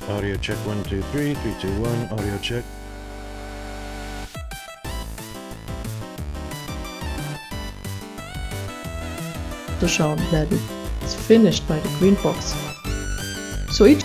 Audio check 1, 2, 3, 3, 2, 1. Audio check. Shown that it's finished by the green box. So each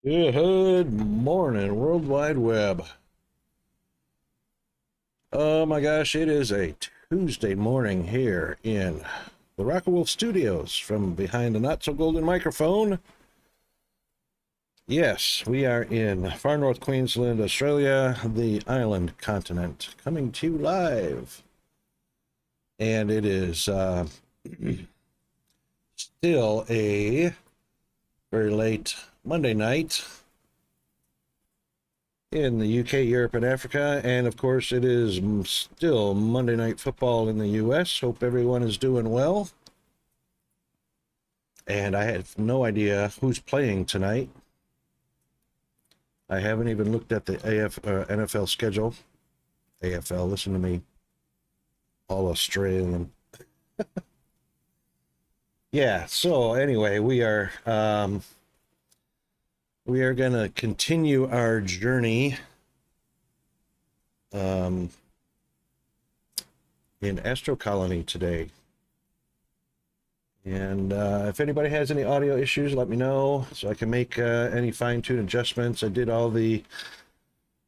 Good morning, World Wide Web. Oh my gosh, it is a Tuesday morning here in the Rocket Wolf Studios from behind the not so golden microphone. Yes, we are in far north Queensland, Australia, the island continent, coming to you live. And it is still a very late Monday night in the UK, Europe, and Africa. And of course, it is still Monday Night Football in the US. Hope everyone is doing well. And I have no idea who's playing tonight. I haven't even looked at the NFL schedule. AFL, listen to me. All Australian. Yeah, so anyway, we are going to continue our journey in Astro Colony today. And if anybody has any audio issues, let me know so I can make any fine-tune adjustments. I did all the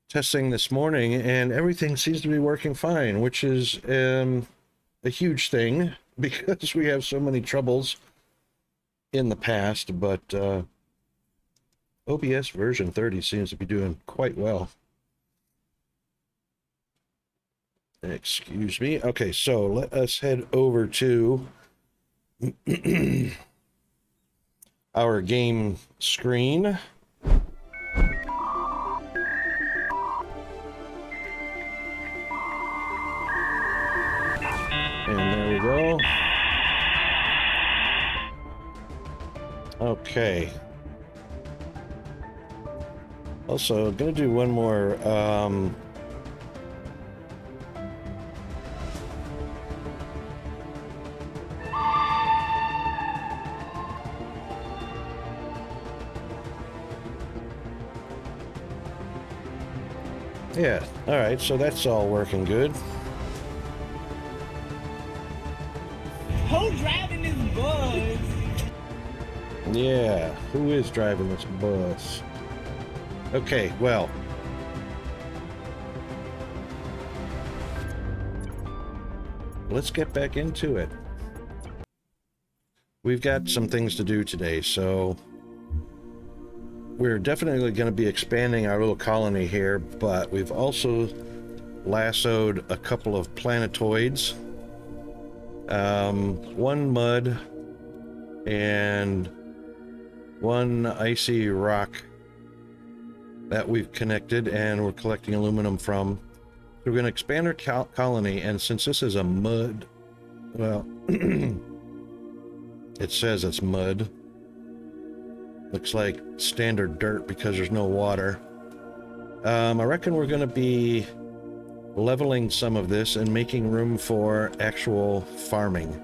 testing this morning, and everything seems to be working fine, which is a huge thing because we have so many troubles in the past, but OBS version 30 seems to be doing quite well. Excuse me. Okay, so let us head over to our game screen. And there we go. Okay. Also, gonna do one more yeah, all right, so that's all working good. Who's driving this bus? Yeah, who is driving this bus? Okay, well, let's get back into it. We've got some things to do today, so we're definitely going to be expanding our little colony here, but we've also lassoed a couple of planetoids, one mud and one icy rock that we've connected, and we're collecting aluminum from. So we're going to expand our colony, and since this is a mud, well, it says it's mud. Looks like standard dirt because there's no water. I reckon we're going to be leveling some of this and making room for actual farming.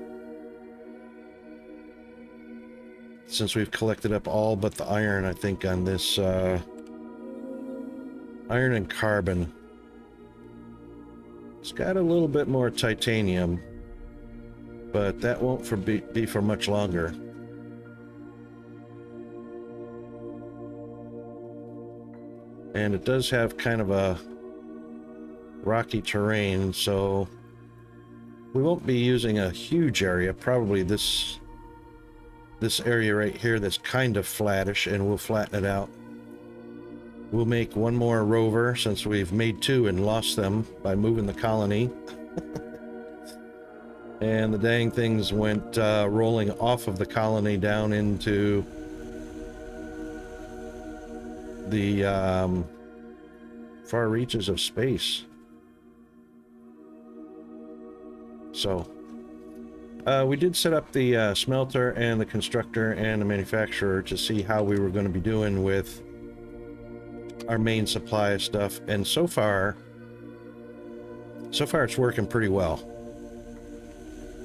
Since we've collected up all but the iron, I think, on this iron and carbon. It's got a little bit more titanium, but that won't be for much longer. And it does have kind of a rocky terrain, so we won't be using a huge area. Probably this area right here that's kind of flattish, and we'll flatten it out. We'll make one more rover since we've made two and lost them by moving the colony. And the dang things went rolling off of the colony down into the far reaches of space. So we did set up the smelter and the constructor and the manufacturer to see how we were going to be doing with our main supply of stuff, and so far it's working pretty well.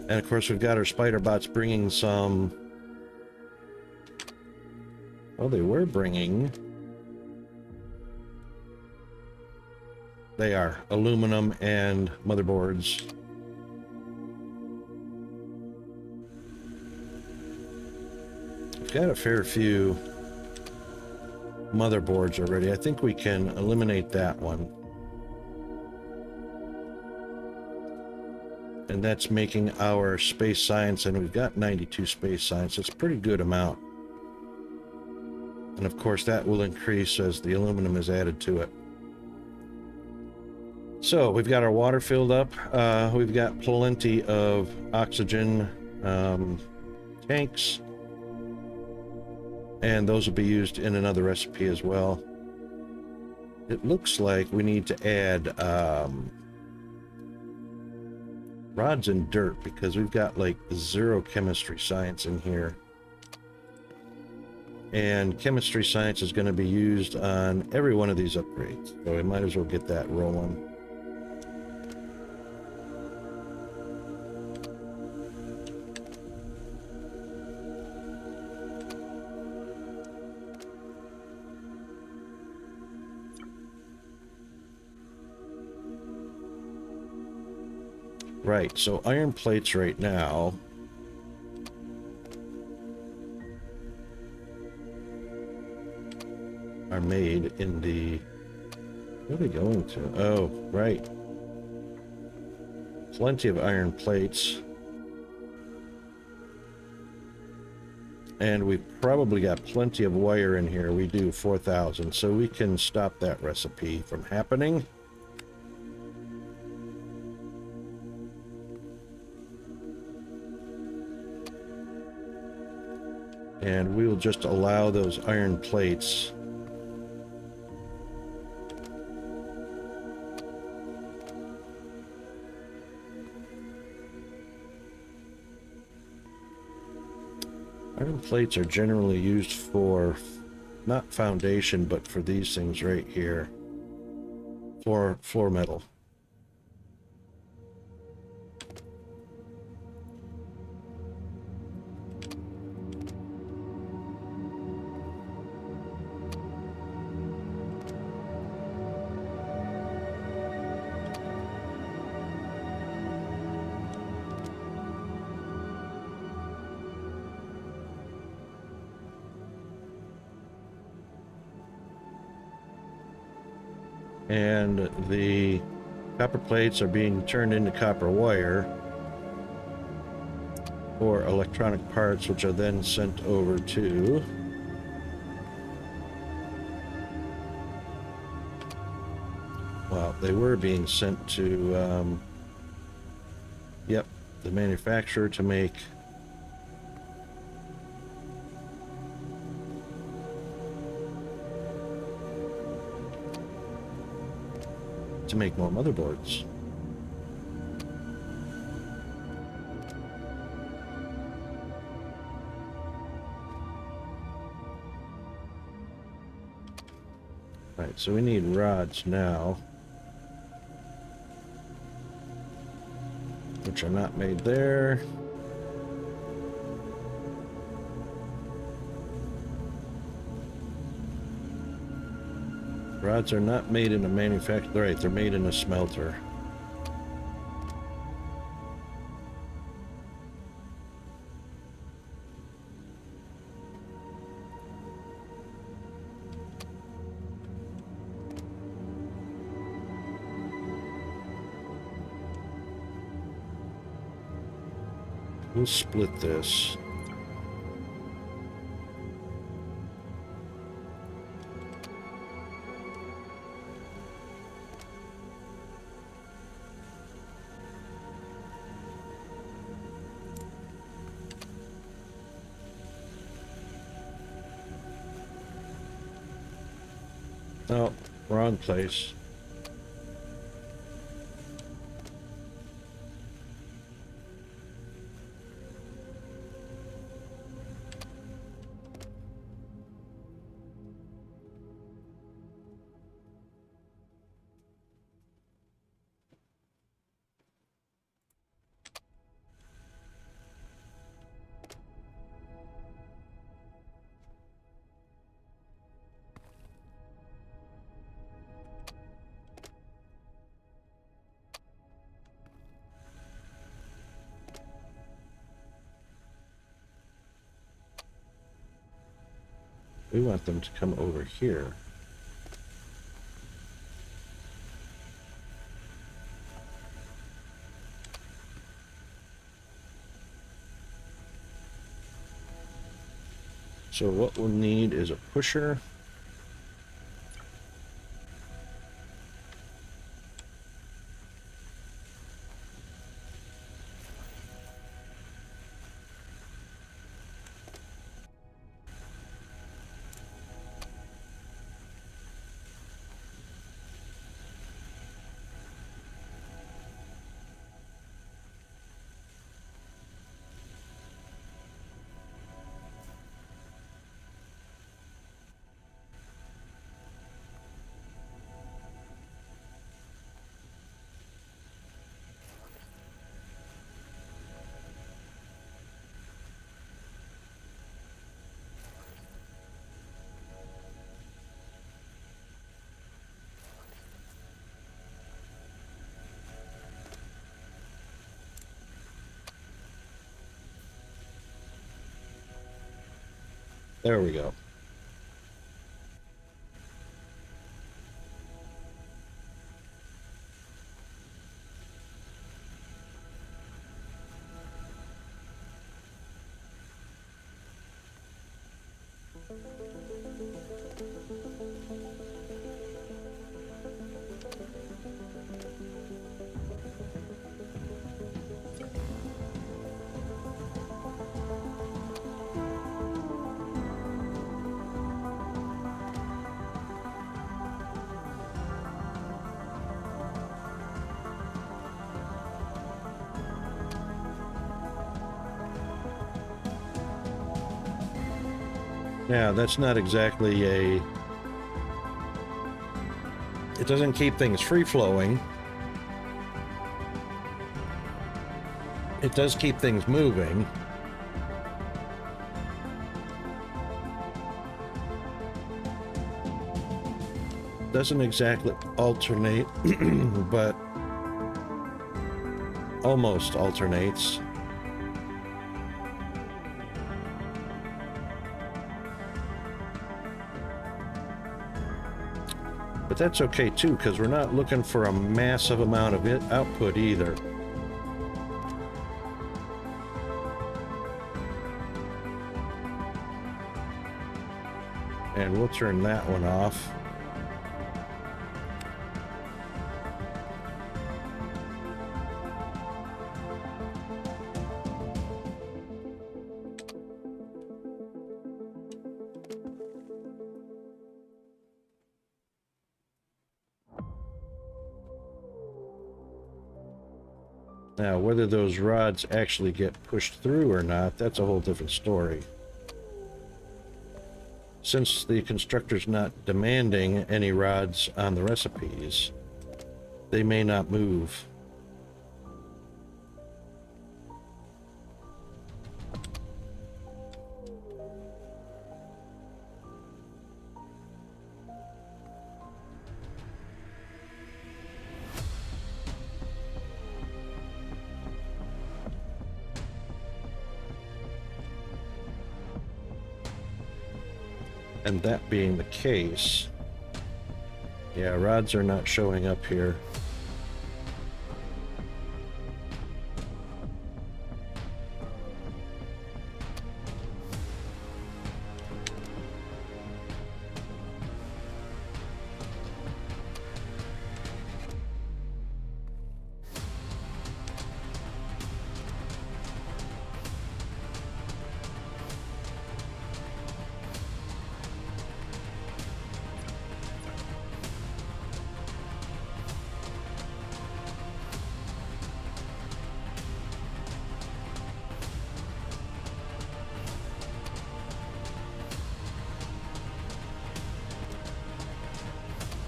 And of course we've got our spider bots bringing some, well, they were bringing, they are aluminum and motherboards. I've got a fair few motherboards already. I think we can eliminate that one. And that's making our space science, and we've got 92 space science. It's a pretty good amount. And of course that will increase as the aluminum is added to it. So we've got our water filled up. We've got plenty of oxygen tanks. And those will be used in another recipe as well. It looks like we need to add rods and dirt because we've got like 0 chemistry science in here. And chemistry science is going to be used on every one of these upgrades. So we might as well get that rolling. Right, so iron plates right now are made in the... Where are they going to? Oh, right. Plenty of iron plates. And we've probably got plenty of wire in here. We do 4,000, so we can stop that recipe from happening. And we will just allow those iron plates are generally used for not foundation, but for these things right here, for floor metal. And the copper plates are being turned into copper wire for electronic parts, which are then sent over to well, they were being sent to yep, the manufacturer to make more motherboards. Right, so we need rods now, which are not made there. Rods are not made in a manufacturer. Right, they're made in a smelter. We'll split this. Oh, wrong place. We want them to come over here. So what we'll need is a pusher. There we go. Now, that's not exactly a... It doesn't keep things free-flowing. It does keep things moving. Doesn't exactly alternate, but almost alternates. But that's okay too, because we're not looking for a massive amount of output either. And we'll turn that one off. Now, whether those rods actually get pushed through or not, that's a whole different story. Since the constructor's not demanding any rods on the recipes, they may not move. And that being the case, yeah, rods are not showing up here.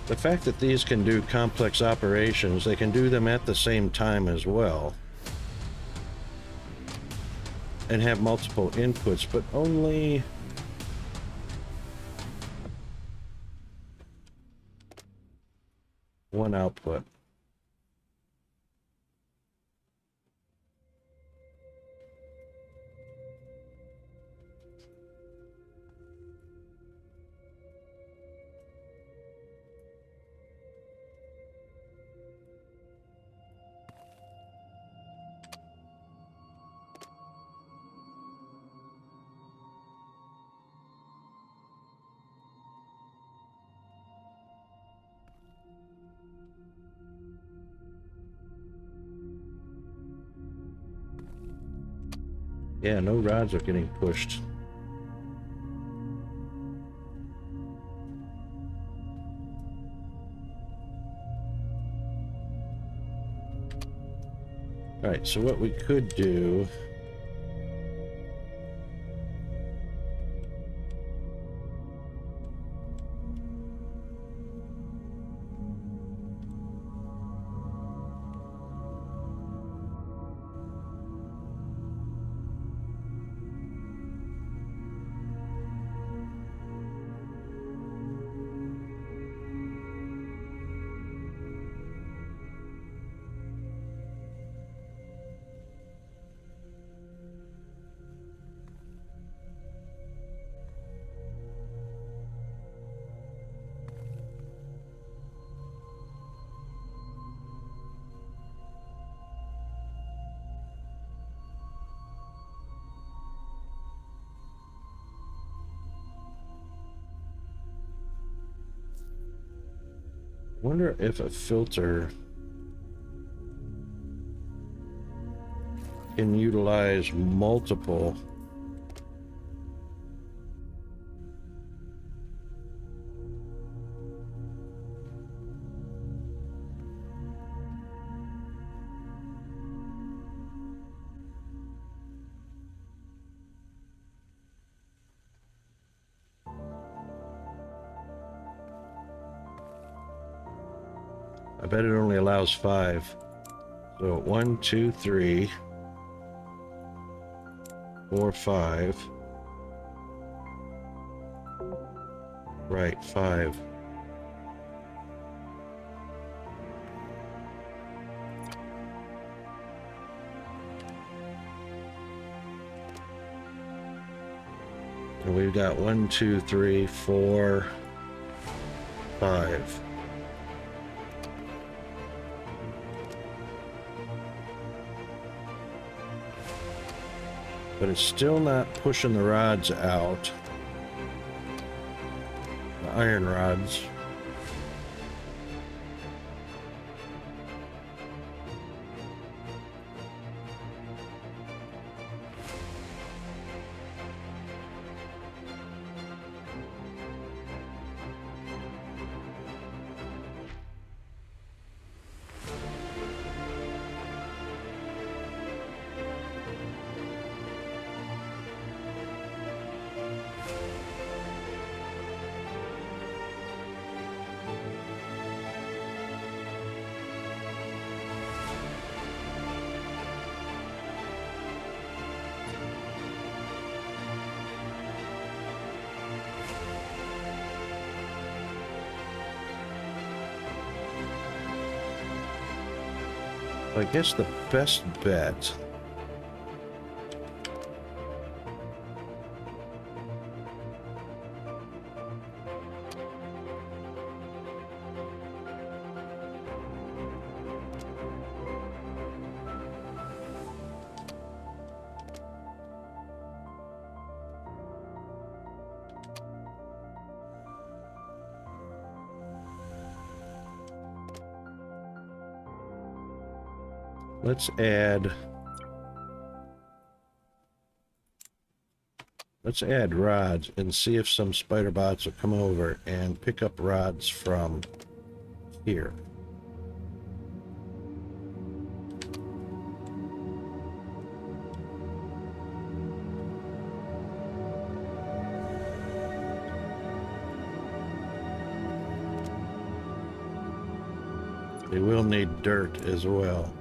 The fact that these can do complex operations, they can do them at the same time as well. And have multiple inputs, but only one output. Yeah, no rods are getting pushed. Alright, so what we could do... wonder if a filter can utilize multiple. I bet it only allows 5. So 1, 2, 3, 4, 5. Right, 5. And we've got 1, 2, 3, 4, 5. But it's still not pushing the rods out. The iron rods. I guess the best bet let's add rods and see if some spider bots will come over and pick up rods from here. They will need dirt as well.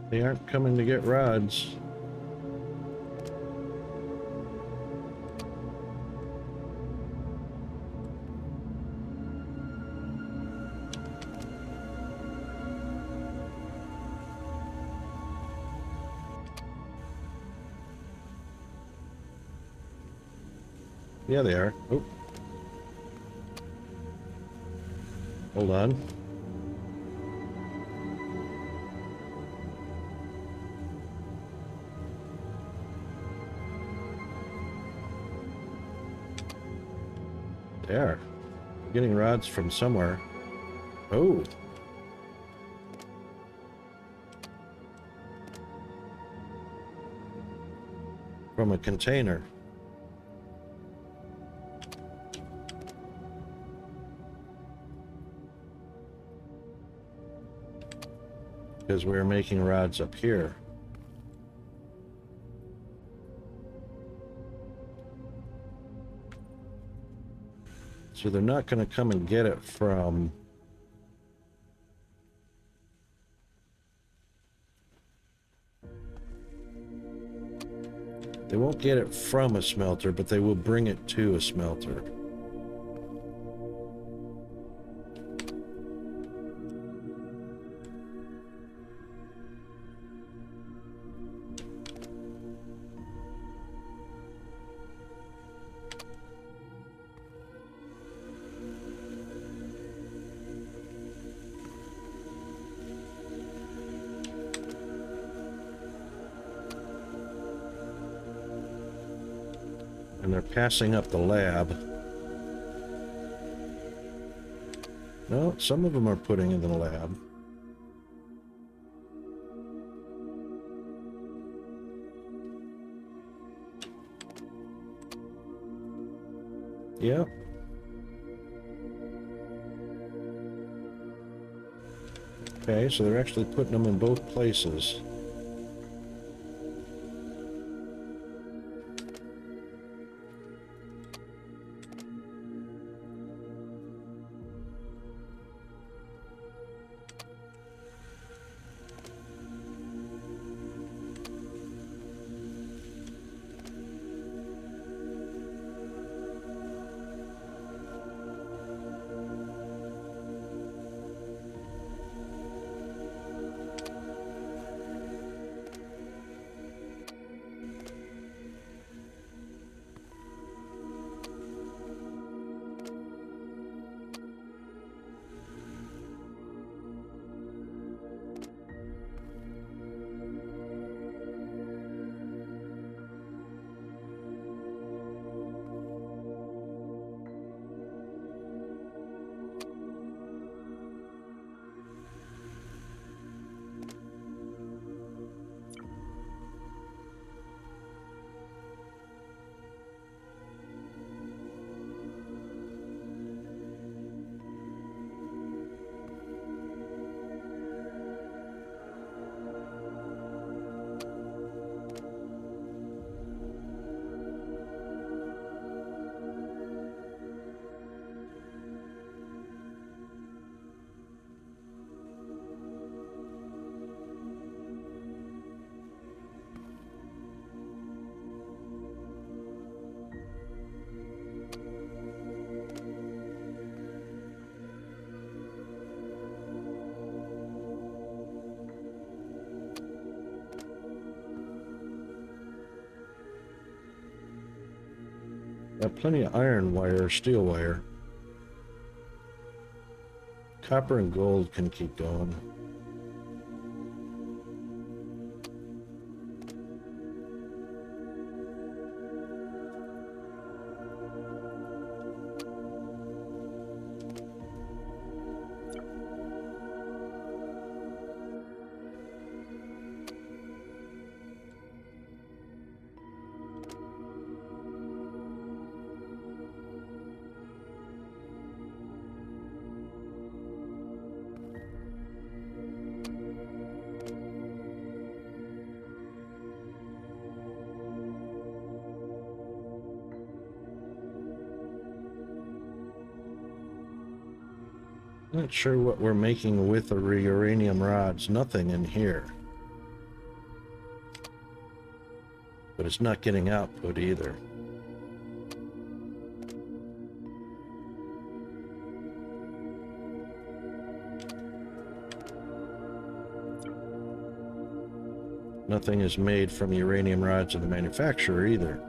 They aren't coming to get rods. Yeah, they are. Oh. Hold on. They are. We're getting rods from somewhere. Oh. From a container. Because we're making rods up here. So they're not going to come and get it from... They won't get it from a smelter, but they will bring it to a smelter. And they're passing up the lab. No, some of them are putting in the lab. Yep. Okay, so they're actually putting them in both places. Got plenty of iron wire, steel wire. Copper and gold can keep going. Not sure what we're making with the uranium rods. Nothing in here. but it's not getting output either. Nothing is made from uranium rods in the manufacturer either.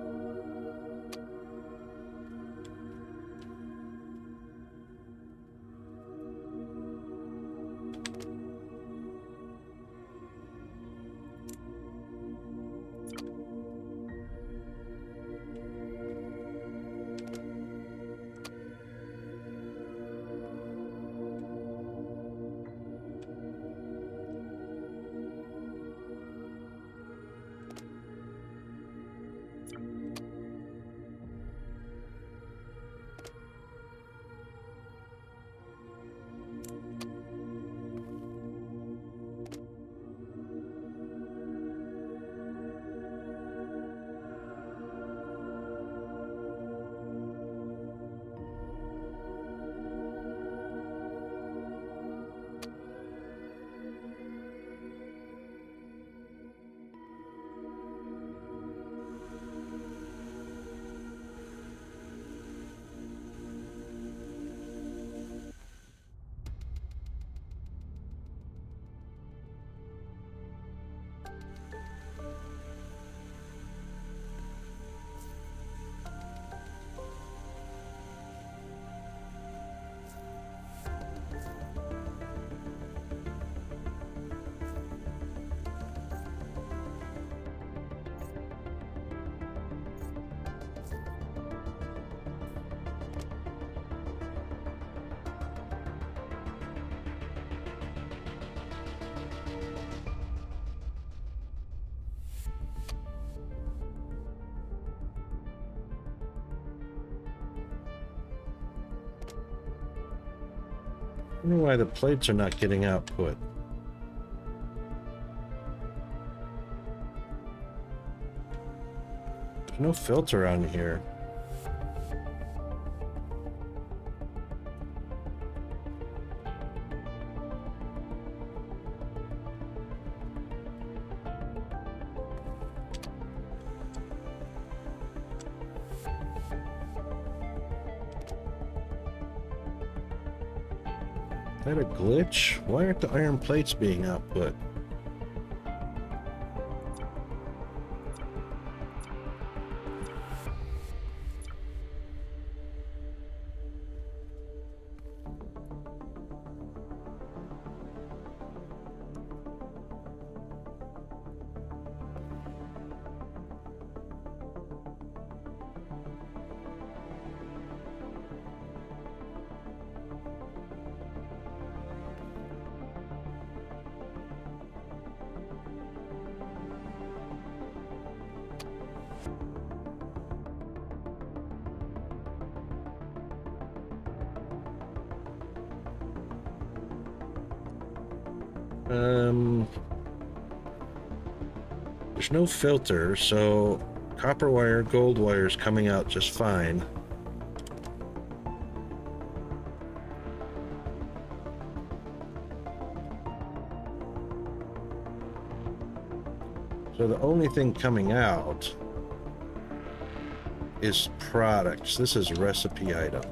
I wonder why the plates are not getting output. There's no filter on here. Is that a glitch? Why aren't the iron plates being output? There's no filter, so copper wire, gold wire is coming out just fine. So the only thing coming out is products. This is a recipe item.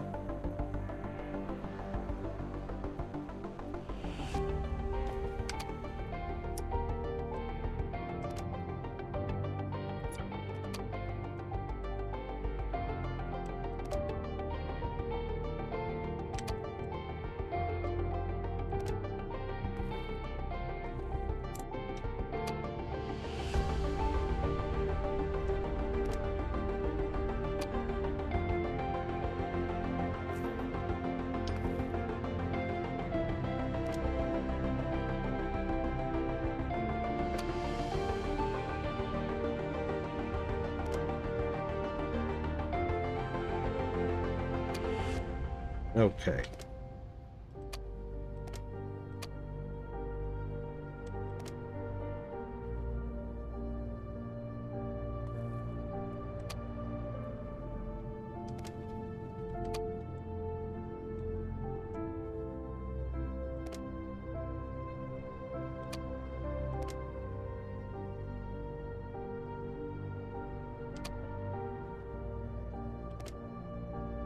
Okay.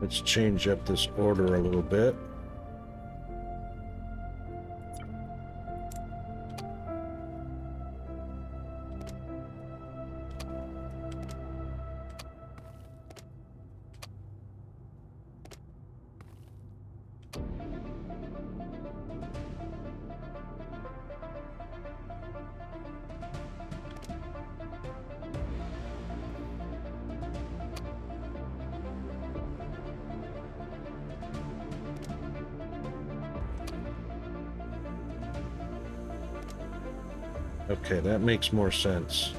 Let's change up this order a little bit. Okay, that makes more sense.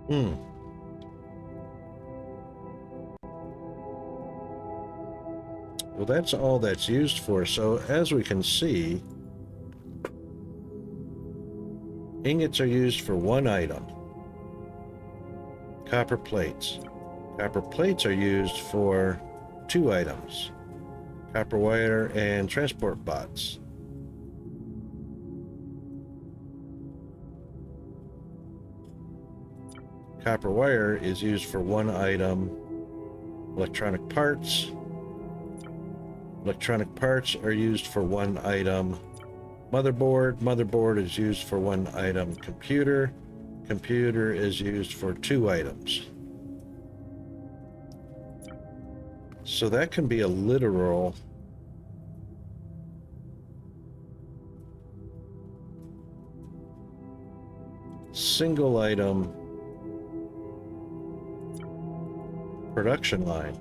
Hmm. Well, that's all that's used for. So as we can see, ingots are used for one item. Copper plates. Copper plates are used for two items. Copper wire and transport bots. Copper wire is used for one item. Electronic parts. Electronic parts are used for one item. Motherboard is used for one item. Computer is used for two items. So that can be a literal single item production line.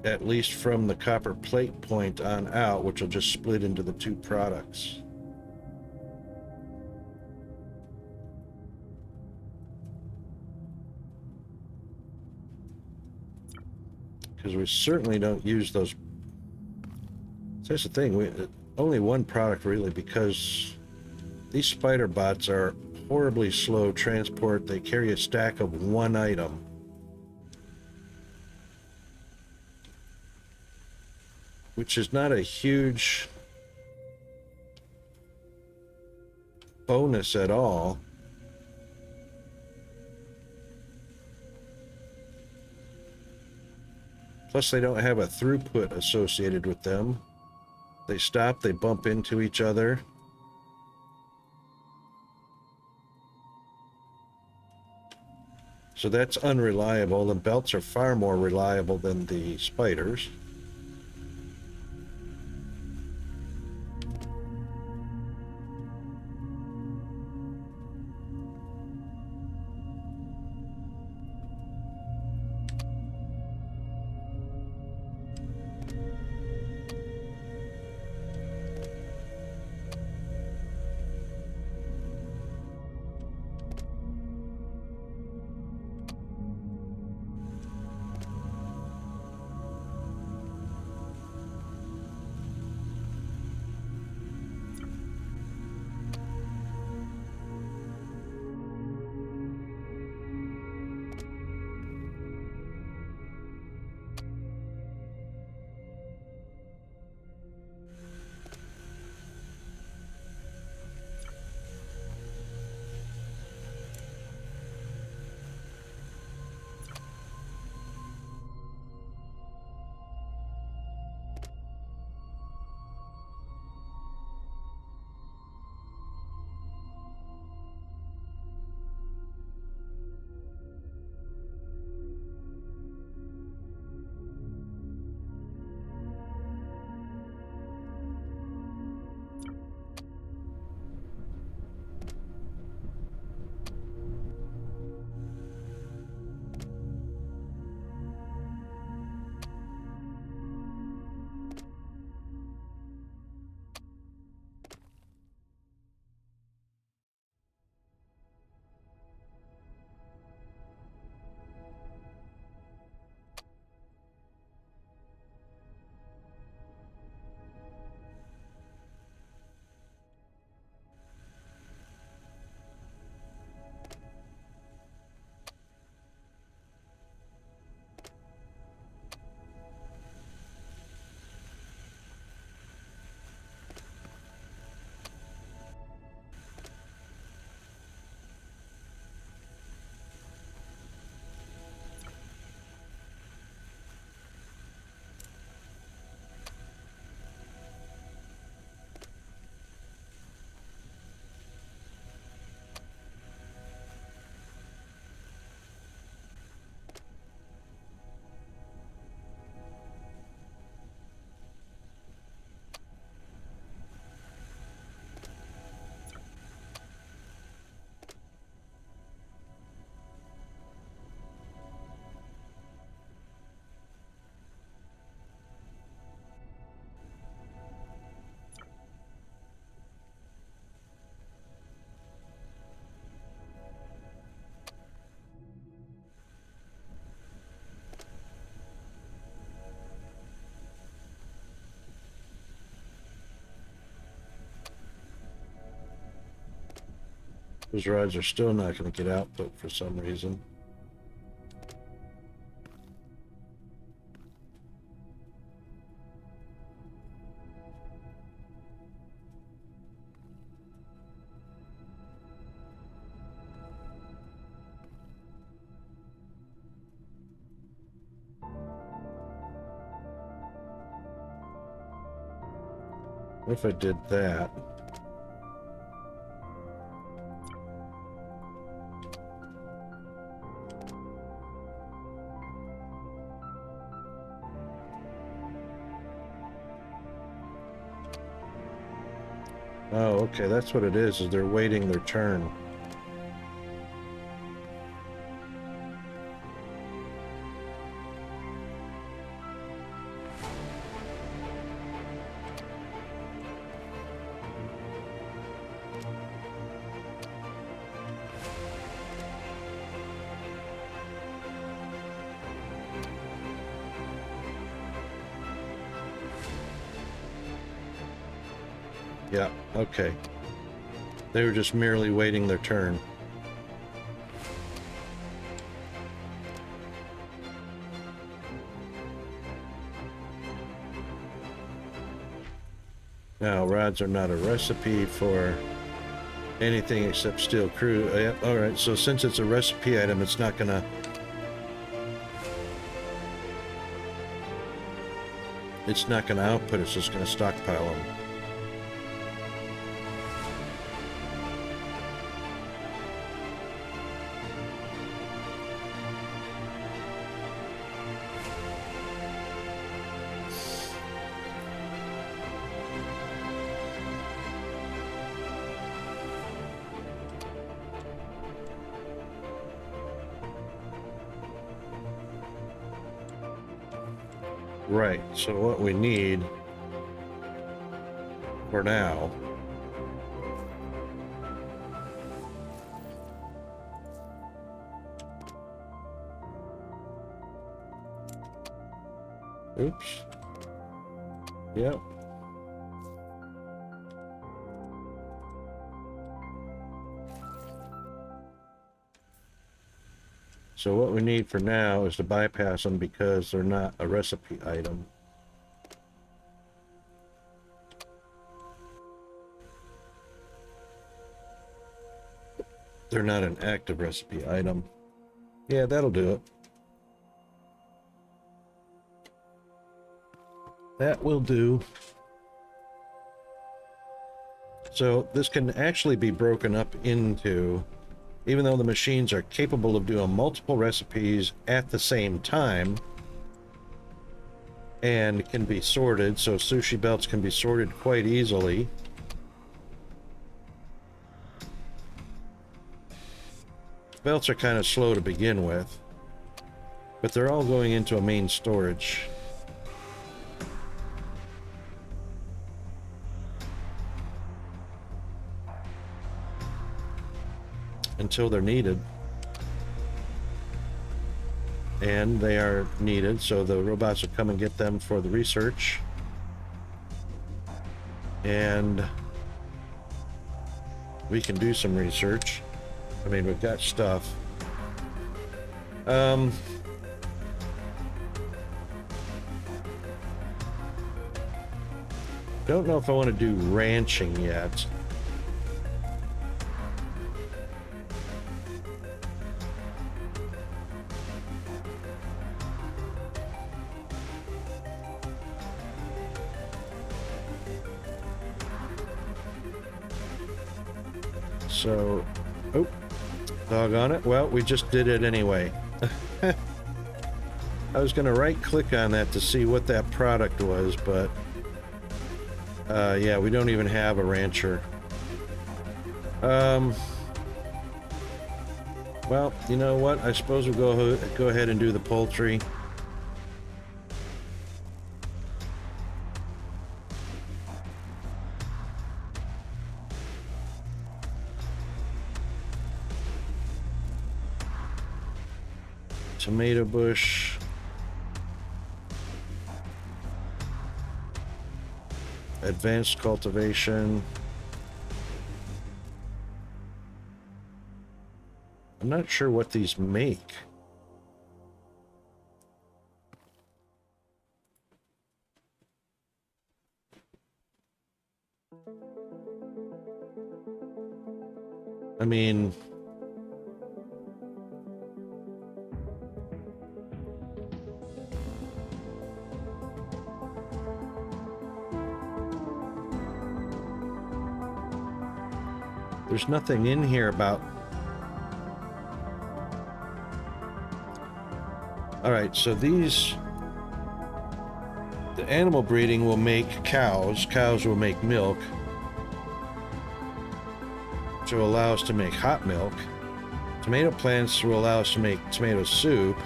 At least from the copper plate point on out, which will just split into the two products. Because we certainly don't use those. So that's the thing, only one product really, because these spider bots are horribly slow transport. They carry a stack of one item. Which is not a huge bonus at all. Plus, they don't have a throughput associated with them. They stop, they bump into each other. So that's unreliable. The belts are far more reliable than the spiders. Those rods are still not going to get output for some reason. What if I did that? Oh, okay, that's what it is they're waiting their turn. Yeah, okay. They were just merely waiting their turn. Now, rods are not a recipe for anything except steel crew. Yep, alright, so since it's a recipe item, it's not gonna... It's not gonna output, it's just gonna stockpile them. Right, so what we need for now oops. Yep. So what we need for now is to bypass them because they're not a recipe item. They're not an active recipe item. Yeah, that'll do it. That will do. So this can actually be broken up into, even though the machines are capable of doing multiple recipes at the same time and can be sorted, so sushi belts can be sorted quite easily. Belts are kind of slow to begin with, but they're all going into a main storage. Until they're needed. And they are needed, so the robots will come and get them for the research. And we can do some research. I mean, we've got stuff. Don't know if I want to do ranching yet. So, oh, doggone it. Well, we just did it anyway. I was going to right click on that to see what that product was, but yeah, we don't even have a rancher. Well, you know what? I suppose we'll go ahead and do the poultry. Tomato bush. Advanced cultivation. I'm not sure what these make. I mean, there's nothing in here about... All right, so these... The animal breeding will make cows. Cows will make milk, which will allow us to make hot milk. Tomato plants will allow us to make tomato soup.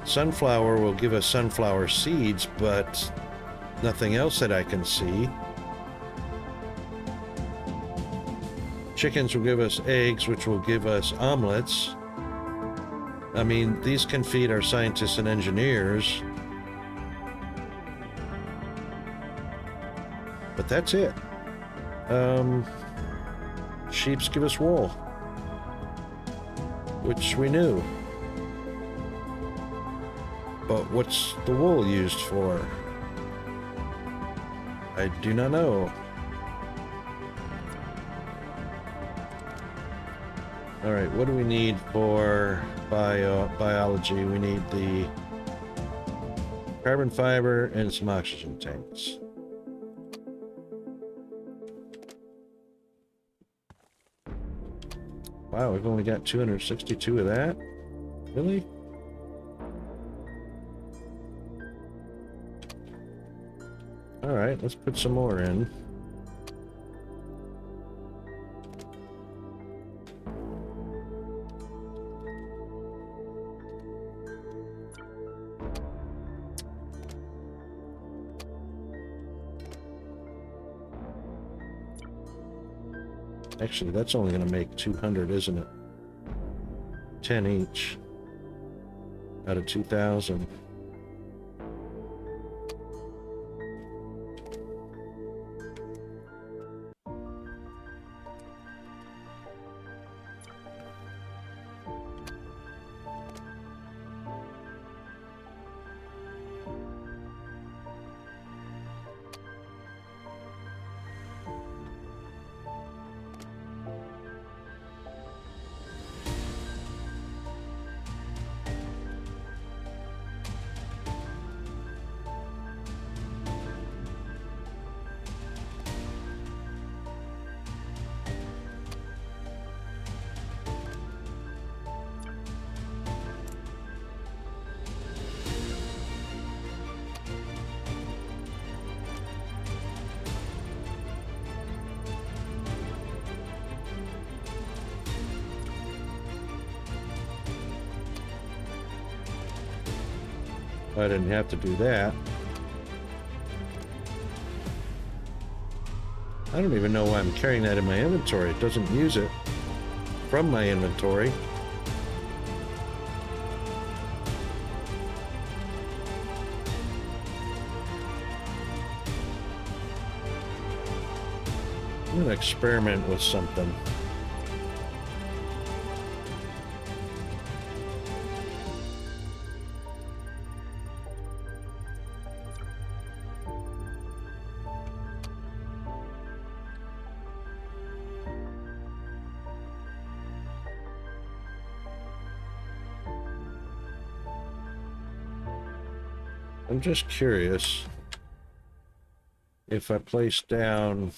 Sunflower will give us sunflower seeds, but nothing else that I can see. Chickens will give us eggs, which will give us omelets. I mean, these can feed our scientists and engineers. But that's it. Sheeps give us wool, which we knew. But what's the wool used for? I do not know. All right, what do we need for biology? We need the carbon fiber and some oxygen tanks. Wow, we've only got 262 of that? Really? All right, let's put some more in. Actually, that's only going to make 200, isn't it? 10 each out of 2,000. I didn't have to do that. I don't even know why I'm carrying that in my inventory. It doesn't use it from my inventory. I'm gonna experiment with something. I'm just curious if I place down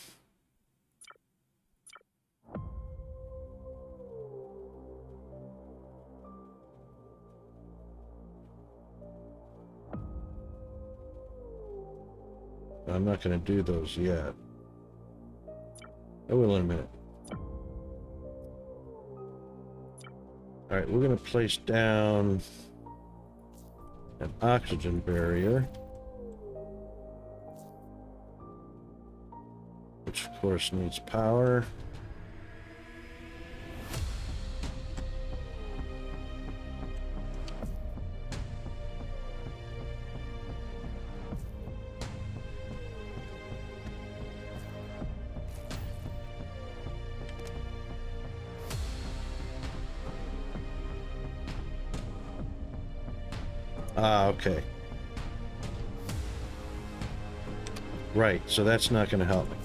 I'm not going to do those yet. I will in a minute. All right, we're going to place down an oxygen barrier, which of course needs power. Ah, okay. Right, so that's not going to help me.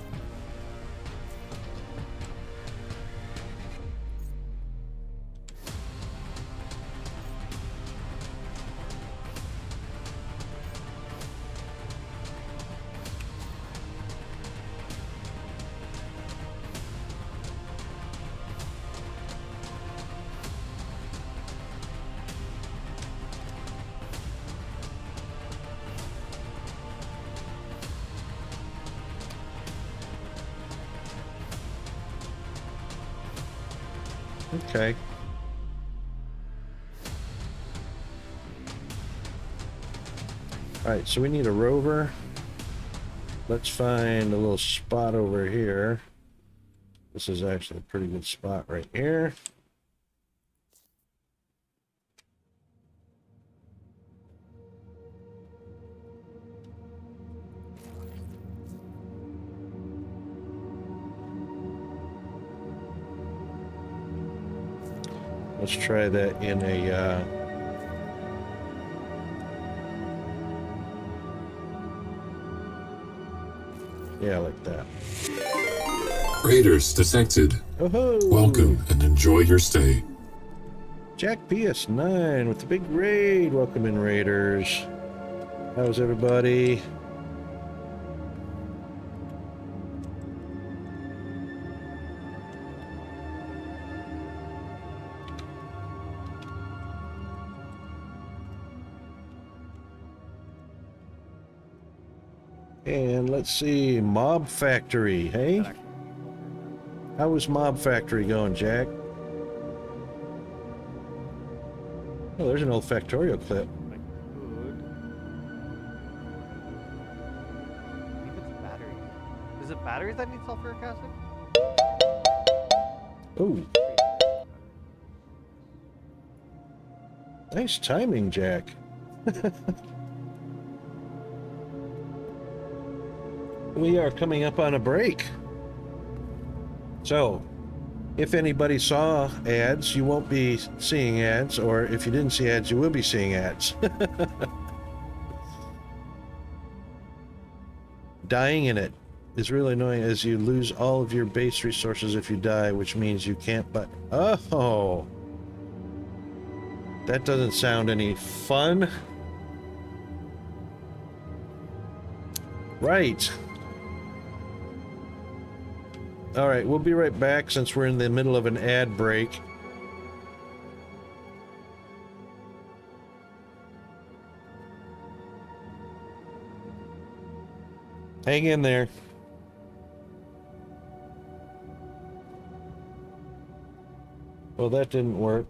Okay. Alright, so we need a rover. Let's find a little spot over here. This is actually a pretty good spot right here. Let's try that in a, yeah, like that. Raiders detected. Oh-ho! Welcome and enjoy your stay. Jack PS9 with the big raid. Welcome in, Raiders. How's everybody? And let's see, Mob Factory, hey? How was Mob Factory going, Jack? Oh, there's an old Factorio clip. Like food. I think it's batteries. Is it batteries that need sulfuric acid? Oh, nice timing, Jack. We are coming up on a break. So, if anybody saw ads, you won't be seeing ads, or if you didn't see ads, you will be seeing ads. Dying in it is really annoying as you lose all of your base resources if you die, which means you can't but... Oh! That doesn't sound any fun. Right. Alright, we'll be right back since we're in the middle of an ad break. Hang in there. Well, that didn't work.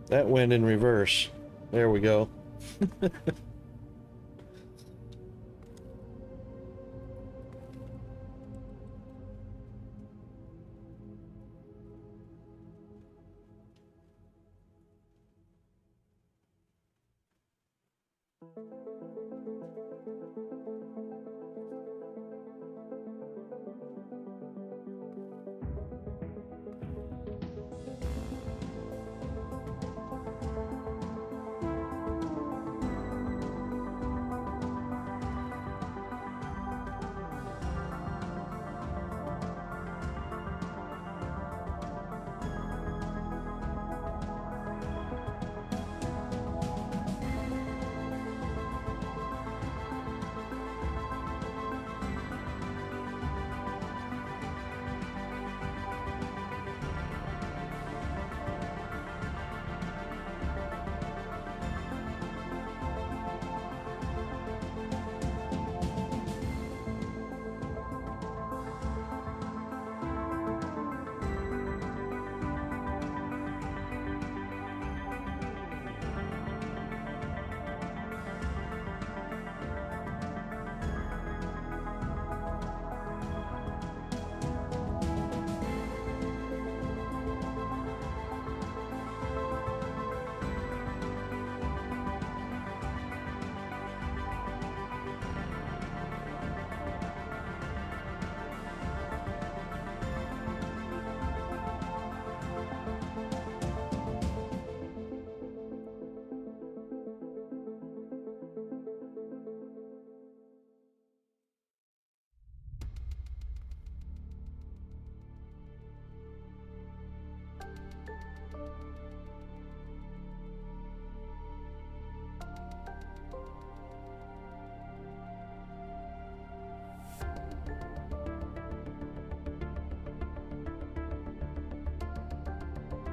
That went in reverse. There we go.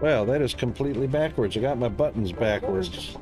Well, that is completely backwards. I got my buttons backwards.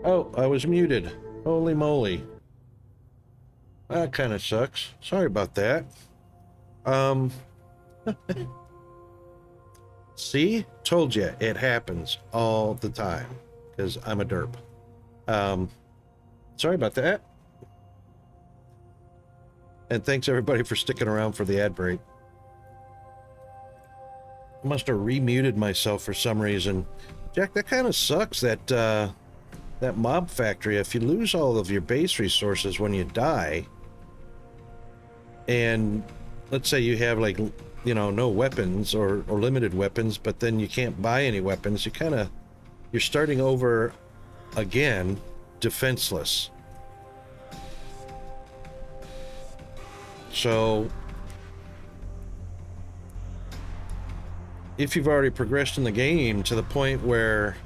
Oh, I was muted. Holy moly. That kind of sucks. Sorry about that. See? Told you, it happens all the time. Because I'm a derp. Sorry about that. And thanks everybody for sticking around for the ad break. I must have remuted myself for some reason. Jack, that kind of sucks that, that mob factory. If you lose all of your base resources when you die, and let's say you have like you know, no weapons or limited weapons, but then you can't buy any weapons. You're starting over again, defenseless. So if you've already progressed in the game to the point where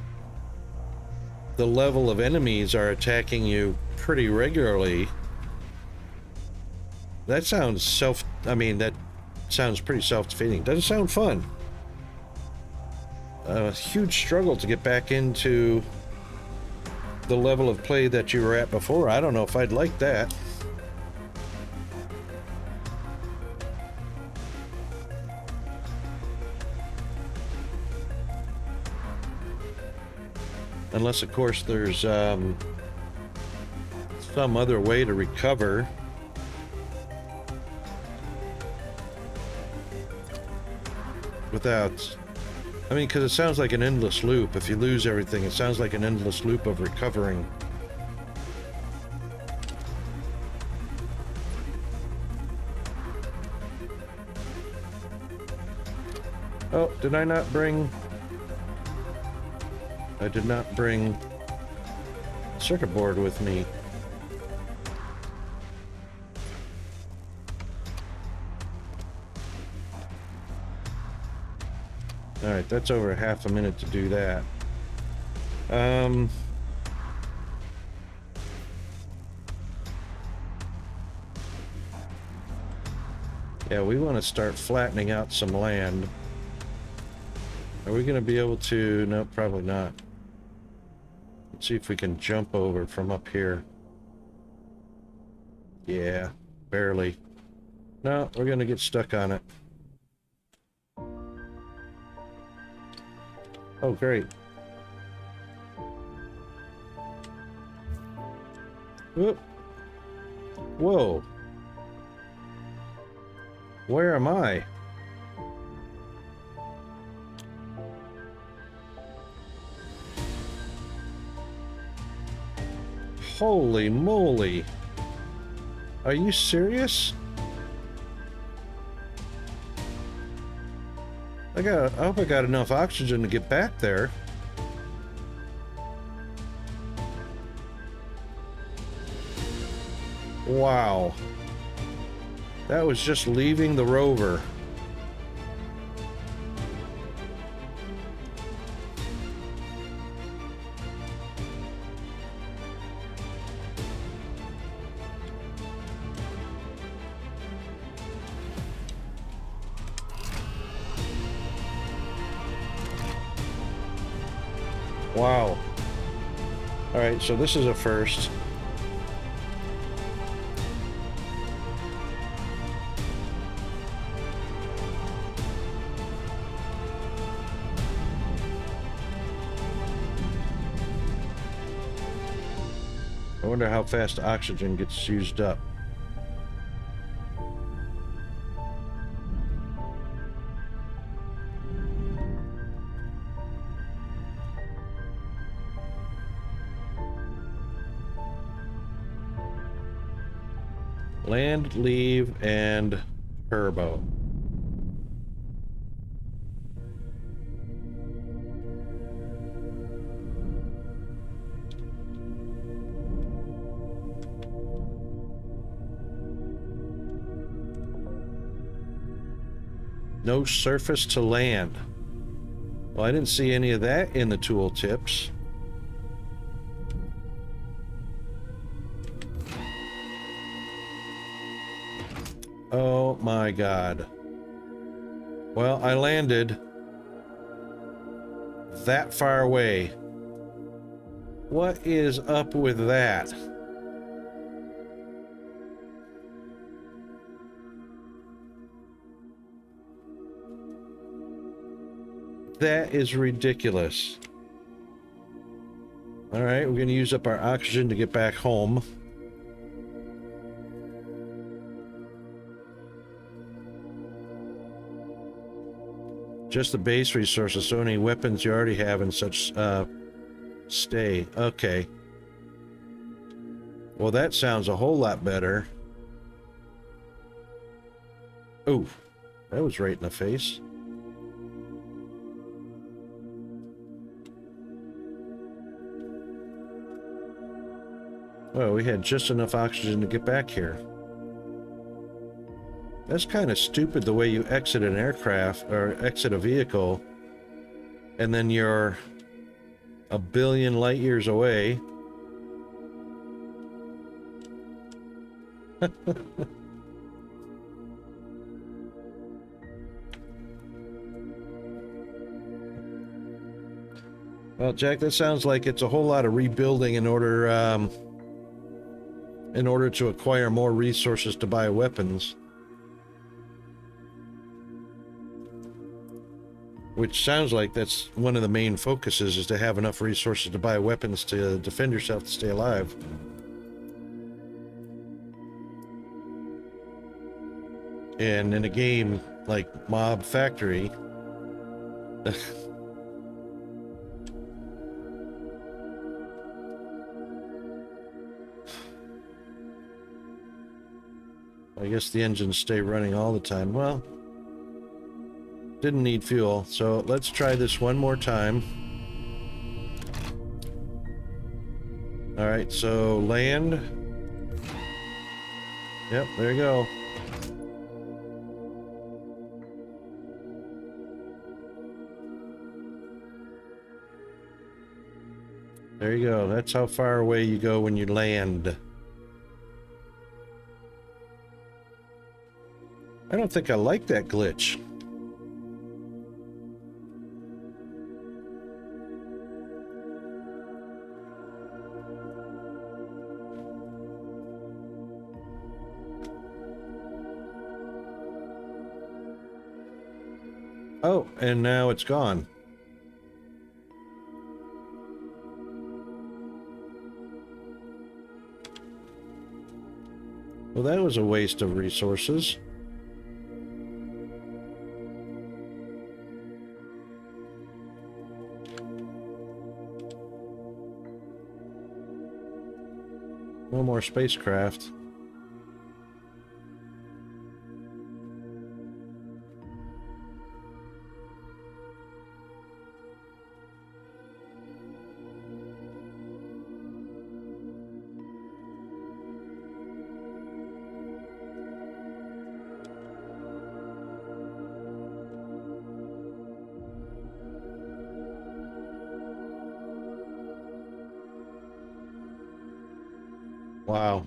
the level of enemies are attacking you pretty regularly, that sounds that sounds pretty self-defeating. Doesn't sound fun. A huge struggle to get back into the level of play that you were at before. I don't know if I'd like that. Unless, of course, there's some other way to recover. Without... I mean, because it sounds like an endless loop. If you lose everything, it sounds like an endless loop of recovering. Oh, did I not bring... I did not bring circuit board with me. Alright, that's over half a minute to do that. Yeah, we want to start flattening out some land. Are we going to be able to... No, probably not. Let's see if we can jump over from up here. Yeah, barely. No, we're going to get stuck on it. Oh, great. Whoop. Whoa. Where am I? Holy moly. Are you serious? I hope I got enough oxygen to get back there. Wow. That was just leaving the rover. Wow. All right, so this is a first. I wonder how fast oxygen gets used up. Land, leave, and turbo. No surface to land. Well, I didn't see any of that in the tool tips. Oh my God. Well, I landed that far away. What is up with that? That is ridiculous. All right, we're going to use up our oxygen to get back home. Just the base resources, so any weapons you already have and such stay. Okay. Well, that sounds a whole lot better. Ooh, That was right in the face. Well, we had just enough oxygen to get back here. That's kind of stupid the way you exit an aircraft or exit a vehicle and then you're a billion light years away. Well, Jack, that sounds like it's a whole lot of rebuilding in order to acquire more resources to buy weapons. Which sounds like that's one of the main focuses, is to have enough resources to buy weapons to defend yourself to stay alive. And in a game like Mob Factory, I guess the engines stay running all the time. Well, didn't need fuel, so let's try this one more time. All right, so land. Yep, there you go. There you go. That's how far away you go when you land. I don't think I like that glitch. Oh, and now it's gone. Well, that was a waste of resources. No more spacecraft. Wow.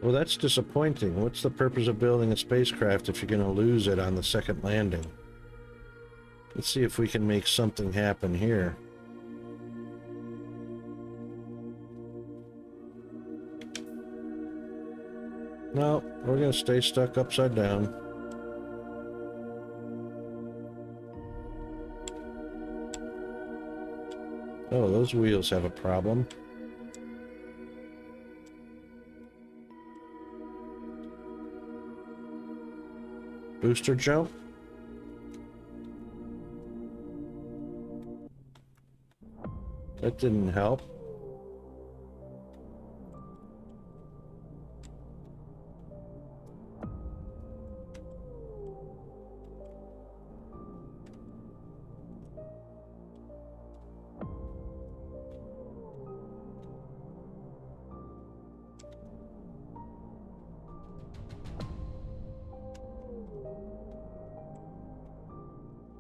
Well, that's disappointing. What's the purpose of building a spacecraft if you're going to lose it on the second landing? Let's see if we can make something happen here. No, we're going to stay stuck upside down. Oh, those wheels have a problem. Booster jump? That didn't help.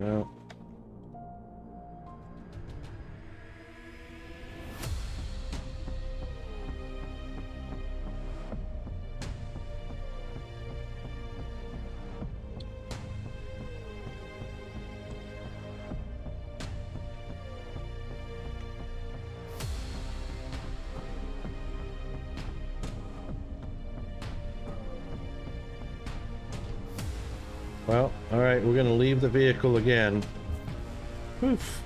No. Well, all right, we're going to leave the vehicle again. Oof.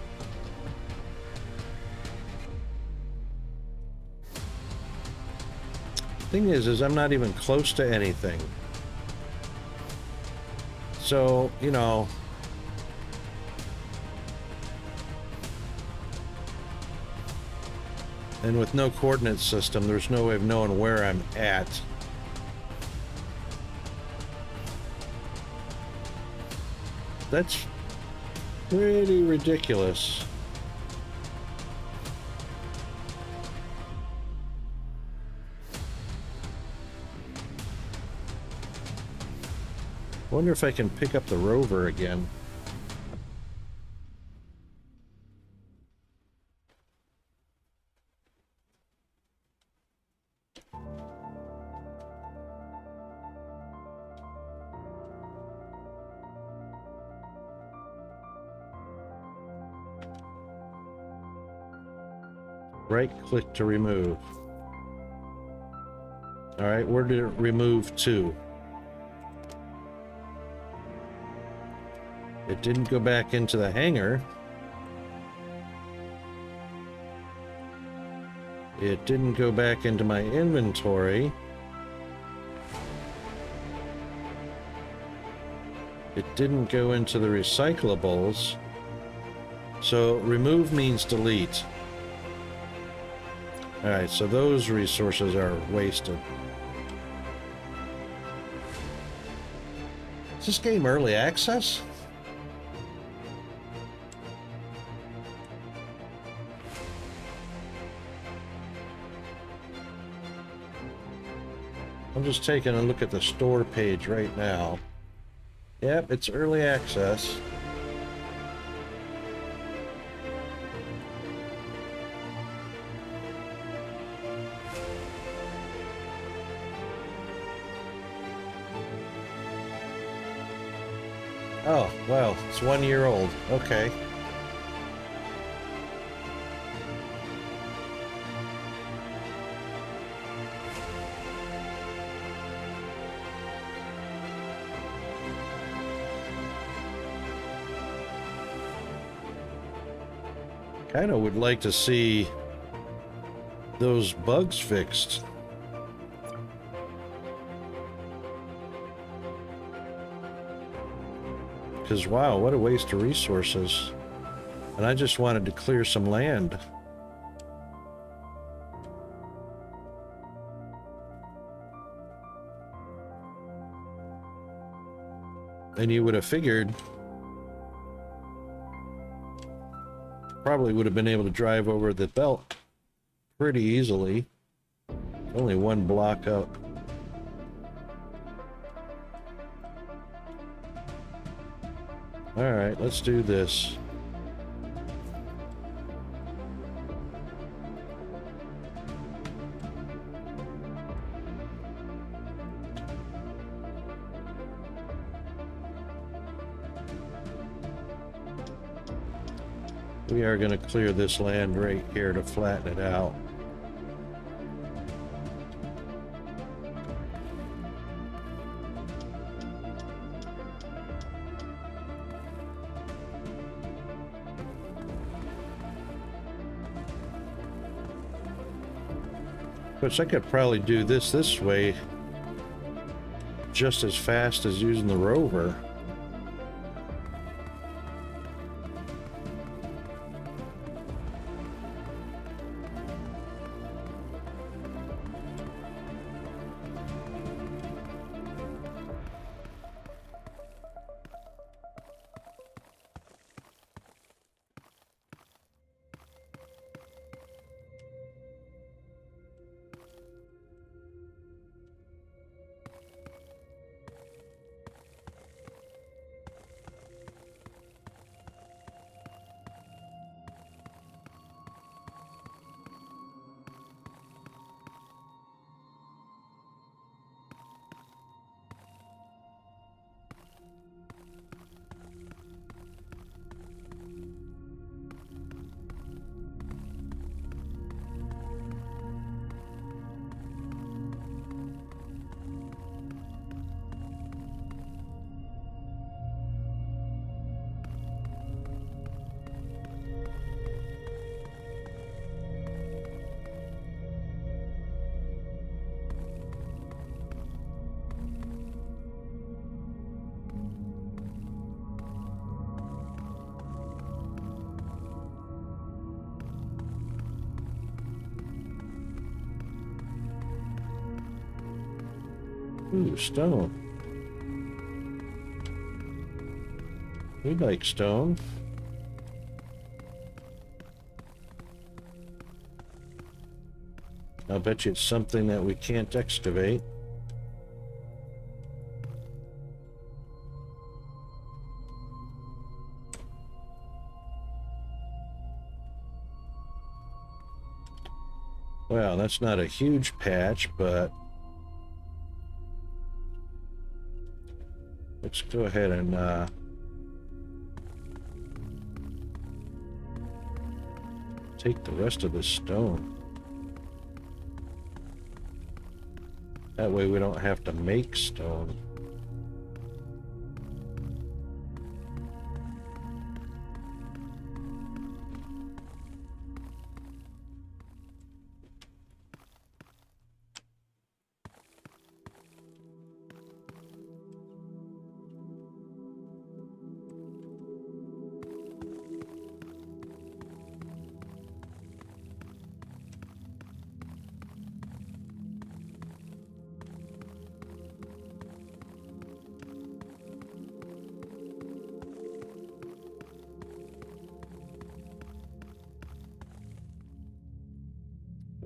Thing is I'm not even close to anything. So, you know, and with no coordinate system, there's no way of knowing where I'm at. That's pretty ridiculous. Wonder if I can pick up the rover again. Right click to remove. All right, where did it remove to? It didn't go back into the hangar. It didn't go back into my inventory. It didn't go into the recyclables. So remove means delete. All right, so those resources are wasted. Is this game early access? I'm just taking a look at the store page right now. Yep, it's early access. Oh, well, it's 1 year old. Okay. Kind of would like to see those bugs fixed. Because, wow, what a waste of resources. And I just wanted to clear some land. And you would have figured probably would have been able to drive over the belt pretty easily. Only one block up. All right, let's do this. We are going to clear this land right here to flatten it out. Which I could probably do this way just as fast as using the rover. Ooh, stone. We like stone. I'll bet you it's something that we can't excavate. Well, that's not a huge patch, but let's go ahead and take the rest of this stone. That way we don't have to make stone.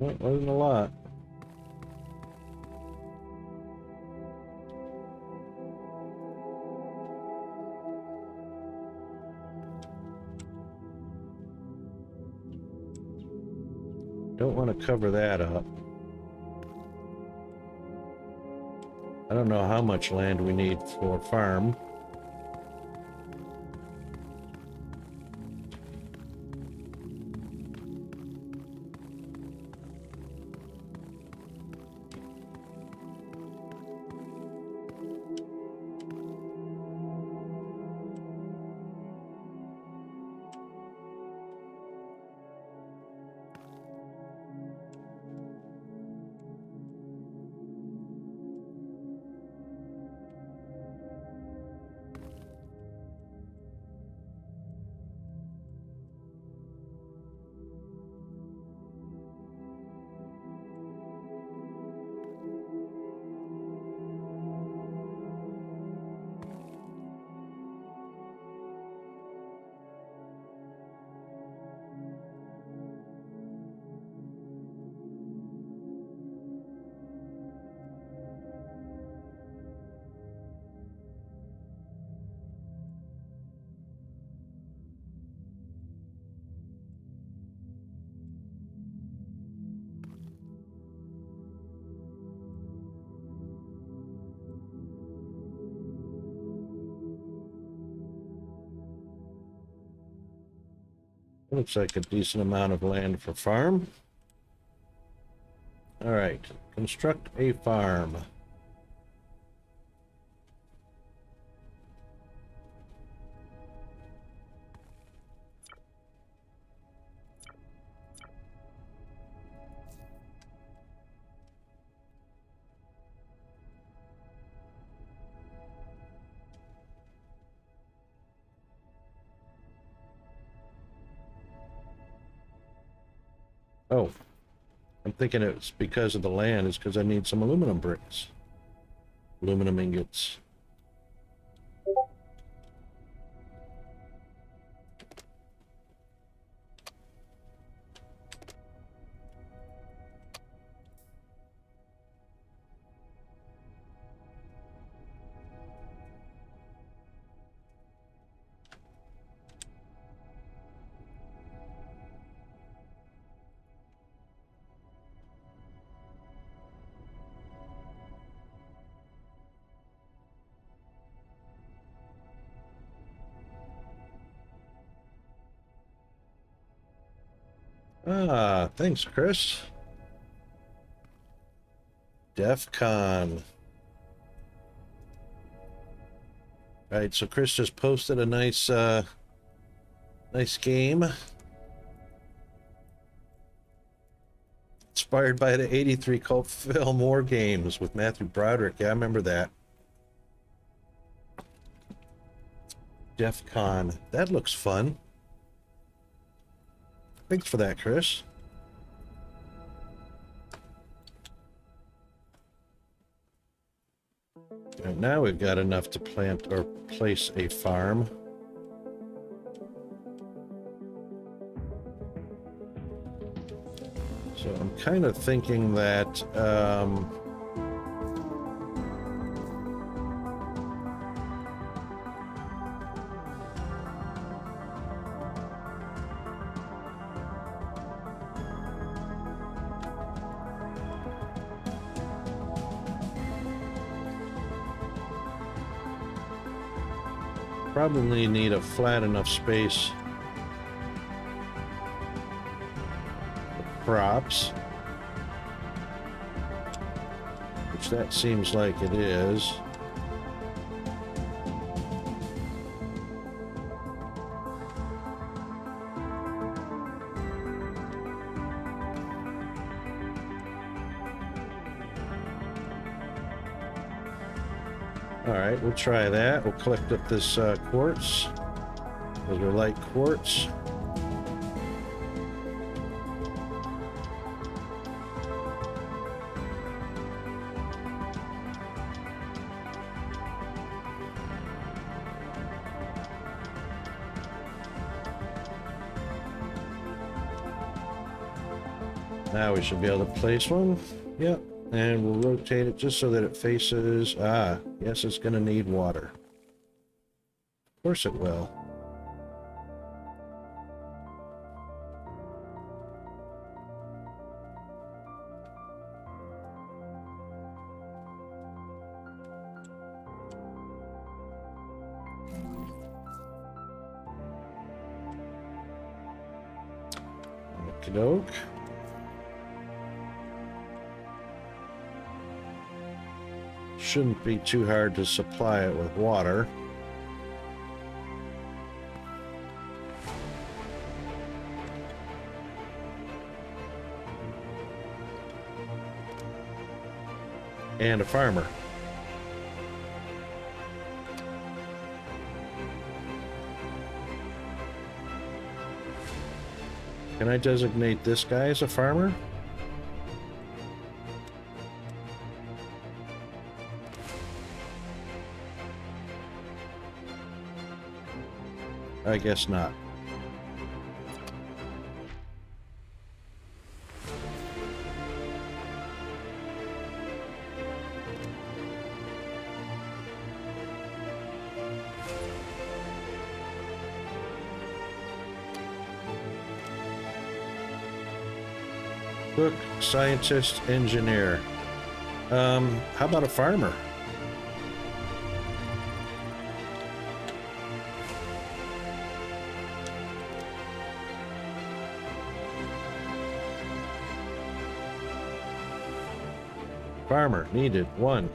Well, it wasn't a lot. Don't want to cover that up. I don't know how much land we need for a farm. Looks like a decent amount of land for farm. All right, construct a farm. Oh, I'm thinking it's because of the land. It's because I need some aluminum bricks. Aluminum ingots. Ah, thanks, Chris. DEF CON. All right, so Chris just posted a nice game. Inspired by the 83 cult film War Games with Matthew Broderick. Yeah, I remember that. DEF CON. That looks fun. Thanks for that, Chris. And now we've got enough to plant or place a farm. So I'm kind of thinking that probably need a flat enough space for crops, which that seems like it is. All right, we'll try that. We'll collect up this quartz. Those are light quartz. Now we should be able to place one. Yep. And we'll rotate it just so that it faces... Ah, yes, it's going to need water. Of course it will. Okie doke. Shouldn't be too hard to supply it with water. And a farmer. Can I designate this guy as a farmer? I guess not. Cook, scientist, engineer. How about a farmer? Farmer needed 1.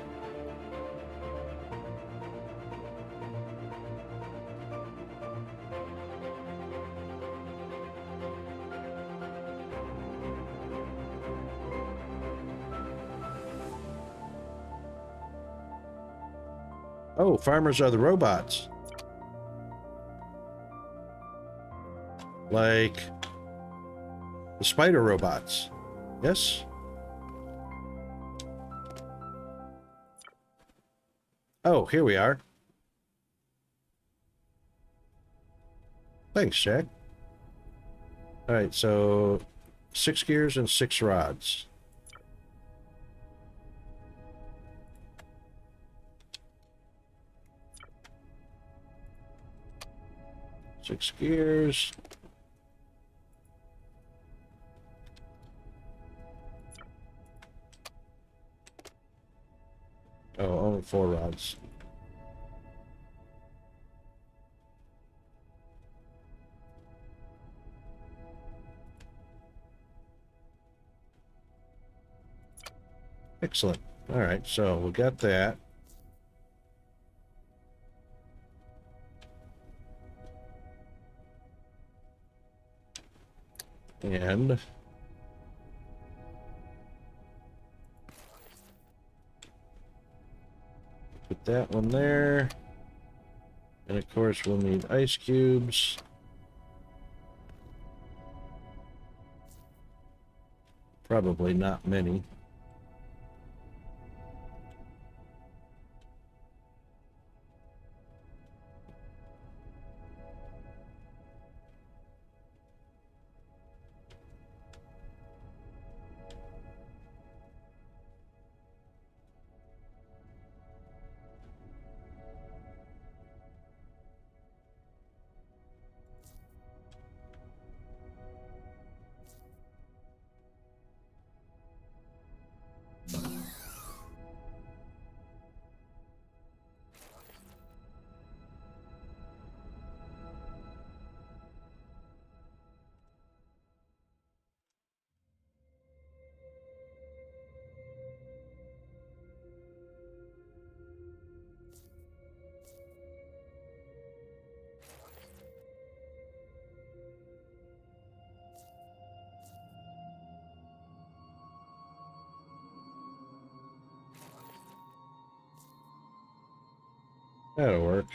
Oh, farmers are the robots. Like the spider robots. Yes? Oh, here we are. Thanks, Jack. All right, so 6 gears and 6 rods. Six gears. Oh, only 4 rods. Excellent. All right, so we got that. And put that one there. And of course we'll need ice cubes. Probably not many. That'll work.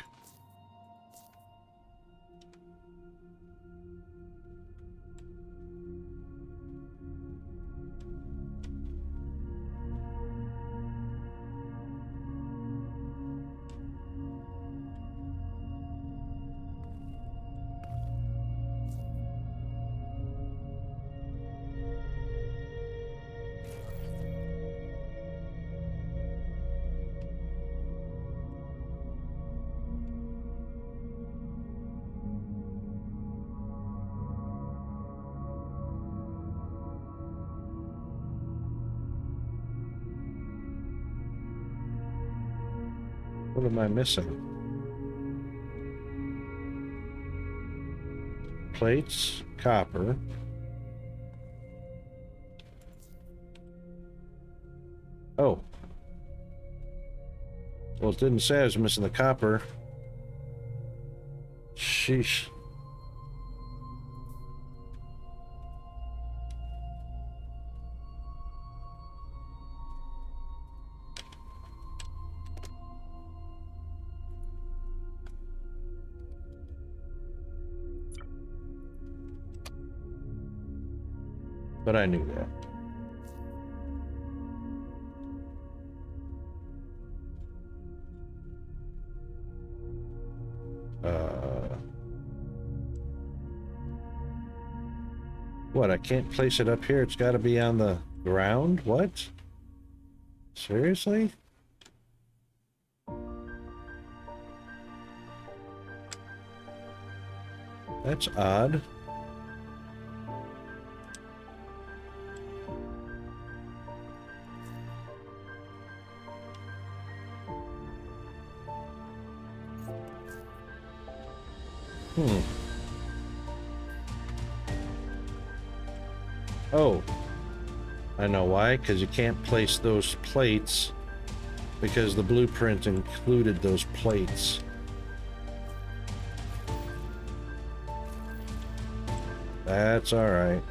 What am I missing? Plates, copper. Oh. Well, it didn't say I was missing the copper. Sheesh. But I knew that. What? I can't place it up here. It's got to be on the ground? What? Seriously? That's odd. Oh, I know why, because you can't place those plates because the blueprint included those plates. That's all right.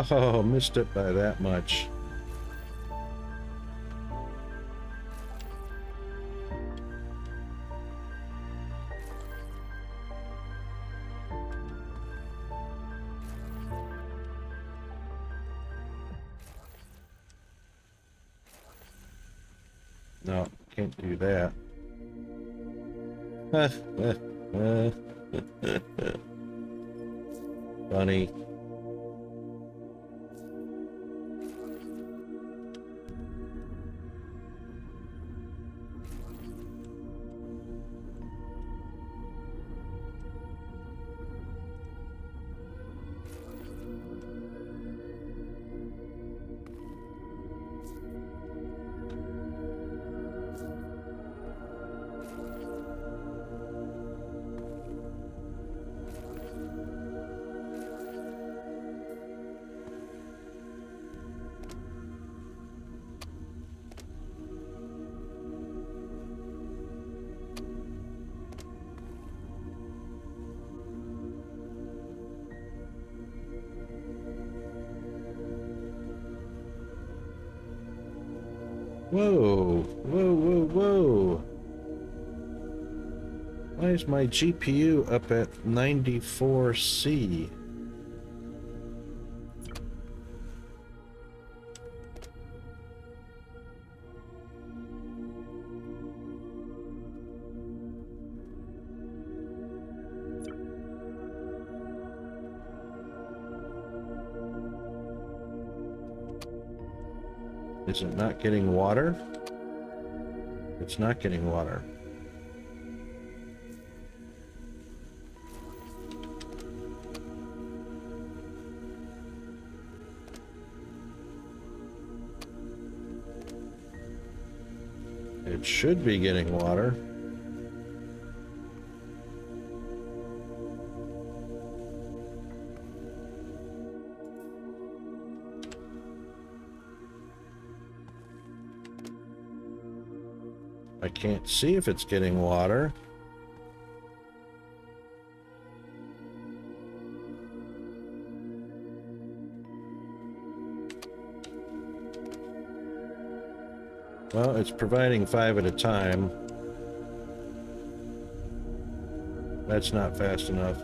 Oh, missed it by that much. No, can't do that. Funny. Whoa, whoa, whoa, whoa. Why is my GPU up at 94C? Is it not getting water? It's not getting water. It should be getting water. I can't see if it's getting water. Well, it's providing 5 at a time. That's not fast enough.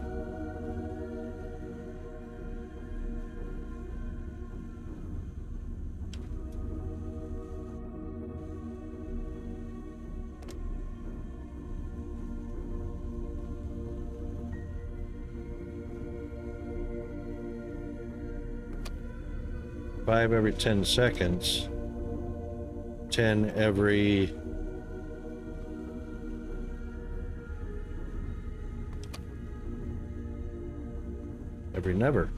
Five every 10 seconds. 10 every never.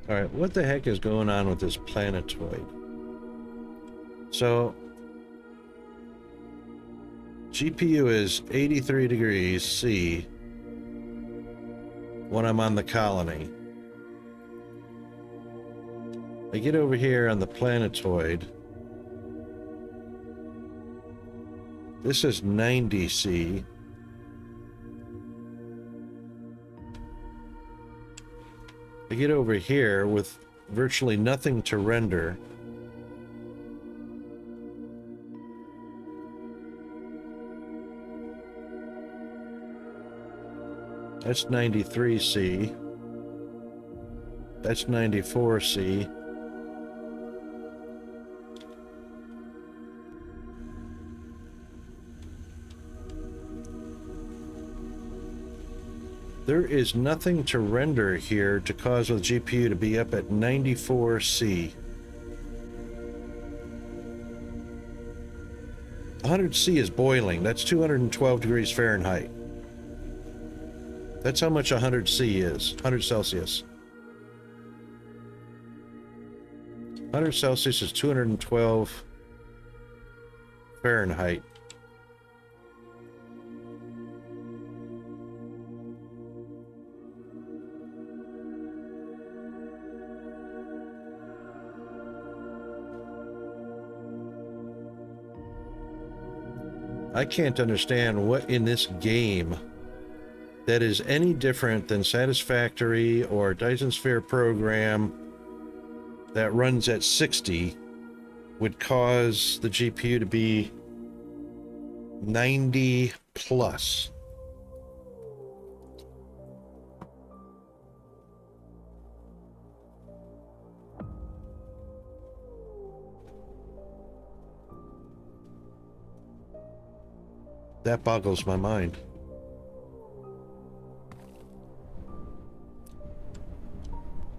All right, what the heck is going on with this planetoid? So, GPU is 83 degrees C when I'm on the colony. I get over here on the planetoid. This is 90 C. I get over here with virtually nothing to render. That's 93C. That's 94C. There is nothing to render here to cause the GPU to be up at 94C. 100C is boiling. That's 212 degrees Fahrenheit. That's how much 100C is. 100 Celsius. 100 Celsius is 212 Fahrenheit. I can't understand what in this game that is any different than Satisfactory or Dyson Sphere program that runs at 60 would cause the GPU to be 90 plus. That boggles my mind.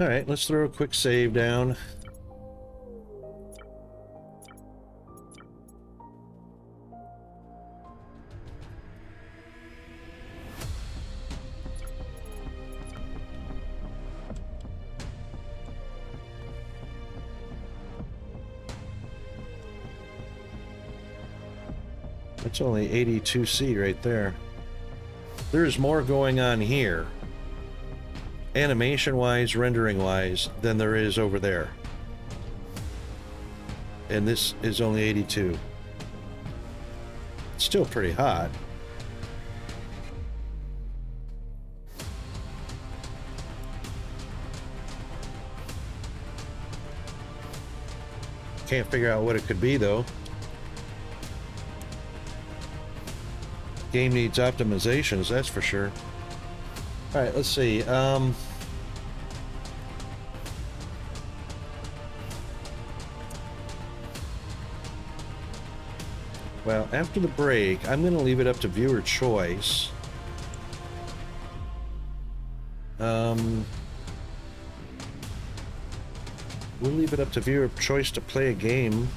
All right, let's throw a quick save down. That's only 82C right there. There's more going on here, animation-wise, rendering-wise, than there is over there. And this is only 82. It's still pretty hot. Can't figure out what it could be, though. Game needs optimizations, that's for sure. All right, let's see. Well, after the break, I'm going to leave it up to viewer choice. We'll leave it up to viewer choice to play a game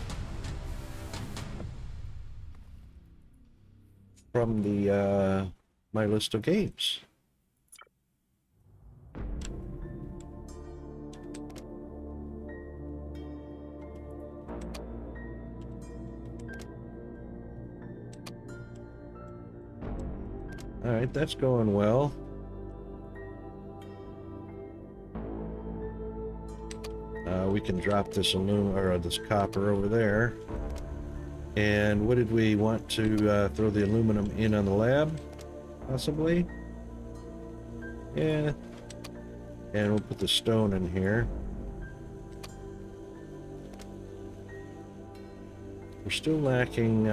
from the my list of games. All right, that's going well. We can drop this aluminum or this copper over there. And what did we want to throw the aluminum in on the lab? Possibly. Yeah. And we'll put the stone in here. We're still lacking.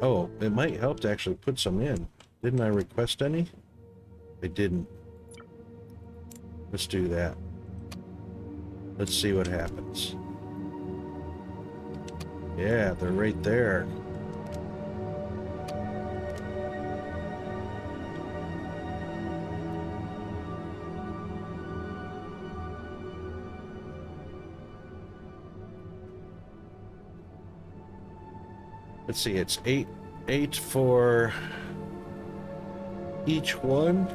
Oh, it might help to actually put some in. Didn't I request any? I didn't. Let's do that. Let's see what happens. Yeah, they're right there. Let's see, it's eight for each one.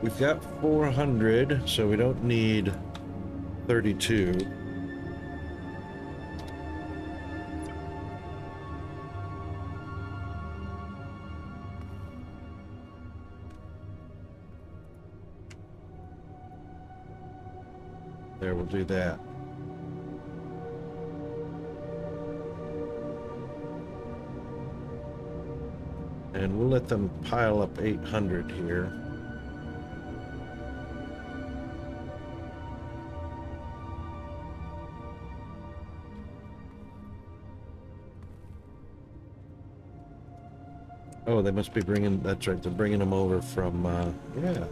We've got 400, so we don't need 32. There, we'll do that. And we'll let them pile up 800 here. Oh, they must be bringing, that's right, they're bringing them over from, yeah.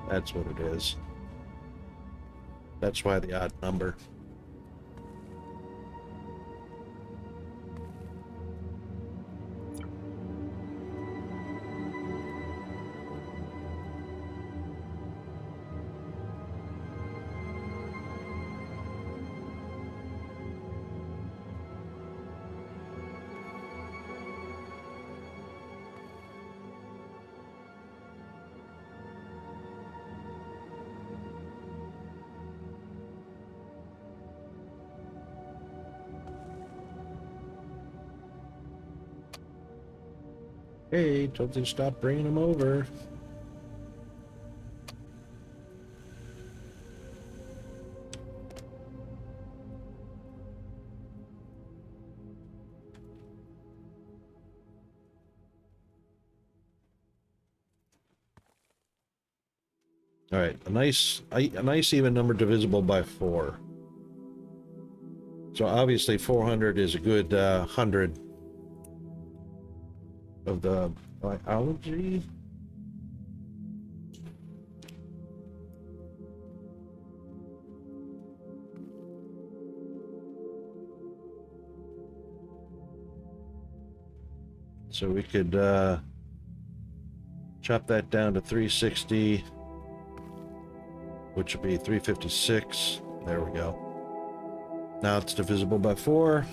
That's what it is. That's why the odd number. Hey, told you to stop bringing them over. All right, a nice even number divisible by 4. So obviously 400 is a good 100 of the biology. So we could chop that down to 360, which would be 356. There we go. Now it's divisible by 4.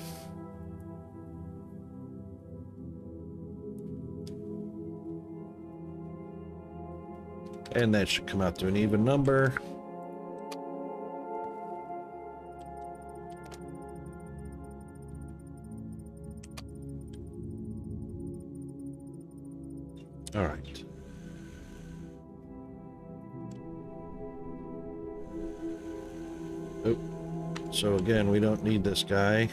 And that should come out to an even number. All right. Oh, so again, we don't need this guy.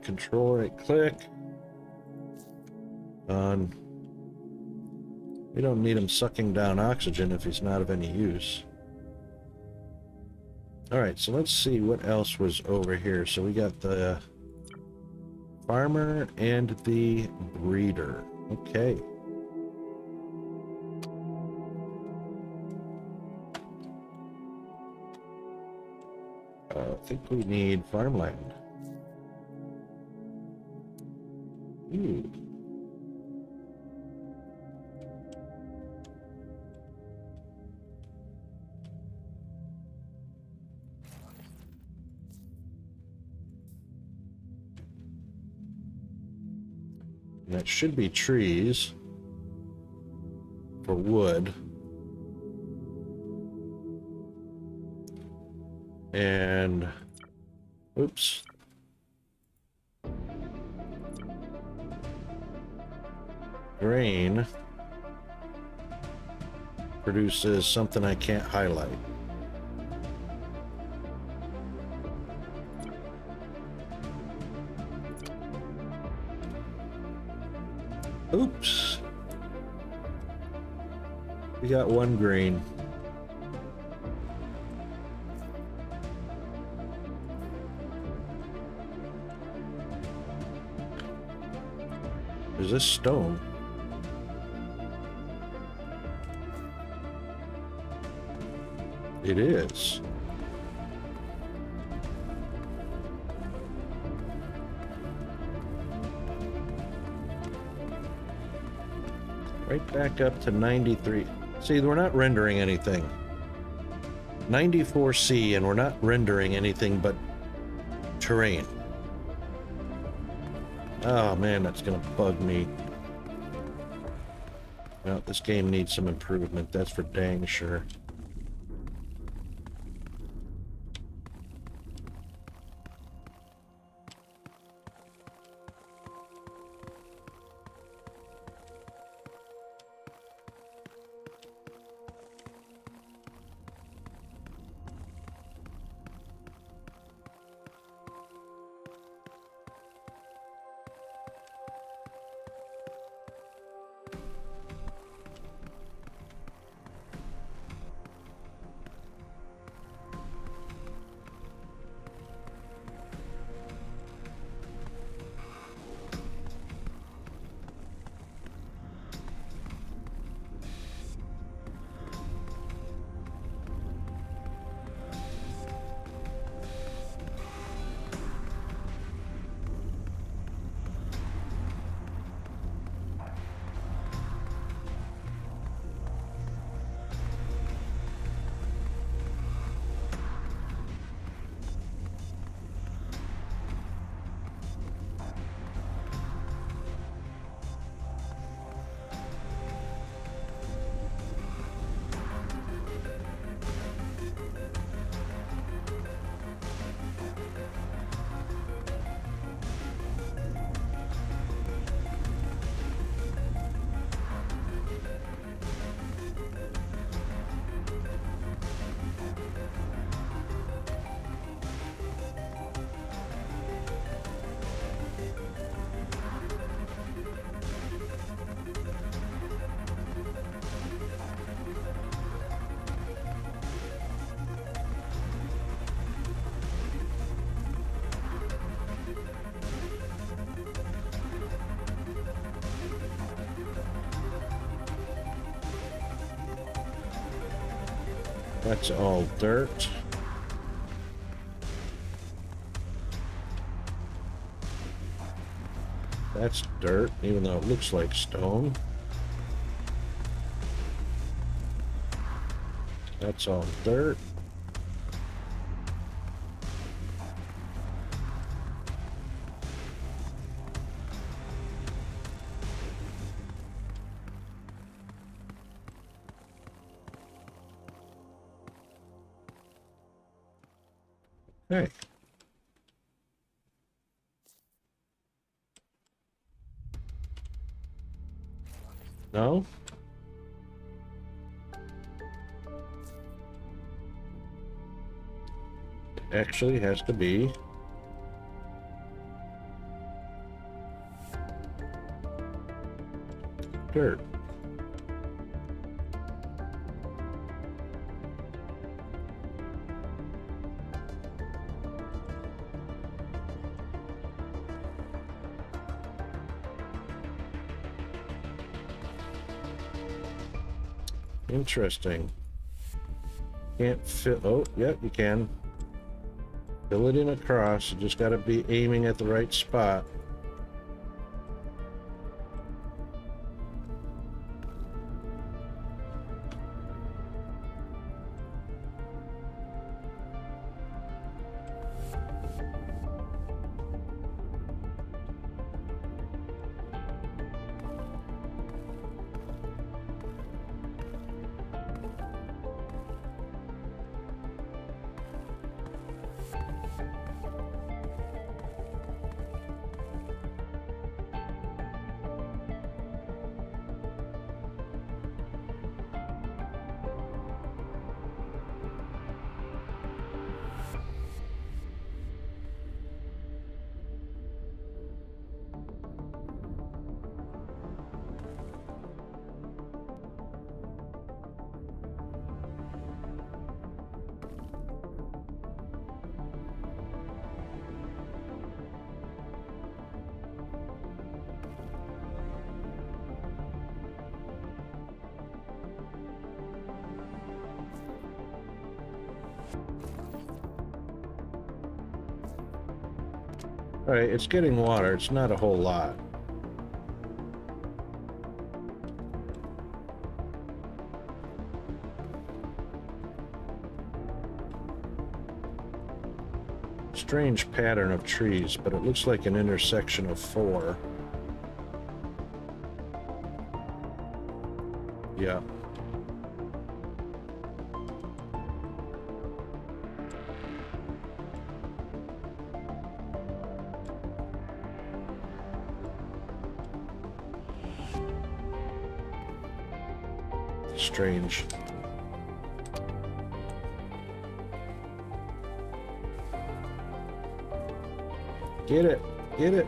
Control right click on. We don't need him sucking down oxygen if he's not of any use. All right, so let's see what else was over here. So we got the farmer and the breeder. Okay. I think we need farmland. Ooh. And that should be trees for wood. And oops. Grain produces something I can't highlight. Oops. We got one green. Is this stone? It is. Right back up to 93. See, we're not rendering anything. 94C, and we're not rendering anything but terrain. Oh man, that's gonna bug me. Well, this game needs some improvement, that's for dang sure. That's all dirt. That's dirt, even though it looks like stone. That's all dirt. Hey. No? It actually has to be dirt. Interesting. Can't fit. Oh, yep, you can. Fill it in across. You just got to be aiming at the right spot. All right, it's getting water. It's not a whole lot. Strange pattern of trees, but it looks like an intersection of 4. Yeah. Strange. Get it! Get it!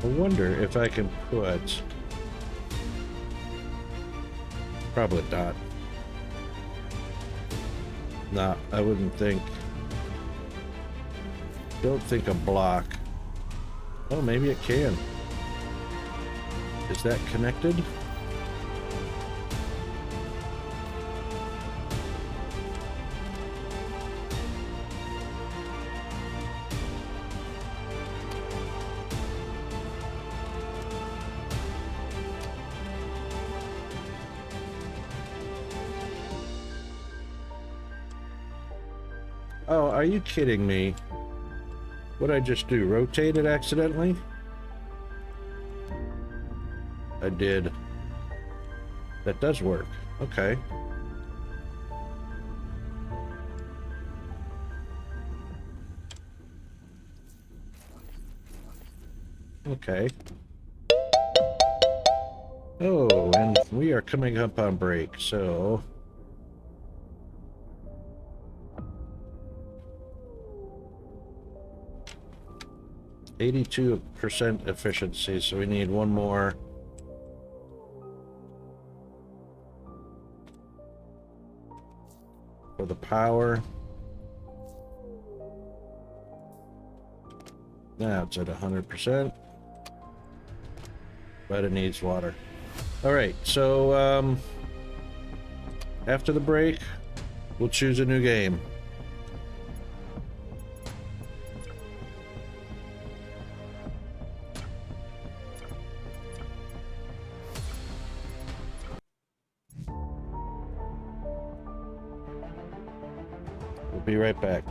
I wonder if I can put... Probably not. Nah, I wouldn't think. Don't think a block. Oh, maybe it can. Is that connected? Oh, are you kidding me? What'd I just do? Rotate it accidentally? I did. That does work. Okay. Okay. Oh, and we are coming up on break, so... 82% efficiency, so we need one more. For the power. Now it's at 100%. But it needs water. Alright, so after the break, we'll choose a new game. We'll be right back.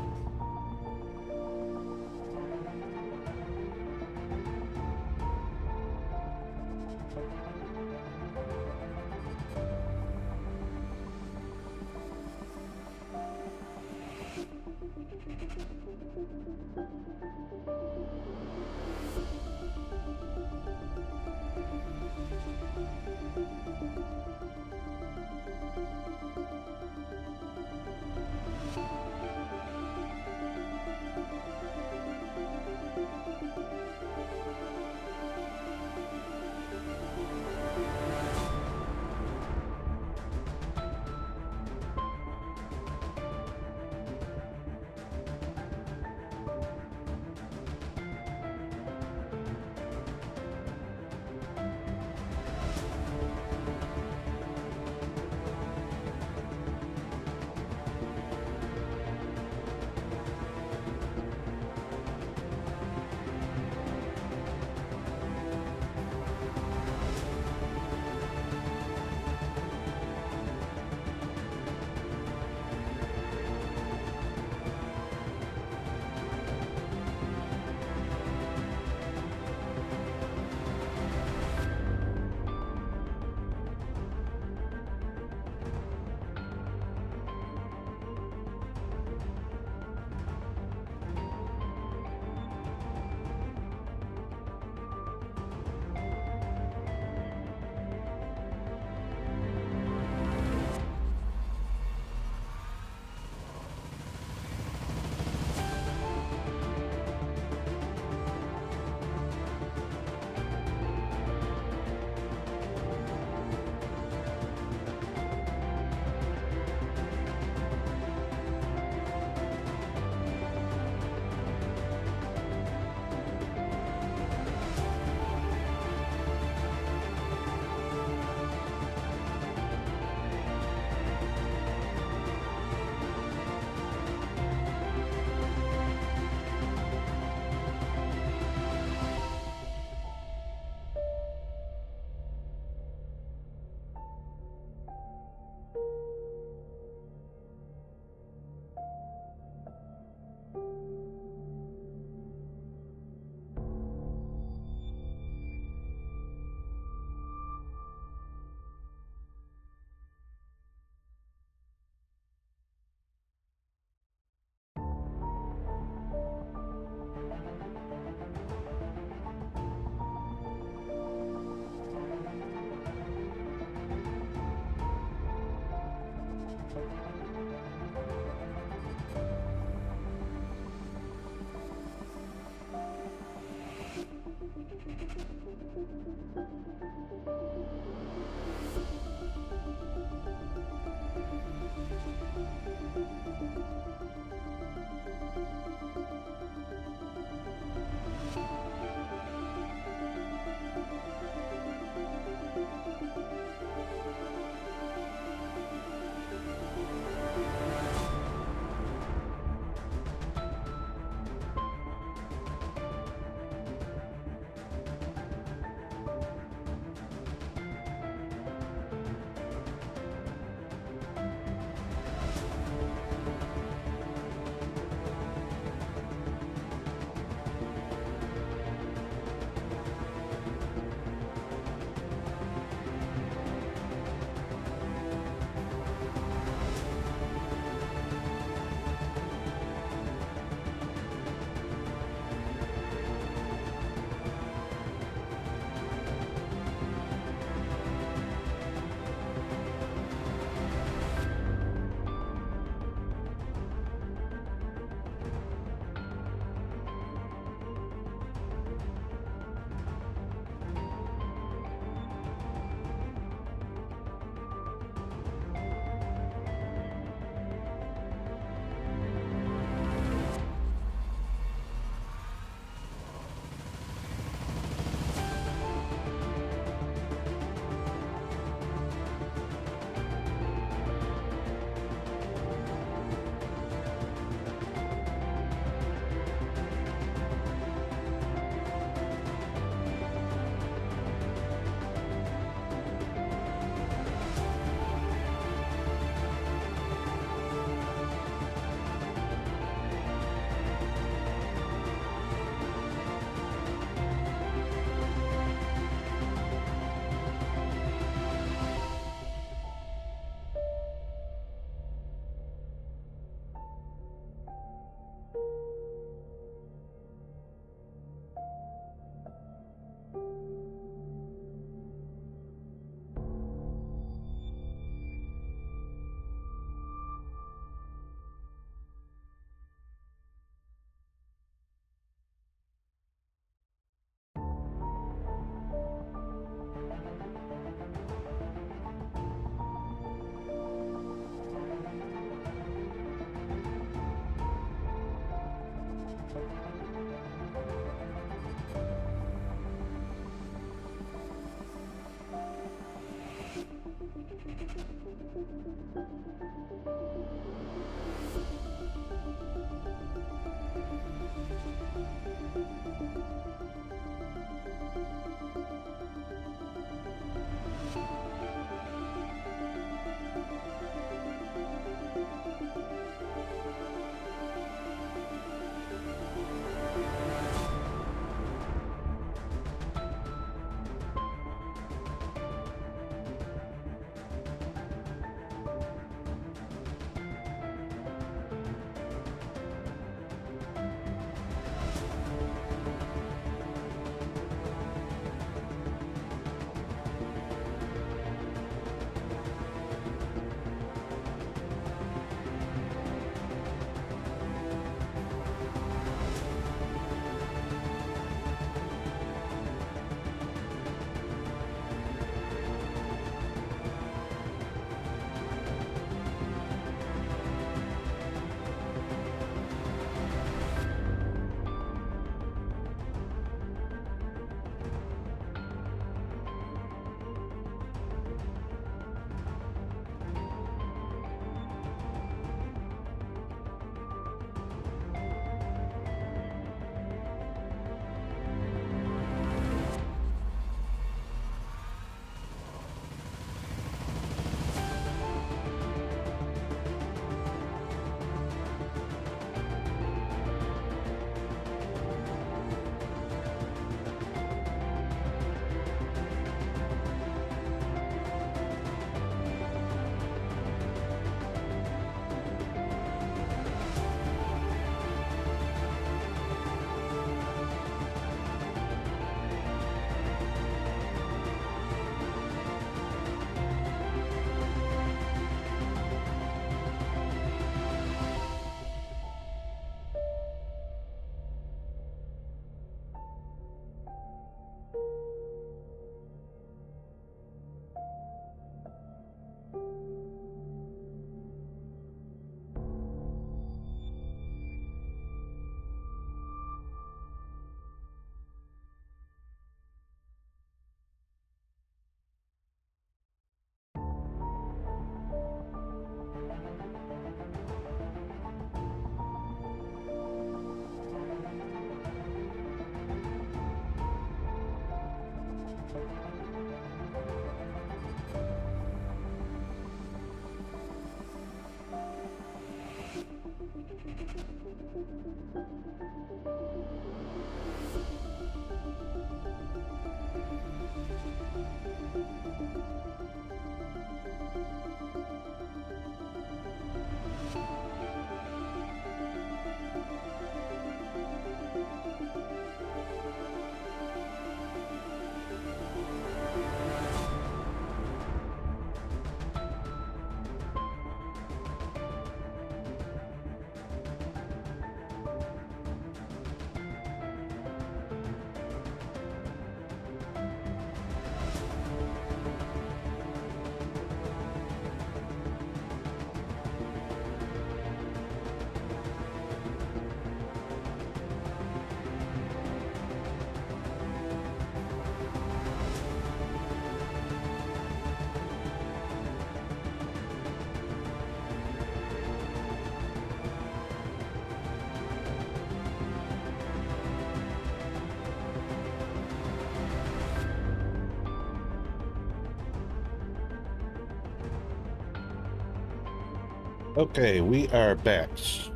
Okay, we are back.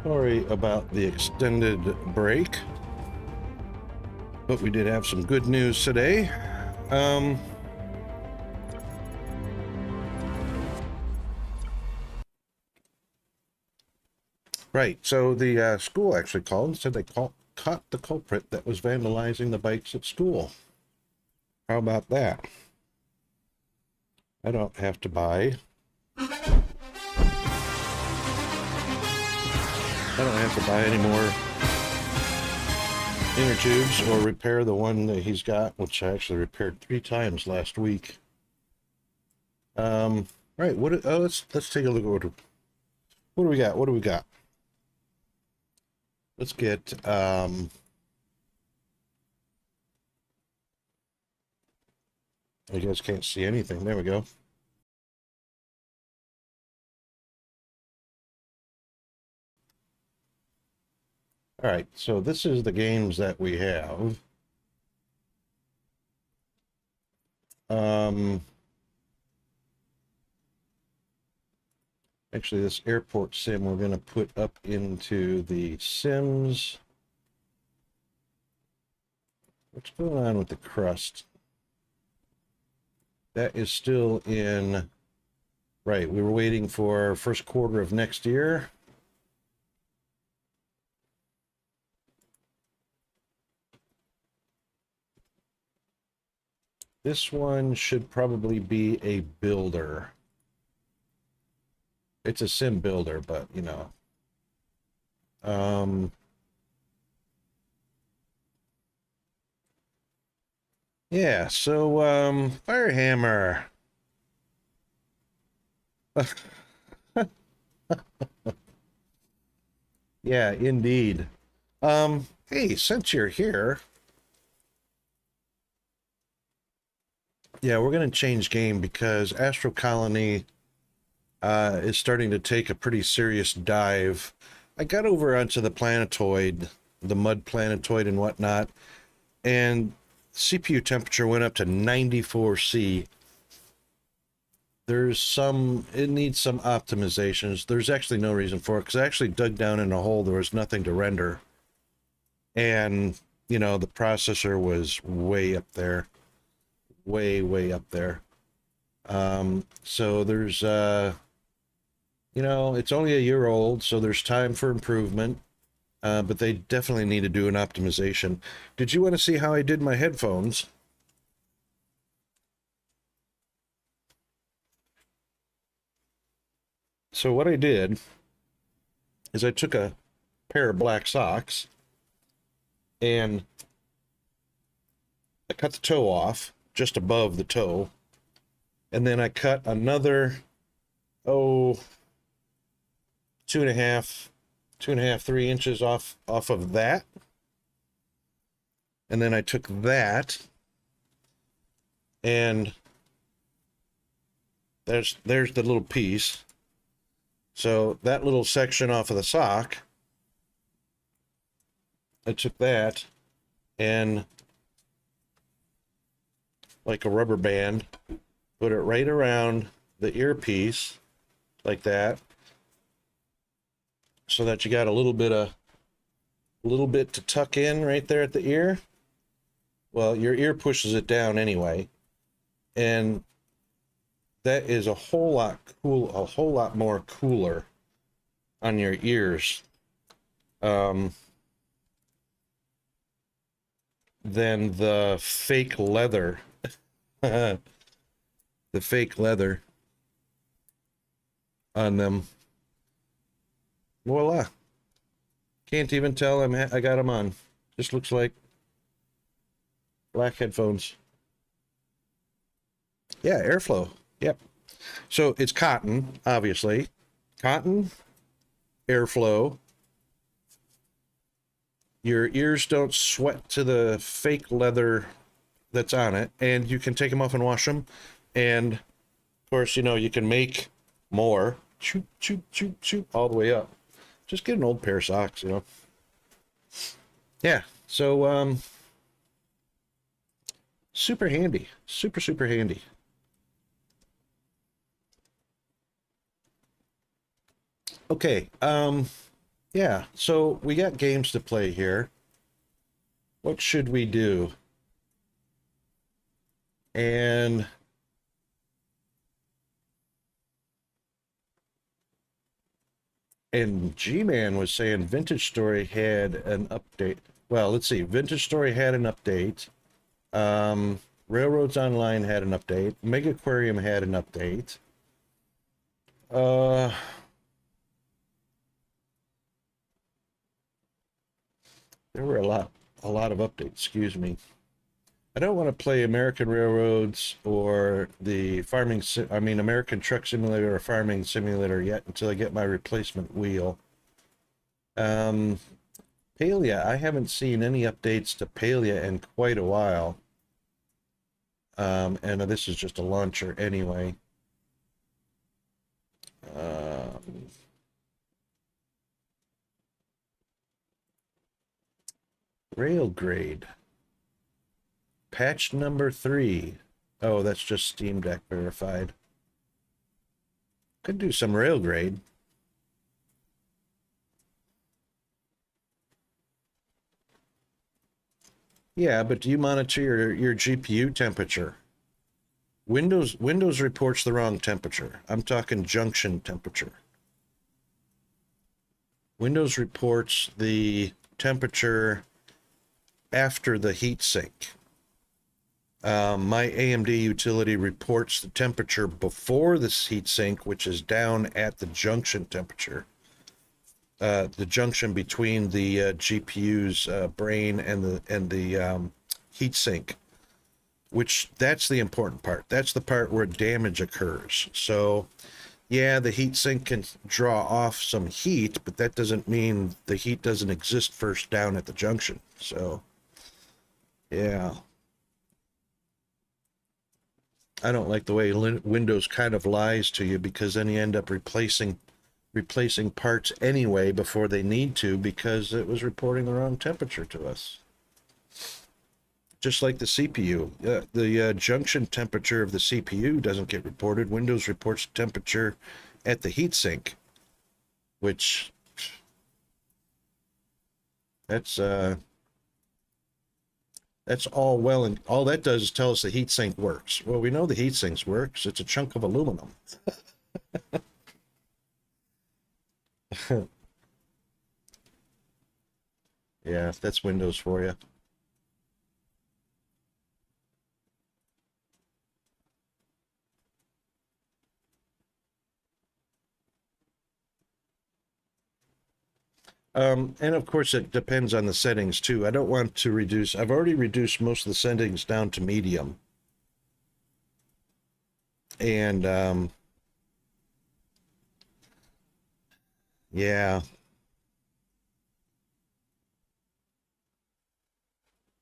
Sorry about the extended break, but we did have some good news today. Right, so the school actually called and said they caught the culprit that was vandalizing the bikes at school. How about that? I don't have to buy. I don't have to buy any more inner tubes or repair the one that he's got, which I actually repaired 3 times last week. Right, let's take a look at what do we got? What do we got? Let's get you guys can't see anything. There we go. All right, so this is the games that we have. Actually, this airport sim we're going to put up into the sims. What's going on with the crust? That is still in, right, we were waiting for first quarter of next year. This one should probably be a builder. It's a sim builder, but you know. Yeah, so Firehammer. Yeah, indeed. Hey, since you're here, yeah, we're gonna change game because Astro Colony is starting to take a pretty serious dive. I got over onto the planetoid, the mud planetoid and whatnot, and CPU temperature went up to 94C. It needs some optimizations. There's actually no reason for it because I actually dug down in a hole. There was nothing to render. And, you know, the processor was way up there. Way up there. So there's, you know, it's only a year old, so there's time for improvement. But they definitely need to do an optimization. Did you want to see how I did my headphones? So what I did is I took a pair of black socks and I cut the toe off just above the toe. And then I cut another, 3 inches off of that. And then I took that and there's the little piece. So that little section off of the sock, I took that and like a rubber band, put it right around the earpiece like that, so that you got a little bit of a little bit to tuck in right there at the ear. Well, your ear pushes it down anyway. And that is a whole lot more cooler on your ears than the fake leather. The fake leather on them. Voila. Can't even tell I got them on. Just looks like black headphones. Yeah, airflow. Yep. So it's cotton, obviously. Cotton, airflow. Your ears don't sweat to the fake leather that's on it, and you can take them off and wash them. And of course, you know, you can make more. Choop, choop, choop, choop, all the way up. Just get an old pair of socks, you know. Yeah, so super handy. Super handy. Okay, yeah, so we got games to play here. What should we do? And G-Man was saying Vintage Story had an update. Well, let's see. Vintage Story had an update. Railroads Online had an update. Mega Aquarium had an update. There were a lot of updates, excuse me. I don't want to play American Railroads or the American Truck Simulator or Farming Simulator yet until I get my replacement wheel. Palia, I haven't seen any updates to Palia in quite a while. And this is just a launcher anyway. Railgrade. Patch number 3. Oh, that's just Steam Deck verified. Could do some Railgrade. Yeah, but do you monitor your GPU temperature? Windows reports the wrong temperature. I'm talking junction temperature. Windows reports the temperature after the heat sink. My AMD utility reports the temperature before this heat sink, which is down at the junction temperature. The junction between the GPU's brain and the heat sink, which that's the important part. That's the part where damage occurs. So, yeah, the heat sink can draw off some heat, but that doesn't mean the heat doesn't exist first down at the junction. So, yeah. I don't like the way Windows kind of lies to you, because then you end up replacing parts anyway before they need to, because it was reporting the wrong temperature to us. Just like the CPU, the junction temperature of the CPU doesn't get reported. Windows reports temperature at the heatsink, which that's all well, and all that does is tell us the heatsink works. Well, we know the heatsink works. It's a chunk of aluminum. Yeah, that's Windows for you. And of course, it depends on the settings too. I don't want to reduce. I've already reduced most of the settings down to medium. And yeah.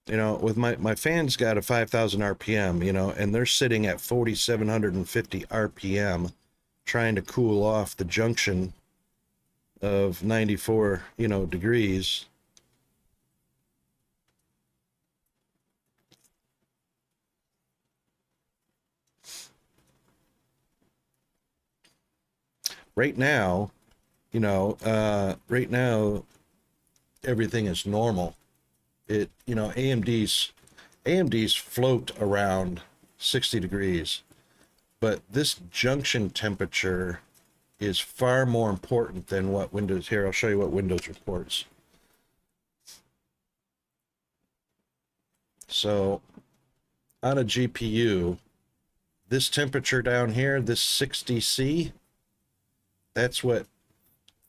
You know, with my fan's got a 5,000 RPM, you know, and they're sitting at 4,750 RPM trying to cool off the junction of 94, you know, degrees. Right now, you know, right now everything is normal. It, you know, AMD's float around 60 degrees, but this junction temperature is far more important than what Windows, here, I'll show you what Windows reports. So on a GPU, this temperature down here, this 60C, that's what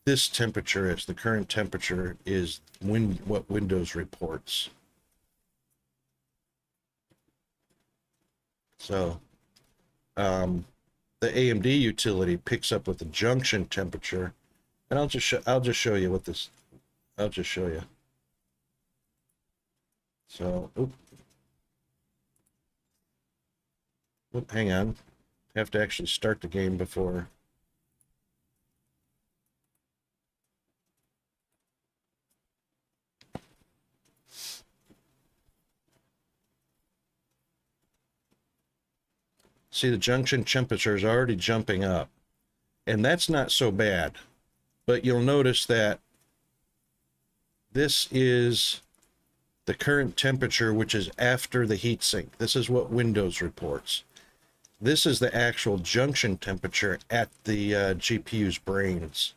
this temperature is. The current temperature is what Windows reports. So the AMD utility picks up with the junction temperature, and I'll just show you what this. I'll just show you. So, hang on. I have to actually start the game before. See, the junction temperature is already jumping up, and that's not so bad. But you'll notice that this is the current temperature, which is after the heatsink. This is what Windows reports. This is the actual junction temperature at the GPU's brains.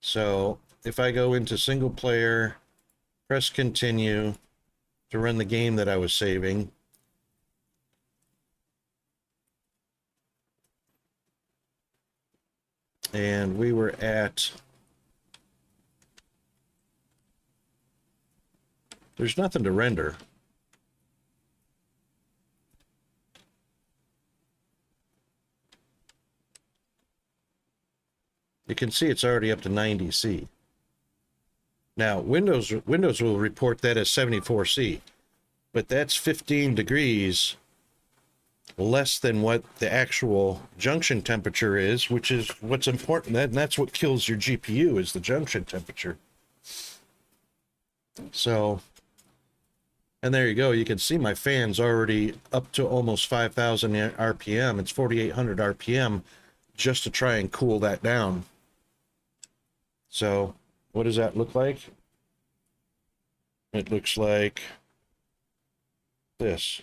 So if I go into single player, press continue to run the game that I was saving, and we were at, there's nothing to render. You can see it's already up to 90C. Now, Windows will report that as 74C, but that's 15 degrees less than what the actual junction temperature is, which is what's important. And that's what kills your GPU, is the junction temperature. So, and there you go. You can see my fan's already up to almost 5,000 RPM. It's 4,800 RPM just to try and cool that down. So, what does that look like? It looks like this.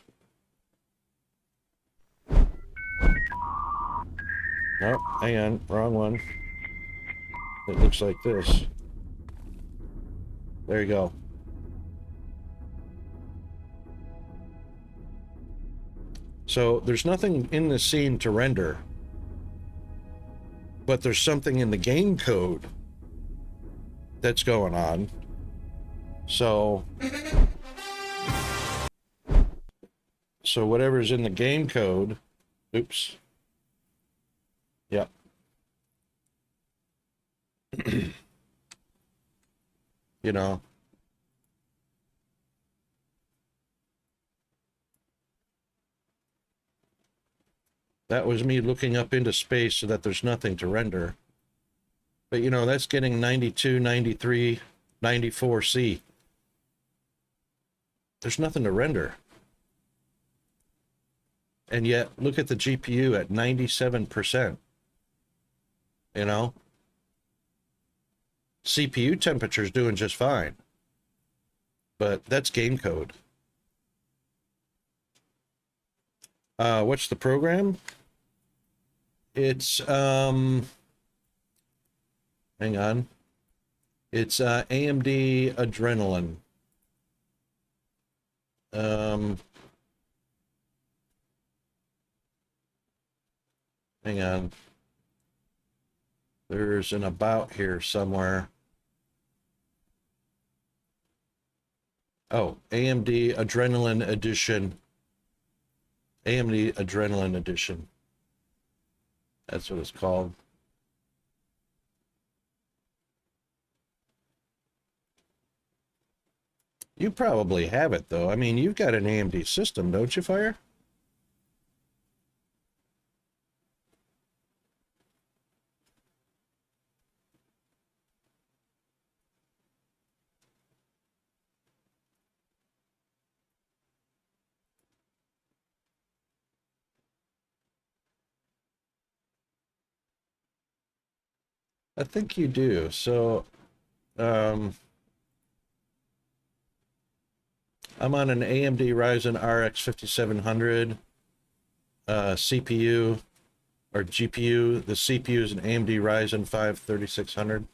Oh, hang on, wrong one. It looks like this. There you go. So there's nothing in the scene to render, but there's something in the game code that's going on. So whatever's in the game code, oops. Yep. You know, that was me looking up into space so that there's nothing to render. But you know, that's getting 92, 93, 94C. There's nothing to render. And yet, look at the GPU at 97%. You know? CPU temperature's doing just fine. But that's game code. What's the program? It's, hang on. It's AMD Adrenalin. Hang on. There's an about here somewhere. Oh, AMD Adrenalin Edition. AMD Adrenalin Edition. That's what it's called. You probably have it, though. I mean, you've got an AMD system, don't you, Fire? I think you do. So I'm on an AMD Ryzen RX 5700 CPU or GPU. The CPU is an AMD Ryzen 5 3600.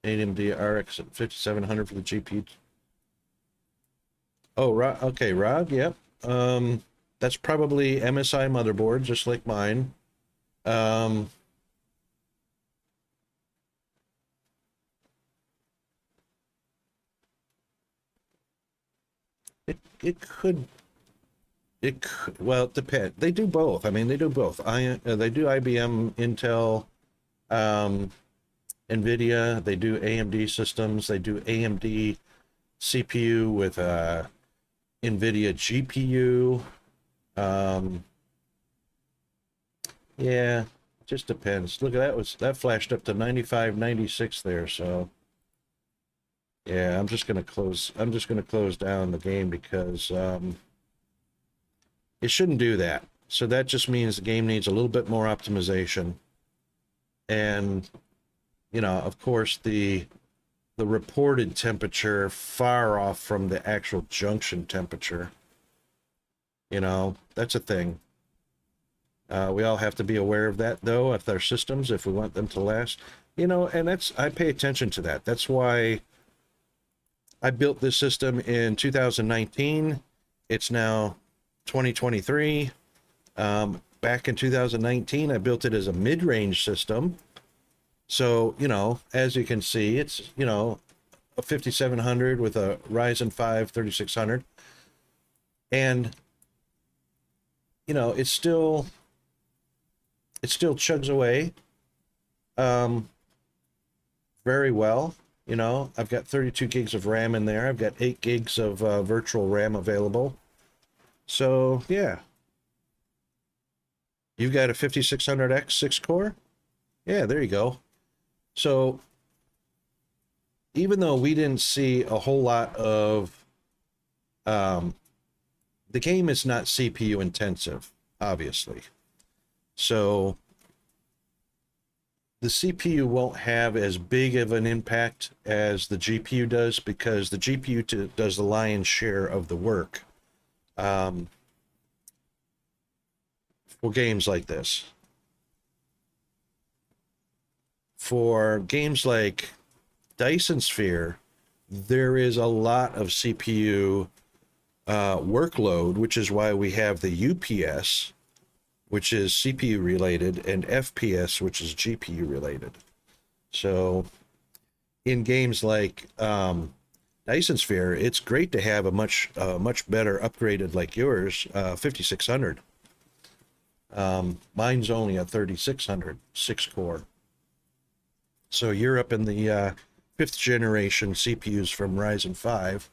AMD RX 5700 for the GPU. Oh, okay, Rod, yep. That's probably MSI motherboard, just like mine. It could, well, it depends. They do both. I mean, they do both. They do IBM, Intel, NVIDIA. They do AMD systems. They do AMD CPU with NVIDIA GPU. Yeah, just depends. Look at that flashed up to 95, 96 there. So yeah, I'm just gonna close down the game because it shouldn't do that. So that just means the game needs a little bit more optimization. And you know, of course, the reported temperature far off from the actual junction temperature. You know, that's a thing. We all have to be aware of that, though, with our systems, if we want them to last. You know, and I pay attention to that. That's why I built this system in 2019. It's now 2023. Back in 2019, I built it as a mid-range system. So, you know, as you can see, it's, you know, a 5700 with a Ryzen 5 3600. And, you know, it still chugs away very well. You know, I've got 32 gigs of RAM in there. I've got 8 gigs of virtual RAM available. So, yeah. You've got a 5600X 6-core? Yeah, there you go. So, even though we didn't see a whole lot of... the game is not CPU intensive, obviously. So the CPU won't have as big of an impact as the GPU does because the GPU does the lion's share of the work for games like this. For games like Dyson Sphere, there is a lot of CPU workload, which is why we have the UPS, which is CPU related, and FPS, which is GPU related. So in games like Dyson Sphere, it's great to have a much better upgraded like yours, 5600. Mine's only a 3600 6-core. So you're up in the 5th generation CPUs from Ryzen 5.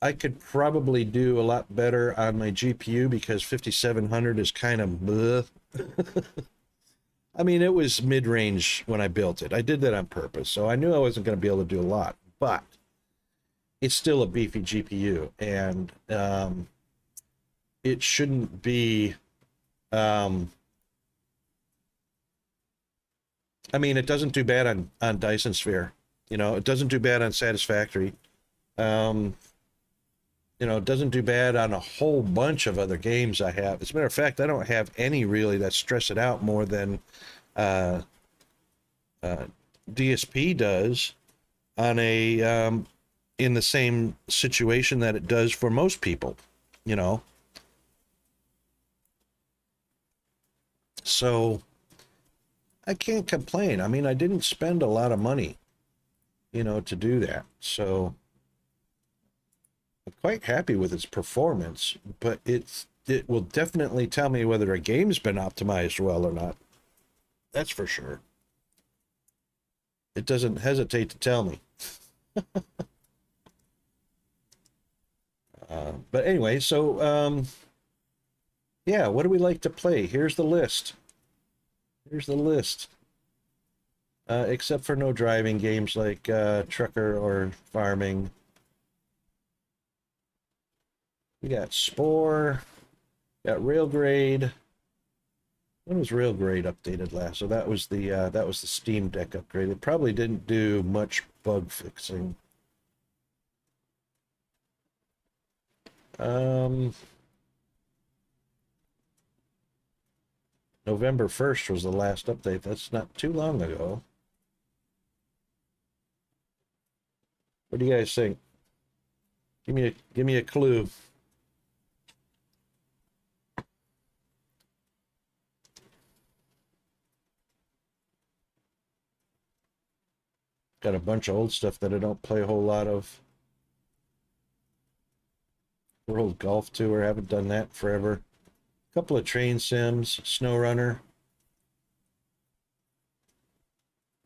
I could probably do a lot better on my GPU because 5700 is kind of bleh. I mean, it was mid-range when I built it. I did that on purpose, so I knew I wasn't going to be able to do a lot, but it's still a beefy GPU, and it shouldn't be... I mean, it doesn't do bad on Dyson Sphere. You know, it doesn't do bad on Satisfactory. You know, it doesn't do bad on a whole bunch of other games I have. As a matter of fact, I don't have any really that stress it out more than DSP does on a in the same situation that it does for most people, you know. So I can't complain. I mean, I didn't spend a lot of money, you know, to do that. So I'm quite happy with its performance, but it will definitely tell me whether a game's been optimized well or not. That's for sure. It doesn't hesitate to tell me. But anyway, so yeah, what do we like to play? Here's the list. Here's the list. Except for no driving games like Trucker or Farming. We got Spore, got Railgrade. When was Real Great updated last? So that was the Steam Deck upgrade. It probably didn't do much bug fixing. November 1st was the last update. That's not too long ago. What do you guys think? Give me a clue. Got a bunch of old stuff that I don't play a whole lot of. World Golf Tour, haven't done that forever. A couple of train sims, SnowRunner.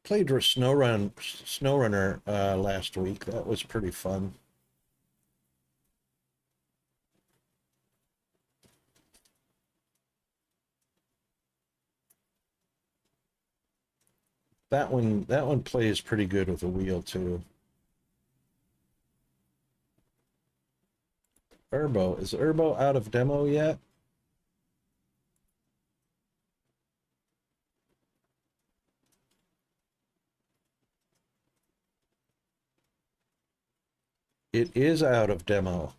Played SnowRunner last week. That was pretty fun. That one plays pretty good with a wheel too. Urbo, is Urbo out of demo yet? It is out of demo.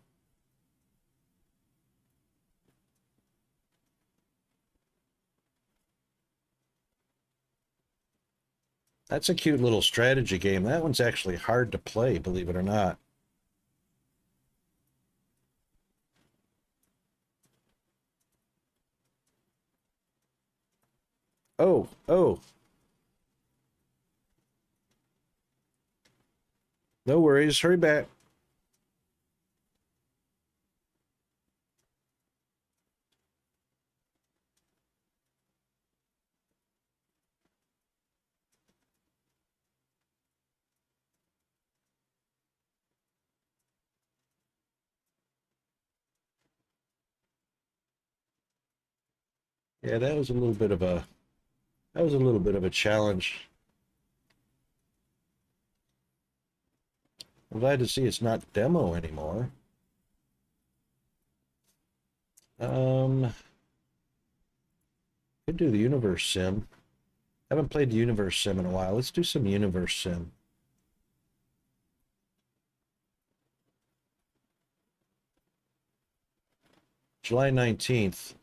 That's a cute little strategy game. That one's actually hard to play, believe it or not. Oh, oh. No worries. Hurry back. Yeah, that was a little bit of a challenge. I'm glad to see it's not demo anymore. Could do the Universe Sim. Haven't played the Universe Sim in a while. Let's do some Universe Sim. July 19th.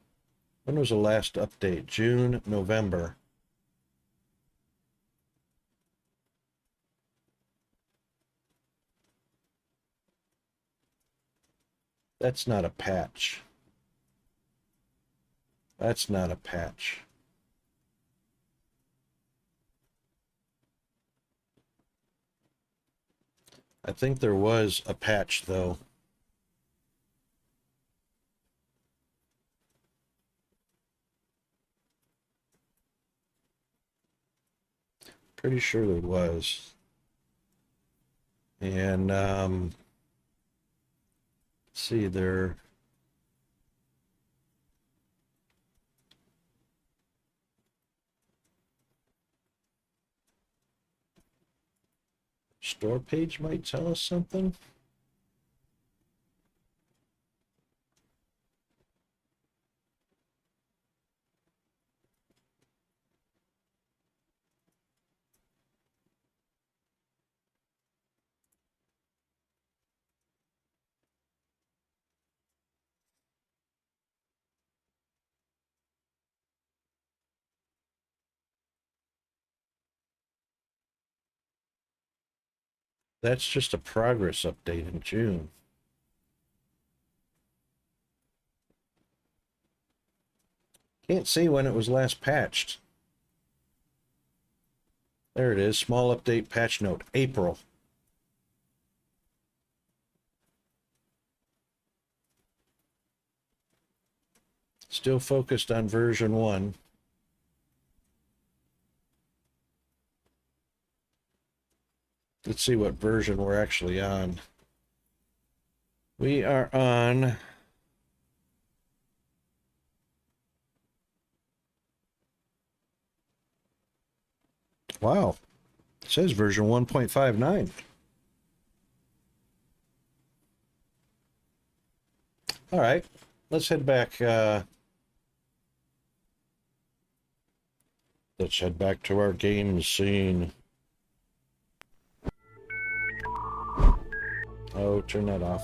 When was the last update? June, November. That's not a patch. That's not a patch. I think there was a patch, though. Pretty sure there was. And, let's see, there... Store page might tell us something. That's just a progress update in June. Can't see when it was last patched. There it is. Small update patch note. April. Still focused on version 1. Let's see what version we're actually on. We are on... Wow. It says version 1.59. All right. Let's head back. Let's head back to our game scene. Oh, turn that off.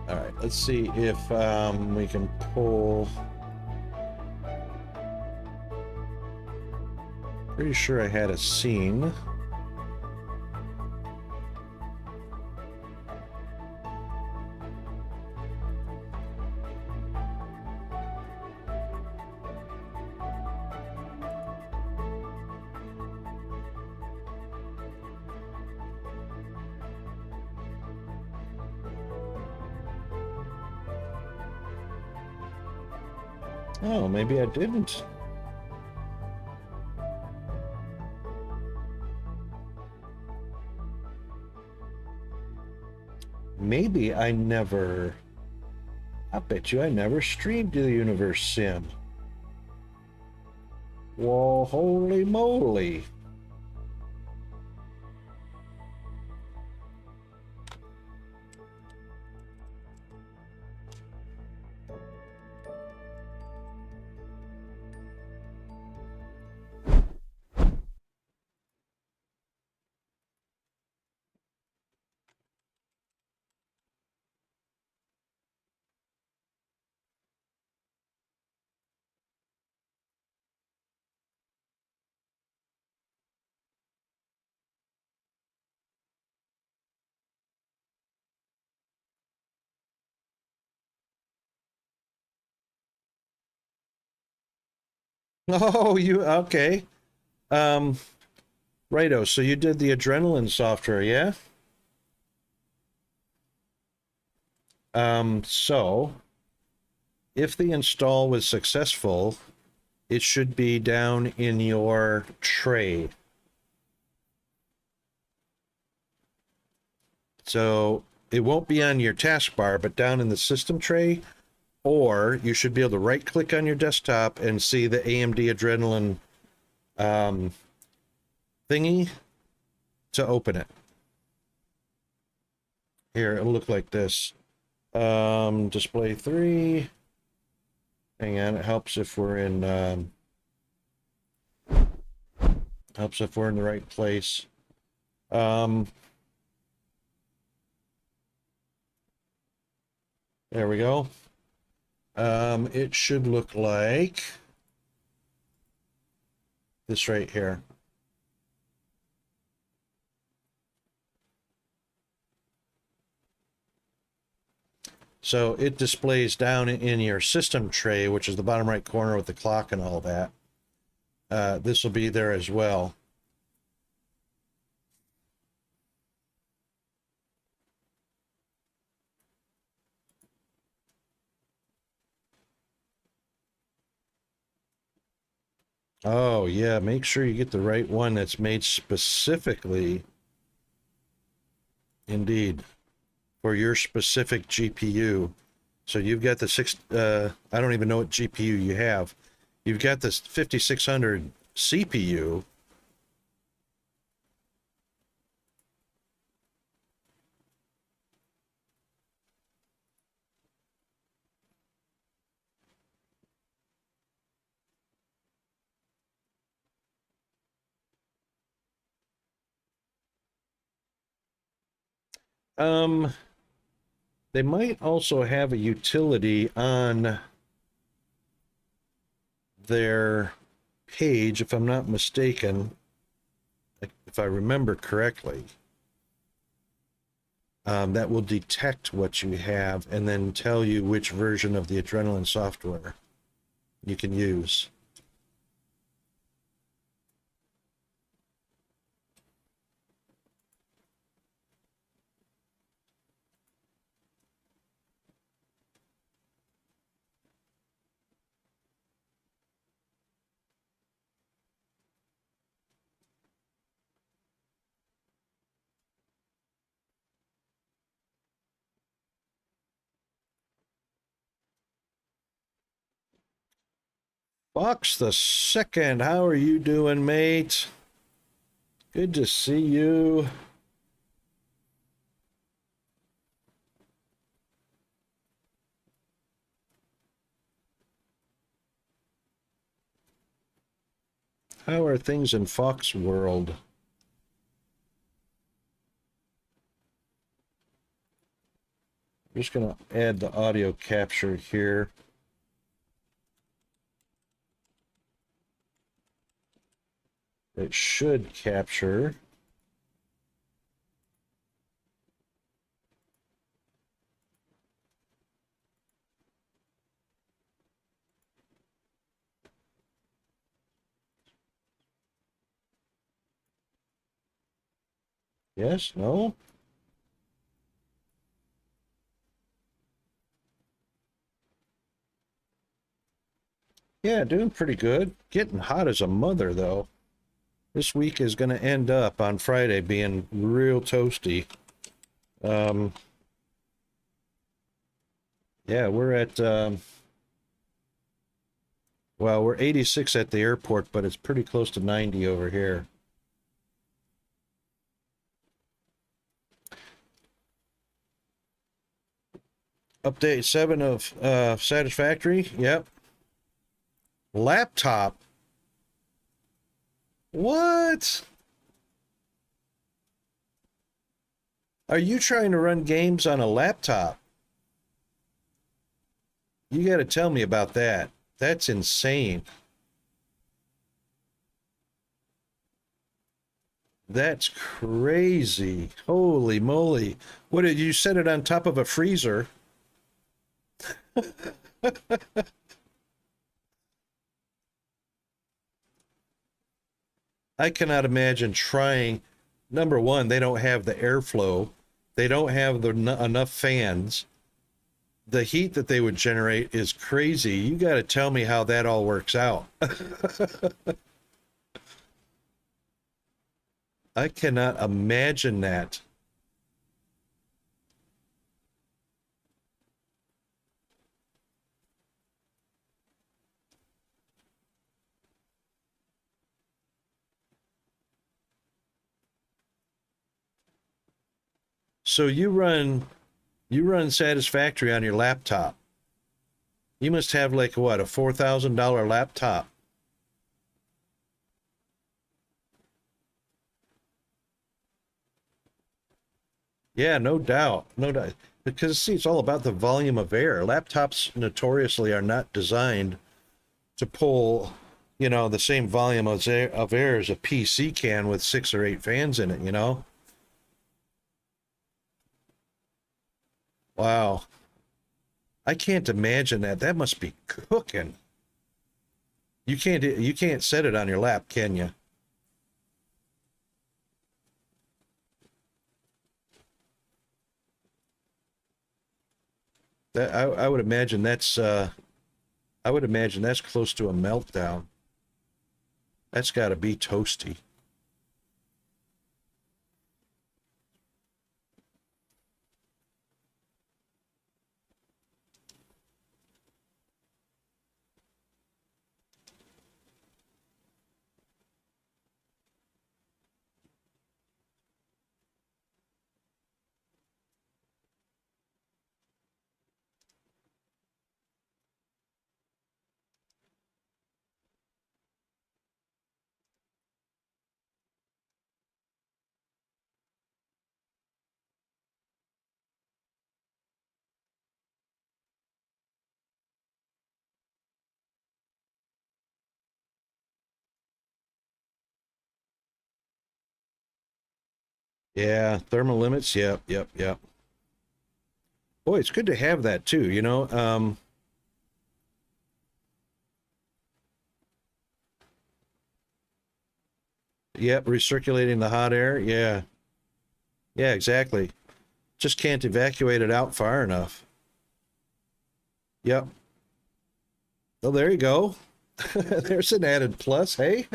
All right, let's see if we can pull. Pretty sure I had a scene. Oh, maybe I didn't. Maybe I never. I bet you I never streamed the Universe Sim. Whoa, holy moly. Oh, you okay. Um, righto. So you did the adrenaline software, yeah? So if the install was successful, it should be down in your tray. So it won't be on your taskbar, but down in the system tray, or you should be able to right click on your desktop and see the AMD Adrenaline thingy to open it. Here, it'll look like this. Display 3. Hang on, it helps if we're in helps if we're in the right place. There we go. It should look like this right here. So it displays down in your system tray, which is the bottom right corner with the clock and all that. This will be there as well. Oh, yeah, make sure you get the right one that's made specifically, indeed, for your specific GPU. So you've got the I don't even know what GPU you have. You've got this 5600 CPU. They might also have a utility on their page, if I'm not mistaken, if I remember correctly, that will detect what you have and then tell you which version of the Adrenaline software you can use. Fox the Second, how are you doing, mate? Good to see you. How are things in Fox World? I'm just going to add the audio capture here. It should capture. Yes? No? Yeah, doing pretty good. Getting hot as a mother, though. This week is going to end up on Friday being real toasty. Yeah, we're at, well, we're 86 at the airport, but it's pretty close to 90 over here. Update 7 of Satisfactory. Yep. Laptop. What? Are you trying to run games on a laptop? You got to tell me about that. That's insane. That's crazy. Holy moly. What did you set it on top of a freezer? I cannot imagine trying. Number one, they don't have the airflow. They don't have enough fans. The heat that they would generate is crazy. You got to tell me how that all works out. I cannot imagine that. So you run Satisfactory on your laptop. You must have like what, a $4,000 laptop. Yeah, no doubt. No doubt. Because see, it's all about the volume of air. Laptops notoriously are not designed to pull, the same volume of air as a PC can with 6 or 8 fans in it. Wow. I can't imagine that. That must be cooking. You can't set it on your lap, can you? That I would imagine that's close to a meltdown. That's got to be toasty. Yeah, thermal limits. Yep, yep, yep. Boy, it's good to have that too. Yep, recirculating the hot air. Yeah, yeah, exactly. Just can't evacuate it out far enough. Yep. Well, there you go. There's an added plus, hey?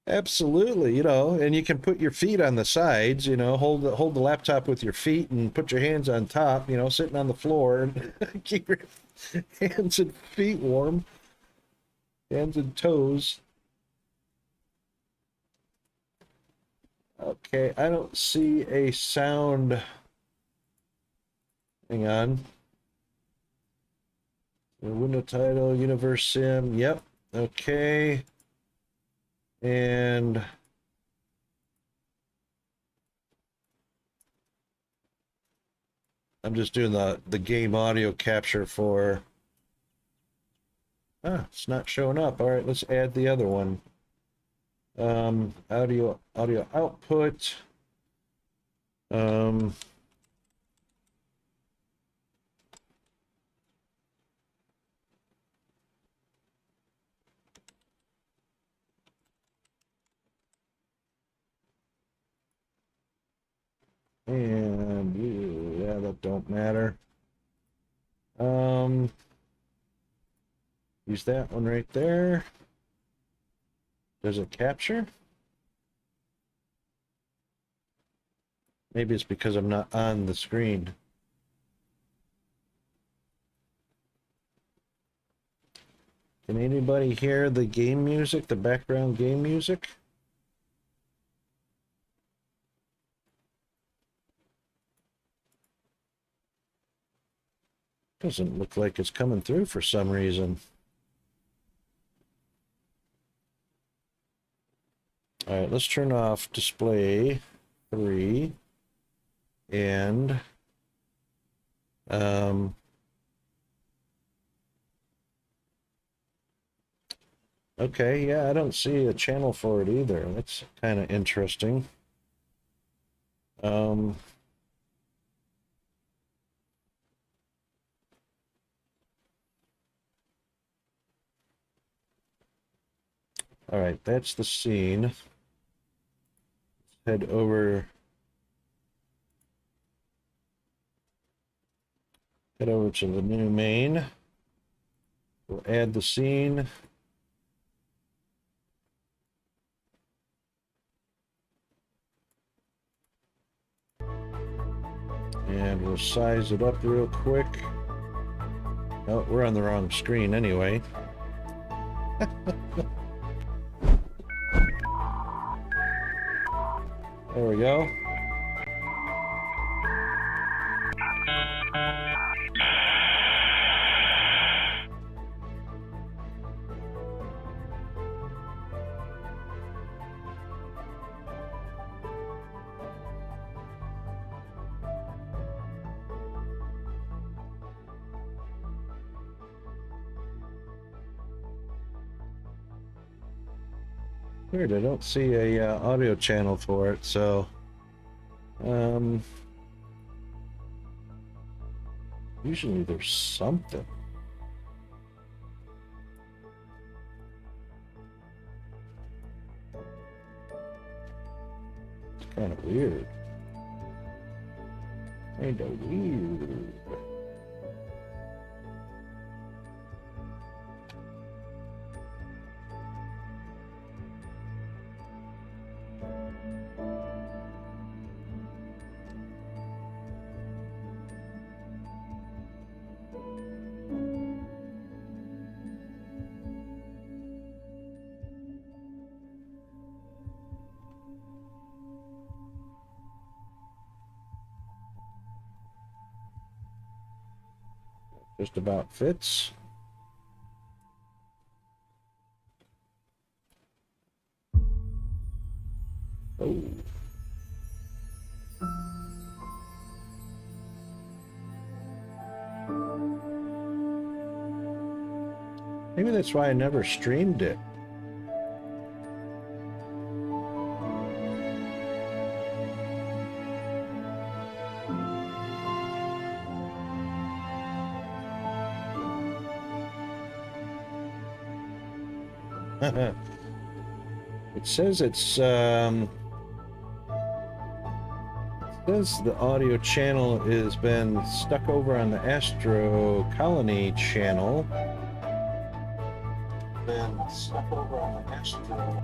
Absolutely, and you can put your feet on the sides, hold the laptop with your feet and put your hands on top, sitting on the floor and keep your hands and feet warm, hands and toes. Okay, I don't see a sound. Hang on. Window title, Universe Sim. Yep, Okay. And I'm just doing the game audio capture for. It's not showing up. All right, let's add the other one. Audio output. And yeah, that don't matter. Use that one right there. Does it capture? Maybe it's because I'm not on the screen. Can anybody hear the game music, the background game music? Doesn't look like it's coming through for some reason. All right, let's turn off display 3 and okay, yeah, I don't see a channel for it either. That's kind of interesting. All right, that's the scene. Let's head over to the new main. We'll add the scene. And we'll size it up real quick. Oh, we're on the wrong screen anyway. There we go. Weird, I don't see a audio channel for it, so usually there's something. It's kind of weird. Kind of weird. Just about fits. Oh. Maybe that's why I never streamed it. It says it says the audio channel has been stuck over on the Astro Colony channel. Been stuck over on the Astro.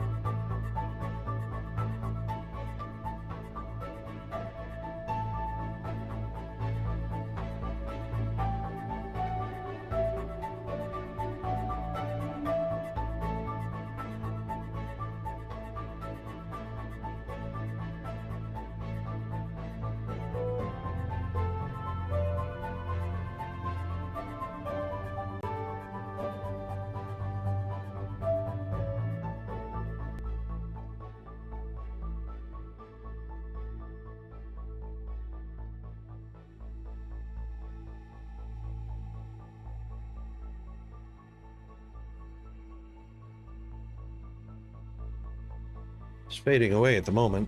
It's fading away at the moment.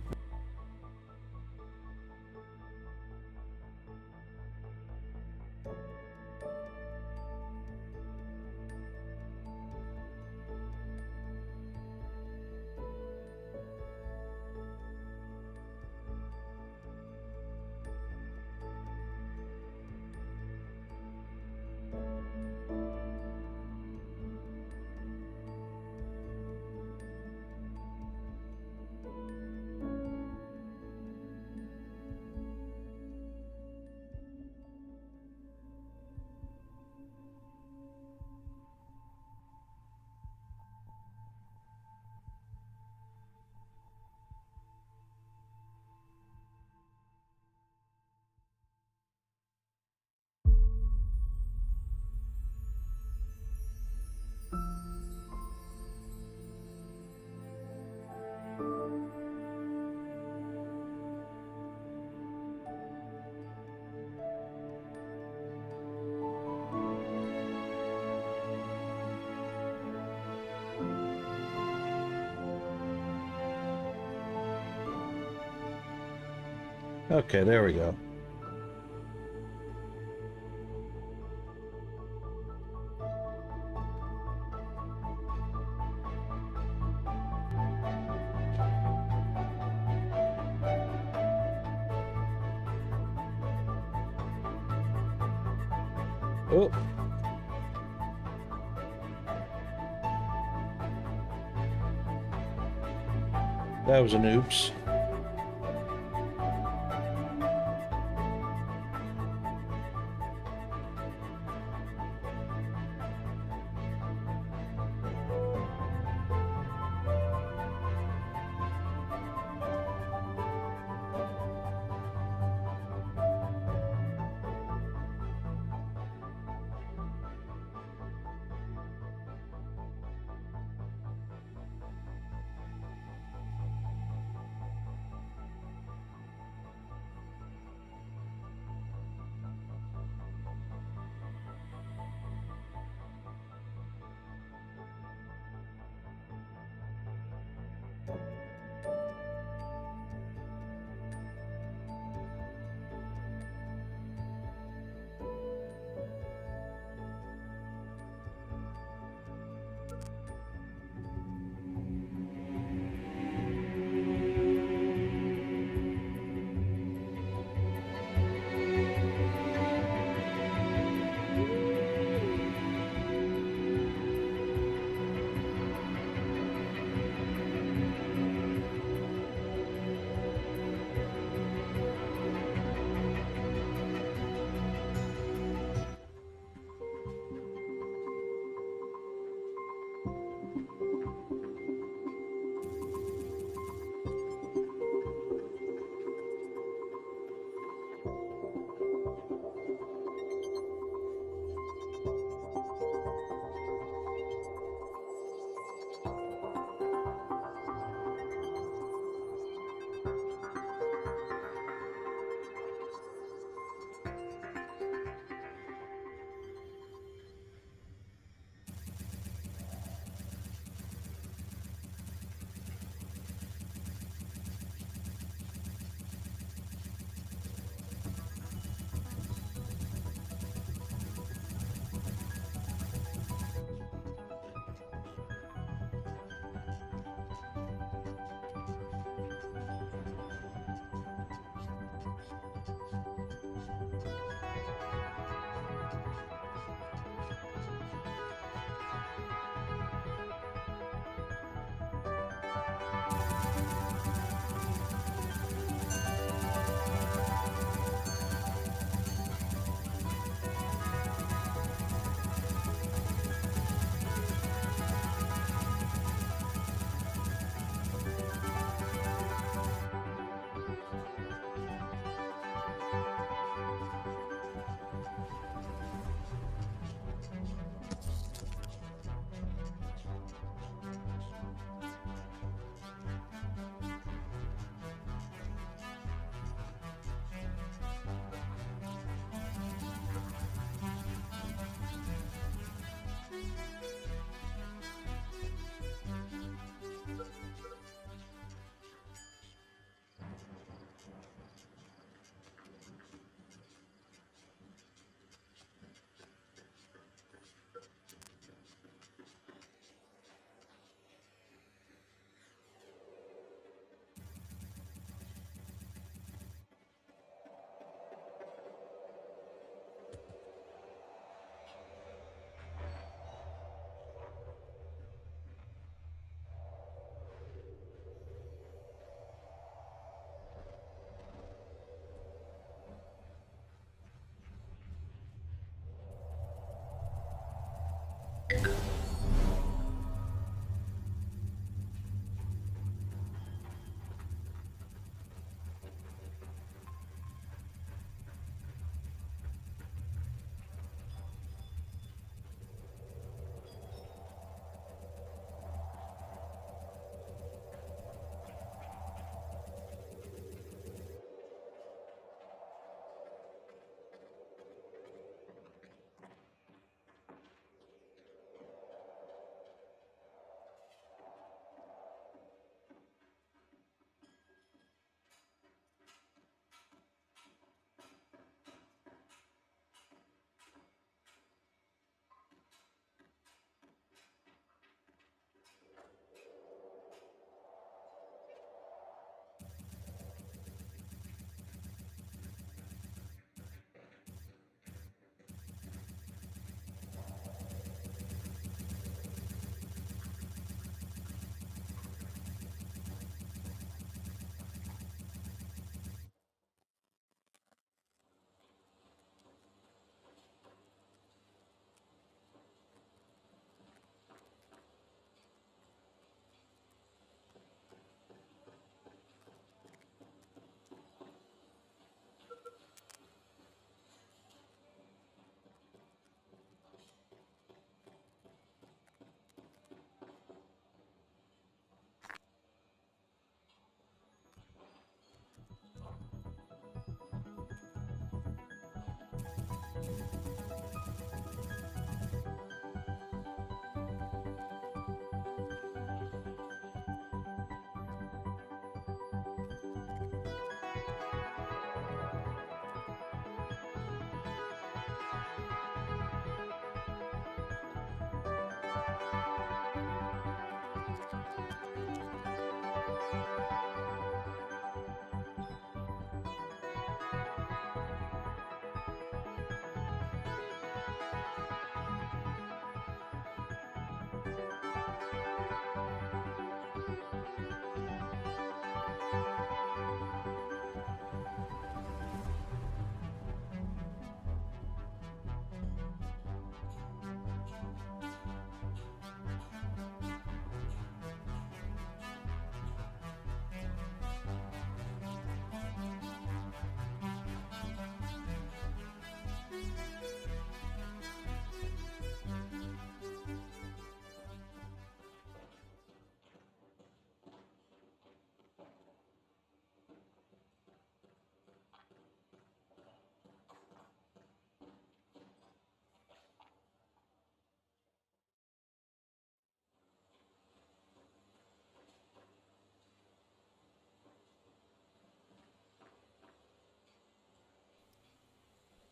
Okay, there we go. Oh. That was an oops.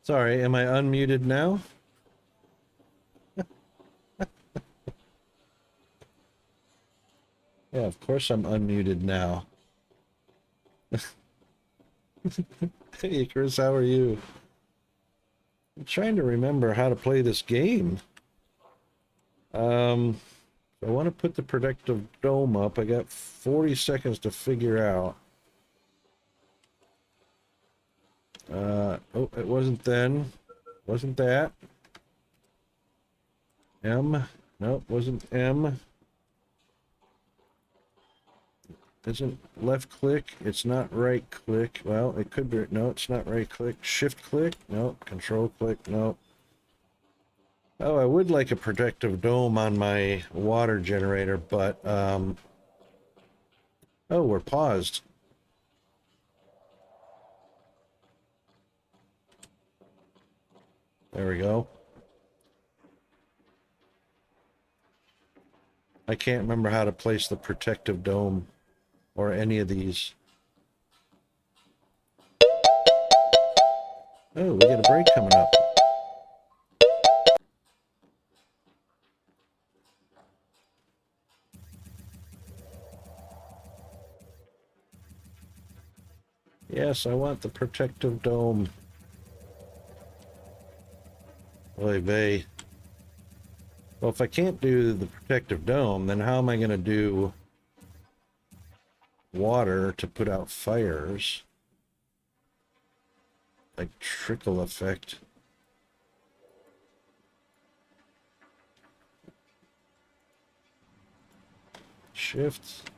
Sorry, am I unmuted now? Yeah, of course I'm unmuted now. Hey, Chris, how are you? I'm trying to remember how to play this game. I want to put the protective dome up. I got 40 seconds to figure out. Oh, it wasn't then. Wasn't that. M. Nope, wasn't M. Isn't left click. It's not right click. Well, it could be. No, it's not right click. Shift click. No. Control click. No. Oh, I would like a protective dome on my water generator, but, oh, we're paused. There we go. I can't remember how to place the protective dome or any of these. Oh, we got a break coming up. Yes, I want the protective dome. Oy vey. Well, if I can't do the protective dome, then how am I going to do water to put out fires? Like trickle effect. Shift.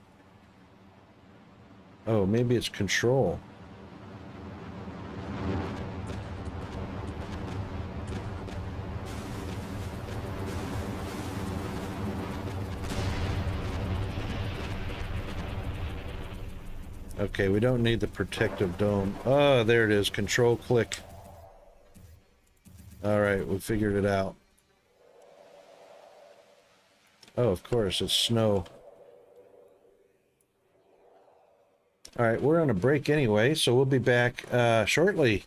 Oh, maybe it's control. Okay, we don't need the protective dome. Oh, there it is. Control click. All right, we figured it out. Oh, of course, it's snow. All right, we're on a break anyway, so we'll be back shortly.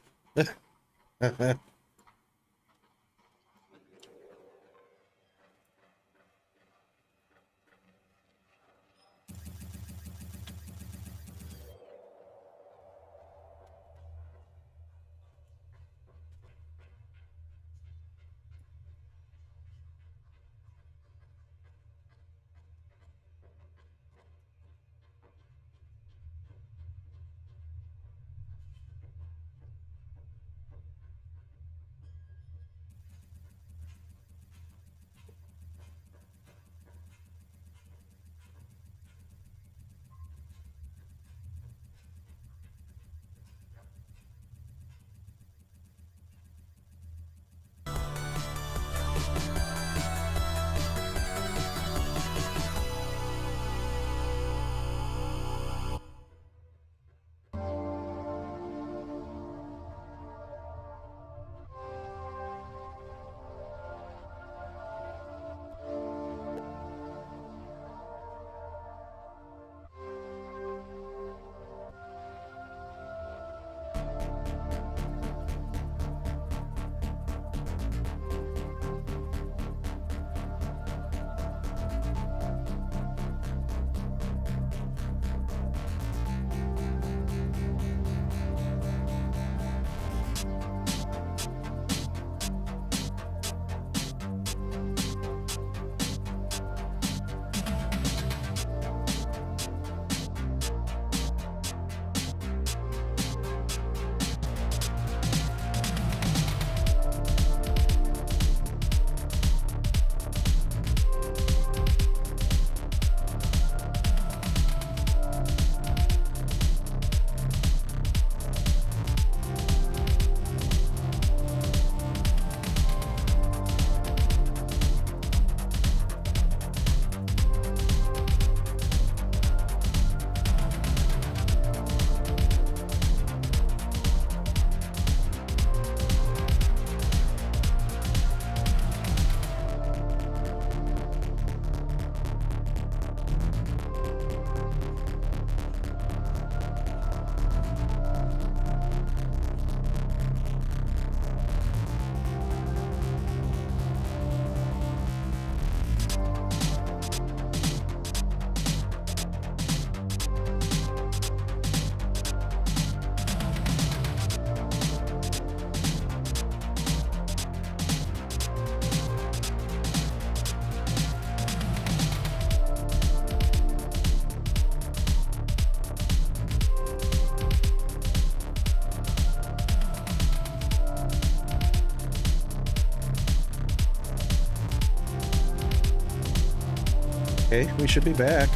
Okay, we should be back.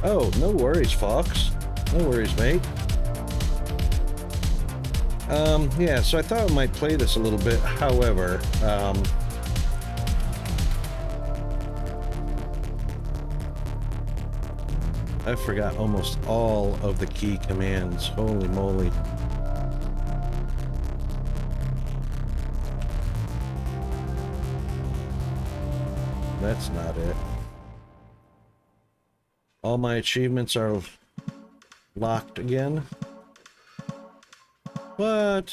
Oh, no worries, Fox. No worries, mate. Yeah, so I thought I might play this a little bit. However, I forgot almost all of the key commands. Holy moly. That's not it. All my achievements are locked again. What?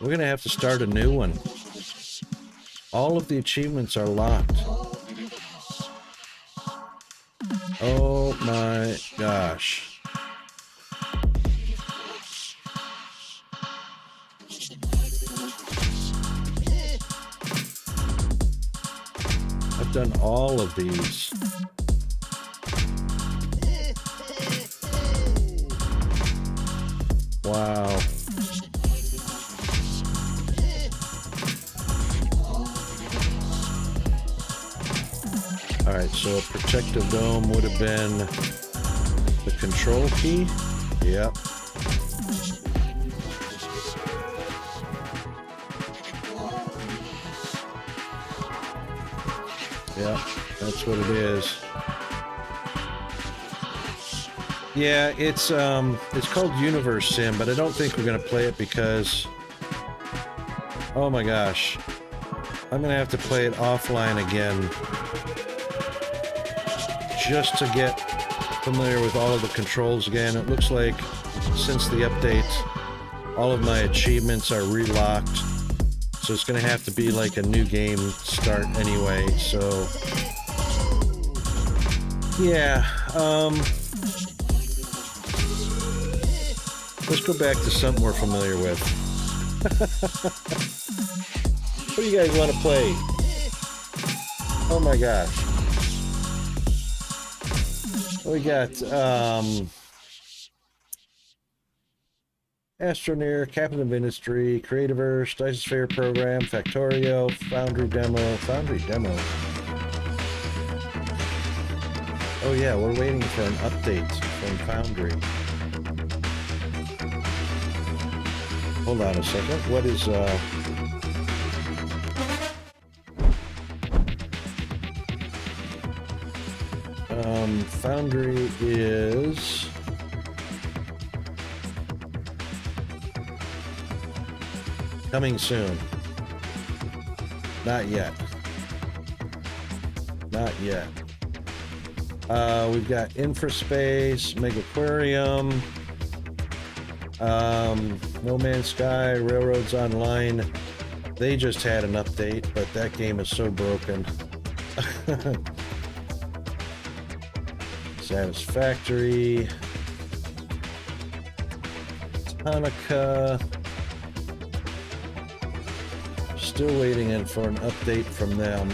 We're gonna have to start a new one. All of the achievements are locked. Oh my gosh. I've done all of these. Wow. Alright, so a protective dome would have been the control key. Yep. Yep, that's what it is. Yeah, it's called Universe Sim, but I don't think we're gonna play it because, oh my gosh, I'm gonna have to play it offline again just to get familiar with all of the controls again. It looks like since the update, all of my achievements are relocked, so it's gonna have to be like a new game start anyway. So yeah, let's go back to something we're familiar with. What do you guys want to play? Oh my gosh. We got Astroneer, Captain of Industry, Creativerse, Dice Program, Factorio, Foundry Demo. Oh yeah, we're waiting for an update from Foundry. Hold on a second. What is Foundry is coming soon. Not yet. Not yet. We've got Infraspace, Megaquarium, No Man's Sky, Railroads Online. They just had an update, but that game is so broken. Satisfactory, Hanukkah. Still waiting in for an update from them.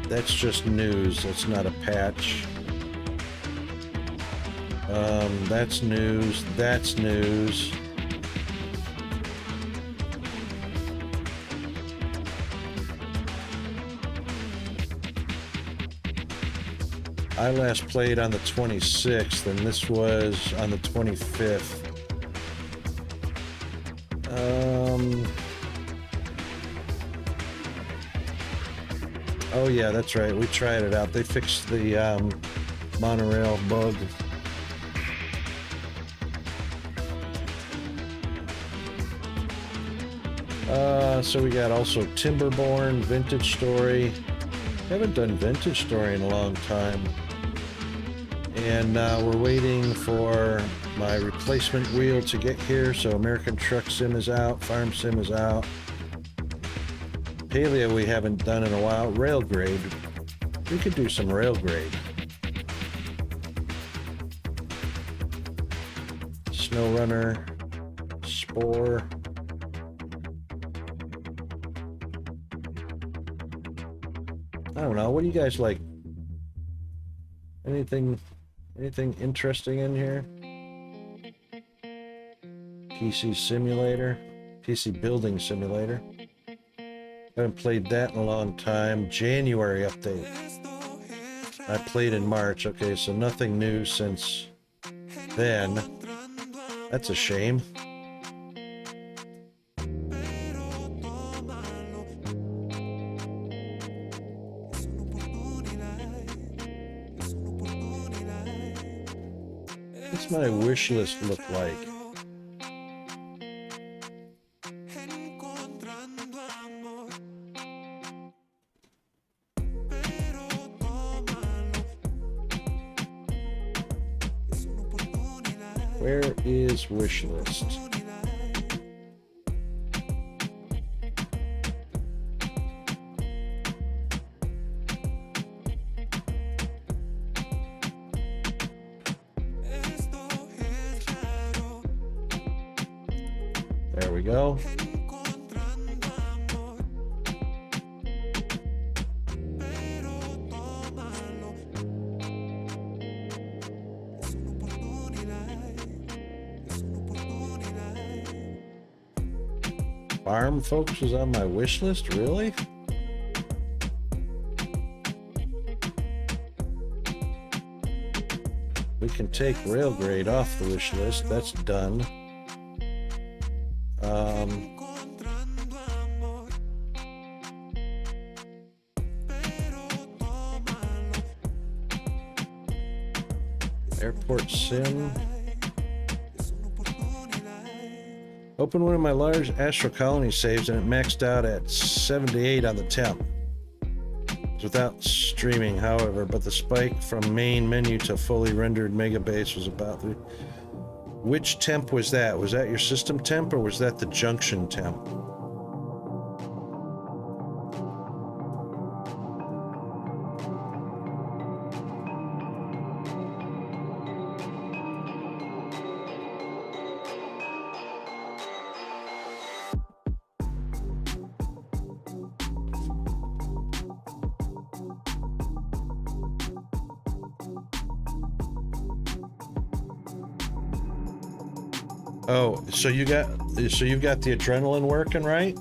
That's just news. That's not a patch. That's news. That's news. I last played on the 26th, and this was on the 25th. Oh yeah, that's right. We tried it out. They fixed the monorail bug. So we got also Timberborn, Vintage Story. Haven't done Vintage Story in a long time. And we're waiting for my replacement wheel to get here. So American Truck Sim is out, Farm Sim is out. Paleo we haven't done in a while. Railgrade. We could do some Railgrade. Snow Runner, Spore. I don't know. What do you guys like? Anything interesting in here? PC Simulator, PC Building Simulator. Haven't played that in a long time. January update. I played in March. Okay, so nothing new since then. That's a shame. What's my wish list look like? Where is wish list? There we go. Farm folks was on my wish list, really? We can take Railgrade off the wish list. That's done. Airport Sim. Open one of my large Astro Colony saves and it maxed out at 78 on the temp. It's without streaming, however, but the spike from main menu to fully rendered Megabase was about the... Which temp was that? Was that your system temp or was that the junction temp? Oh, so you've got the adrenaline working, right?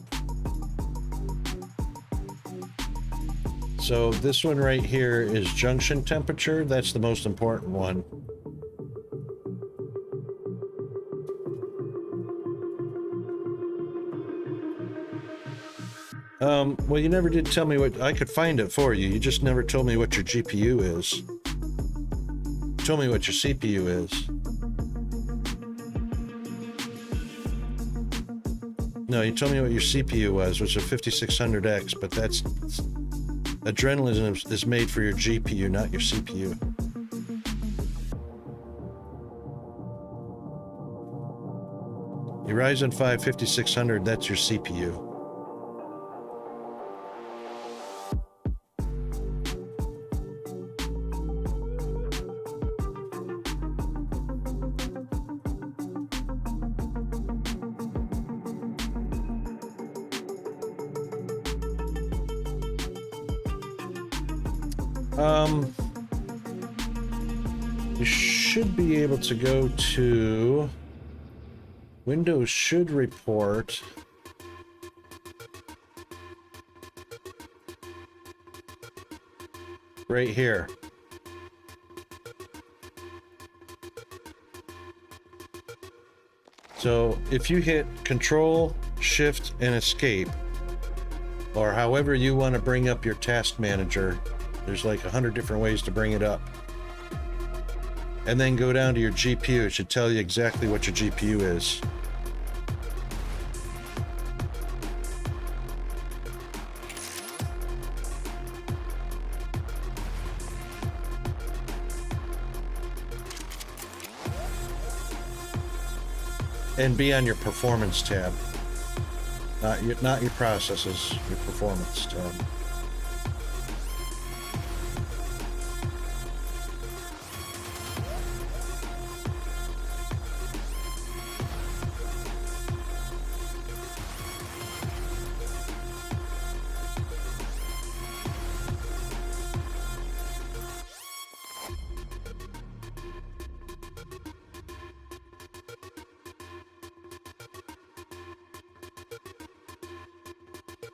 So this one right here is junction temperature. That's the most important one. Well, you never did tell me what... I could find it for you. You just never told me what your GPU is. Tell me what your CPU is. No, you told me what your CPU was, which is a 5600X, but that's... Adrenaline is made for your GPU, not your CPU. Your Ryzen 5 5600, that's your CPU. You should be able to go to Windows should report right here. So if you hit Control, Shift, and Escape, or however you want to bring up your task manager, there's like 100 different ways to bring it up. And then go down to your GPU. It should tell you exactly what your GPU is. And be on your performance tab. Not your processes, your performance tab.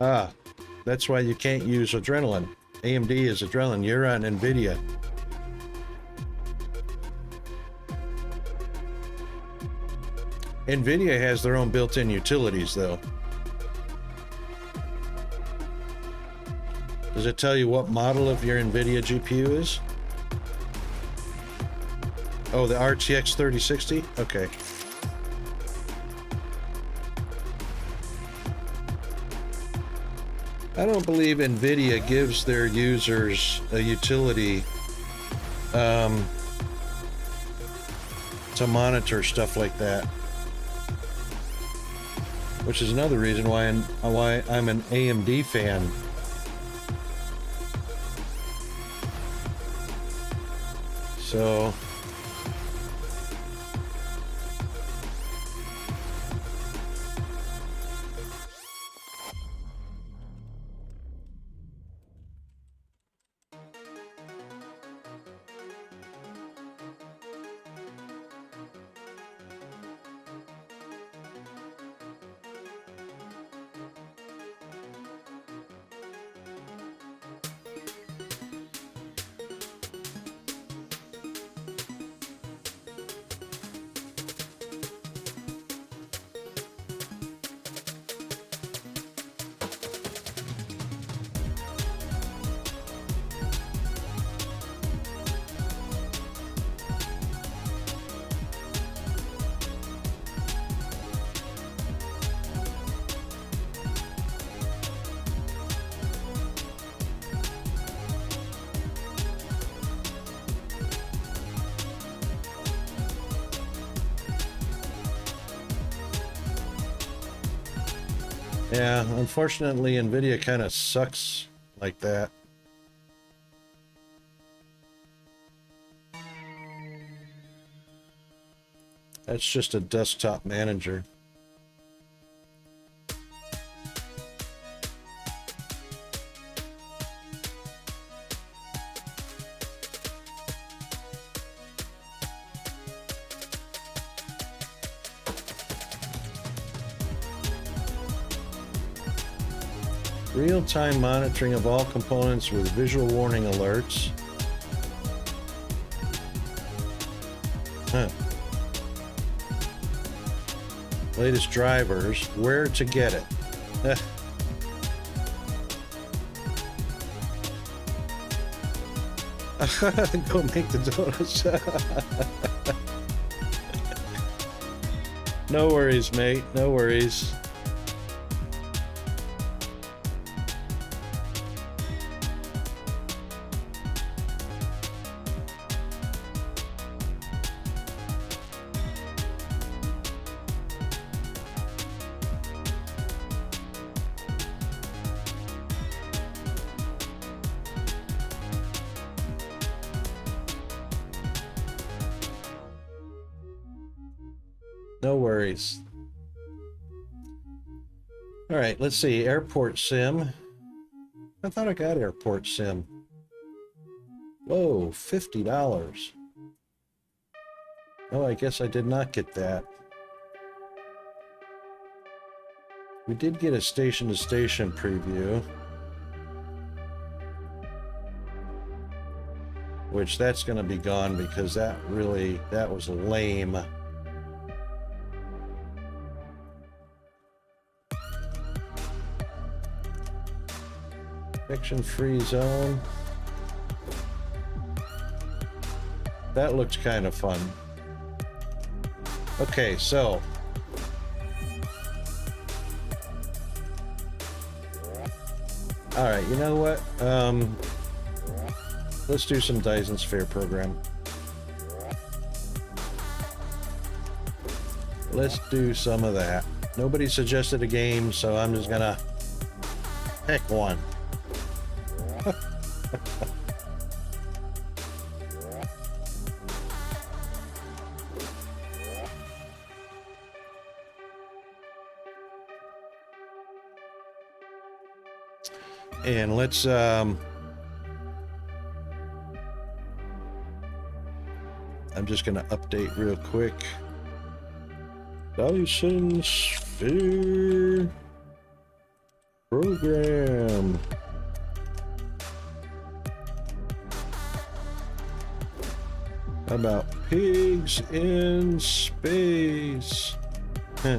Ah, that's why you can't use adrenaline. AMD is adrenaline. You're on NVIDIA. NVIDIA has their own built-in utilities, though. Does it tell you what model of your NVIDIA GPU is? Oh, the RTX 3060? Okay. I don't believe NVIDIA gives their users a utility to monitor stuff like that. Which is another reason why I'm an AMD fan. So yeah, unfortunately, NVIDIA kind of sucks like that. That's just a desktop manager. Real-time monitoring of all components with visual warning alerts. Huh. Latest drivers, where to get it. Go make the donuts. No worries, mate. No worries. No worries. All right, let's see. Airport sim. I thought I got airport sim. Whoa, $50. Oh, I guess I did not get that. We did get a station-to-station preview. Which that's going to be gone because that was lame. Infection-free zone. That looks kind of fun. Okay, so all right, you know what? Let's do some Dyson Sphere program. Let's do some of that. Nobody suggested a game, so I'm just gonna pick one. And let's I'm just gonna update real quick. Dyson Sphere. Program. How about pigs in space? Heh.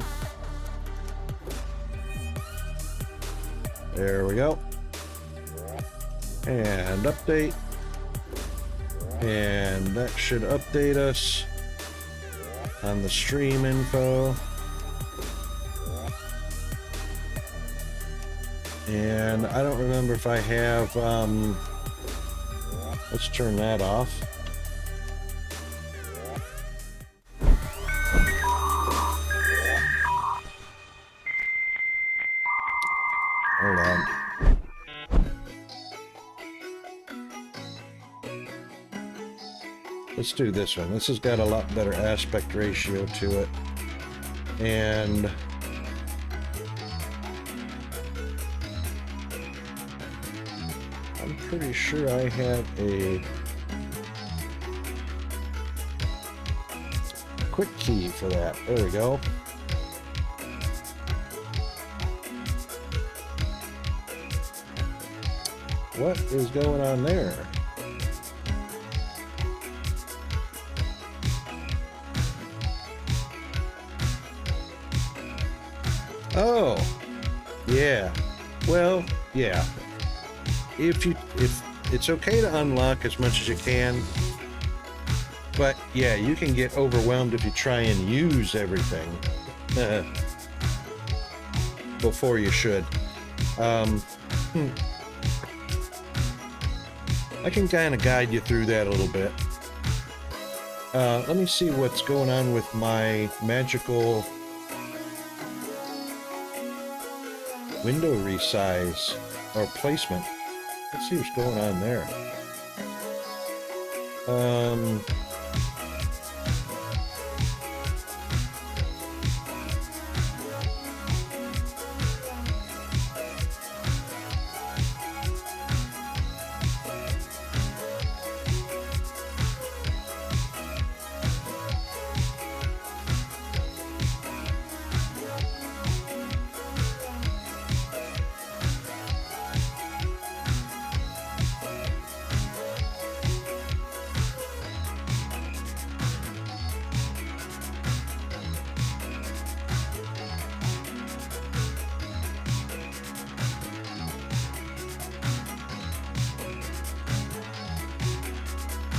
There we go. And update. And that should update us on the stream info. And I don't remember if I have, let's turn that off. Hold on. Let's do this one. This has got a lot better aspect ratio to it. And I'm pretty sure I have a quick key for that. There we go. What is going on there? Oh, yeah. Well, yeah. If it's okay to unlock as much as you can, but yeah, you can get overwhelmed if you try and use everything before you should. I can kind of guide you through that a little bit. Let me see what's going on with my magical window resize or placement. Let's see what's going on there.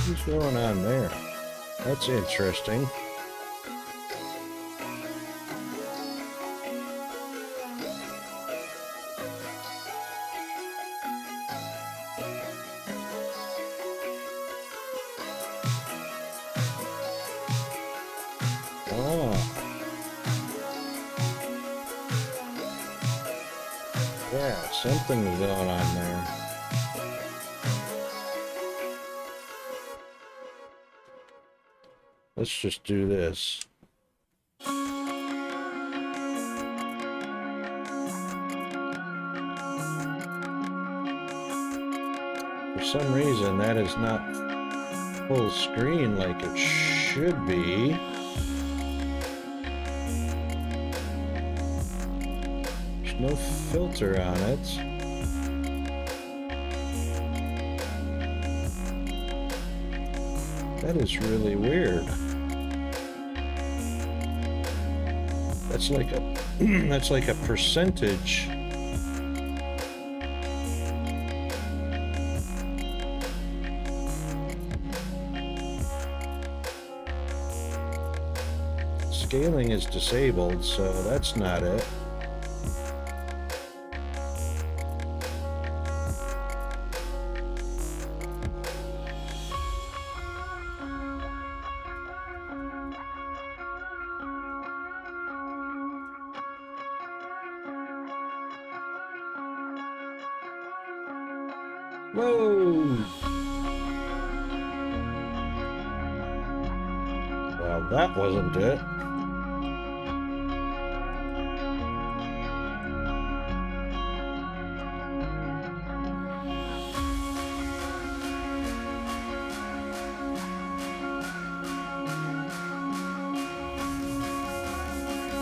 What's going on there? That's interesting. Yeah, something's going on there. Let's just do this. For some reason, that is not full screen like it should be. There's no filter on it. That is really weird. That's like a that's like a percentage. Scaling is disabled, so that's not it. Whoa! Well, that wasn't it.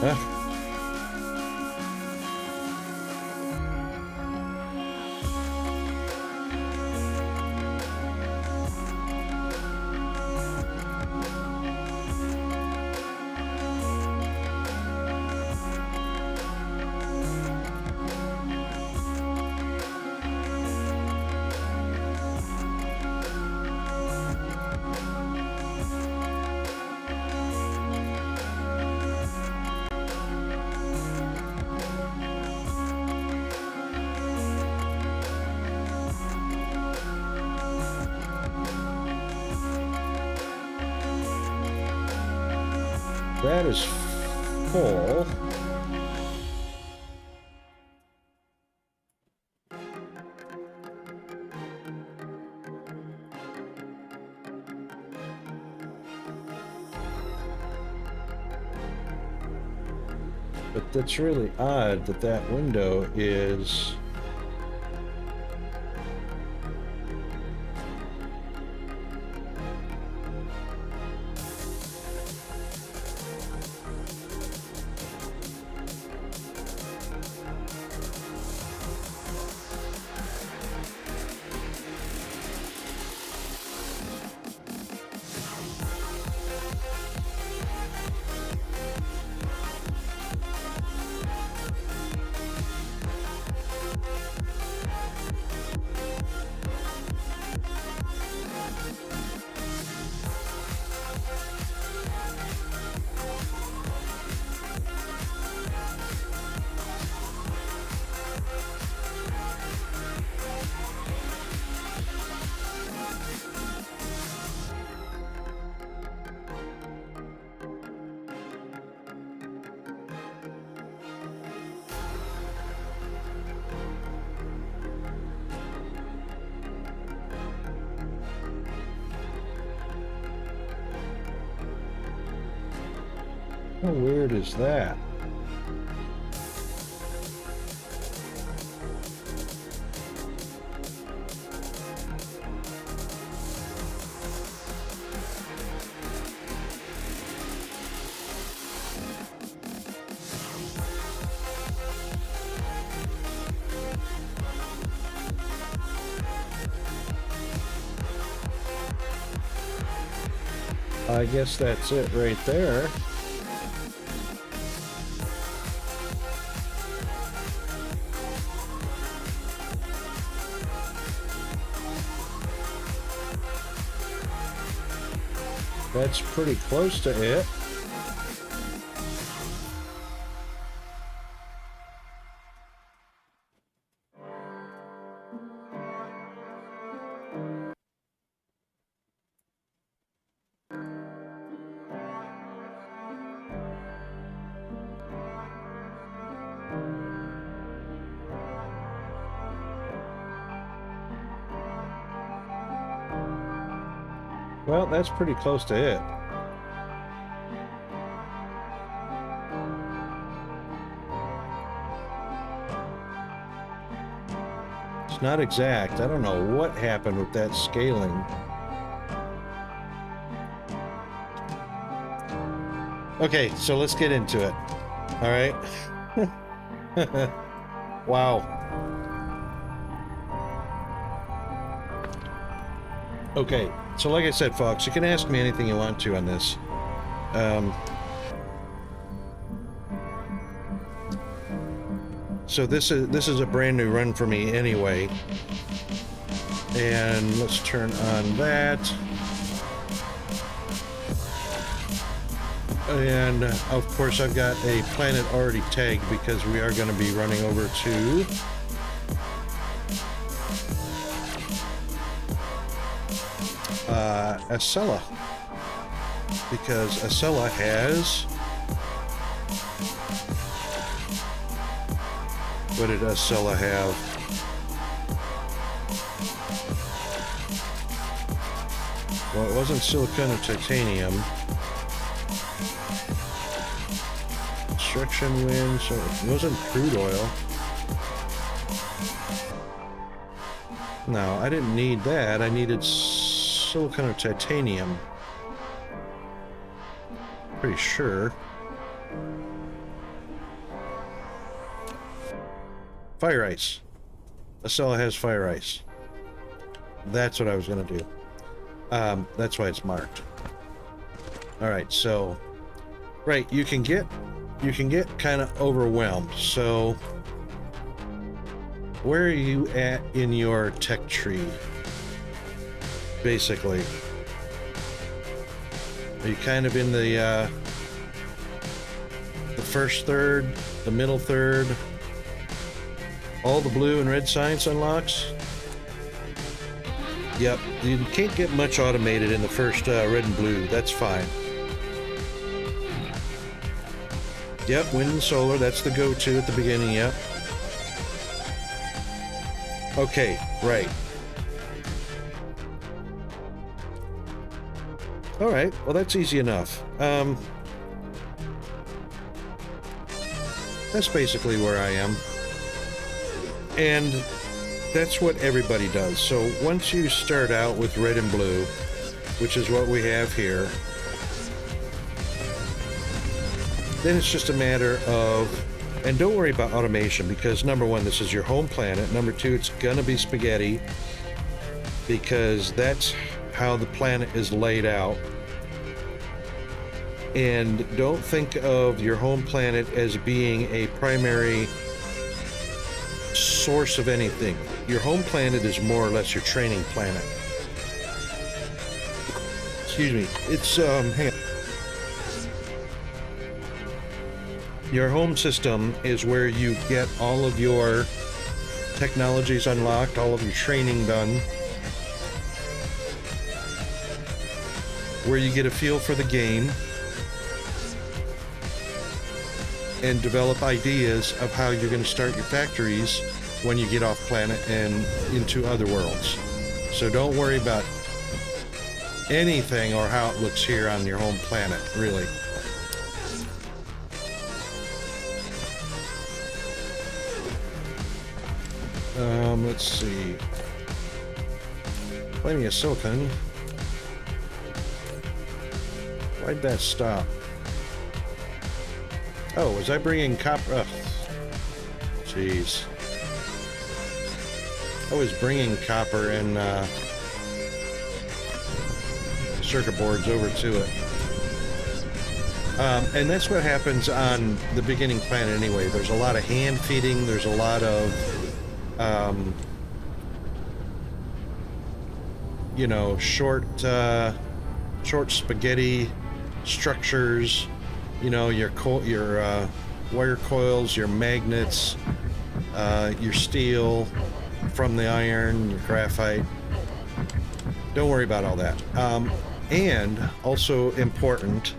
Huh? that is full. But that's really odd that that window is... How weird is that? I guess that's it right there. That's pretty close to it. Well, that's pretty close to it. It's not exact. I don't know what happened with that scaling. Okay, so let's get into it. All right. Wow. Okay, so like I said, folks, you can ask me anything you want to on this. So this is a brand new run for me anyway. And let's turn on that. And of course I've got a planet already tagged because we are going to be running over to Acela, because Acela has, what did Acela have? Well, it wasn't silicon or titanium. Construction wind, so it wasn't crude oil. No, I didn't need that. I needed silicon or titanium. Pretty sure. Fire ice. Acela has fire ice. That's what I was going to do. That's why it's marked. All right, so right, you can get kind of overwhelmed. So where are you at in your tech tree? Basically, are you kind of in the first third, the middle third, all the blue and red science unlocks? Yep, you can't get much automated in the first red and blue. That's fine. Yep, wind and solar, that's the go-to at the beginning, yep. Okay, right. Alright, well that's easy enough. That's basically where I am. And that's what everybody does. So once you start out with red and blue, which is what we have here, then it's just a matter of, and don't worry about automation, because number one, this is your home planet. Number two, it's gonna be spaghetti, because that's how the planet is laid out. And don't think of your home planet as being a primary source of anything. Your home planet is more or less your training planet. Excuse me. It's, hang on. Your home system is where you get all of your technologies unlocked, all of your training done, where you get a feel for the game, and develop ideas of how you're going to start your factories when you get off planet and into other worlds. So don't worry about anything or how it looks here on your home planet, really. Let's see. Plenty of silicon. Why'd that stop? Oh, was I bringing copper? Jeez. I was bringing copper and circuit boards over to it. And that's what happens on the beginning planet anyway. There's a lot of hand feeding. There's a lot of, you know, short spaghetti structures. You know, your wire coils, your magnets, your steel from the iron, your graphite. Don't worry about all that. And also important,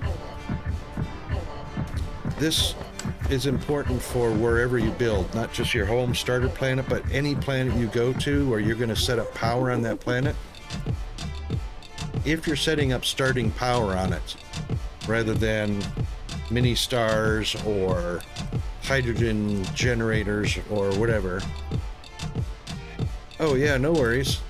this is important for wherever you build, not just your home starter planet, but any planet you go to where you're going to set up power on that planet. If you're setting up starting power on it, rather than mini stars or hydrogen generators or whatever. Oh yeah, no worries.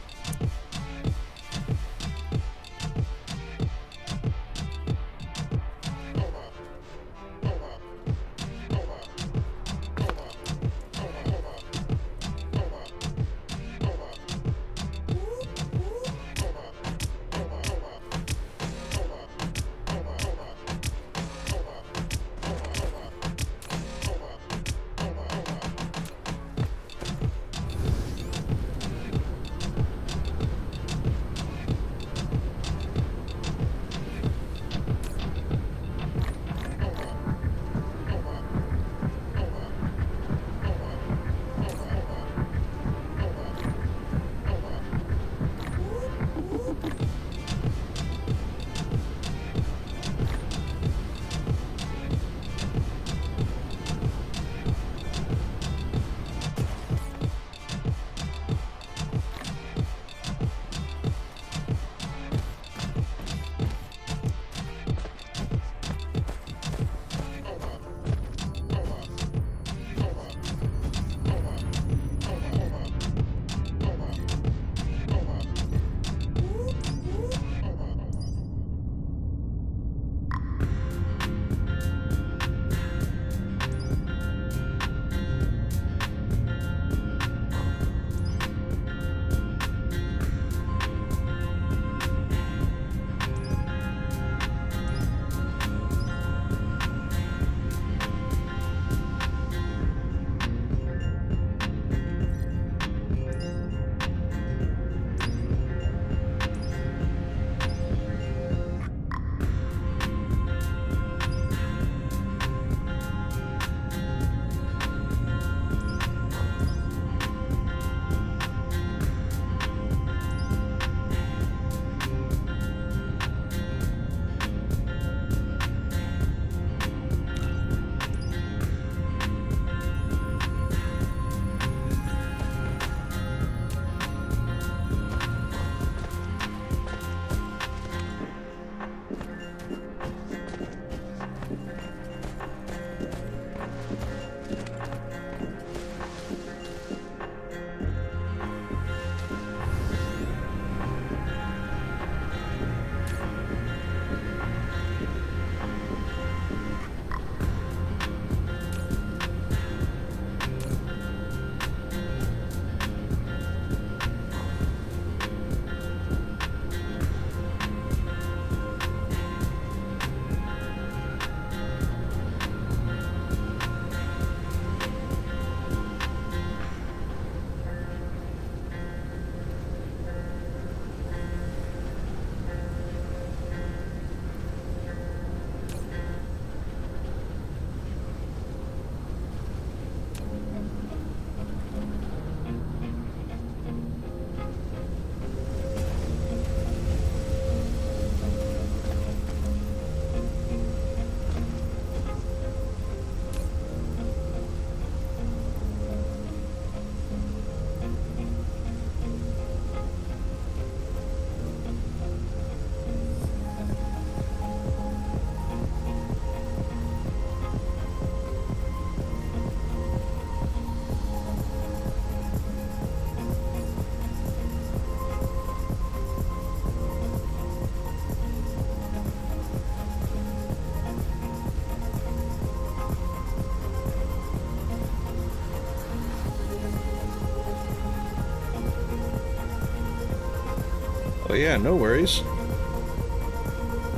Oh yeah, no worries.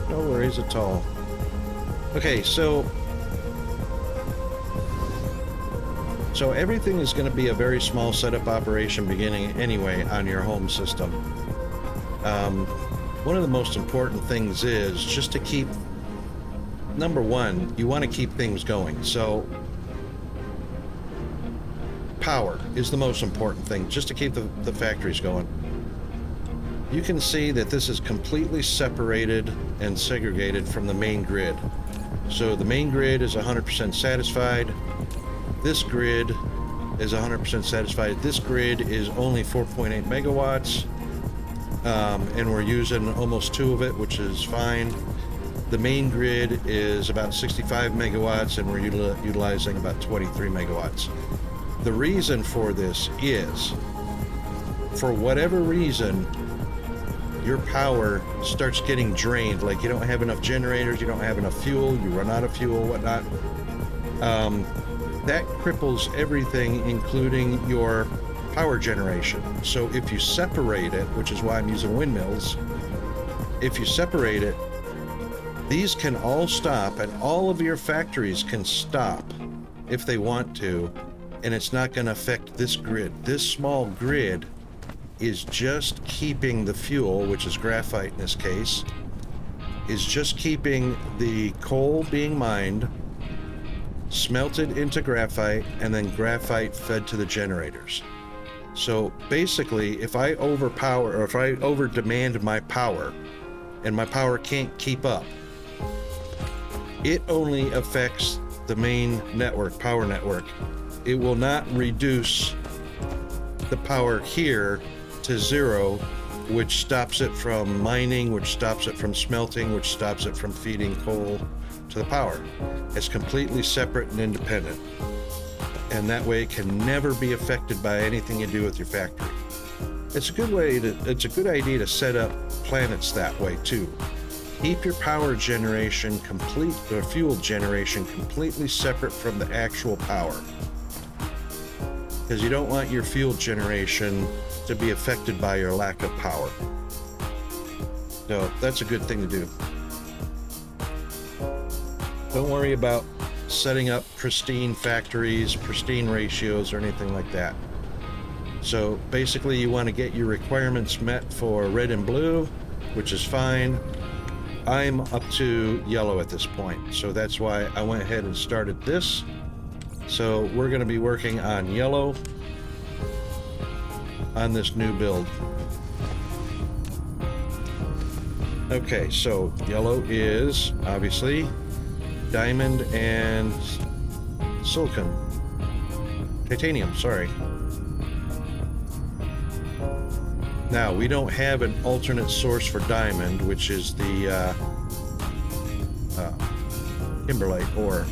No worries at all. Okay, so everything is going to be a very small setup operation beginning anyway on your home system. One of the most important things is just to keep, number one, you want to keep things going. So power is the most important thing, just to keep the factories going. You can see that this is completely separated and segregated from the main grid. So the main grid is 100% satisfied. This grid is 100% satisfied. This grid is only 4.8 megawatts, and we're using almost 2 of it, which is fine. The main grid is about 65 megawatts, and we're utilizing about 23 megawatts. The reason for this is, for whatever reason, your power starts getting drained. Like you don't have enough generators, you don't have enough fuel, you run out of fuel, whatnot. That cripples everything, including your power generation. So if you separate it, which is why I'm using windmills, if you separate it, these can all stop, and all of your factories can stop if they want to, and it's not going to affect this grid. This small grid is just keeping the fuel, which is graphite in this case, is just keeping the coal being mined, smelted into graphite, and then graphite fed to the generators. So basically, if I overpower, or if I over demand my power and my power can't keep up, it only affects the main network, power network. It will not reduce the power here to 0, which stops it from mining, which stops it from smelting, which stops it from feeding coal to the power. It's completely separate and independent, and that way it can never be affected by anything you do with your factory. It's a good idea to set up planets that way too. Keep your power generation or fuel generation completely separate from the actual power, because you don't want your fuel generation to be affected by your lack of power. So that's a good thing to do. Don't worry about setting up pristine factories, pristine ratios, or anything like that. So basically you want to get your requirements met for red and blue, which is fine. I'm up to yellow at this point, so that's why I went ahead and started this. So we're going to be working on yellow on this new build. Okay, so yellow is obviously diamond and titanium, sorry. Now, we don't have an alternate source for diamond, which is the kimberlite ore.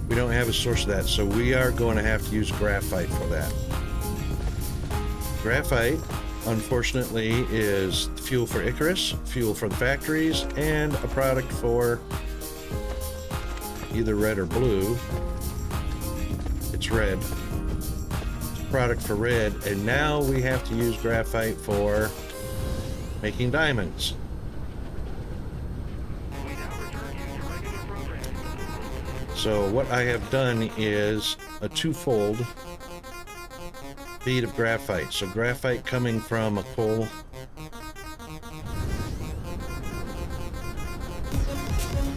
We don't have a source of that, so we are going to have to use graphite for that. Graphite, unfortunately, is fuel for Icarus, fuel for the factories, and a product for either red or blue. It's red. It's a product for red, and now we have to use graphite for making diamonds. So what I have done is a twofold feed of graphite. So graphite coming from a coal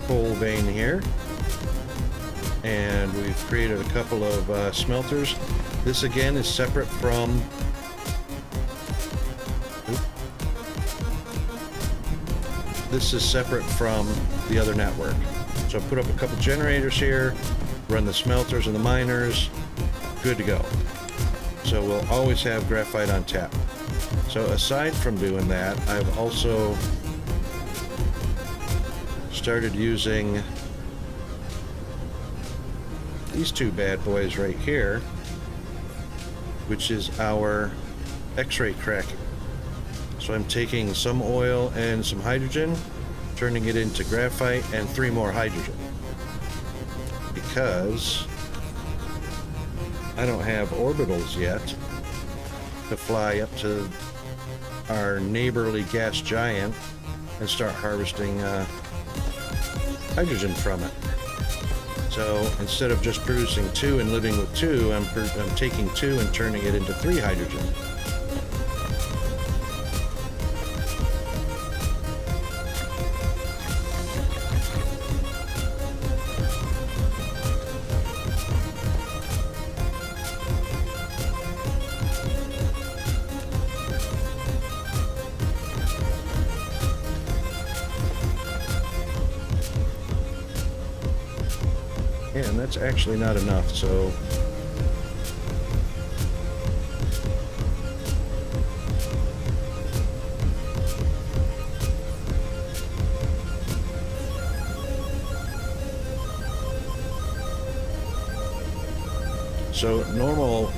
vein here, and we've created a couple of smelters. This again is separate from the other network. So I put up a couple generators here, run the smelters and the miners, good to go. So we'll always have graphite on tap. So aside from doing that, I've also started using these two bad boys right here, which is our X-ray cracking. So I'm taking some oil and some hydrogen, turning it into graphite and 3 more hydrogen, because I don't have orbitals yet to fly up to our neighborly gas giant and start harvesting hydrogen from it. So instead of just producing 2 and living with 2, I'm taking 2 and turning it into 3 hydrogen. And that's actually not enough, so normal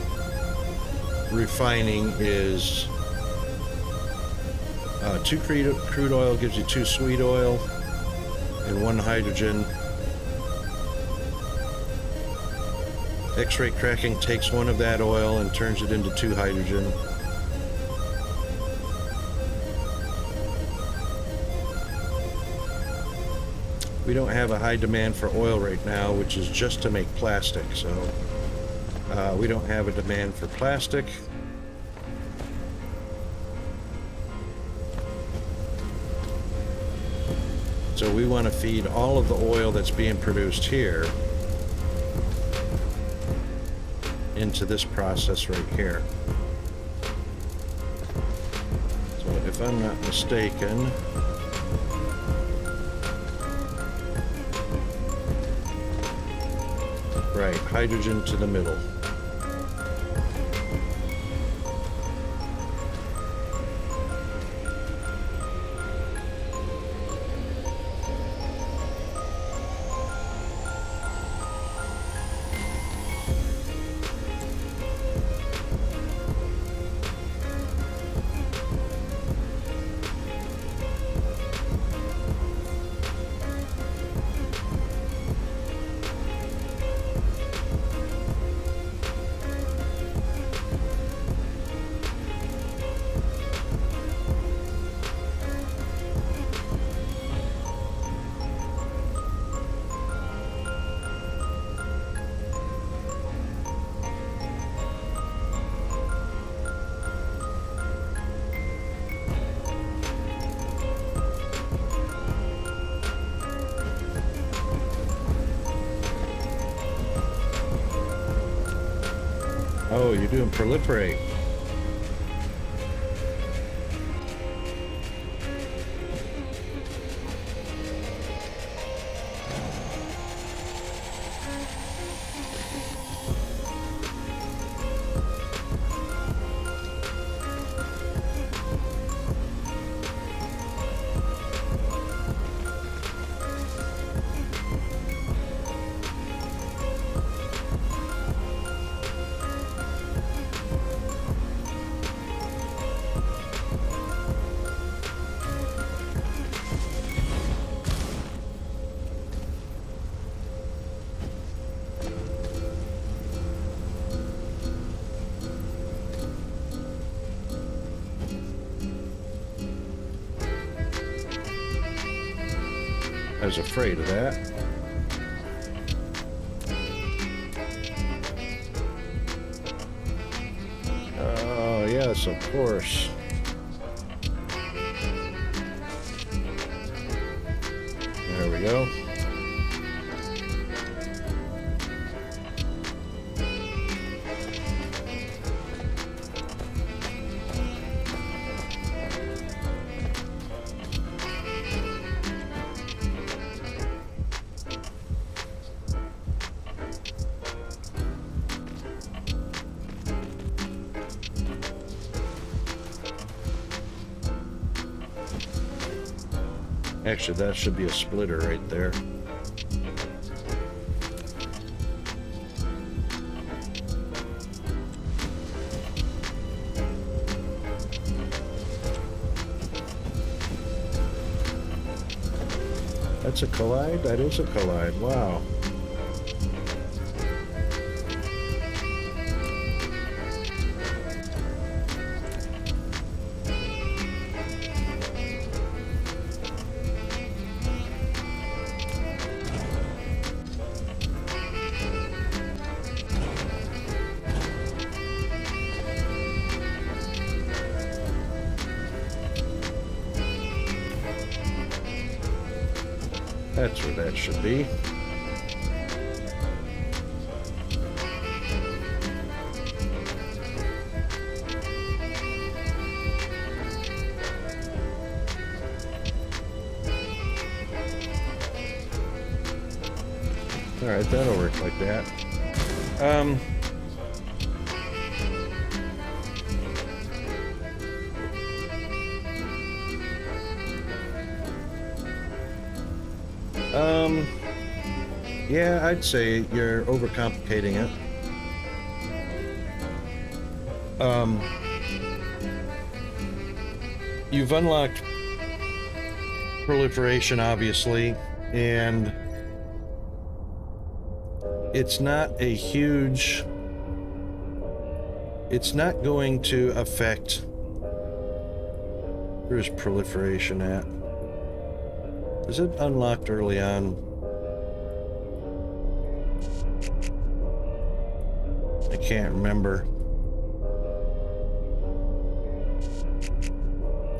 refining is 2 crude oil gives you 2 sweet oil and 1 hydrogen. X-ray cracking takes 1 of that oil and turns it into 2 hydrogen. We don't have a high demand for oil right now, which is just to make plastic, so we don't have a demand for plastic. So we want to feed all of the oil that's being produced here into this process right here. So if I'm not mistaken, right, hydrogen to the middle. Oh, you're doing proliferate. I was afraid of that. Oh, yes, of course. There we go. Actually, that should be a splitter right there. That's a collide? That is a collide. Wow. That's where that should be. All right, that'll work like that. Yeah, I'd say you're overcomplicating it. You've unlocked proliferation, obviously, and it's not a huge... It's not going to affect... Where's proliferation at? Is it unlocked early on? I can't remember.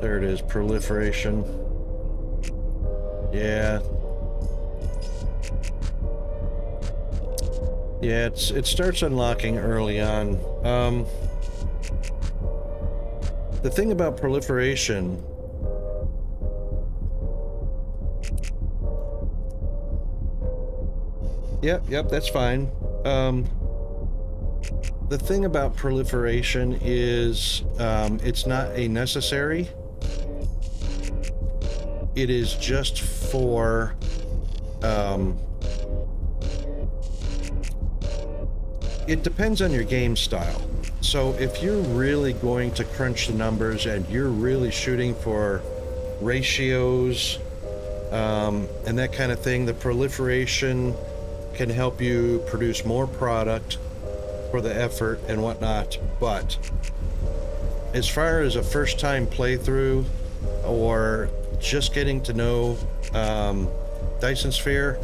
There it is, proliferation. Yeah. Yeah, it starts unlocking early on. The thing about proliferation... Yep, that's fine. The thing about proliferation is it's not a necessary. It is just for it depends on your game style. So if you're really going to crunch the numbers and you're really shooting for ratios and that kind of thing, the proliferation can help you produce more product for the effort and whatnot. But as far as a first-time playthrough or just getting to know Dyson Sphere,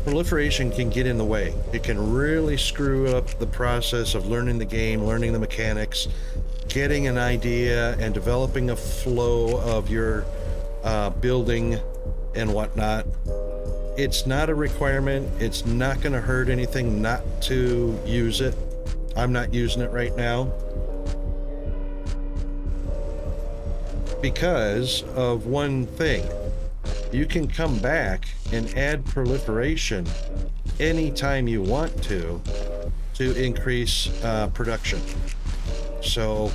proliferation can get in the way. It can really screw up the process of learning the game, learning the mechanics, getting an idea and developing a flow of your building and whatnot. It's not a requirement. It's not going to hurt anything not to use it. I'm not using it right now because of one thing. You can come back and add proliferation anytime you want to increase production. So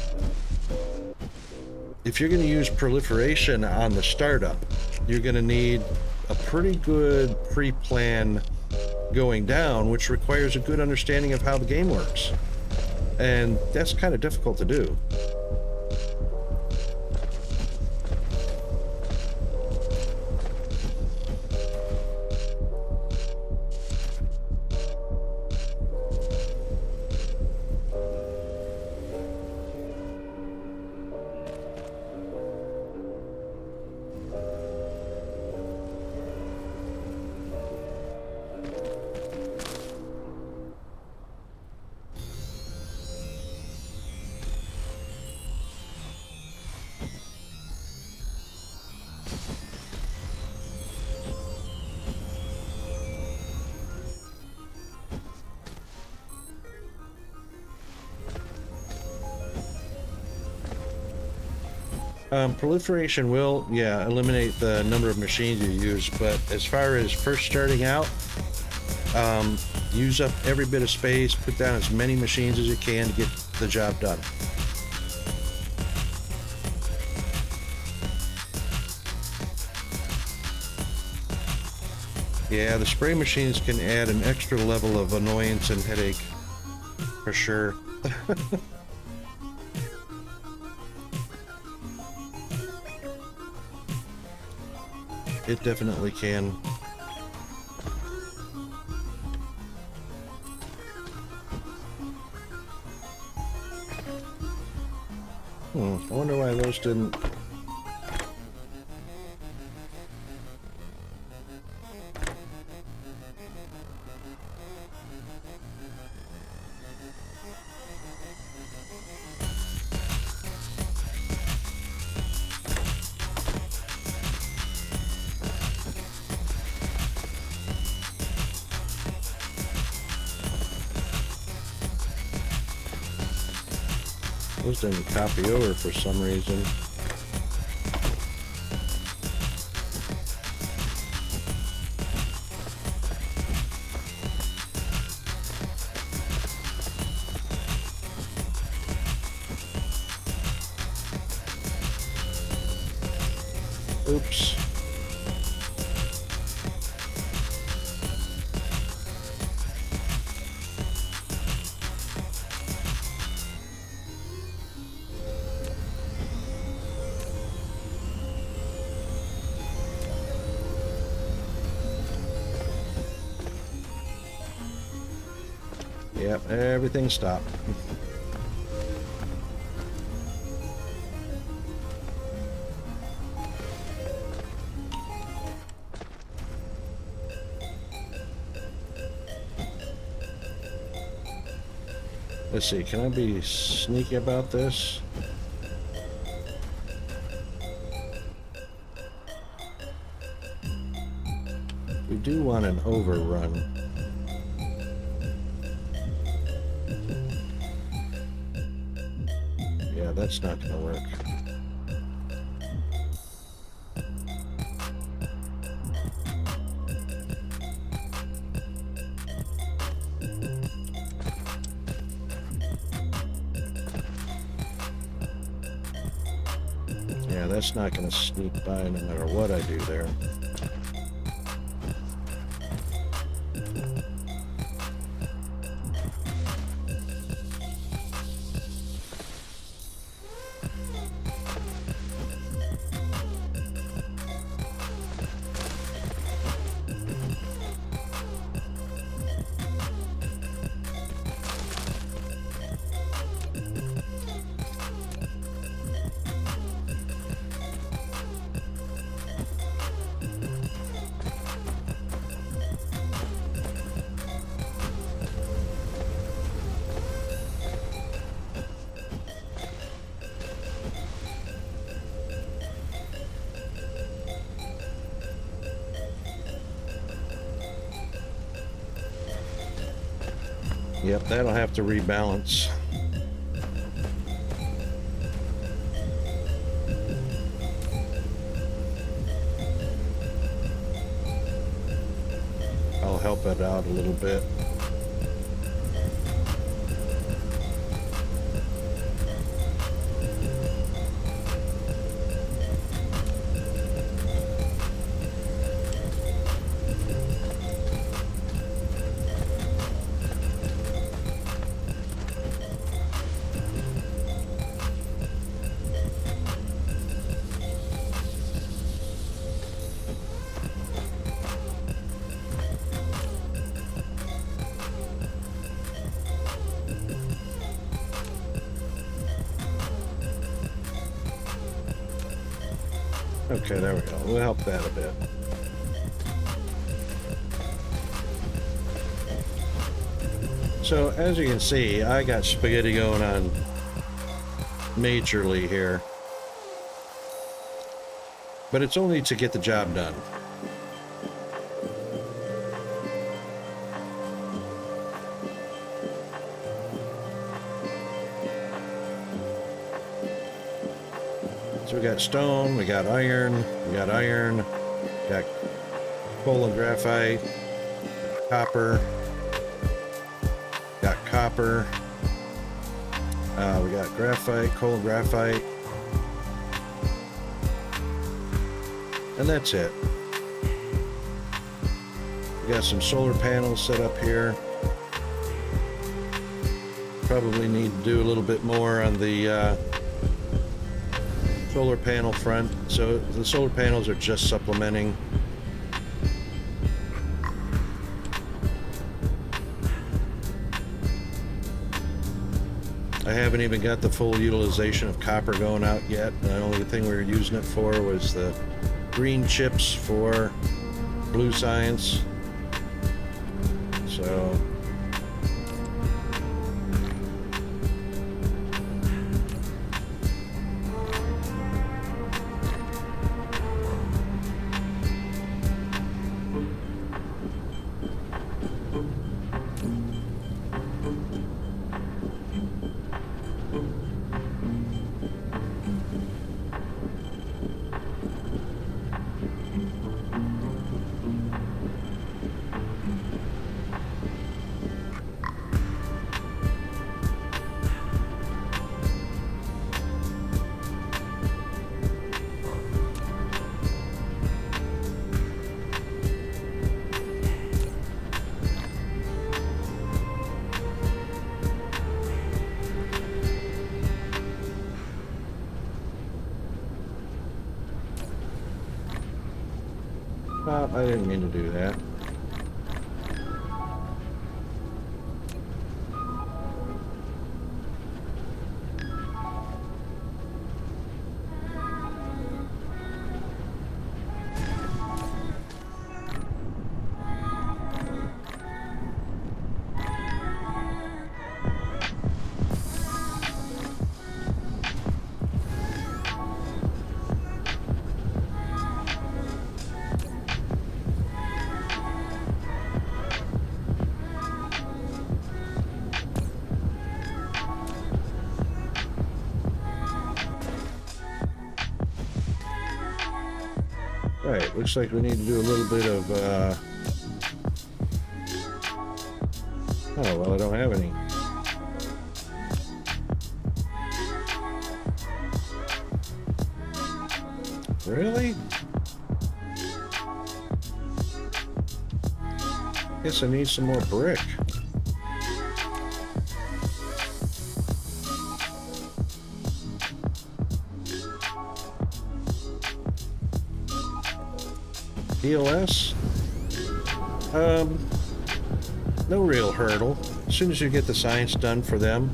if you're going to use proliferation on the startup, you're going to need a pretty good pre-plan going down, which requires a good understanding of how the game works. And that's kind of difficult to do. Proliferation will, eliminate the number of machines you use, but as far as first starting out, use up every bit of space, put down as many machines as you can to get the job done. Yeah, the spray machines can add an extra level of annoyance and headache, for sure. It definitely can. I wonder why those didn't... Those didn't copy over for some reason. Oops. Yep, everything stopped. Let's see, can I be sneaky about this? We do want an overrun. Yeah, that's not gonna work. Yeah, that's not gonna sneak by no matter what I do there. Yep, that'll have to rebalance. I'll help it out a little bit. Okay, there we go. We'll help that a bit. So, as you can see, I got spaghetti going on majorly here. But it's only to get the job done. So we got stone, we got iron, got coal and graphite, copper, got copper, we got graphite, coal and graphite, and that's it. We got some solar panels set up here. Probably need to do a little bit more on the solar panel front. So the solar panels are just supplementing. I haven't even got the full utilization of copper going out yet. The only thing we were using it for was the green chips for blue science. So Oh, I didn't mean to do that. Right, looks like we need to do a little bit of, oh, well, I don't have any. Really? Guess I need some more brick. POS? No real hurdle. As soon as you get the science done for them,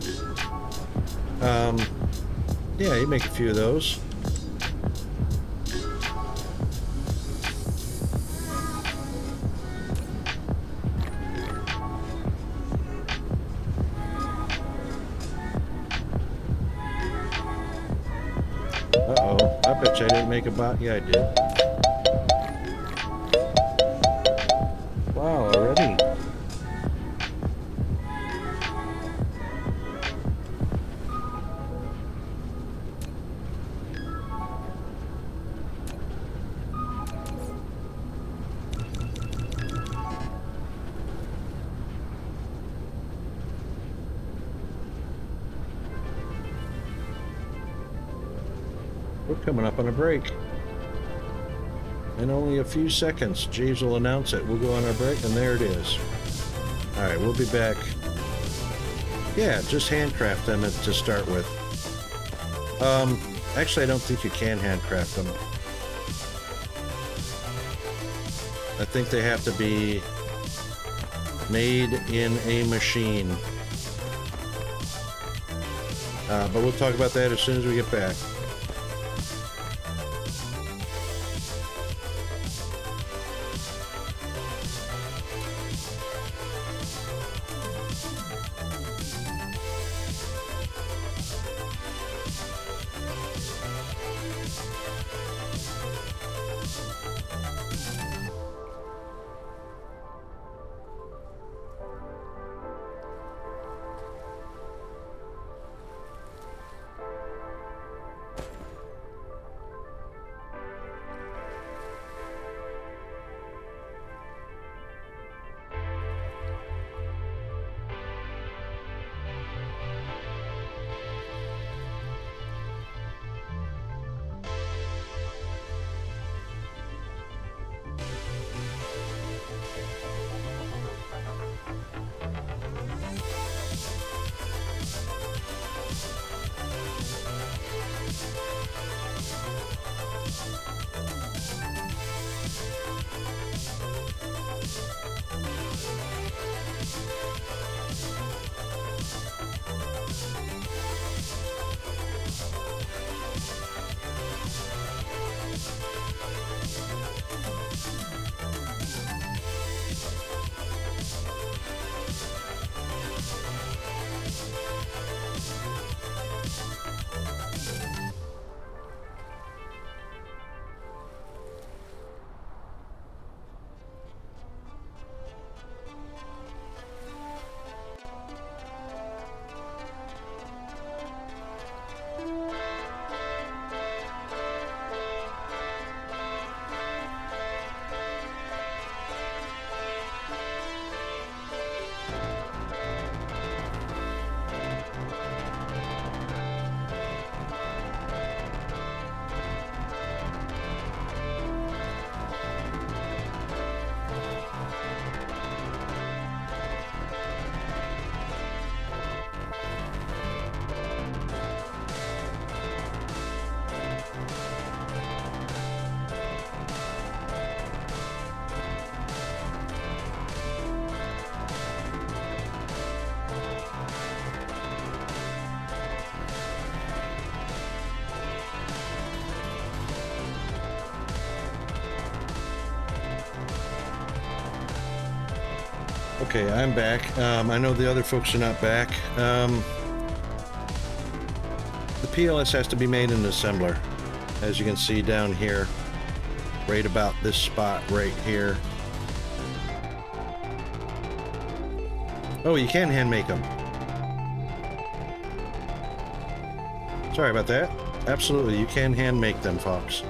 yeah, you make a few of those. Uh-oh, I bet you I didn't make a bot. Yeah, I did. Wow, already? We're coming up on a break. In only a few seconds, Jeeves will announce it. We'll go on our break, and there it is. All right, we'll be back. Yeah, just handcraft them to start with. Actually, I don't think you can handcraft them. I think they have to be made in a machine. But we'll talk about that as soon as we get back. Okay, I'm back. I know the other folks are not back. The PLS has to be made in an assembler, as you can see down here, right about this spot right here. Oh, you can hand make them. Sorry about that. Absolutely, you can hand make them, folks.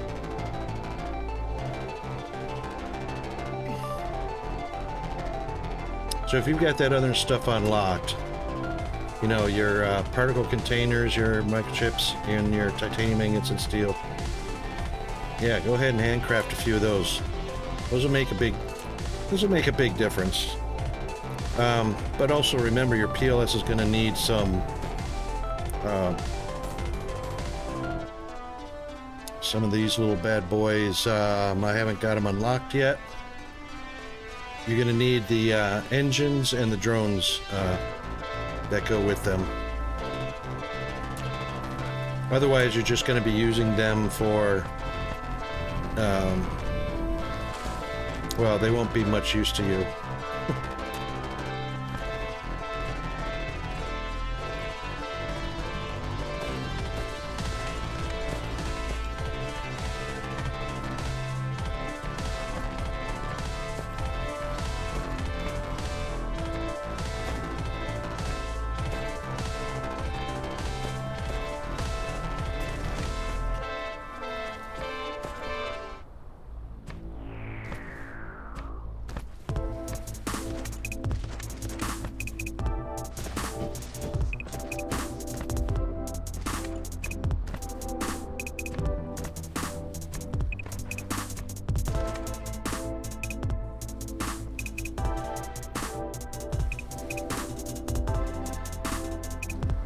So if you've got that other stuff unlocked, you know, your particle containers, your microchips, and your titanium ingots and steel, yeah, go ahead and handcraft a few of those. Those will make a big difference. But also remember, your PLS is going to need some of these little bad boys. I haven't got them unlocked yet. You're going to need the engines and the drones that go with them. Otherwise, you're just going to be using them for, well, they won't be much use to you.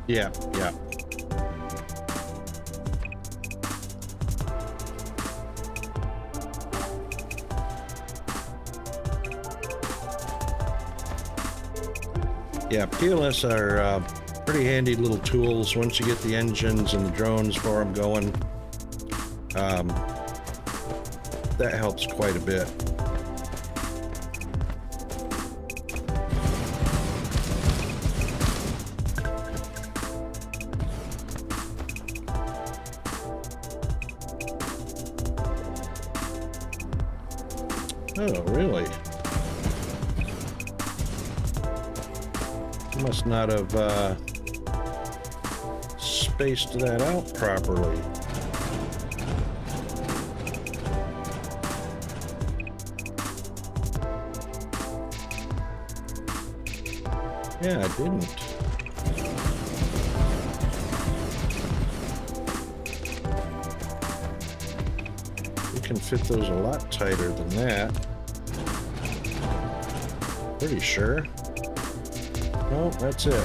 Yeah, yeah. Yeah, PLS are pretty handy little tools once you get the engines and the drones for them going. That helps quite a bit. Oh, really? Must not have spaced that out properly. Yeah, I didn't. We can fit those a lot tighter than that. Pretty sure. Oh, that's it.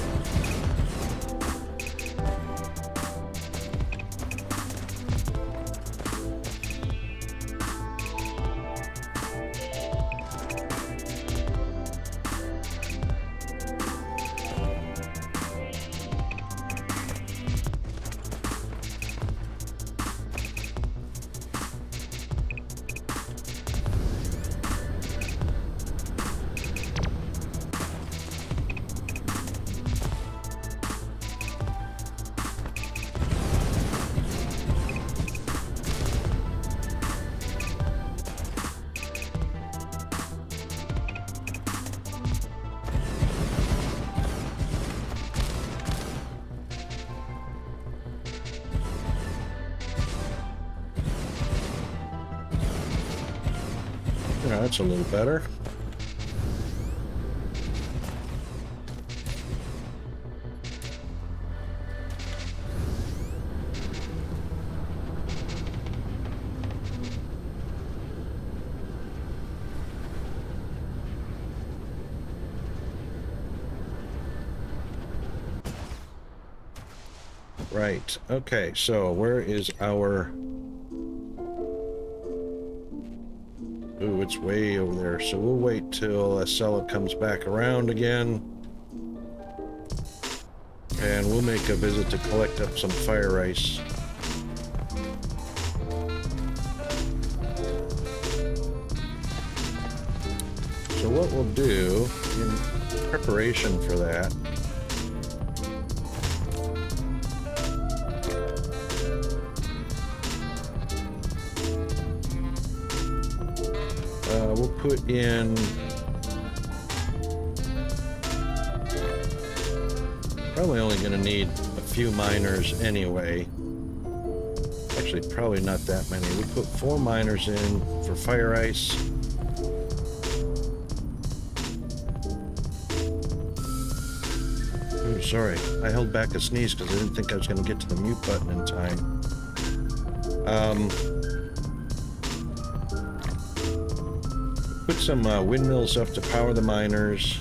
Yeah, that's a little better. Right. Okay, so where is our... Ooh, it's way over there, so we'll wait till Acela comes back around again. And we'll make a visit to collect up some fire ice. So So what we'll do in preparation for that, we'll put in probably only going to need a few miners anyway. Actually, probably not that many. We put 4 miners in for fire ice. Ooh, sorry, I held back a sneeze because I didn't think I was going to get to the mute button in time. Put some windmills up to power the miners.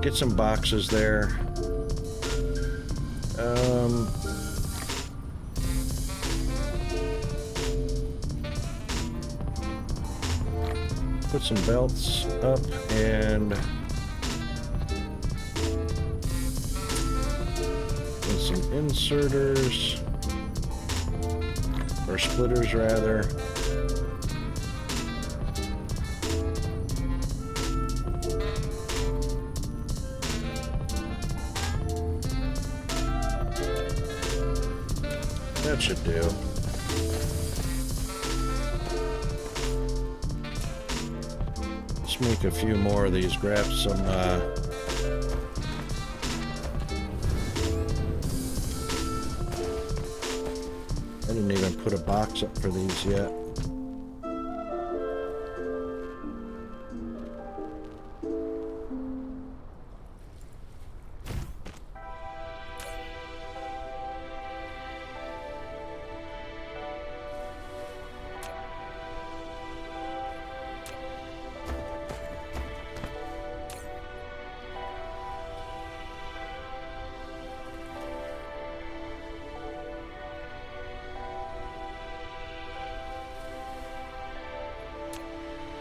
Get some boxes there. Put some belts up and some inserters, or splitters rather. That should do. Let's make a few more of these. Grab some I didn't even put a box up for these yet.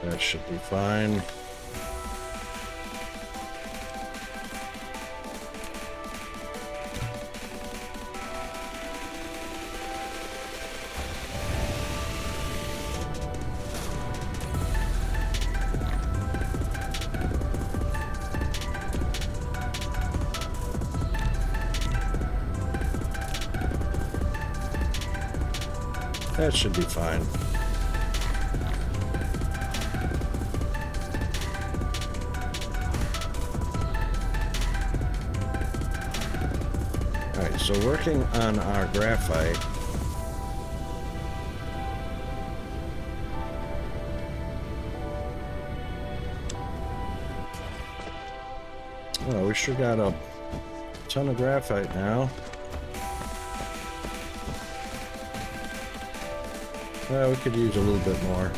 That should be fine. That should be fine. Alright, so working on our graphite. Oh, we sure got a ton of graphite now. Well, we could use a little bit more.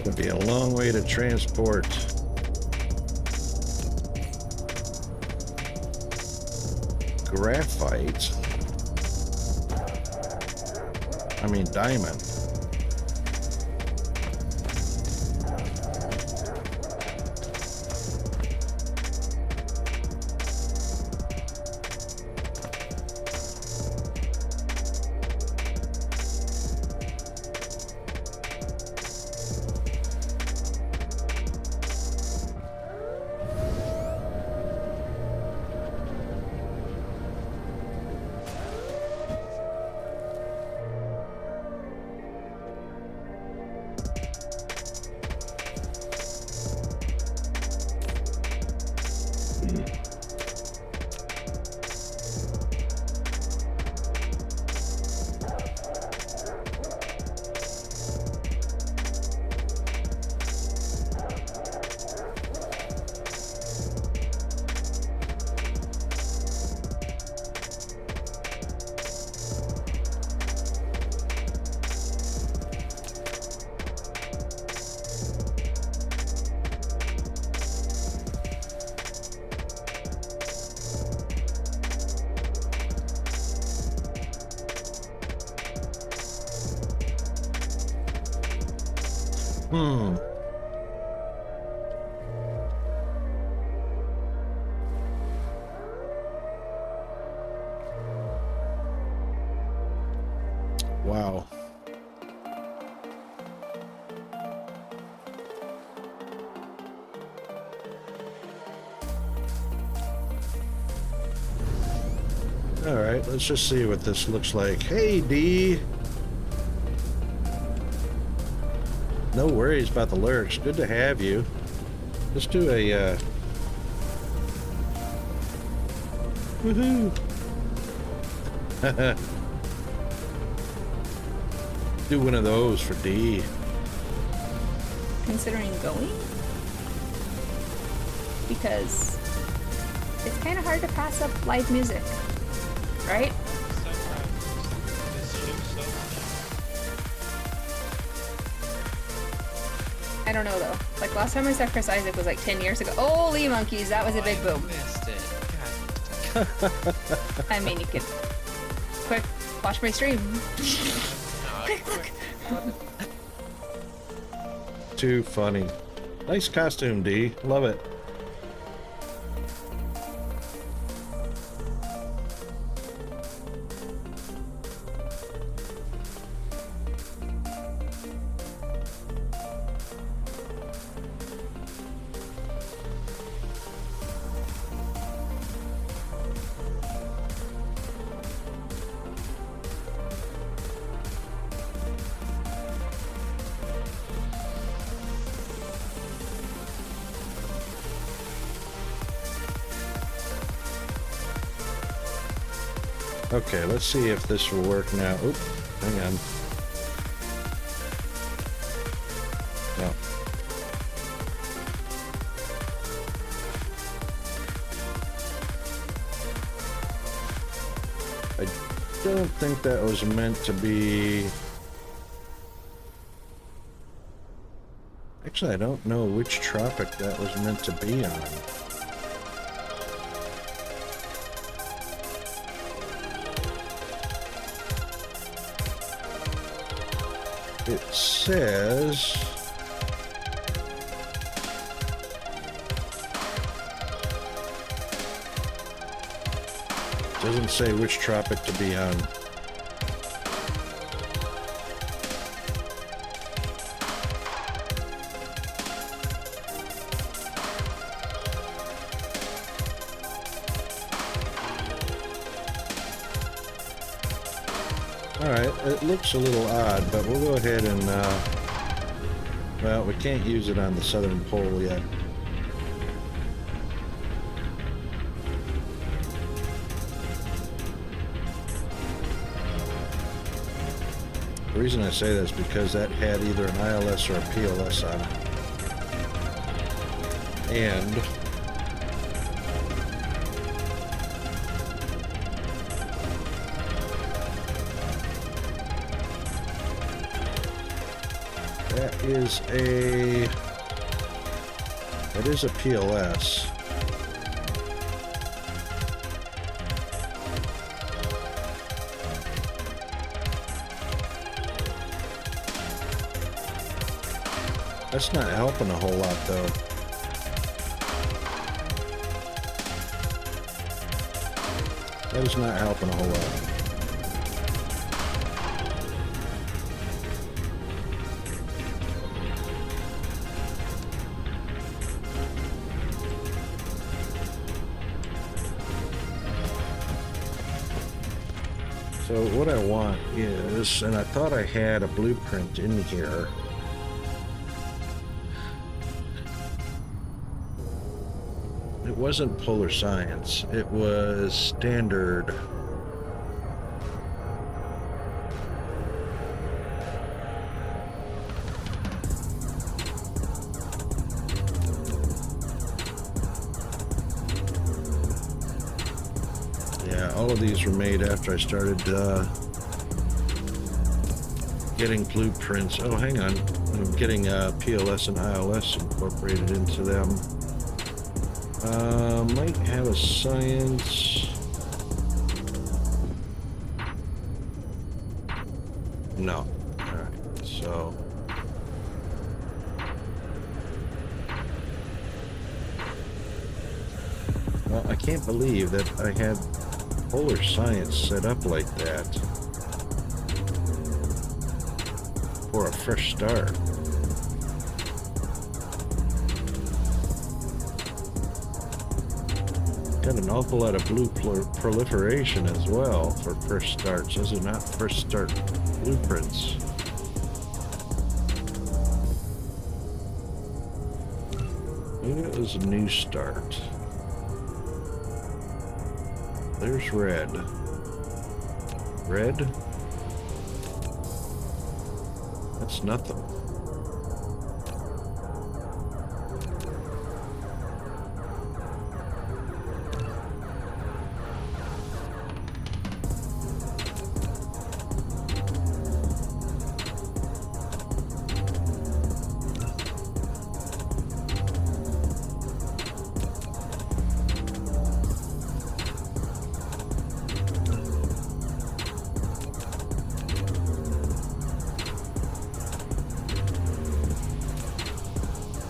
Would be a long way to transport. Graphite. I mean diamond. Hmm. Wow. All right, let's just see what this looks like. Hey, D. No worries about the lurks. Good to have you. Let's do a, woohoo. Do one of those for D. Considering going? Because it's kind of hard to pass up live music, right? I don't know though. Like last time I saw Chris Isaac was like 10 years ago. Holy monkeys, that was a big boom. Missed it. God. I mean, you could quick watch my stream. Quick. Too funny. Nice costume, D. Love it. Okay, let's see if this will work now. Oop, hang on. No. I don't think that was meant to be... Actually, I don't know which tropic that was meant to be on. It says... Doesn't say which tropic to be on. Alright, it looks a little odd, but we'll go ahead and, well, we can't use it on the southern pole yet. The reason I say that is because that had either an ILS or a PLS on it. And That is a PLS. That's not helping a whole lot, though. That is not helping a whole lot. So what I want is, and I thought I had a blueprint in here. It wasn't Polar Science, it was Standard. Yeah, all of these were made after I started getting blueprints. Oh, hang on. I'm getting PLS and ILS incorporated into them. Might have a science. No. Alright, so. Well, I can't believe that I had Polar Science set up like that for a fresh start. Got an awful lot of blue proliferation as well for fresh starts. Those are not fresh start blueprints. Maybe it was a new start. There's red. Red? That's nothing.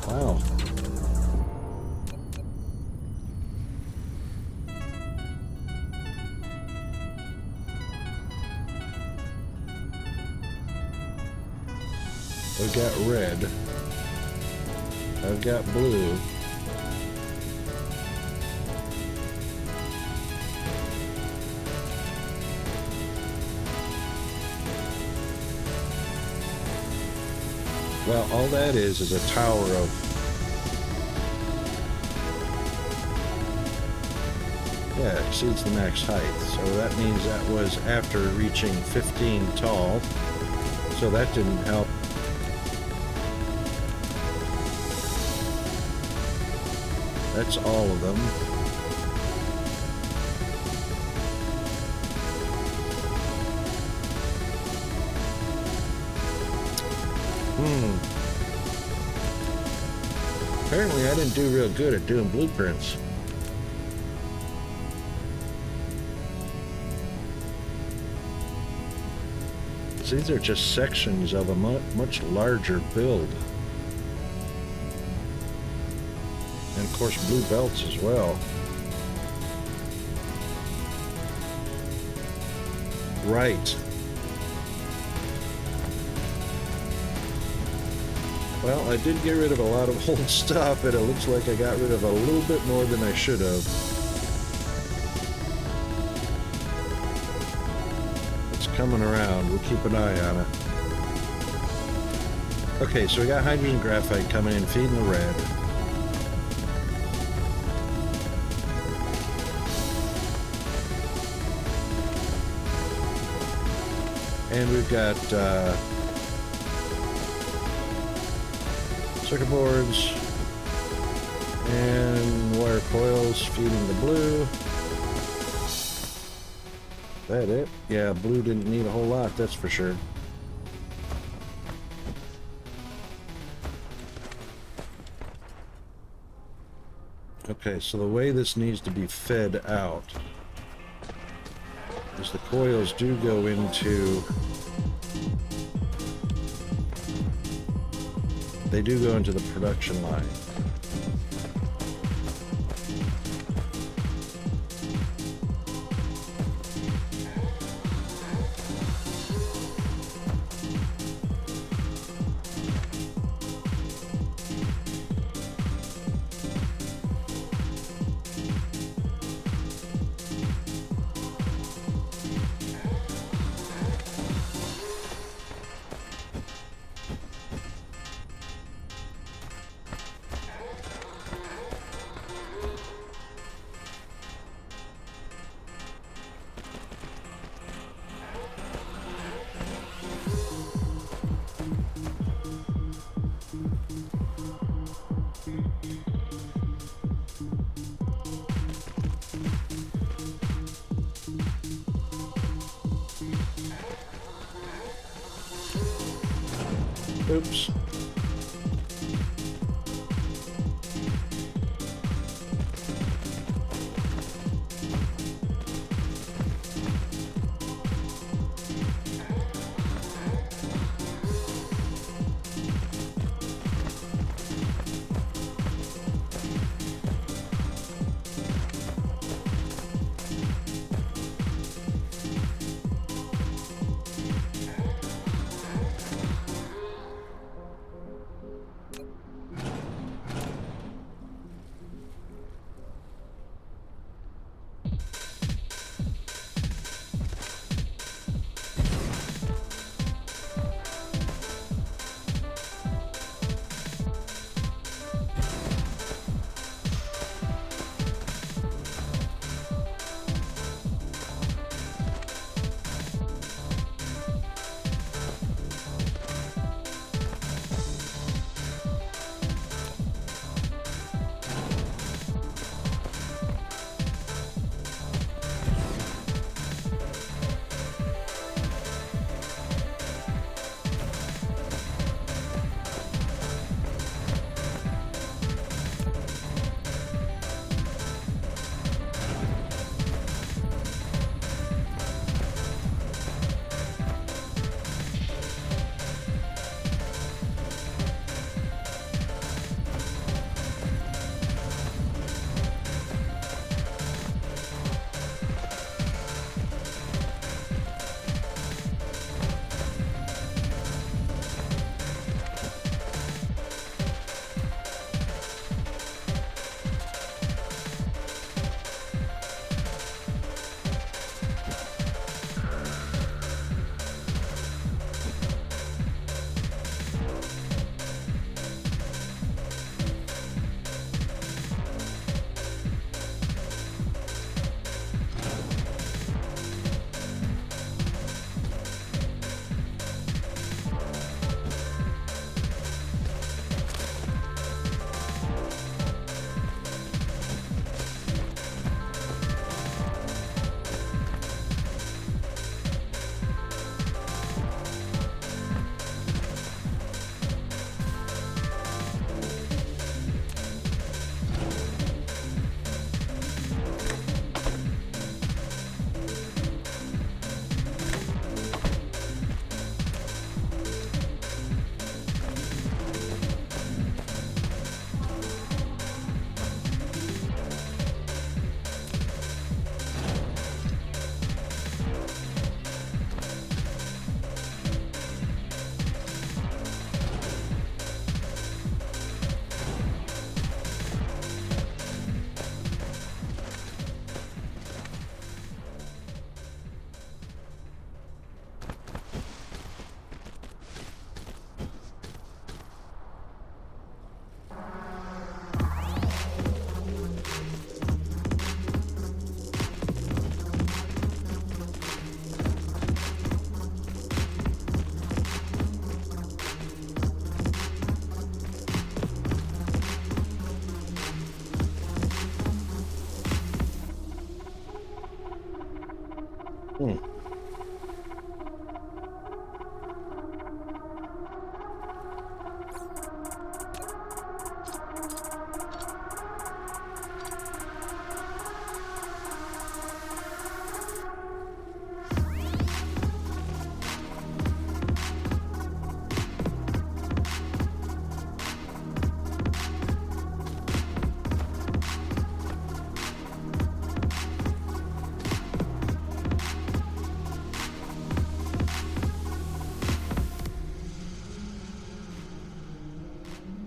Wow. I've got red. I've got blue. Well, all that is a tower of... Yeah, it exceeds the max height. So that means that was after reaching 15 tall. So that didn't help. That's all of them. Apparently I didn't do real good at doing blueprints. So these are just sections of a much larger build. And of course blue belts as well. Right. Well, I did get rid of a lot of old stuff, and it looks like I got rid of a little bit more than I should have. It's coming around. We'll keep an eye on it. Okay, so we got hydrogen graphite coming in, feeding the red. And we've got circuit boards and wire coils feeding the blue. That it? Yeah, blue didn't need a whole lot, that's for sure. Okay, so the way this needs to be fed out is the coils do go into... They do go into the production line. Oops. Hmm.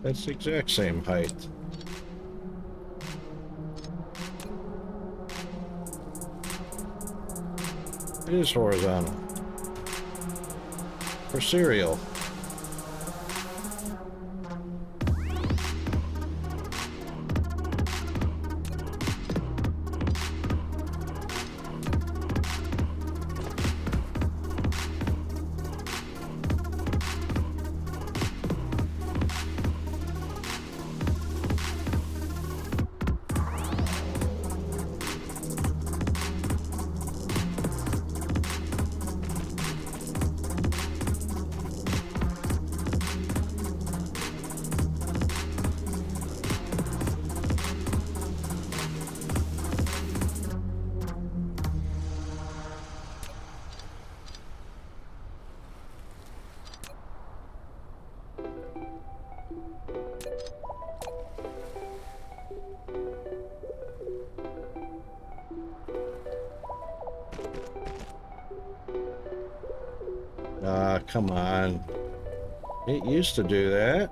That's the exact same height. It is horizontal. For cereal. Ah, come on. It used to do that.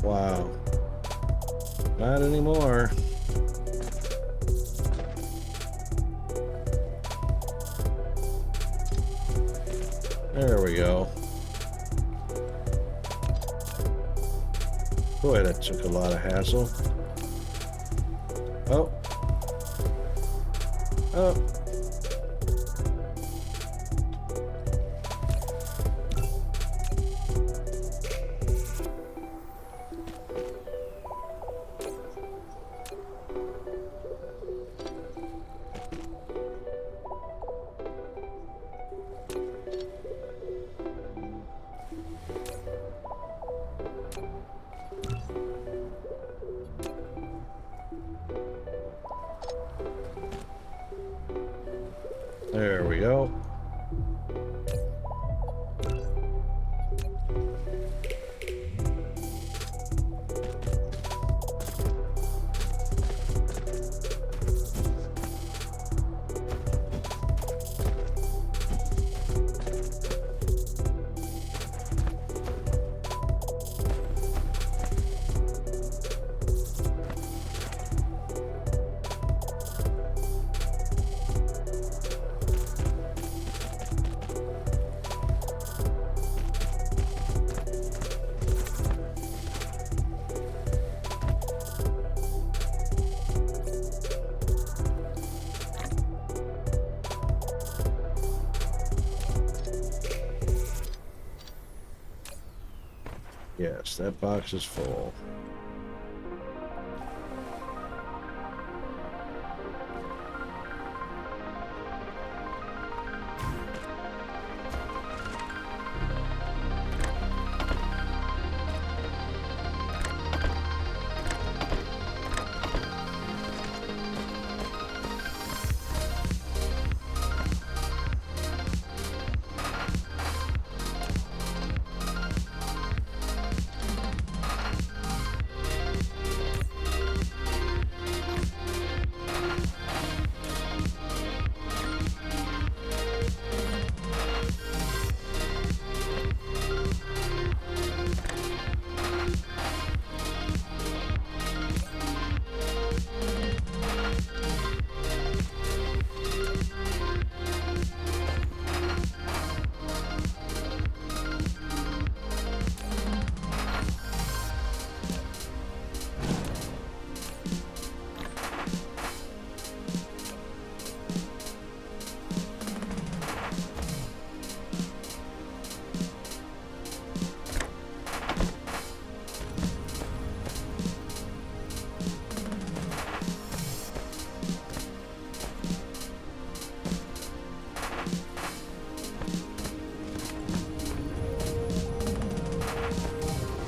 Wow. Not anymore. There we go. Boy, that took a lot of hassle. Oh. Oh. There we go. Yes, that box is full.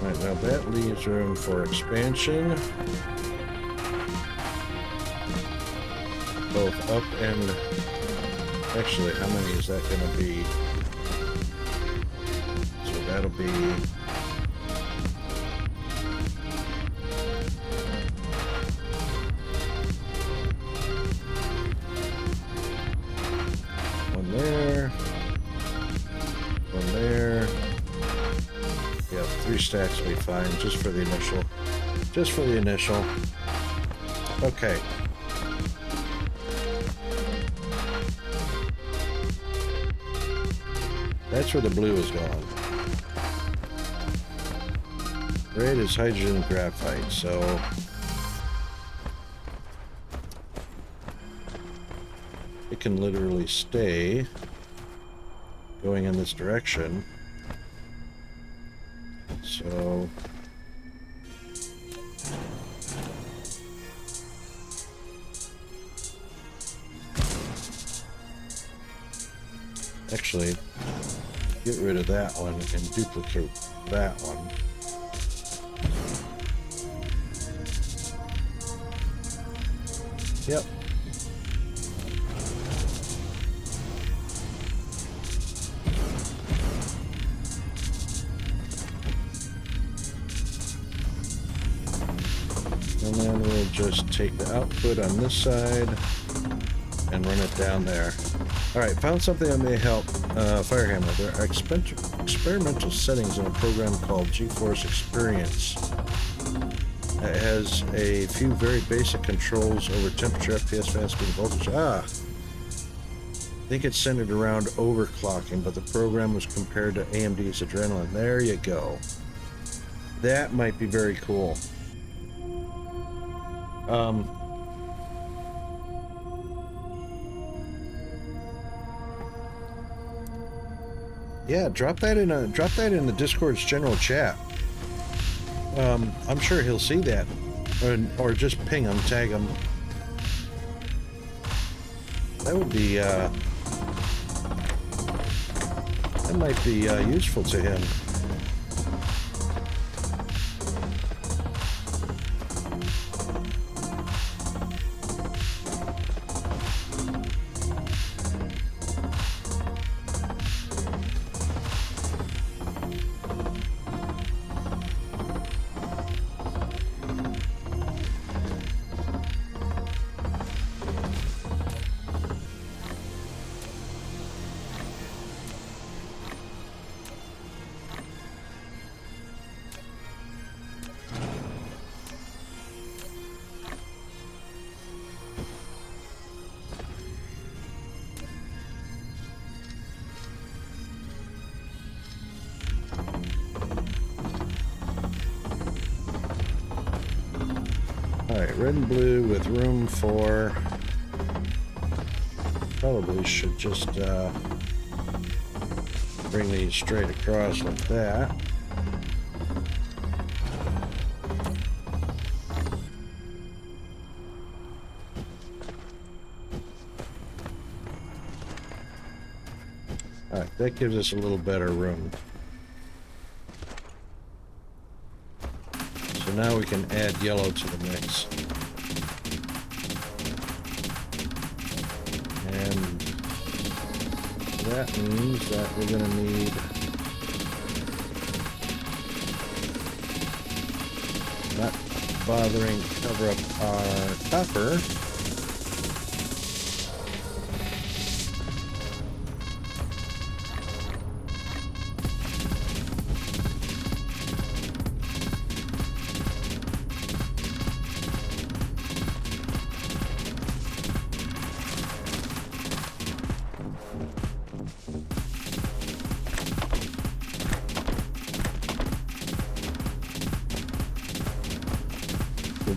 Right, now that leaves room for expansion. both up and... Actually, how many is that going to be? So that'll be... One there. One there. Yeah, 3 stacks will be fine, just for the initial. Just for the initial. Okay. That's where the blue is going. Red is hydrogen graphite, so... it can literally stay going in this direction. So... actually, get rid of that one and duplicate that one. Yep. And then we'll just take the output on this side and run it down there. Alright, found something that may help Firehammer. There are experimental settings in a program called GeForce Experience. It has a few very basic controls over temperature, FPS, fan speed, voltage. I think it's centered around overclocking, but the program was compared to AMD's Adrenaline. There you go. That might be very cool. Yeah, drop that in the Discord's general chat. I'm sure he'll see that, or just ping him, tag him. That would be that might be useful to him. Alright, red and blue with room for... probably should just bring these straight across like that. Alright, that gives us a little better room. So now we can add yellow to the mix. And that means that we're going to need not bothering to cover up our copper.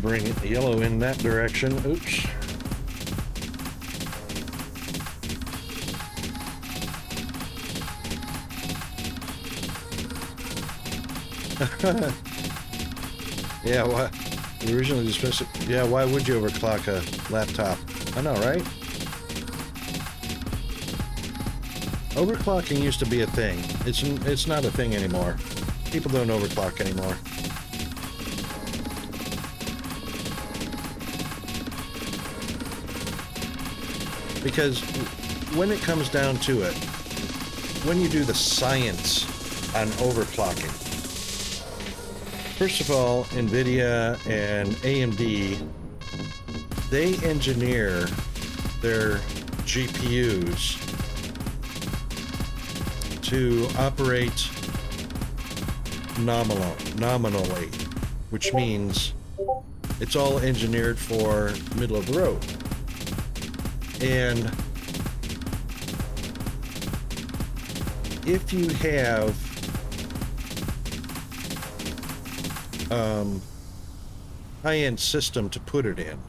Bring it, the yellow in that direction. Oops. Yeah, why? Originally dismissed. Yeah, why would you overclock a laptop? I know, right? Overclocking used to be a thing. It's not a thing anymore. People don't overclock anymore. Because when it comes down to it, when you do the science on overclocking, first of all, NVIDIA and AMD, they engineer their GPUs to operate nominally, which means it's all engineered for middle of the road. And if you have high-end system to put it in,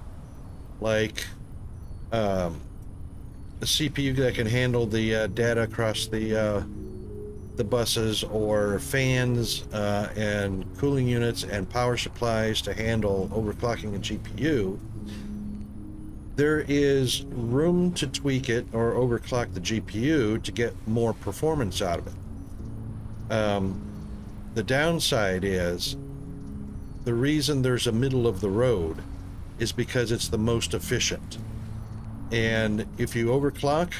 like a CPU that can handle the data across the buses, or fans and cooling units and power supplies to handle overclocking a GPU, there is room to tweak it or overclock the GPU to get more performance out of it. The downside is, the reason there's a middle of the road is because it's the most efficient. And if you overclock,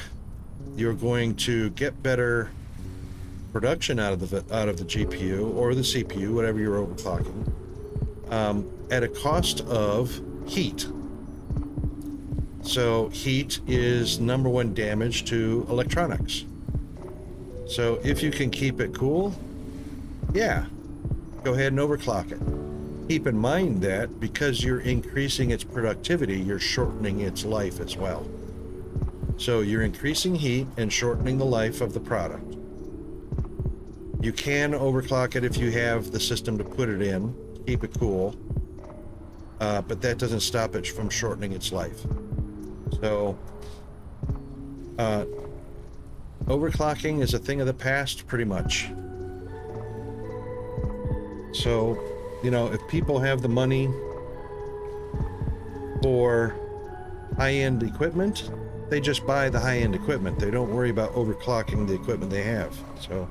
you're going to get better production out of the GPU or the CPU, whatever you're overclocking, at a cost of heat. So heat is number one damage to electronics. So if you can keep it cool, yeah, go ahead and overclock it. Keep in mind that because you're increasing its productivity, you're shortening its life as well. So you're increasing heat and shortening the life of the product. You can overclock it if you have the system to put it in, keep it cool, but that doesn't stop it from shortening its life. So overclocking is a thing of the past, pretty much. So, you know, if people have the money for high-end equipment, they just buy the high-end equipment. They don't worry about overclocking the equipment they have. So,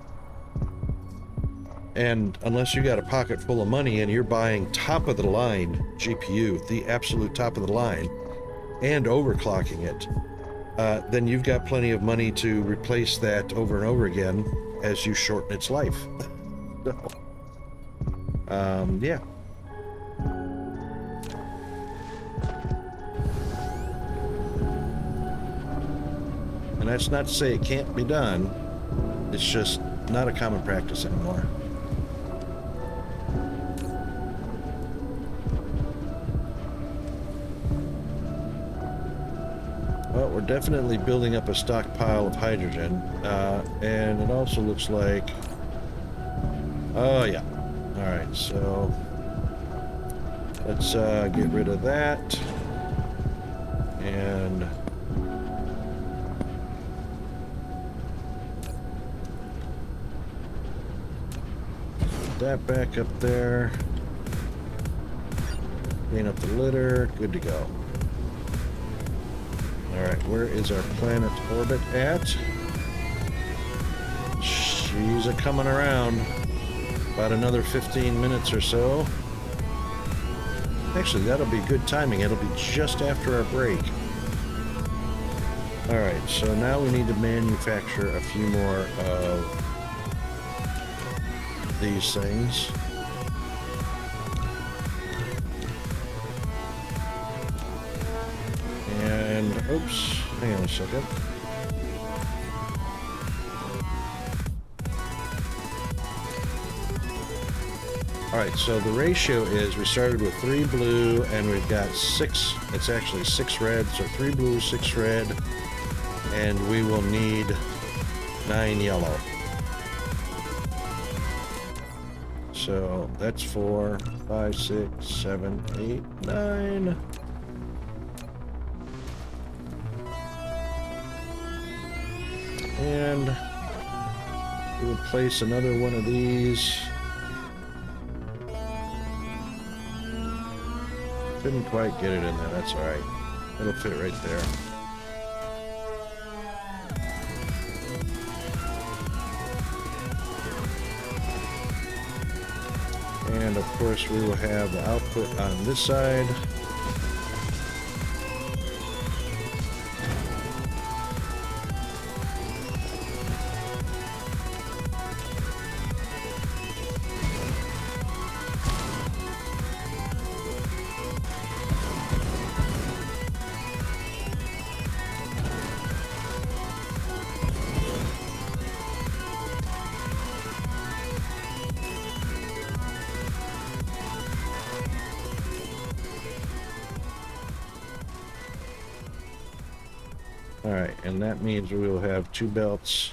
and unless you got a pocket full of money and you're buying top-of-the-line GPU, the absolute top of the line, and overclocking it, then you've got plenty of money to replace that over and over again as you shorten its life. So, yeah. And that's not to say it can't be done. It's just not a common practice anymore. Well, we're definitely building up a stockpile of hydrogen, and it also looks like, oh yeah. All right, so let's get rid of that, and put that back up there. Clean up the litter. Good to go. All right, where is our planet orbit at? She's a-coming around. About another 15 minutes or so. Actually, that'll be good timing. It'll be just after our break. All right, so now we need to manufacture a few more of these things. And, oops, hang on a second. All right, so the ratio is we started with 3 blue and we've got 6, it's actually 6 red, so 3 blue, 6 red, and we will need 9 yellow. So that's 4, 5, 6, 7, 8, 9. And we'll place another one of these. Couldn't quite get it in there, that's alright. It'll fit right there. And of course we will have the output on this side. All right, and that means we will have 2 belts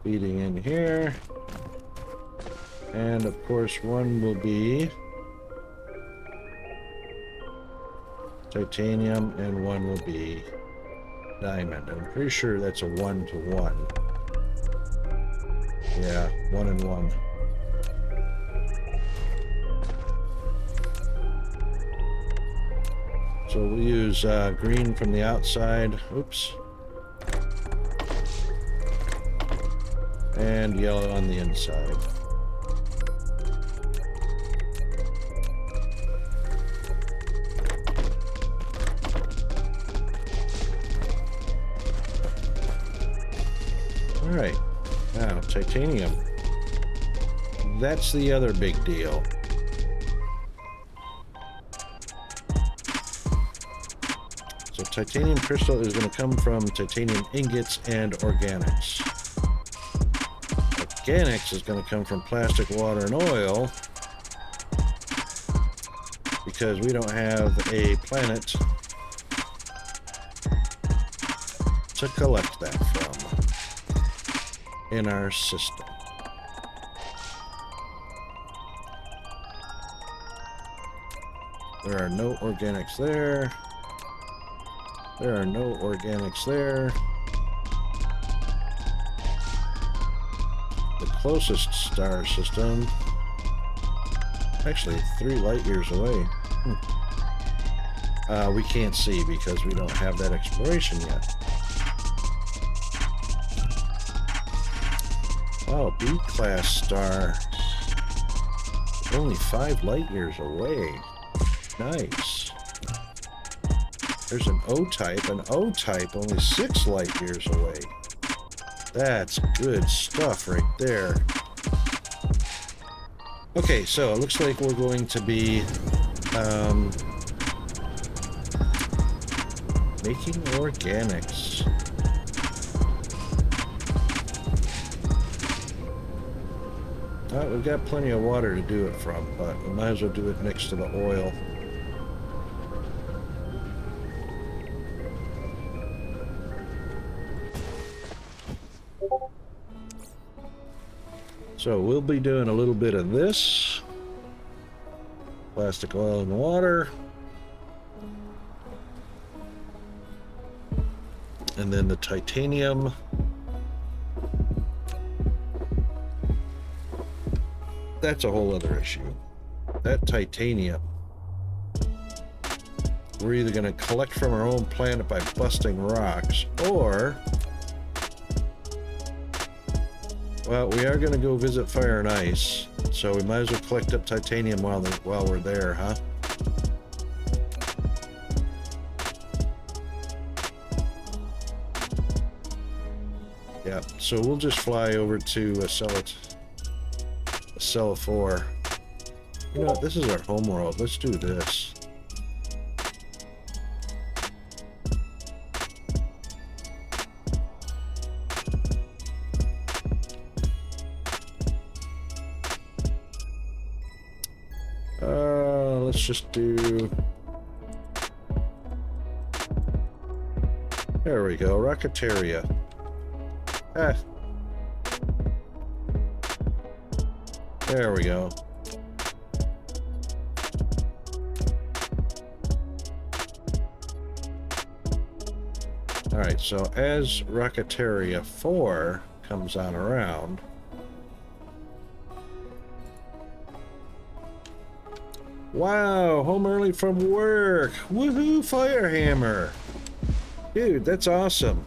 feeding in here. And of course, one will be titanium and one will be diamond. I'm pretty sure that's a 1-to-1. Yeah, 1 and 1. So we'll use green from the outside. Oops. And yellow on the inside. All right. Now, titanium. That's the other big deal. So titanium crystal is going to come from titanium ingots and organics. Organics is going to come from plastic, water, and oil because we don't have a planet to collect that from in our system. There are no organics there. There are no organics there. The closest star system, actually 3 light years away. We can't see because we don't have that exploration yet. Wow, B-class star. Only 5 light years away. Nice. There's an O-type. An O-type only 6 light years away. That's good stuff right there. Okay, so it looks like we're going to be making organics. We've got plenty of water to do it from, but we might as well do it next to the oil. So we'll be doing a little bit of this. Plastic, oil, and water. And then the titanium. That's a whole other issue. That titanium, we're either going to collect from our own planet by busting rocks, or, well, we are going to go visit Fire and Ice, so we might as well collect up titanium while we're there, huh? Yeah, so we'll just fly over to Cell 4. You know what? This is our home world. Let's do this. Let's just do... There we go. Rocketeria. Ah. There we go. Alright, so as Rocketeria 4 comes on around, wow, home early from work. Woohoo, Firehammer. Dude, that's awesome.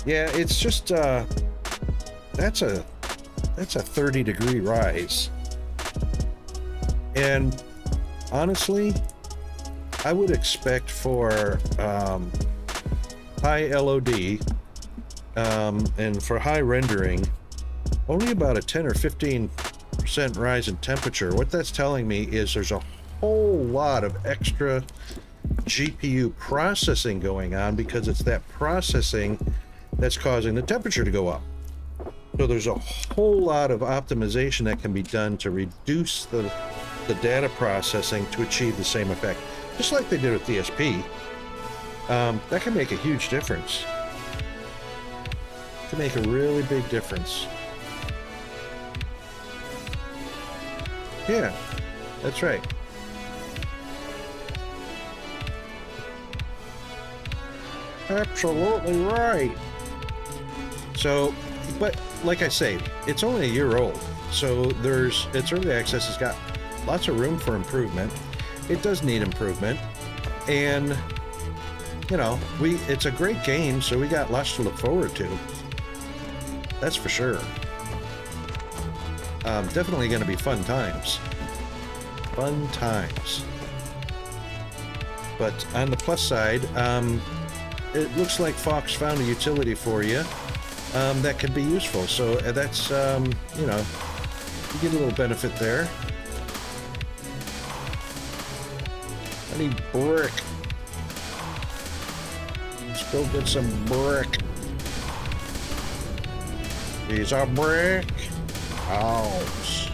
Yeah, it's just that's a 30-degree rise. And honestly, I would expect for high LOD and for high rendering only about a 10 or 15% rise in temperature. What that's telling me is there's a whole lot of extra GPU processing going on, because it's that processing that's causing the temperature to go up. So there's a whole lot of optimization that can be done to reduce the data processing to achieve the same effect, just like they did with DSP. That can make a huge difference. Can make a really big difference. Yeah, that's right. Absolutely right. So, but like I say, it's only a year old, so its early access has got lots of room for improvement. It does need improvement, and you know, it's a great game, so we got lots to look forward to. That's for sure. Definitely going to be fun times. Fun times. But on the plus side, it looks like Fox found a utility for you that could be useful. So that's, you know, you get a little benefit there. I need brick. Let's go get some brick. These are brick house.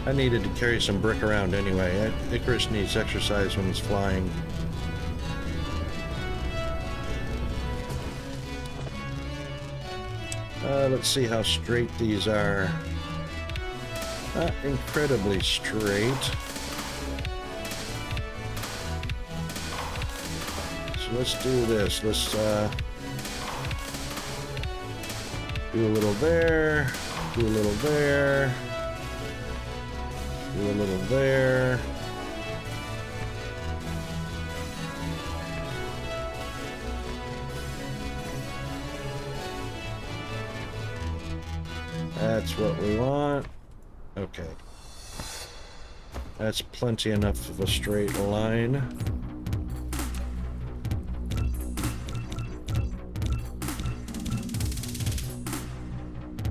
I needed to carry some brick around anyway. Icarus needs exercise when he's flying. Let's see how straight these are. Not incredibly straight. So let's do this. Let's do a little there, do a little there, do a little there. That's what we want. Okay. That's plenty enough of a straight line.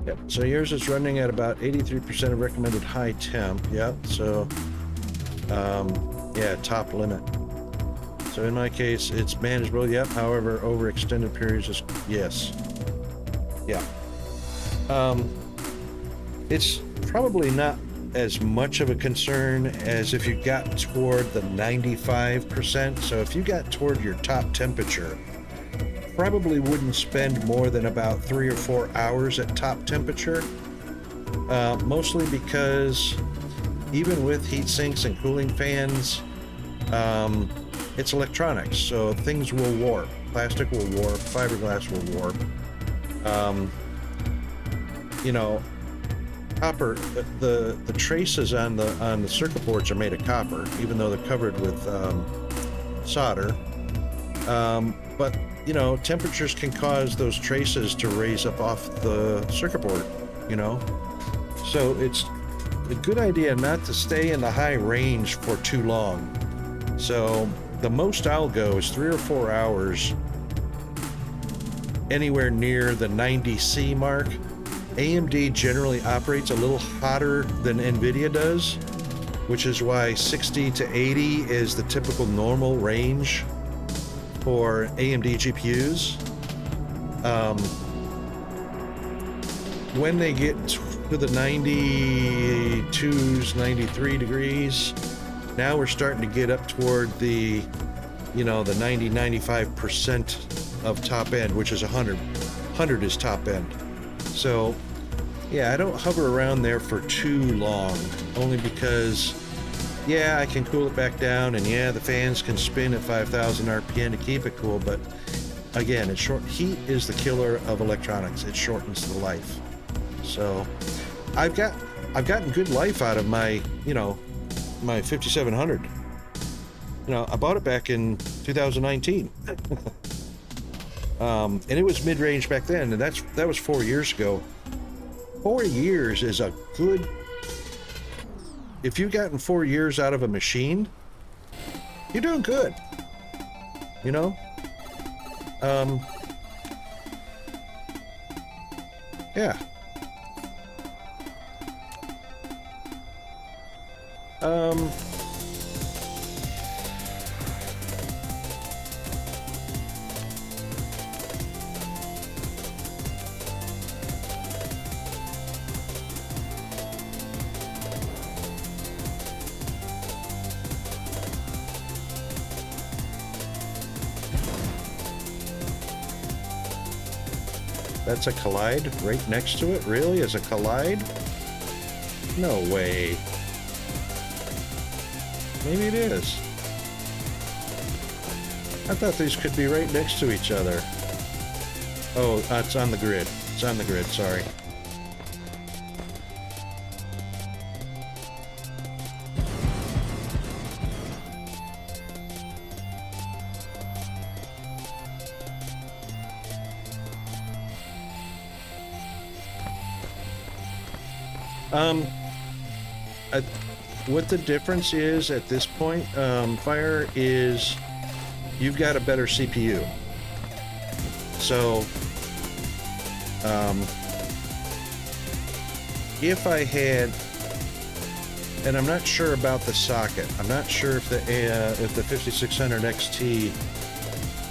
Yep, so yours is running at about 83% of recommended high temp. Yep, so, yeah, top limit. So in my case, it's manageable. Yep, however, over extended periods is, yes. Yeah. It's probably not as much of a concern as if you got toward the 95%. So if you got toward your top temperature, probably wouldn't spend more than about 3 or 4 hours at top temperature. Mostly because even with heat sinks and cooling fans, it's electronics, so things will warp. Plastic will warp, fiberglass will warp. You know, copper, the traces on the circuit boards are made of copper, even though they're covered with solder. But you know, temperatures can cause those traces to raise up off the circuit board, you know. So it's a good idea not to stay in the high range for too long. So the most I'll go is 3 or 4 hours, anywhere near the 90C mark. AMD generally operates a little hotter than NVIDIA does, which is why 60 to 80 is the typical normal range for AMD GPUs. When they get to the 92s, 93 degrees, now we're starting to get up toward the, you know, the 90, 95% of top end, which is 100. 100 is top end. So, yeah, I don't hover around there for too long, only because, yeah, I can cool it back down, and yeah, the fans can spin at 5,000 RPM to keep it cool, but again, heat is the killer of electronics. It shortens the life. So, I've gotten good life out of my, you know, my 5700. You know, I bought it back in 2019. And it was mid-range back then, and that was 4 years ago. 4 years is a good... If you've gotten 4 years out of a machine, you're doing good. You know? Yeah. Um, That's a collide right next to it? Really? As a collide? No way. Maybe it is. I thought these could be right next to each other. Oh, it's on the grid. It's on the grid, sorry. What the difference is at this point, Fire, is you've got a better CPU. So, if I had, and I'm not sure about the socket. I'm not sure if the 5600 XT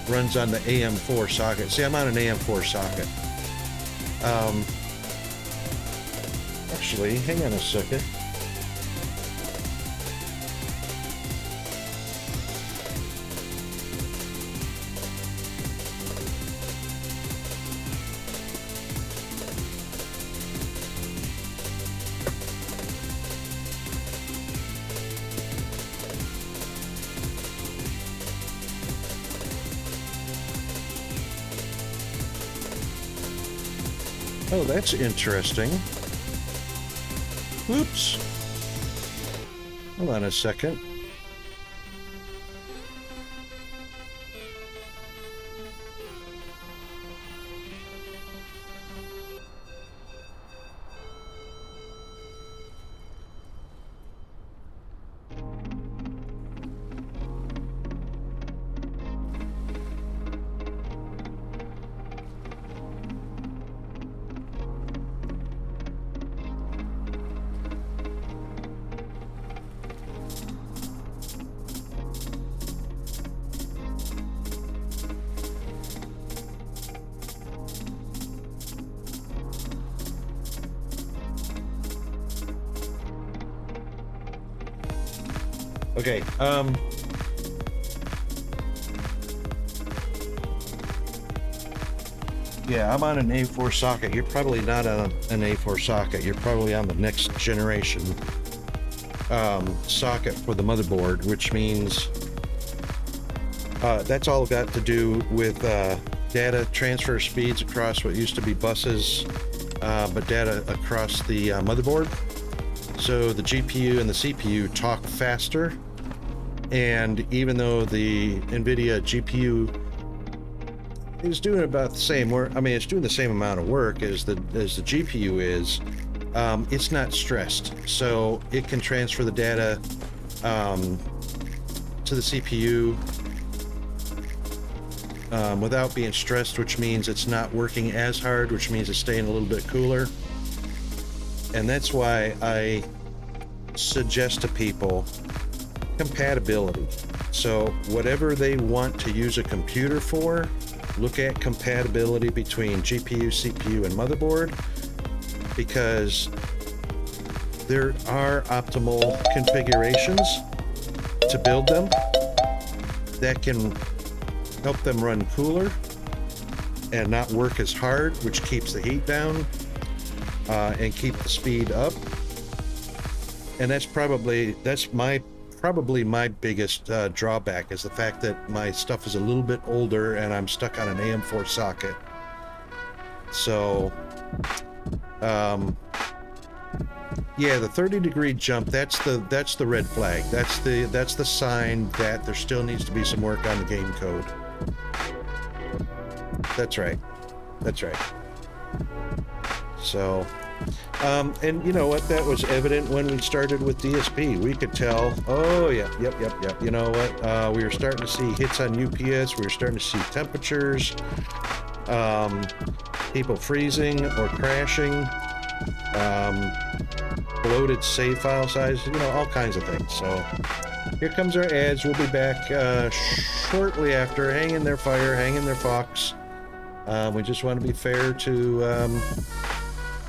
runs on the AM4 socket. See, I'm on an AM4 socket. Actually, hang on a second. Oh, that's interesting. Oops. Hold on a second. Okay, yeah, I'm on an A4 socket. You're probably not on an A4 socket. You're probably on the next generation socket for the motherboard, which means that's all got to do with data transfer speeds across what used to be buses, but data across the motherboard. So the GPU and the CPU talk faster. And even though the NVIDIA GPU is doing about the same work, I mean, it's doing the same amount of work as the GPU is, it's not stressed. So it can transfer the data to the CPU without being stressed, which means it's not working as hard, which means it's staying a little bit cooler. And that's why I suggest to people compatibility. So whatever they want to use a computer for, look at compatibility between GPU, CPU, and motherboard, because there are optimal configurations to build them that can help them run cooler and not work as hard, which keeps the heat down and keep the speed up. And that's probably my biggest drawback, is the fact that my stuff is a little bit older and I'm stuck on an AM4 socket. So yeah, the 30-degree jump, that's the red flag. That's the sign that there still needs to be some work on the game code. That's right. So and you know what, that was evident when we started with DSP. We could tell, oh yeah, yep. You know what, we were starting to see hits on UPS. We were starting to see temperatures, people freezing or crashing. bloated save file size, you know, all kinds of things. So here comes our ads. We'll be back shortly after. Hang in there, fire. Hang in there, Fox. We just want to be fair to,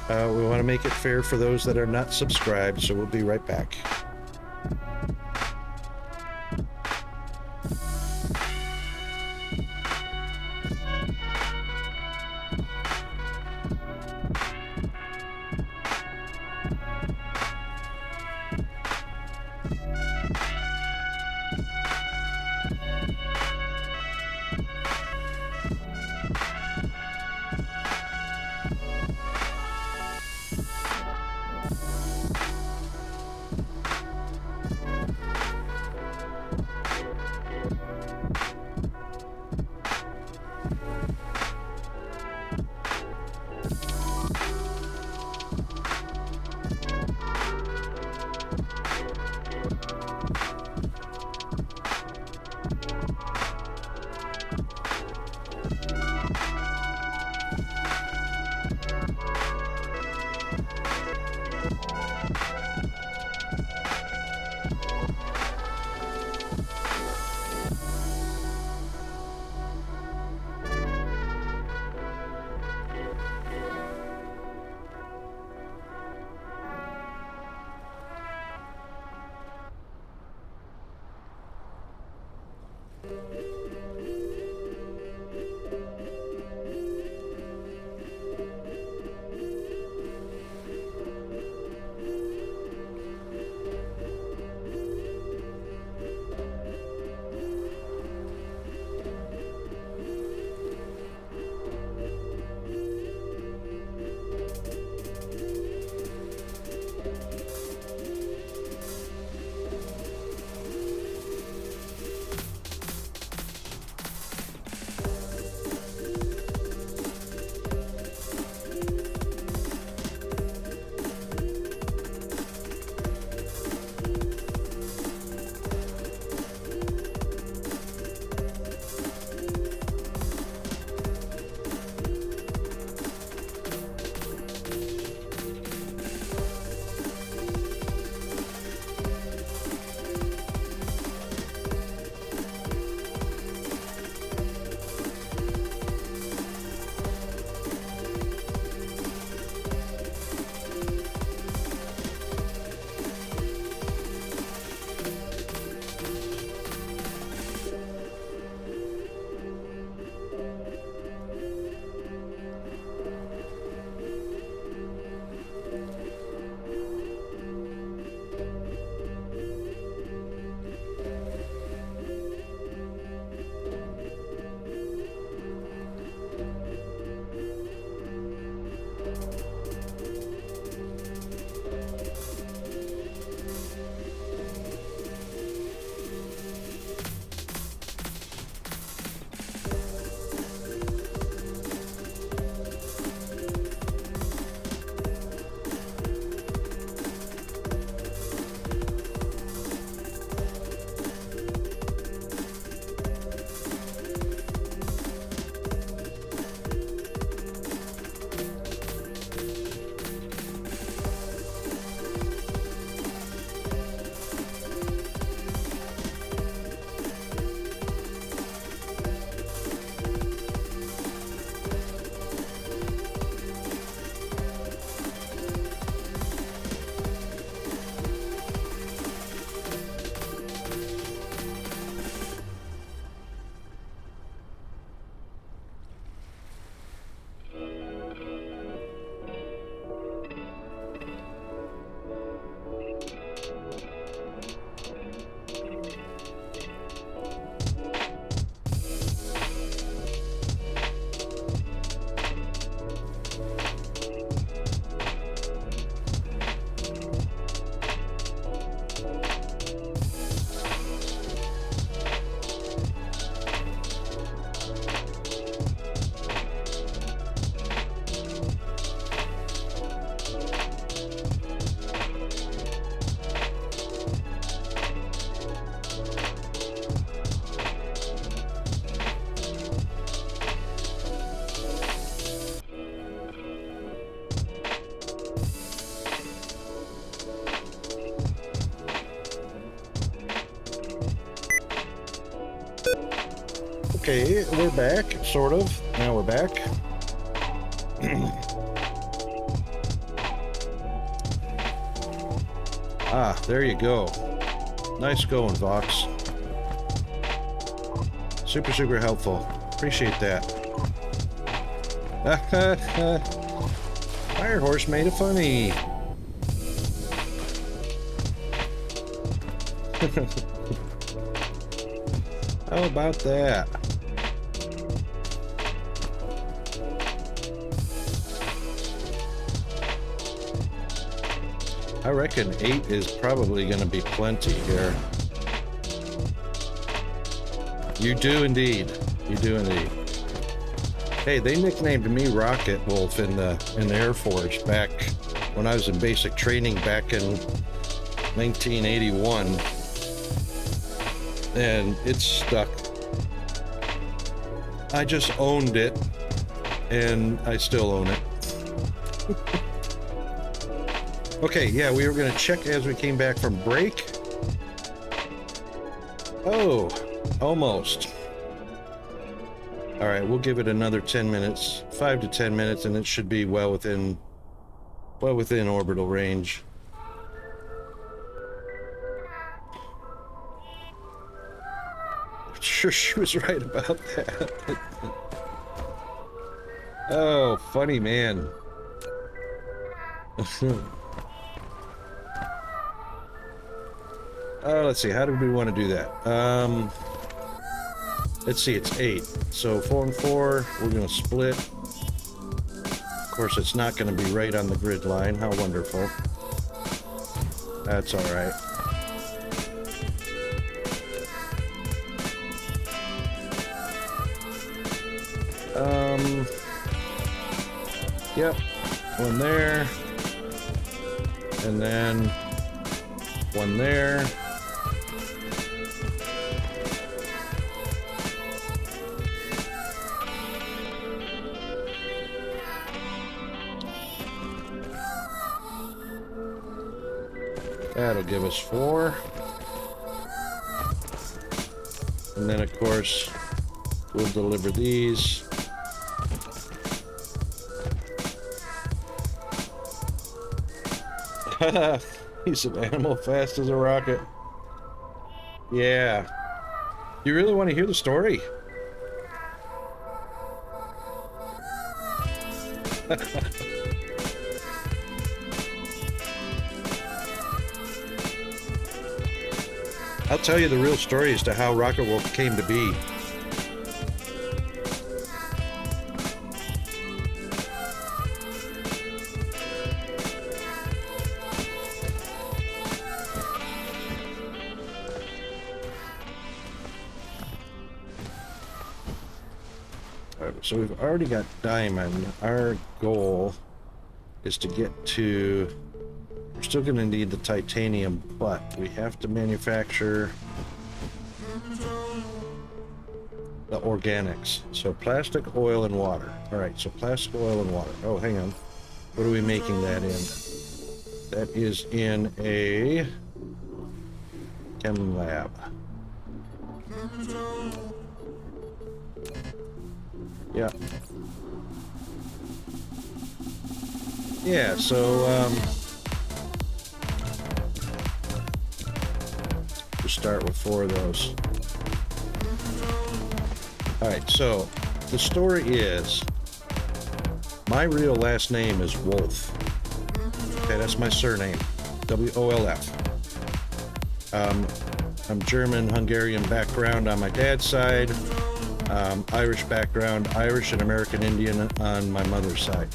we want to make it fair for those that are not subscribed, so we'll be right back. Okay, we're back, sort of. Now we're back. Ah, there you go. Nice going, Vox. Super, super helpful. Appreciate that. Fire horse made it funny. How about that? I reckon 8 is probably going to be plenty here. You do indeed. You do indeed. Hey, they nicknamed me Rocket Wolf in the Air Force back when I was in basic training back in 1981. And it's stuck. I just owned it, and I still own it. Okay, yeah, we were going to check as we came back from break. Oh, almost. All right, we'll give it another 10 minutes, 5 to 10 minutes, and it should be well within orbital range. Sure, she was right about that. Oh, funny man. Let's see, how do we want to do that? Let's see, it's 8. So 4 and 4, we're going to split. Of course, it's not going to be right on the grid line. How wonderful. That's all right. Yep, one there, and then one there. That'll give us 4. And then, of course, we'll deliver these. He's an animal fast as a rocket. Yeah. You really want to hear the story? I'll tell you the real story as to how Rocket Wolf came to be. So we've already got diamond. Our goal is to get to... We're still going to need the titanium, but we have to manufacture the organics. So plastic, oil, and water. All right, so plastic, oil, and water. Oh, hang on. What are we making that in? That is in a chem lab. Yeah. Yeah, so, we'll start with 4 of those. Alright, so, the story is, my real last name is Wolf. Okay, that's my surname. W-O-L-F. I'm German, Hungarian background on my dad's side. Irish background, Irish and American Indian on my mother's side.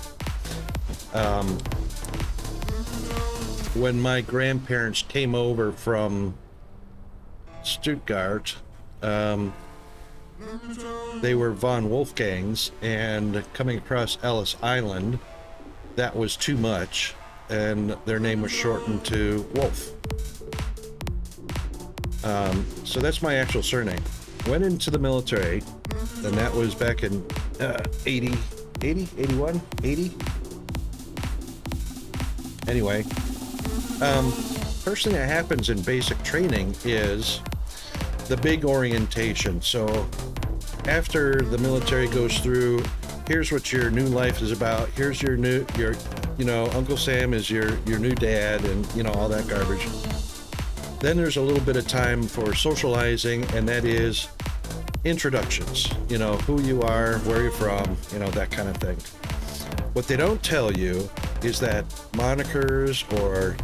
When my grandparents came over from Stuttgart, they were von Wolfgangs, and coming across Ellis Island, that was too much, and their name was shortened to Wolf. So that's my actual surname. Went into the military, and that was back in 80, 81, 80. Anyway, first thing that happens in basic training is the big orientation. So after the military goes through, here's what your new life is about. Here's your you know, Uncle Sam is your new dad, and you know, all that garbage. Then there's a little bit of time for socializing, and that is introductions. You know, who you are, where you're from, you know, that kind of thing. What they don't tell you is that monikers or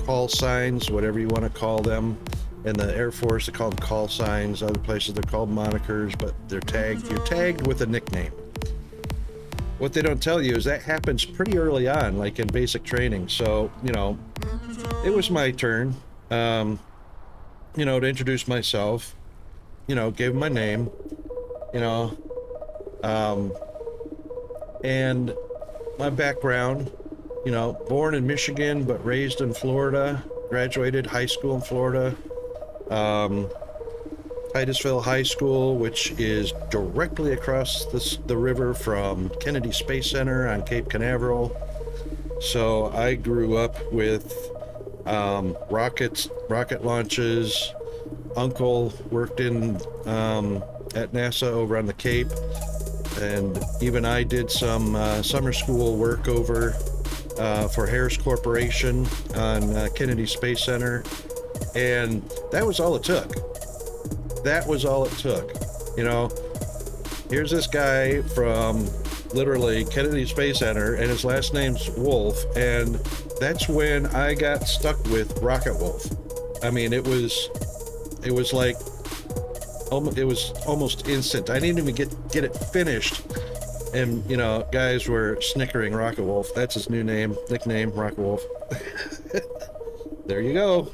call signs, whatever you want to call them. In the Air Force, they call them call signs. Other places, they're called monikers, but they're tagged. You're tagged with a nickname. What they don't tell you is that happens pretty early on, like in basic training. So, you know, it was my turn, you know, to introduce myself, you know, gave my name, you know, and my background, you know, born in Michigan, but raised in Florida, graduated high school in Florida. Titusville High School, which is directly across the river from Kennedy Space Center on Cape Canaveral. So I grew up with rocket launches. Uncle worked in at NASA over on the Cape, and even I did some summer school work over for Harris Corporation on Kennedy Space Center. And that was all it took. That was all it took. You know, here's this guy from literally Kennedy Space Center, and his last name's Wolf, and that's when I got stuck with Rocket Wolf. I mean, it was like, it was almost instant. I didn't even get it finished, and you know, guys were snickering Rocket Wolf. That's his new nickname, Rocket Wolf. There you go.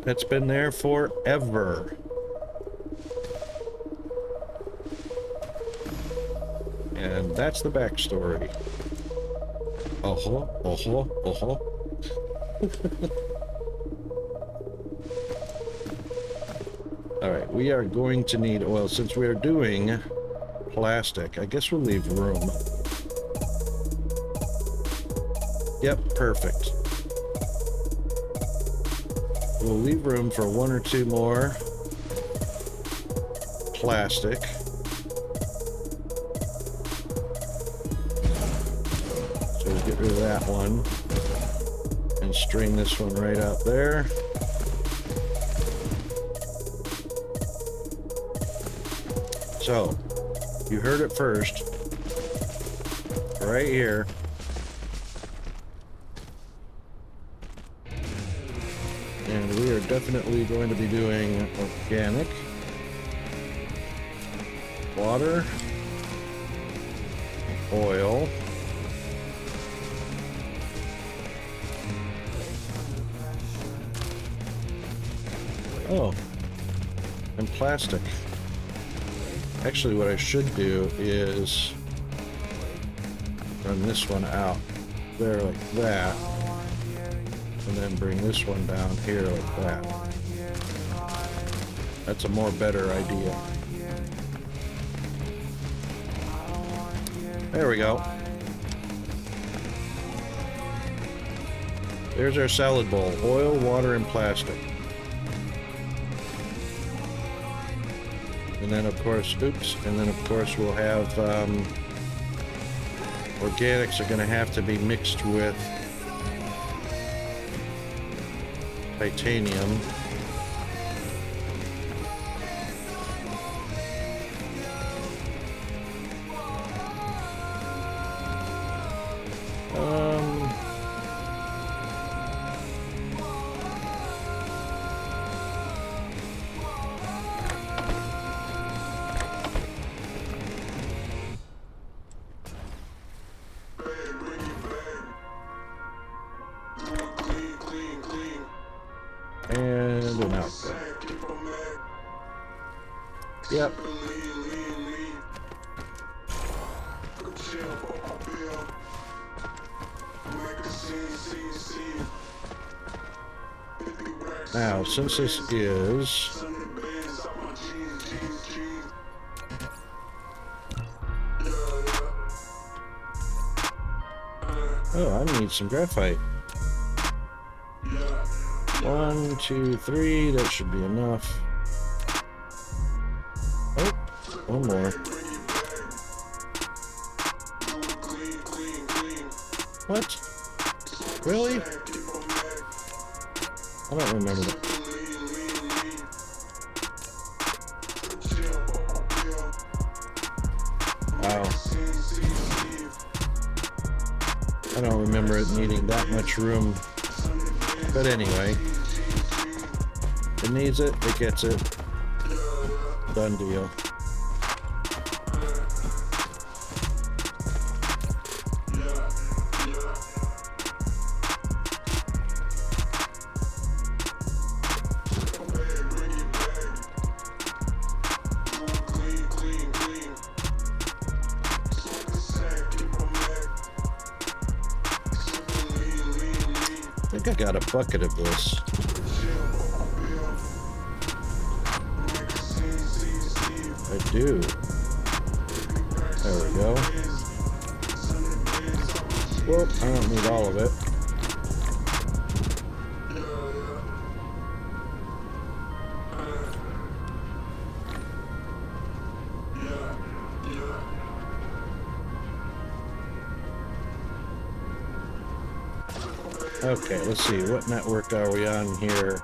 That's been there forever. And that's the backstory. Alright, we are going to need oil. Since we are doing plastic, I guess we'll leave room. Yep, perfect. We'll leave room for one or two more plastic. So we'll get rid of that one and string this one right out there. So, you heard it first, right here. And we are definitely going to be doing organic, water, oil, oh, and plastic. Actually, what I should do is run this one out there like that. And then bring this one down here like that. That's a more better idea. There we go. There's our salad bowl. Oil, water, and plastic. And then of course, and then of course we'll have, organics are gonna have to be mixed with titanium. And an output. Yep. Now, since this is oh, I need some graphite. 1, 2, 3. That should be enough. Oh, one more. What? Really? I don't remember that. Wow. I don't remember it needing that much room. But anyway, it needs it, it gets it. Done deal. I think I got a bucket of this. I do. There we go. Whoop, I don't need all of it. Okay, let's see. What network are we on here?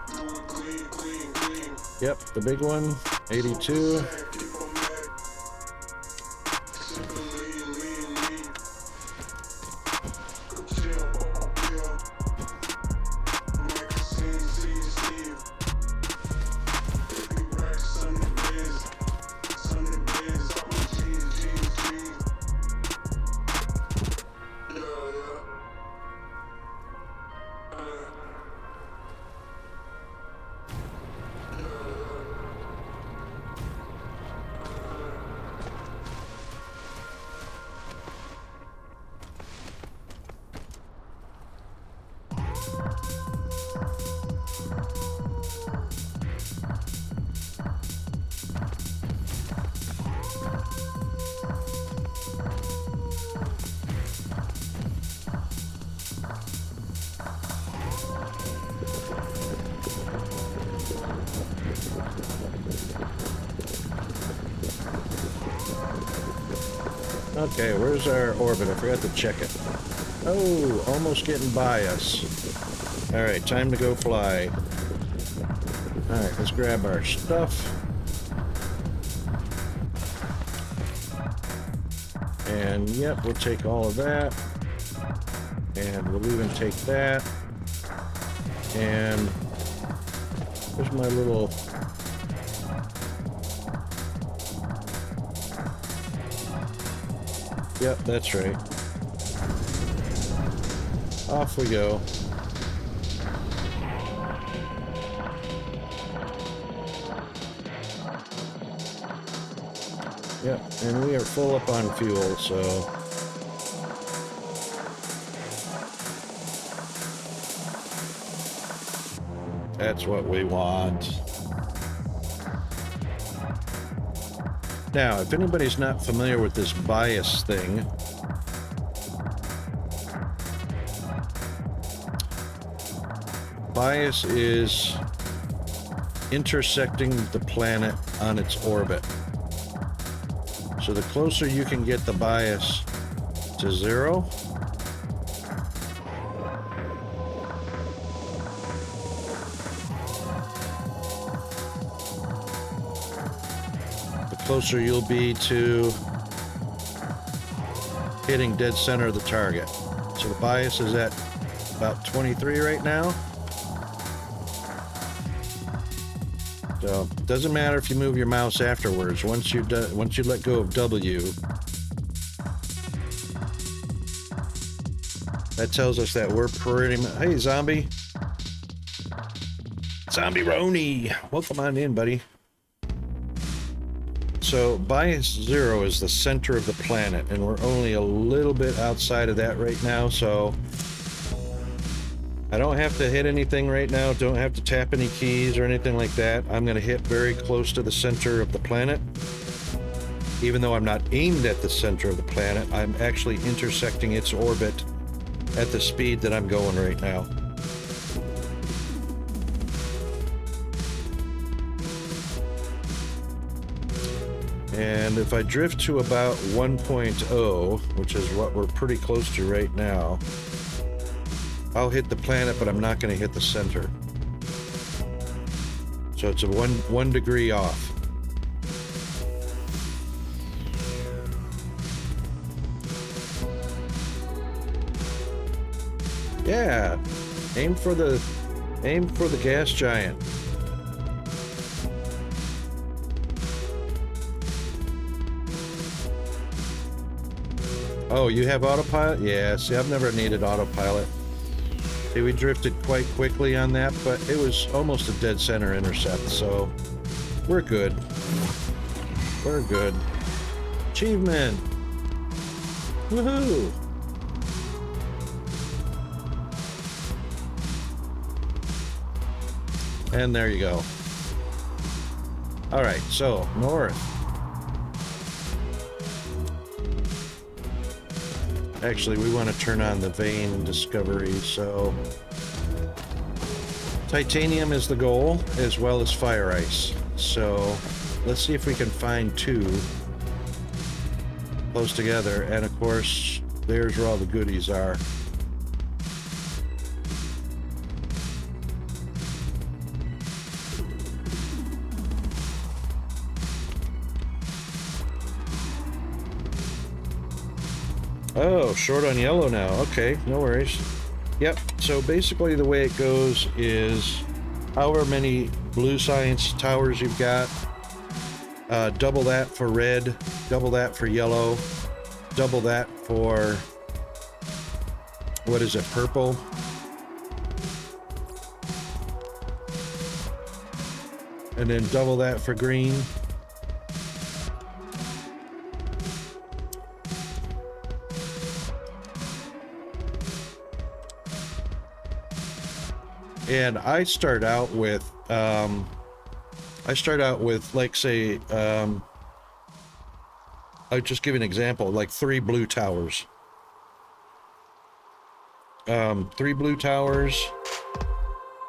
Yep, the big one, 82. Okay, where's our orbit? I forgot to check it. Oh, almost getting by us. Alright, time to go fly. Alright, let's grab our stuff. And yep, we'll take all of that. And we'll even take that. And there's my little... Yep, that's right. Off we go. Yep, and we are full up on fuel, so... That's what we want. Now, if anybody's not familiar with this bias thing, bias is intersecting the planet on its orbit. So the closer you can get the bias to 0, closer you'll be to hitting dead center of the target. So the bias is at about 23 right now. So it doesn't matter if you move your mouse afterwards. Once you let go of W, that tells us that we're pretty much... Hey, zombie. Zombie Roni. Welcome on in, buddy. So bias 0 is the center of the planet, and we're only a little bit outside of that right now, so I don't have to hit anything right now, don't have to tap any keys or anything like that. I'm going to hit very close to the center of the planet. Even though I'm not aimed at the center of the planet, I'm actually intersecting its orbit at the speed that I'm going right now. And if I drift to about 1.0, which is what we're pretty close to right now, I'll hit the planet, but I'm not going to hit the center. So it's a one degree off. Yeah, aim for the gas giant. Oh, you have autopilot? Yeah, see, I've never needed autopilot. See, we drifted quite quickly on that, but it was almost a dead center intercept, so we're good. We're good. Achievement! Woohoo! And there you go. Alright, so, north. Actually, we want to turn on the vein discovery, so... Titanium is the goal, as well as fire ice. So, let's see if we can find two close together. And of course, there's where all the goodies are. Oh, short on yellow now. Okay, no worries. Yep, so basically the way it goes is however many blue science towers you've got, double that for red, double that for yellow, double that for, what is it, purple? And then double that for green. And I start out with like, say, I'll just give you an example, like 3 blue towers. 3 blue towers,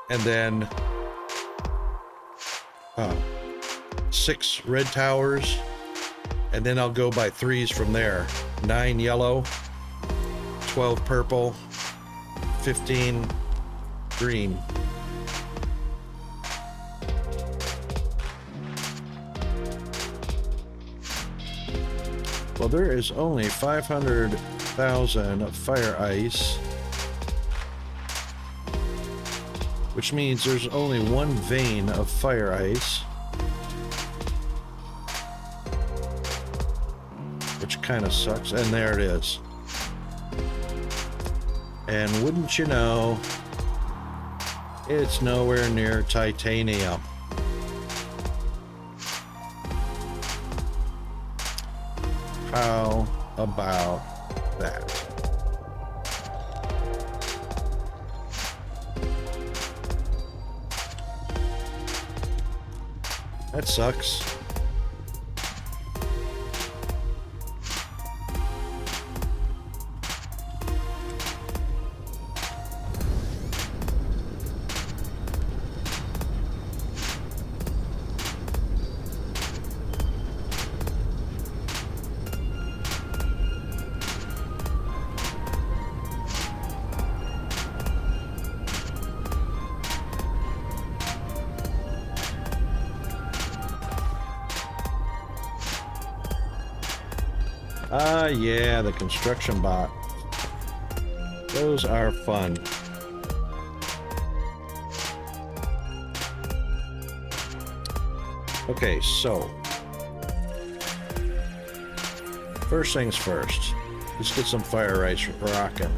and then 6 red towers, and then I'll go by 3s from there. 9 yellow, 12 purple, 15 green. Well, there is only 500,000 of fire ice, which means there's only 1 vein of fire ice, which kind of sucks. And there it is. And wouldn't you know, it's nowhere near titanium. How about that? That sucks. Ah, yeah, the construction bot. Those are fun. Okay, so first things first, let's get some fire ice rocking.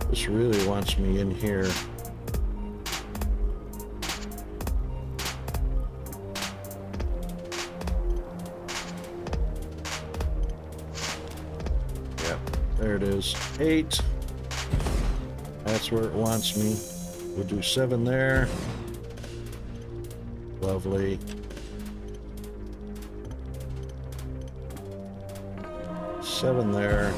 This really wants me in here. Yep, there it is. 8. That's where it wants me. We'll do 7 there. Lovely. 7 there.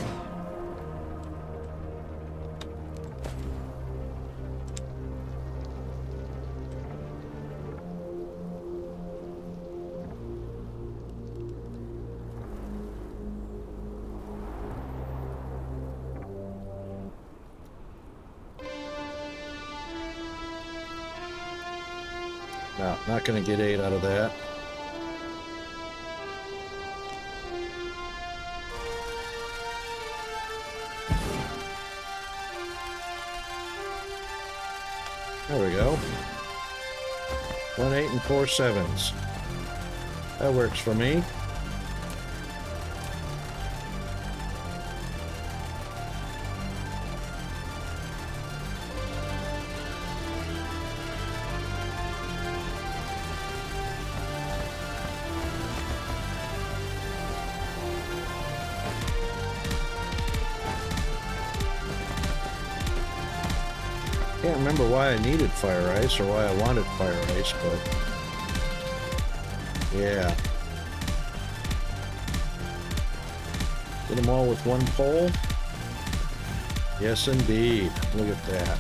No, not going to get 8 out of that. There we go. 1 8 and 4 7s. That works for me. Can't remember why I needed fire ice or why I wanted fire ice, but yeah. Get them all with one pole? Yes, indeed. Look at that.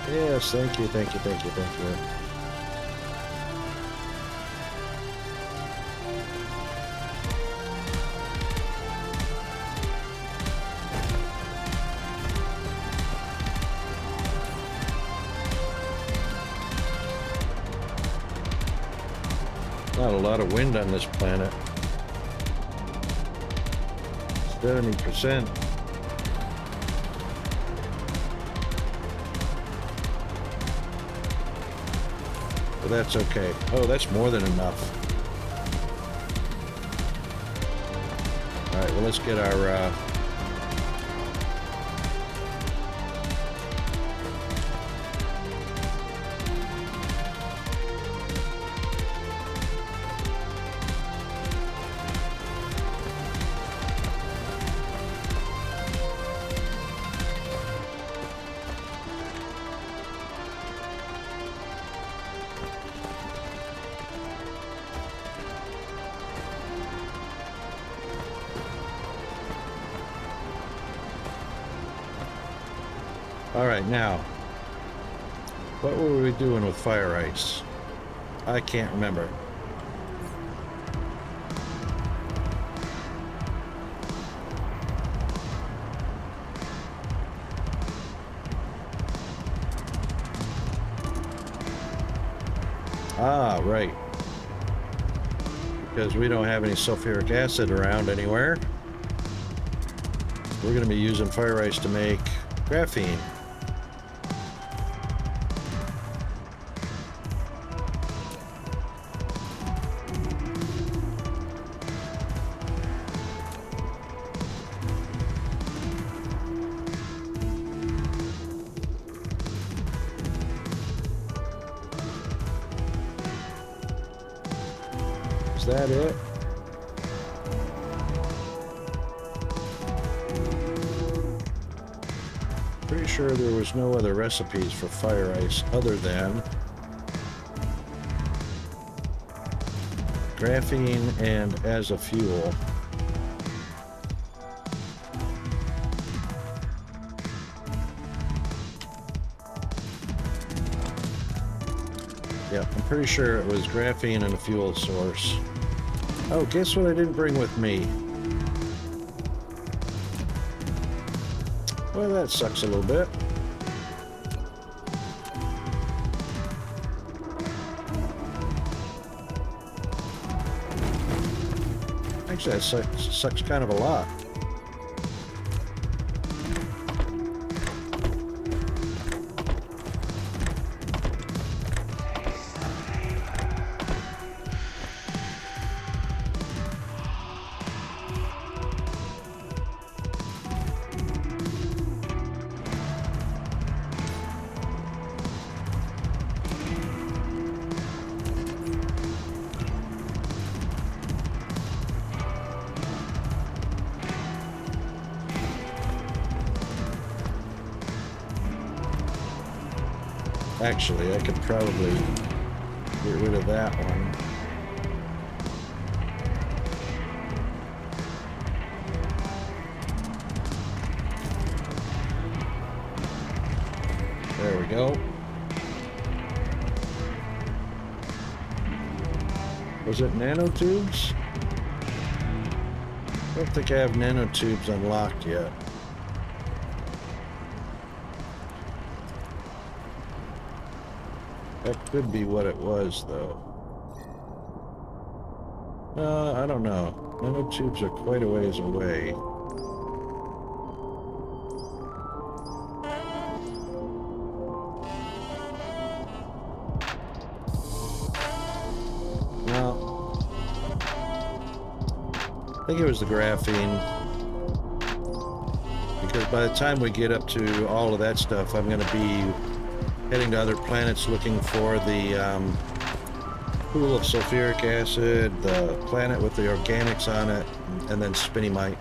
Yes, thank you, thank you, thank you, thank you. Not a lot of wind on this planet. 70%. But that's okay. Oh, that's more than enough. All right, well, let's get our all right, now, what were we doing with fire ice? I can't remember. Ah, right. Because we don't have any sulfuric acid around anywhere. We're going to be using fire ice to make graphene. Is that it? Pretty sure there was no other recipes for fire ice other than graphene and as a fuel. Yeah, I'm pretty sure it was graphene and a fuel source. Oh, guess what I didn't bring with me? Well, that sucks a little bit. Actually, that sucks kind of a lot. Actually, I could probably get rid of that one. There we go. Was it nanotubes? I don't think I have nanotubes unlocked yet. That could be what it was, though. I don't know. Nanotubes are quite a ways away. No. I think it was the graphene. Because by the time we get up to all of that stuff, I'm going to be heading to other planets looking for the pool of sulfuric acid, the planet with the organics on it, and then Spinnymite.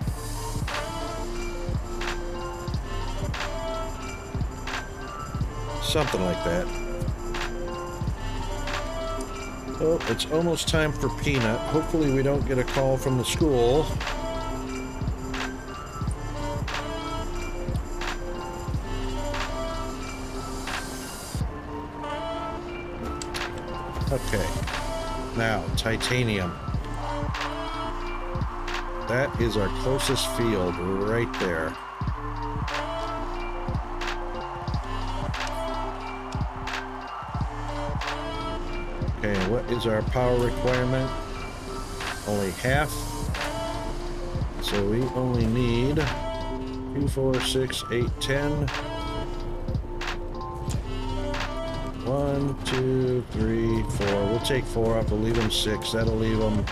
Something like that. Oh, it's almost time for Peanut. Hopefully we don't get a call from the school. Okay, now titanium. That is our closest field right there. Okay, what is our power requirement? Only half. So we only need 2, 4, 6, 8, 10. 1, 2, 3, 4. We'll take 4 up. We'll leave them 6. That'll leave them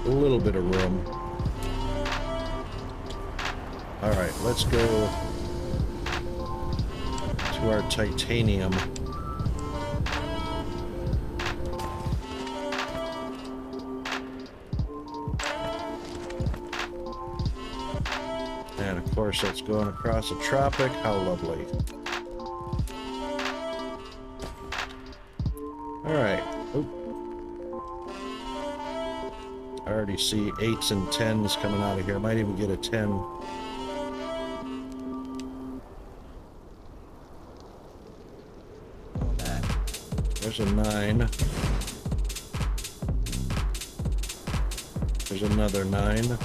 a little bit of room. All right, let's go to our titanium. And of course, that's going across a tropic. How lovely. All right. Oop. I already see 8s and 10s coming out of here. Might even get a 10. There's a 9. There's another 9.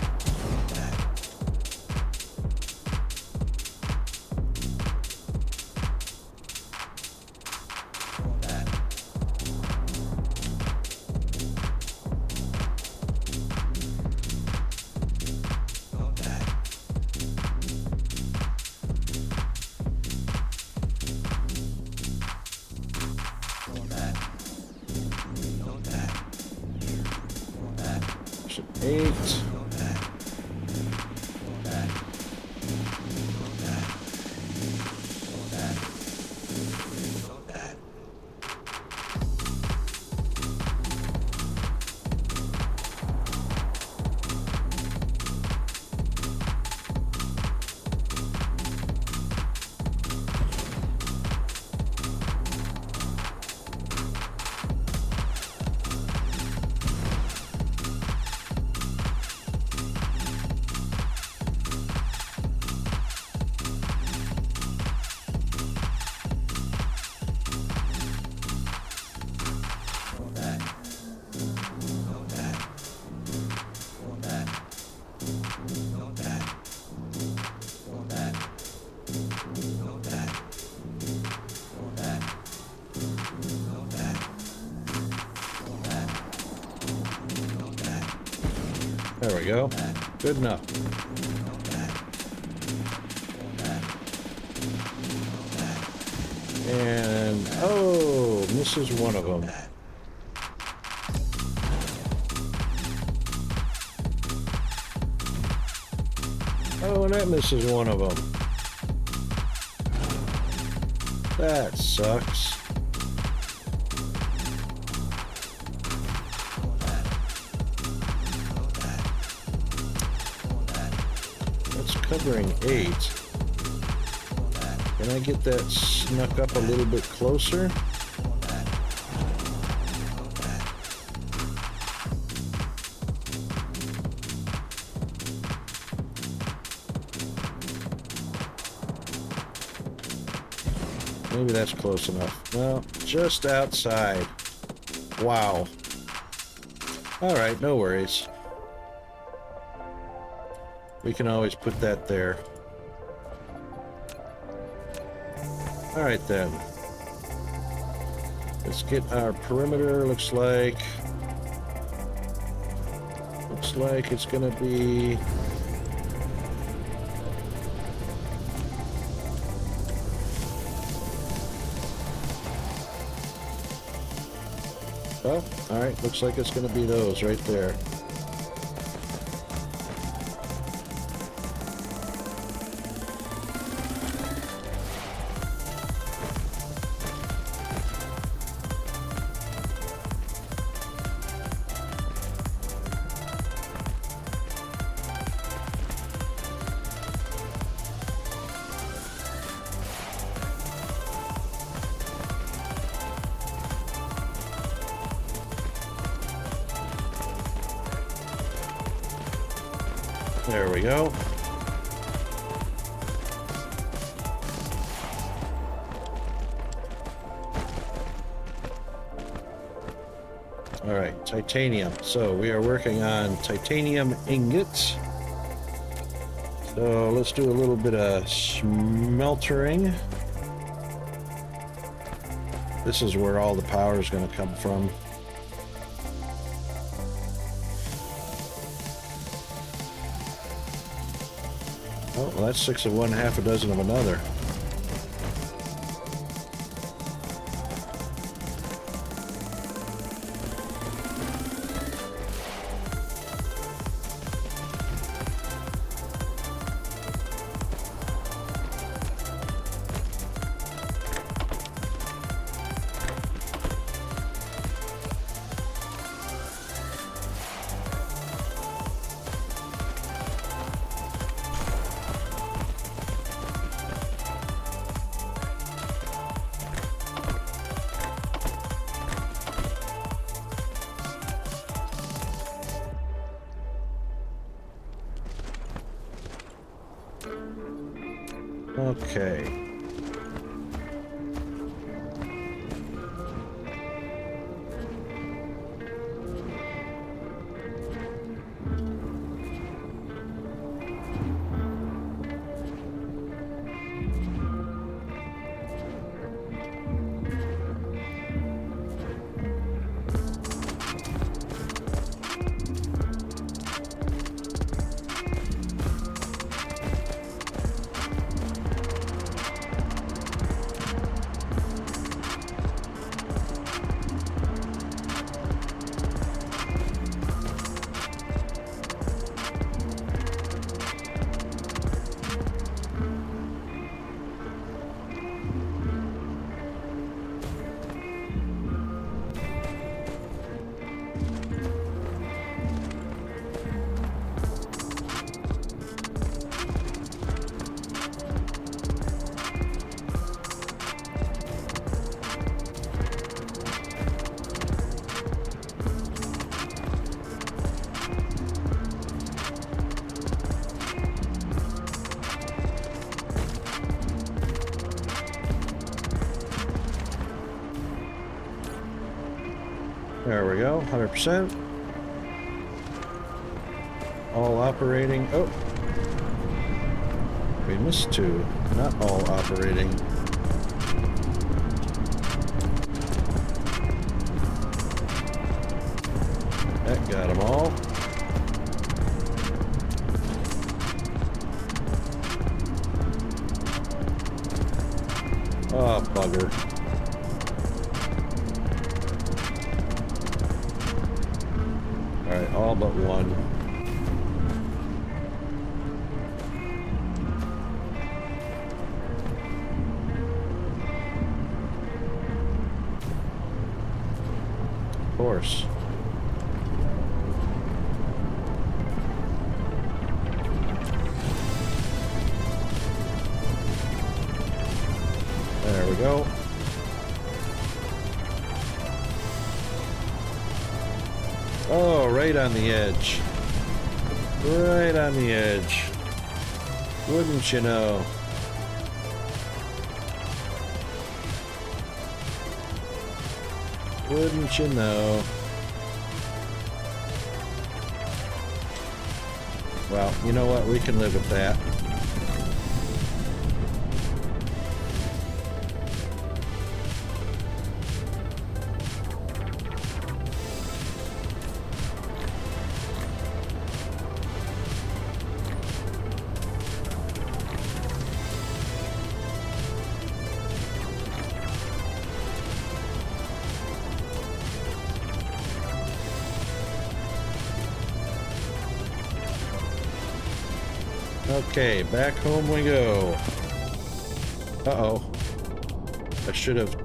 There we go. Good enough. And, oh, misses one of them. Oh, and that misses one of them. That sucks. That's covering 8. Can I get that snuck up a little bit closer? Maybe that's close enough. Well, just outside. Wow. All right, no worries. We can always put that there. All right then. Let's get our perimeter. Looks like it's gonna be oh, all right. Looks like it's gonna be those right there. There we go. All right, titanium. So we are working on titanium ingots. So let's do a little bit of smeltering. This is where all the power is going to come from. Oh, well, that's 6 of one, half a dozen of another. Okay. There we go, 100%. All operating. Oh, we missed two. Not all operating. That got them all. Oh, bugger. Alright, all but one. Of course. go. Oh, right on the edge. Right on the edge. Wouldn't you know? Wouldn't you know? Well, you know what? We can live with that. Okay, back home we go. Uh-oh. I should have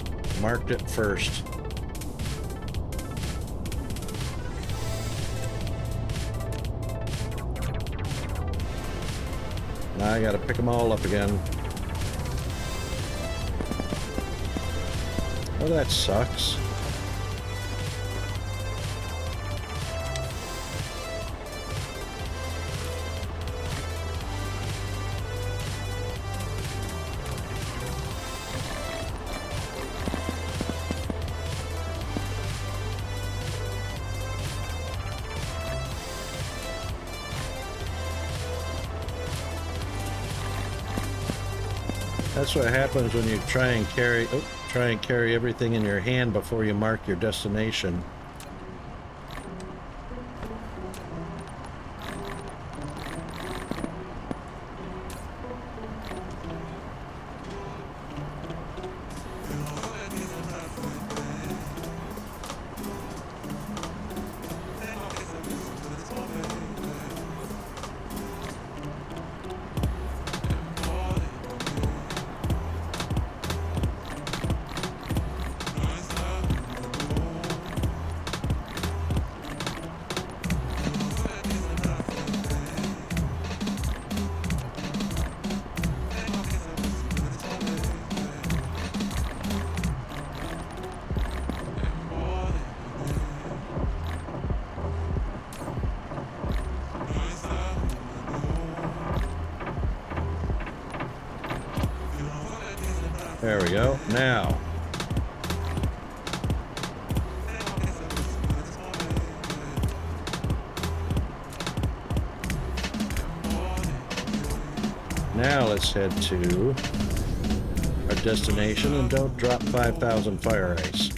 marked it first. Now I gotta pick them all up again. Oh, that sucks. That's what happens when you try and carry everything in your hand before you mark your destination. There we go. Now. Now let's head to our destination and don't drop 5,000 fire ice.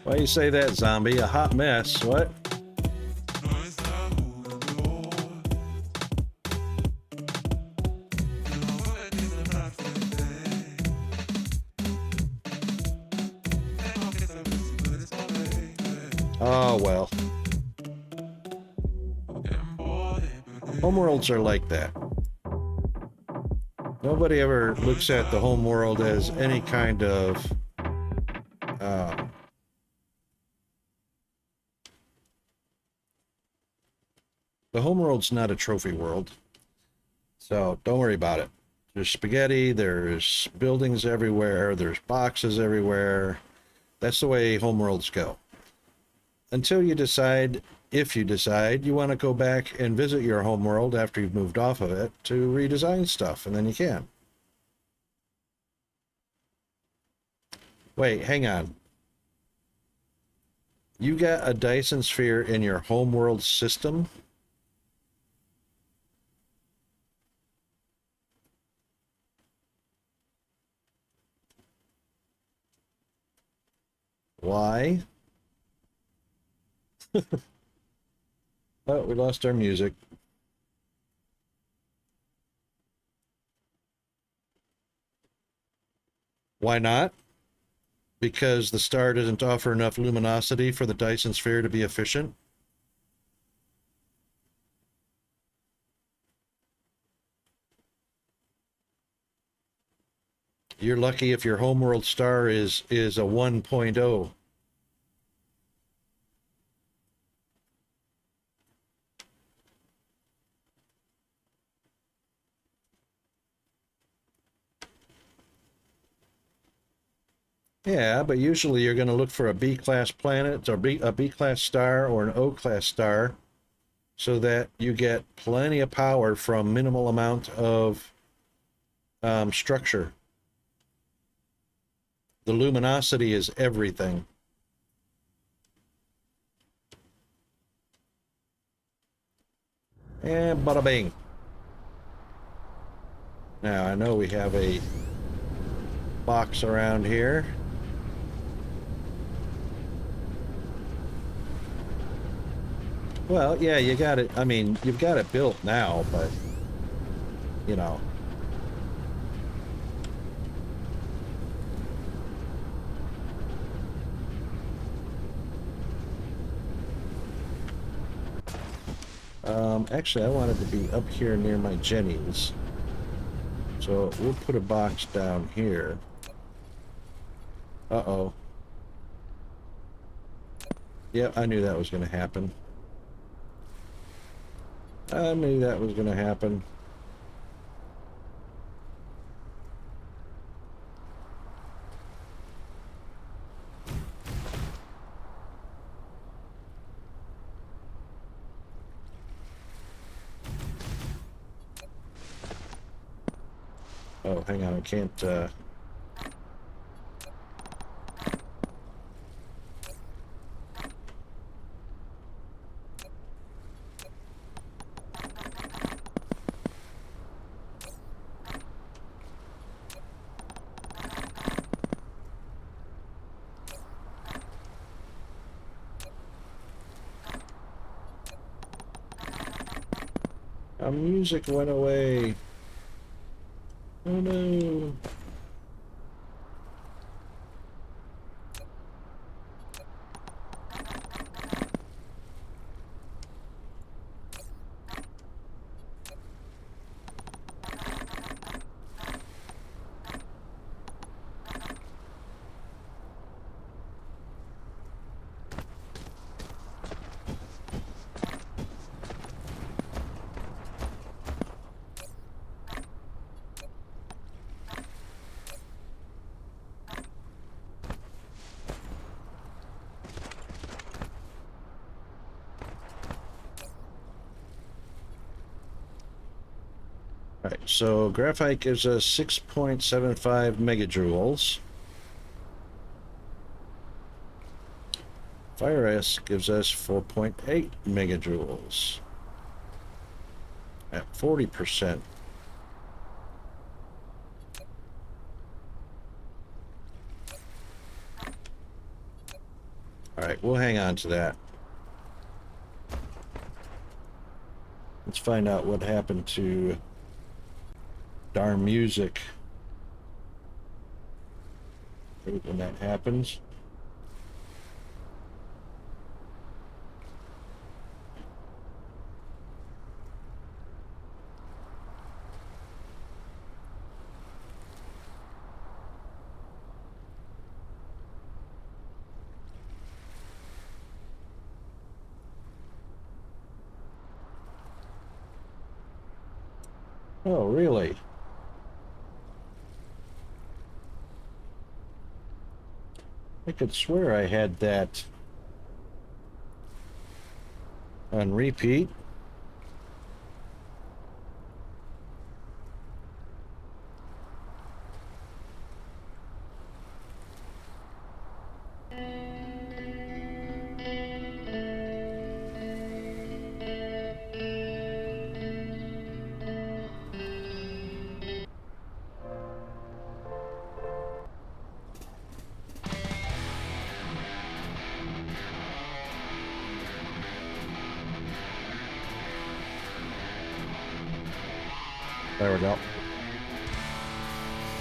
Why you say that, zombie? A hot mess. What? Oh, well. Homeworlds are like that. Nobody ever looks at the homeworld as any kind of the homeworld's not a trophy world, so don't worry about it. There's spaghetti, there's buildings everywhere, there's boxes everywhere. That's the way homeworlds go. Until you decide, if you decide, you want to go back and visit your homeworld after you've moved off of it to redesign stuff, and then you can. Wait, hang on. You got a Dyson sphere in your homeworld system? Why? Oh, we lost our music. Why not? Because the star doesn't offer enough luminosity for the Dyson sphere to be efficient? You're lucky if your homeworld star is a 1.0. Yeah, but usually you're going to look for a B-class planet or a B-class star or an O-class star so that you get plenty of power from minimal amount of structure. The luminosity is everything. And bada bing. Now, I know we have a box around here. Well, yeah, you got it. I mean, you've got it built now, but, you know. Actually, I wanted to be up here near my Jennies. So we'll put a box down here. Uh-oh. Yep, I knew that was going to happen. I knew that was going to happen. Oh, hang on, I can't, our music went away. Oh no. All right, so graphite gives us 6.75 megajoules. Fire ice gives us 4.8 megajoules at 40%. All right, we'll hang on to that. Let's find out what happened to darn music when that happens. Oh, really? I could swear I had that on repeat. There we go.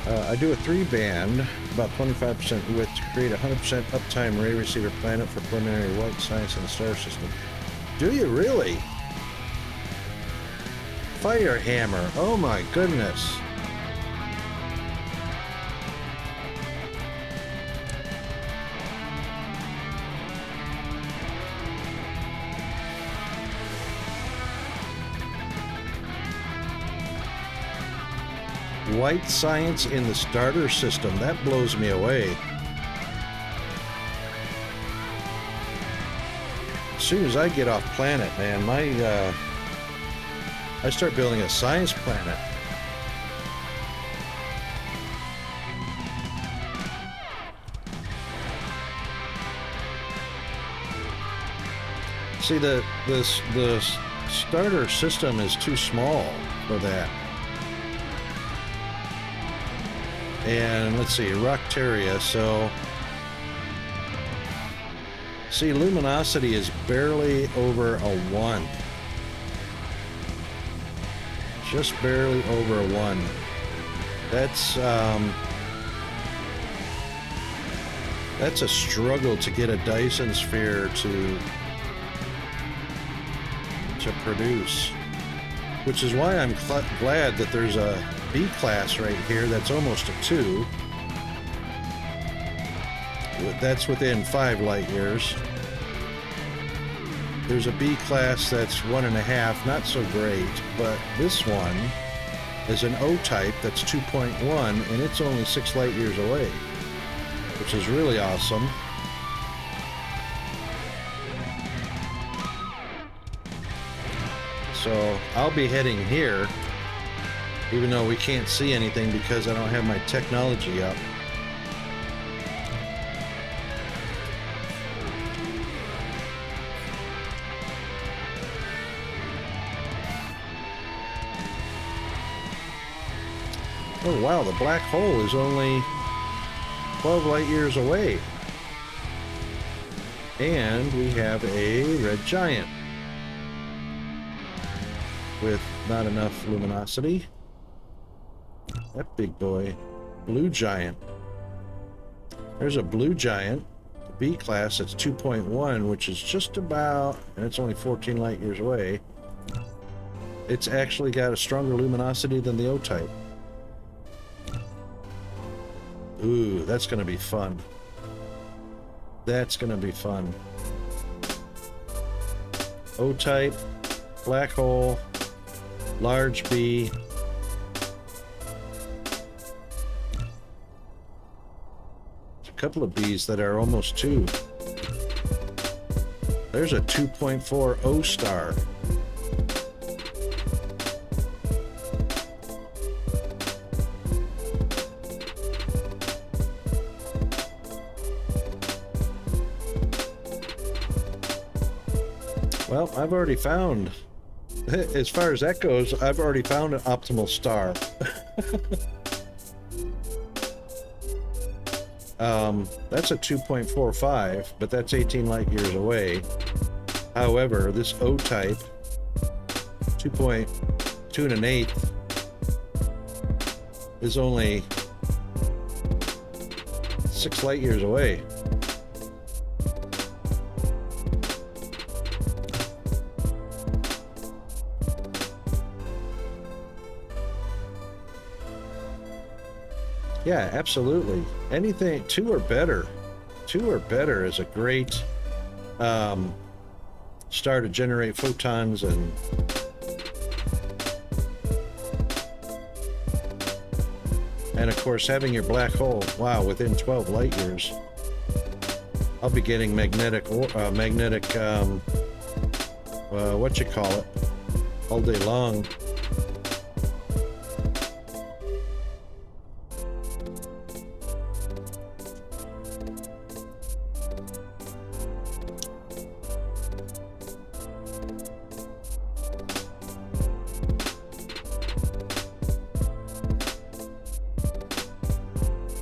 I do a 3-band, about 25% width, to create a 100% uptime ray receiver planet for preliminary white science in the star system. Do you really? Fire hammer. Oh my goodness. white science in the starter system. That blows me away. As soon as I get off planet, man, I start building a science planet. See, the starter system is too small for that. And let's see, Rockteria, so... See, luminosity is barely over a 1. Just barely over a 1. That's a struggle to get a Dyson sphere to produce. Which is why I'm glad that there's a B class right here that's almost a 2. That's within 5 light years. There's a B class that's 1.5, not so great, but this one is an O type that's 2.1, and it's only 6 light years away, which is really awesome. So I'll be heading here, even though we can't see anything because I don't have my technology up. Oh wow, the black hole is only 12 light years away. And we have a red giant with not enough luminosity. That big boy. Blue giant. There's a blue giant, B class, that's 2.1, which is just about, and it's only 14 light years away. It's actually got a stronger luminosity than the O type. Ooh, that's gonna be fun. That's gonna be fun. O type, black hole, large B. There's a couple of Bs that are almost 2. There's a 2.4 O star. Well, I've already found, as far as that goes, I've already found an optimal star. That's a 2.45, but that's 18 light years away. However, this O type, 2.2 1/8, is only 6 light years away. Yeah, absolutely. Anything 2 or better. 2 or better is a great star to generate photons and of course having your black hole, wow, within 12 light years. I'll be getting magnetic what you call it, all day long.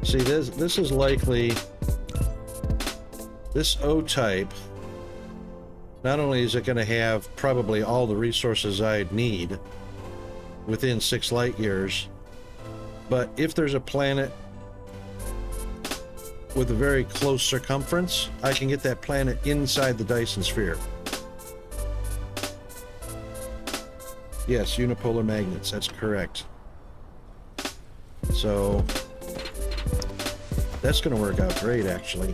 See, this is likely, this O type, not only is it going to have probably all the resources I'd need within 6 light years, but if there's a planet with a very close circumference, I can get that planet inside the Dyson sphere. Yes, unipolar magnets, that's correct. So that's going to work out great, actually.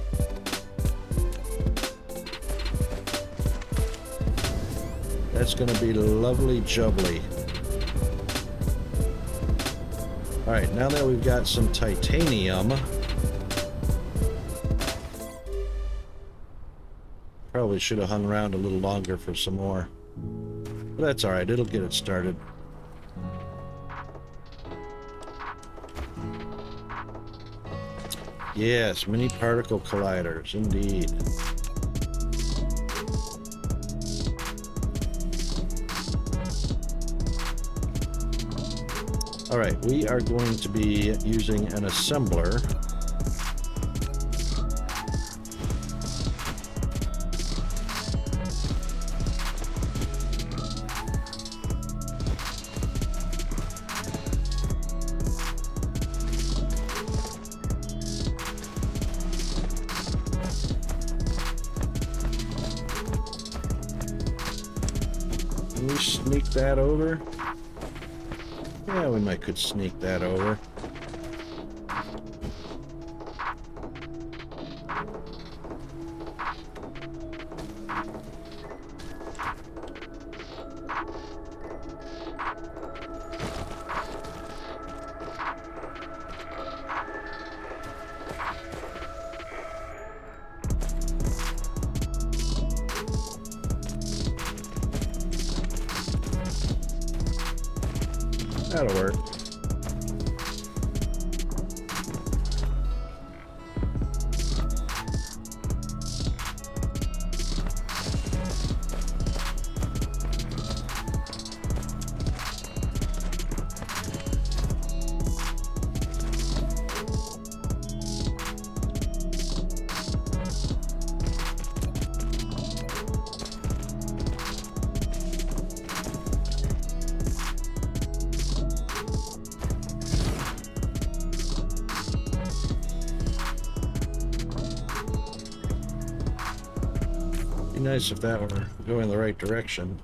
That's going to be lovely jubbly. All right, now that we've got some titanium, probably should have hung around a little longer for some more. But that's all right, it'll get it started. Yes, mini particle colliders, indeed. All right, we are going to be using an assembler. Can we sneak that over? Yeah, we might could sneak that over. That'll work. Be nice if that were going the right direction.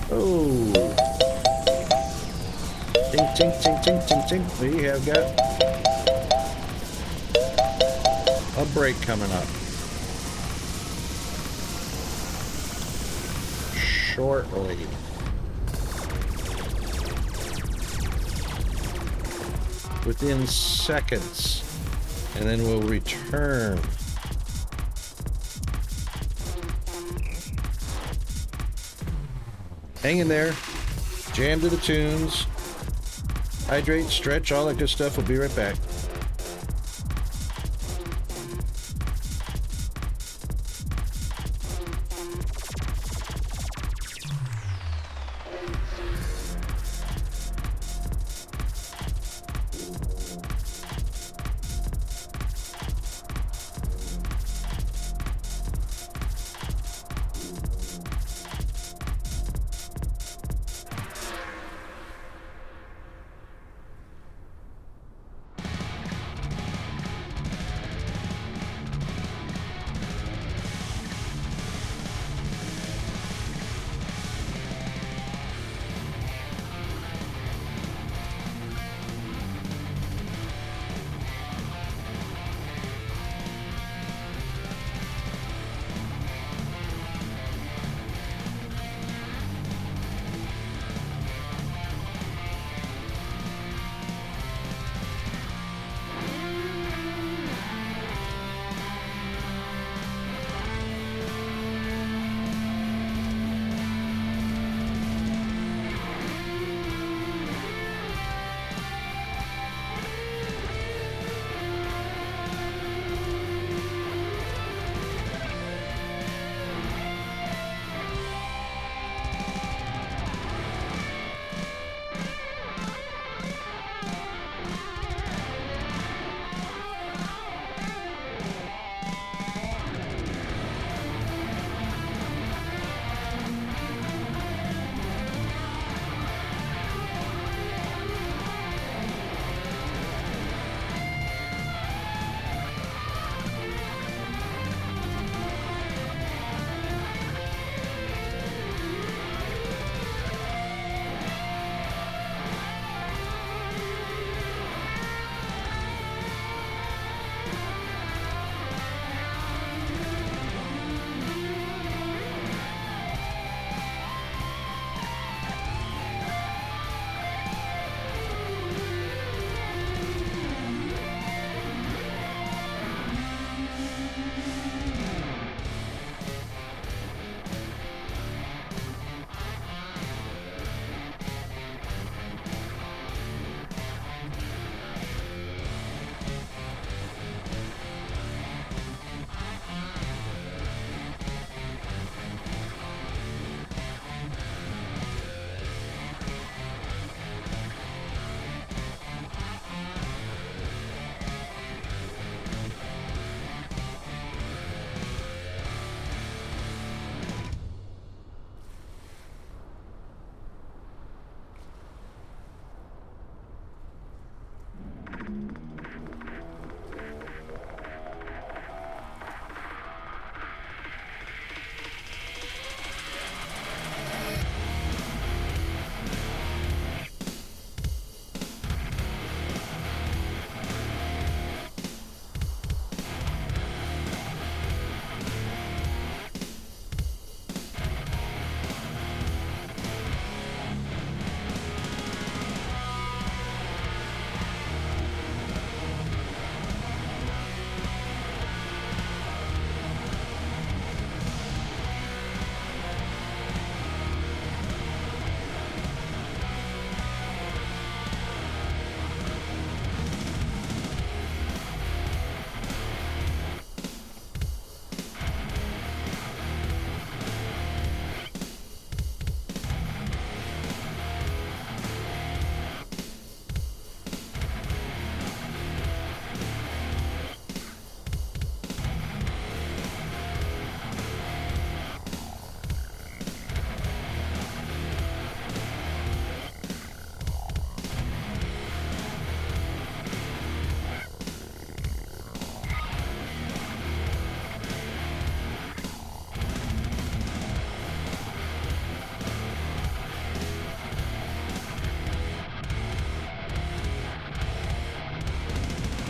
Oh. Tink, tink, tink, tink, tink, tink. We have got a break coming up. Shortly. Within seconds. And then we'll return. Hang in there. Jam to the tunes. Hydrate, stretch, all that good stuff. We'll be right back.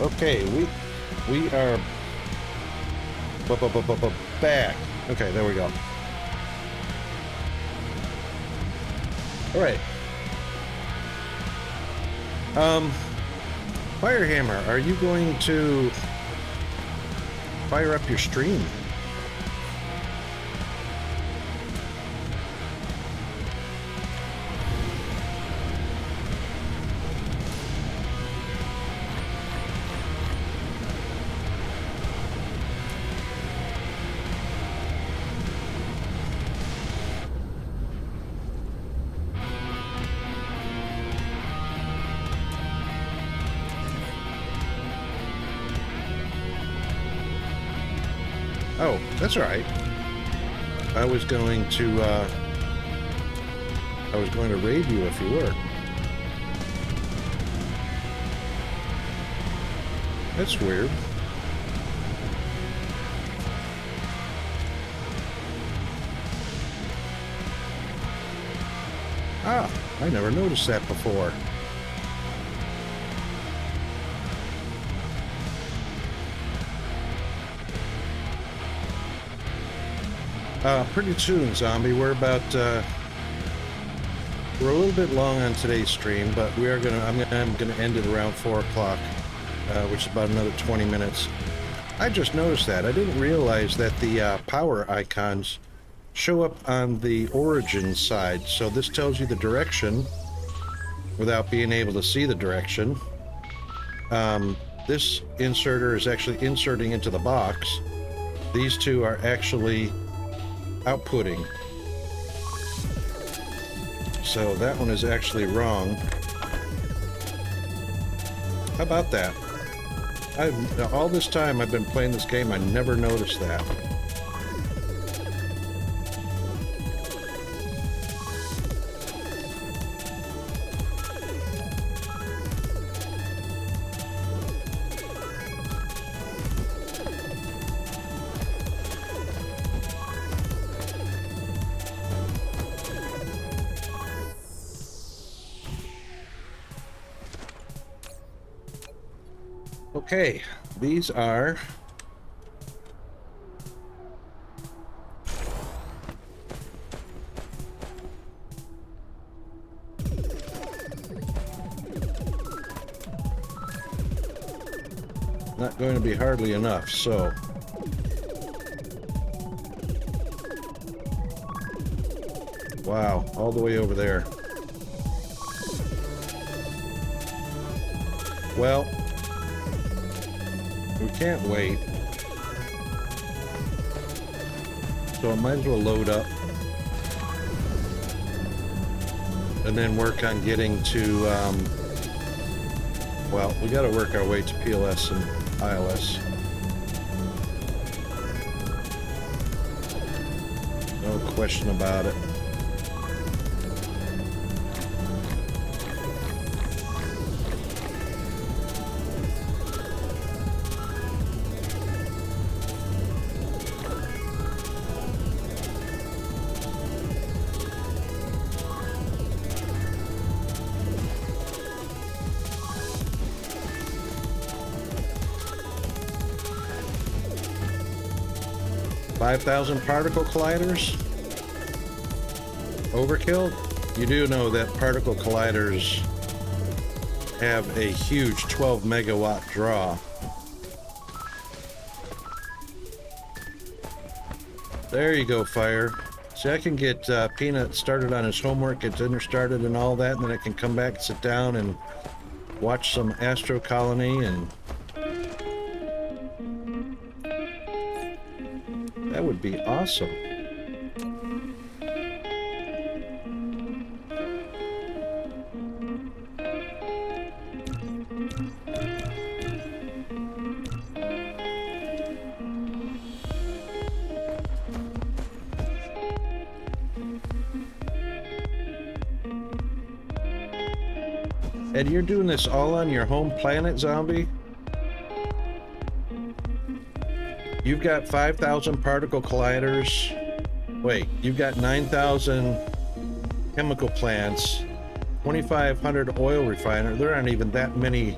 Okay, we are back. Okay, there we go. All right. Firehammer, are you going to fire up your stream? Oh, that's all right. I was going to raid you if you were. That's weird. Ah, I never noticed that before. Pretty soon, Zombie. We're about, we're a little bit long on today's stream, but we are I'm gonna end it around 4 o'clock, which is about another 20 minutes. I just noticed that. I didn't realize that the power icons show up on the origin side, so this tells you the direction without being able to see the direction. This inserter is actually inserting into the box. These two are actually outputting. So that one is actually wrong. How about that? All this time I've been playing this game, I never noticed that. Okay, these are not going to be hardly enough, so wow, all the way over there. Well, we can't wait, so I might as well load up and then work on getting to, well, we got to work our way to PLS and ILS. No question about it. $5,000 particle colliders? Overkill? You do know that particle colliders have a huge 12 megawatt draw. There you go, Fire. See, I can get Peanut started on his homework, get dinner started and all that, and then I can come back and sit down and watch some Astro Colony, and that would be awesome. And you're doing this all on your home planet, Zombie? You've got 5,000 particle colliders. Wait, you've got 9,000 chemical plants, 2,500 oil refiners. There aren't even that many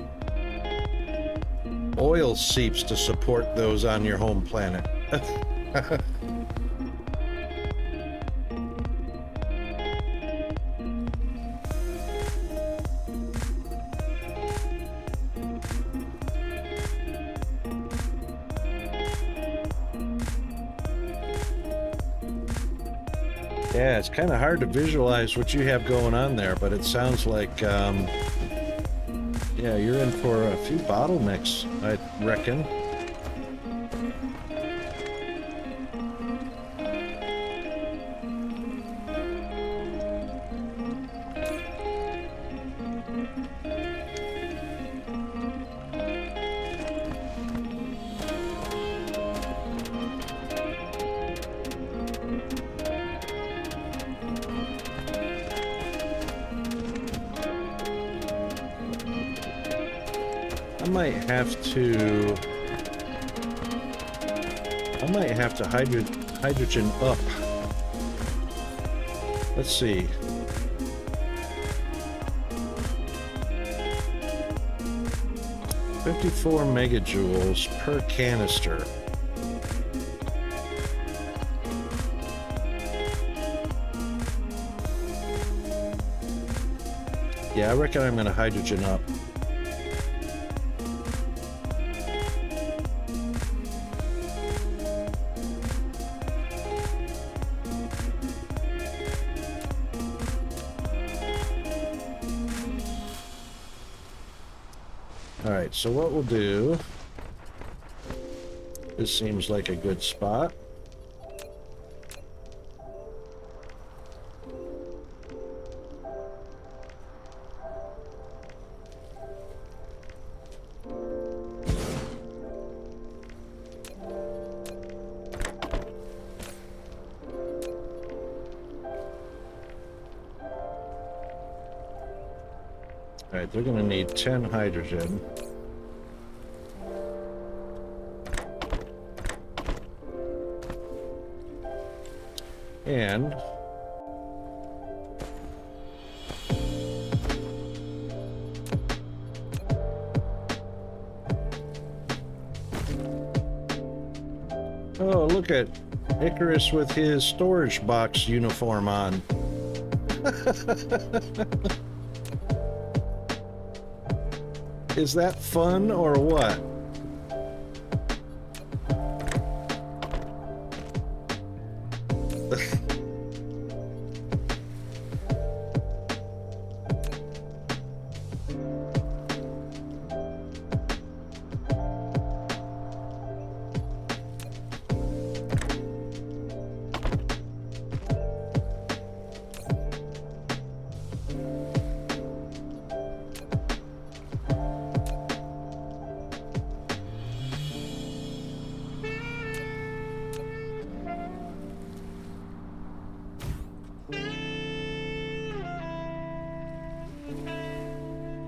oil seeps to support those on your home planet. Yeah, it's kind of hard to visualize what you have going on there, but it sounds like, yeah, you're in for a few bottlenecks, I reckon. I might have to hydrogen up. Let's see. "54 megajoules per canister." Yeah, I reckon I'm gonna hydrogen up. Alright, so what we'll do, this seems like a good spot. Alright, they're going to need 10 hydrogen. And oh, look at Icarus with his storage box uniform on. Is that fun or what?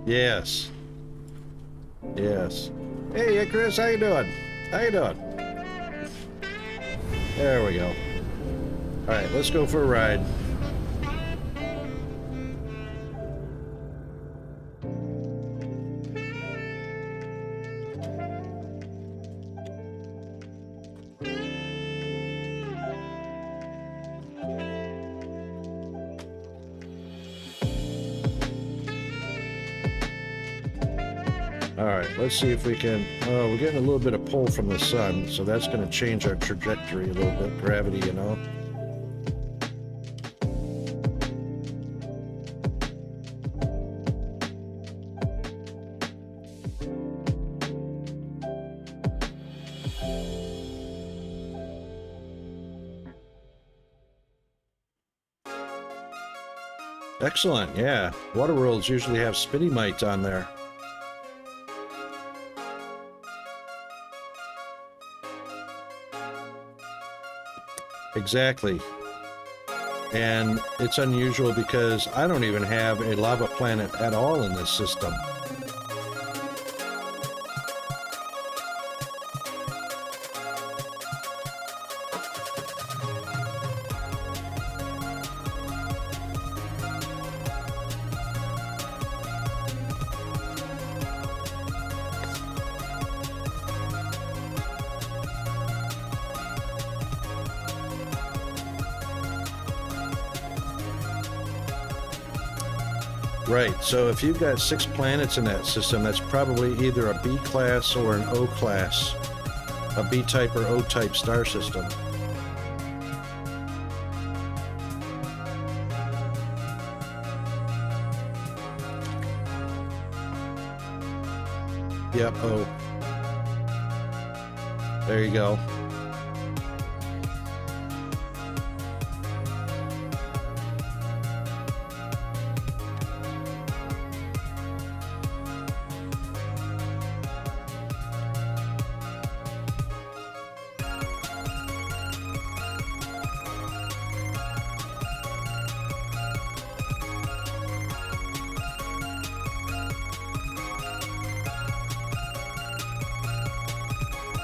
Yes. Yes. Hey, Icarus, how you doing? How you doing? There we go. All right, let's go for a ride. All right, let's see if we can, oh, we're getting a little bit of pull from the sun, so that's going to change our trajectory a little bit, gravity, you know. Excellent, yeah. Water worlds usually have spinny mites on there. Exactly. And it's unusual because I don't even have a lava planet at all in this system. Right, so if you've got 6 planets in that system, that's probably either a B class or an O class, a B type or O type star system. Yep, O. There you go.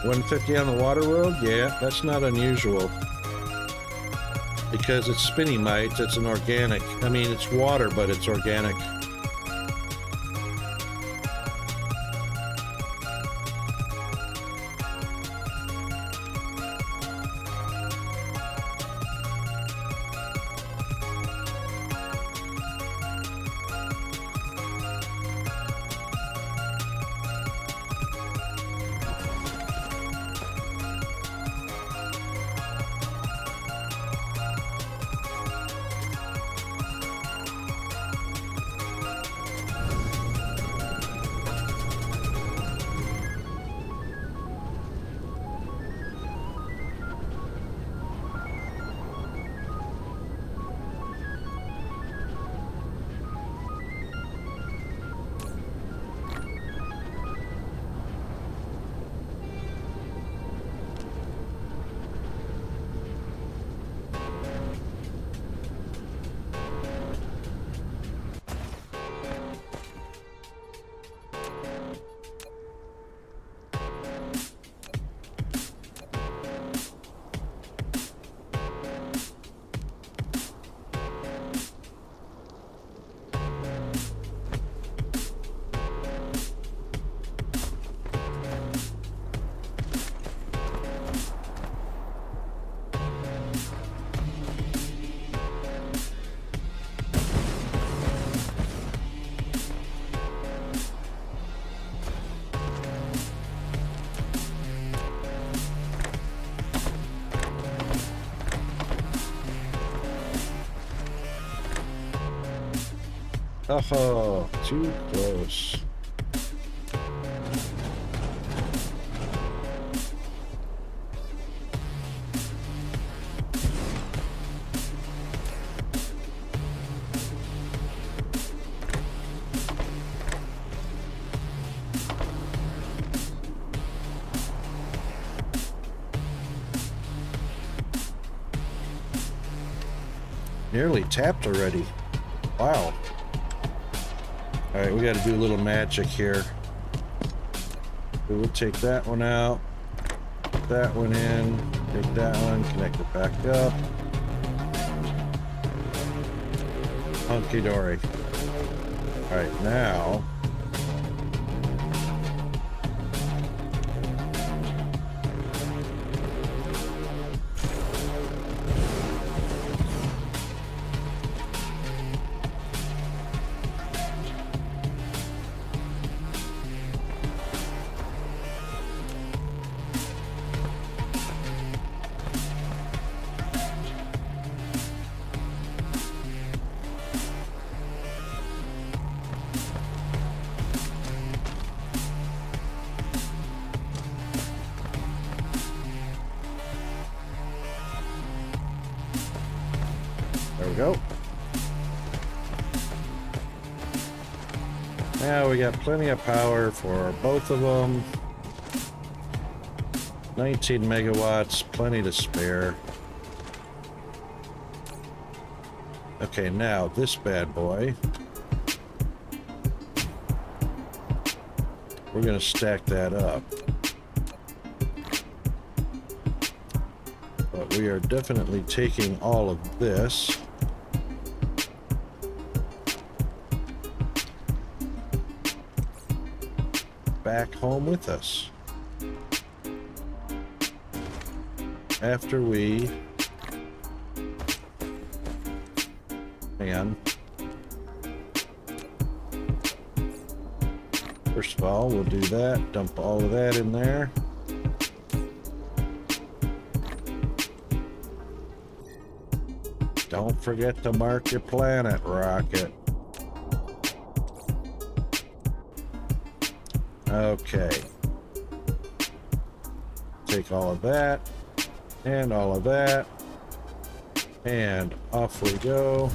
$150 on the water world? Yeah, that's not unusual. Because it's spinny mites, it's an organic. I mean, it's water, but it's organic. Oh, too close. Nearly tapped already. Wow. All right, we got to do a little magic here. So we'll take that one out, put that one in, take that one, connect it back up. Hunky dory. All right, now. There we go. Now we got plenty of power for both of them. 19 megawatts, plenty to spare. Okay, now this bad boy. We're gonna stack that up. But we are definitely taking all of this. Back home with us. After we... Hang on. First of all, we'll do that. Dump all of that in there. Don't forget to mark your planet, Rocket. Okay. Take all of that, and all of that, and off we go.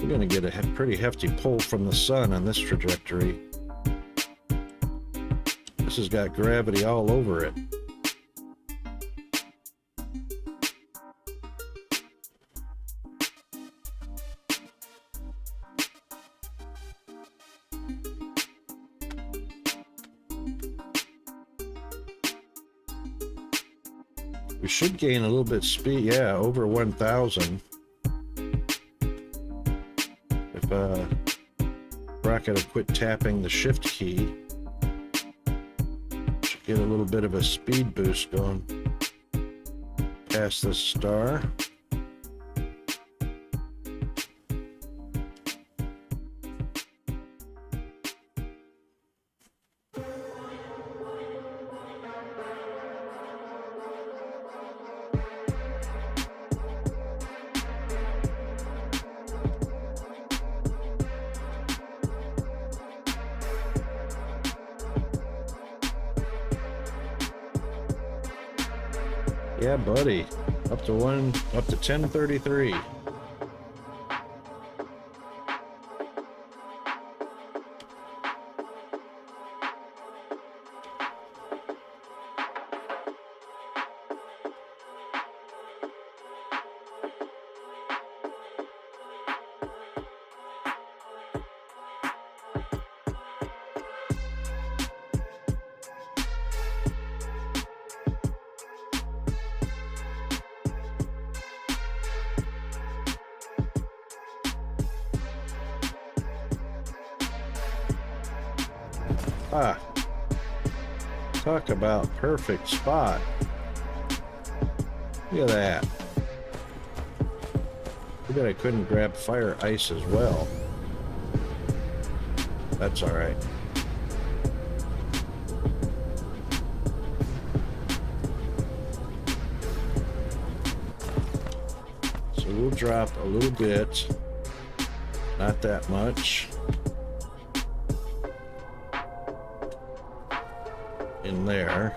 We're going to get a pretty hefty pull from the sun on this trajectory. This has got gravity all over it. We should gain a little bit speed, yeah, over 1,000. Rocket will quit tapping the shift key. Should get a little bit of a speed boost going past this star. Yeah, buddy. Up to 1033. Ah, talk about perfect spot. Look at that. Too bad I couldn't grab fire ice as well. That's all right. So we'll drop a little bit, not that much. In there.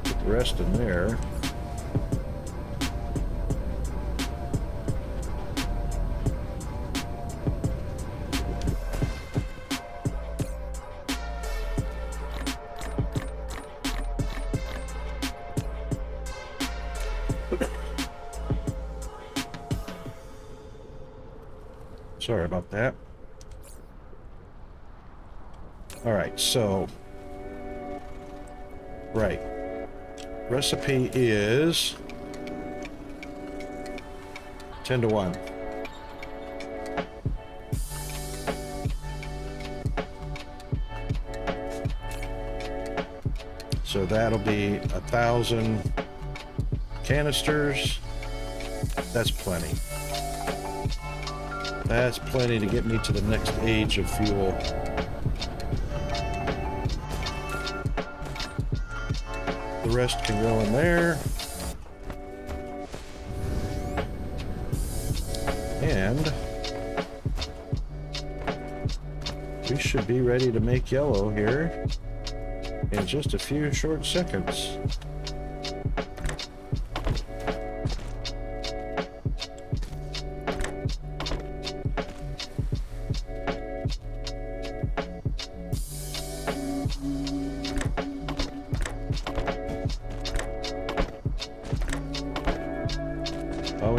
Put the rest in there. Sorry about that. All right, so, right. Recipe is 10 to 1. So that'll be 1,000 canisters. That's plenty. That's plenty to get me to the next age of fuel. The rest can go in there. And we should be ready to make yellow here in just a few short seconds.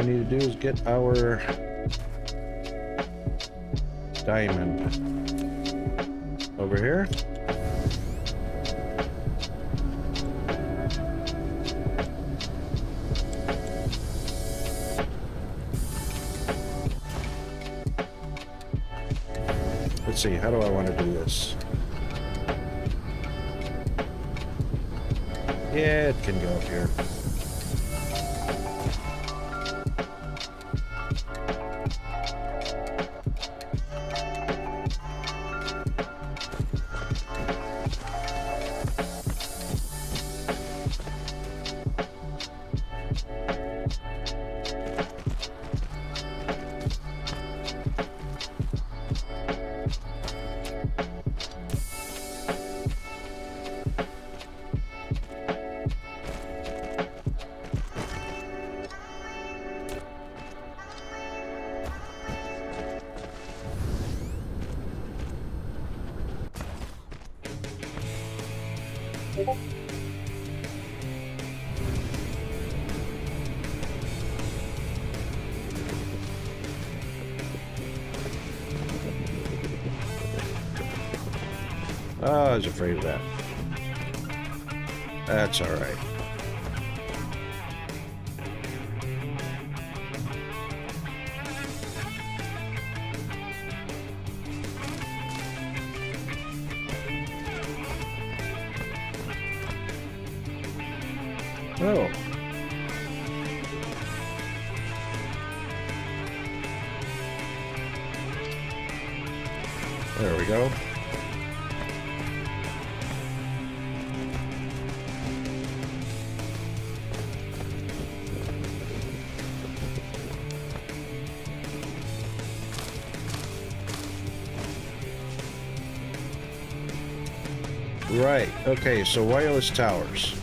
we need to do is get our diamond over here. Let's see, how do I want to do this? Yeah, it can go up here. Oh, I was afraid of that. That's all right. Oh. There we go. Right, okay, so wireless towers.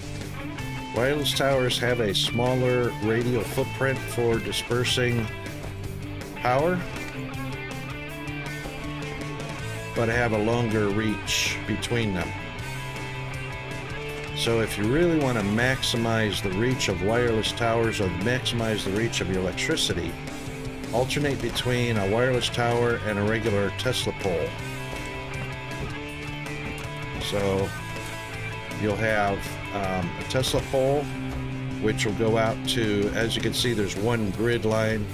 Wireless towers have a smaller radial footprint for dispersing power, but have a longer reach between them. So if you really want to maximize the reach of wireless towers or maximize the reach of your electricity, alternate between a wireless tower and a regular Tesla pole. So you'll have a Tesla pole, which will go out to, as you can see, there's one grid line,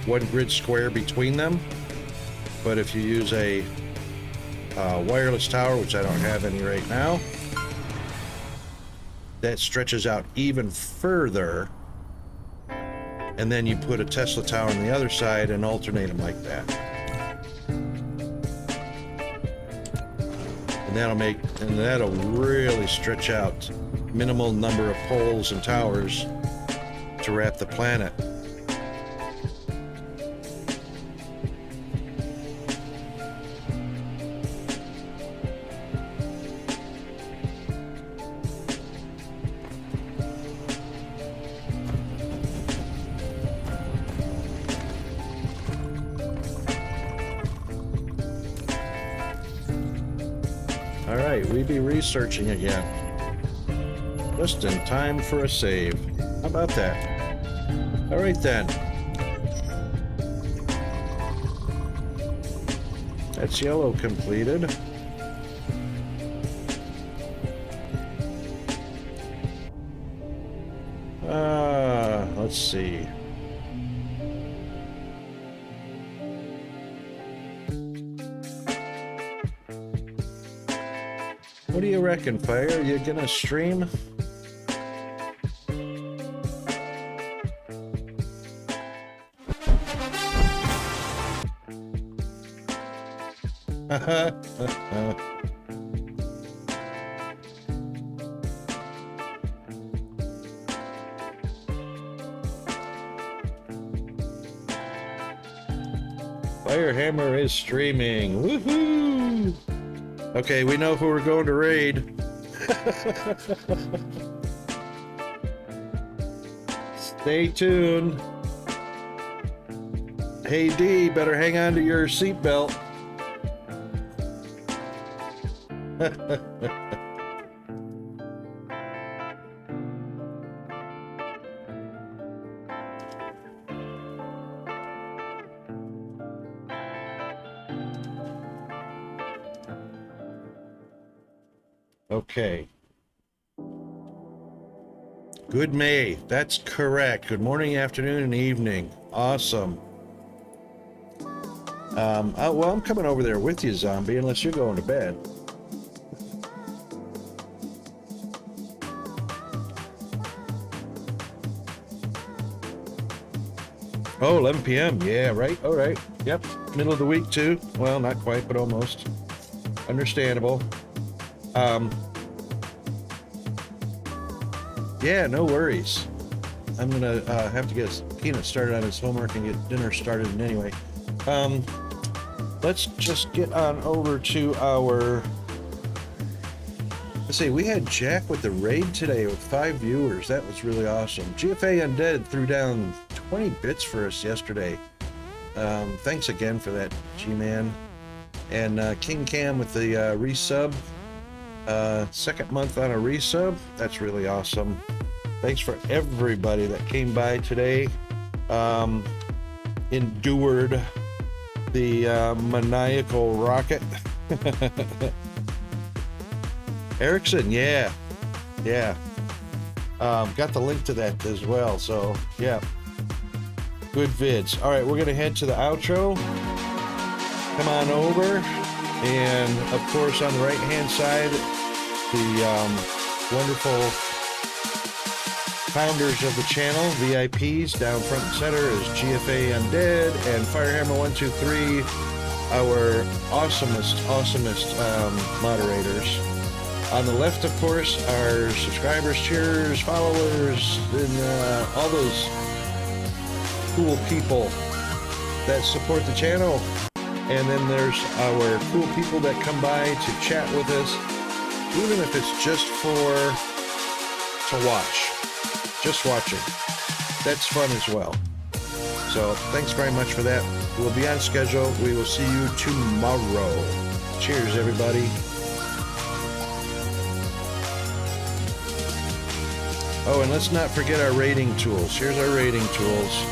one grid square between them. But if you use a wireless tower, which I don't have any right now, that stretches out even further. And then you put a Tesla tower on the other side and alternate them like that. And that'll really stretch out minimal number of poles and towers to wrap the planet. Alright, we be researching again. Just in time for a save. How about that? Alright then. That's yellow completed. Let's see. What do you reckon, Fire? Are you gonna stream? Firehammer is streaming. Woohoo! Okay, we know who we're going to raid. Stay tuned. Hey D, better hang on to your seatbelt. Okay. Good May. That's correct. Good morning, afternoon, and evening. Awesome. Well, I'm coming over there with you, Zombie, unless you're going to bed. Oh, 11 p.m. Yeah, right. All right. Yep. Middle of the week, too. Well, not quite, but almost. Understandable. Yeah, no worries. I'm gonna have to get Peanut started on his homework and get dinner started anyway. Let's just get on over to our... Let's see, we had Jack with the raid today with 5 viewers. That was really awesome. GFA Undead threw down 20 bits for us yesterday. Thanks again for that, G-Man. And King Cam with the resub. Second month on a resub. That's really awesome. Thanks for everybody that came by today. Endured the maniacal rocket. Erickson, yeah. Got the link to that as well, so yeah. Good vids. All right, we're gonna head to the outro. Come on over, and of course on the right hand side, the wonderful founders of the channel, VIPs, down front and center is GFA Undead and Firehammer123, our awesomest moderators. On the left, of course, are subscribers, cheers, followers, and all those cool people that support the channel. And then there's our cool people that come by to chat with us, even if it's just to watch. Just watching. That's fun as well. So thanks very much for that. We'll be on schedule. We will see you tomorrow. Cheers, everybody. Oh, and let's not forget our rating tools. Here's our rating tools.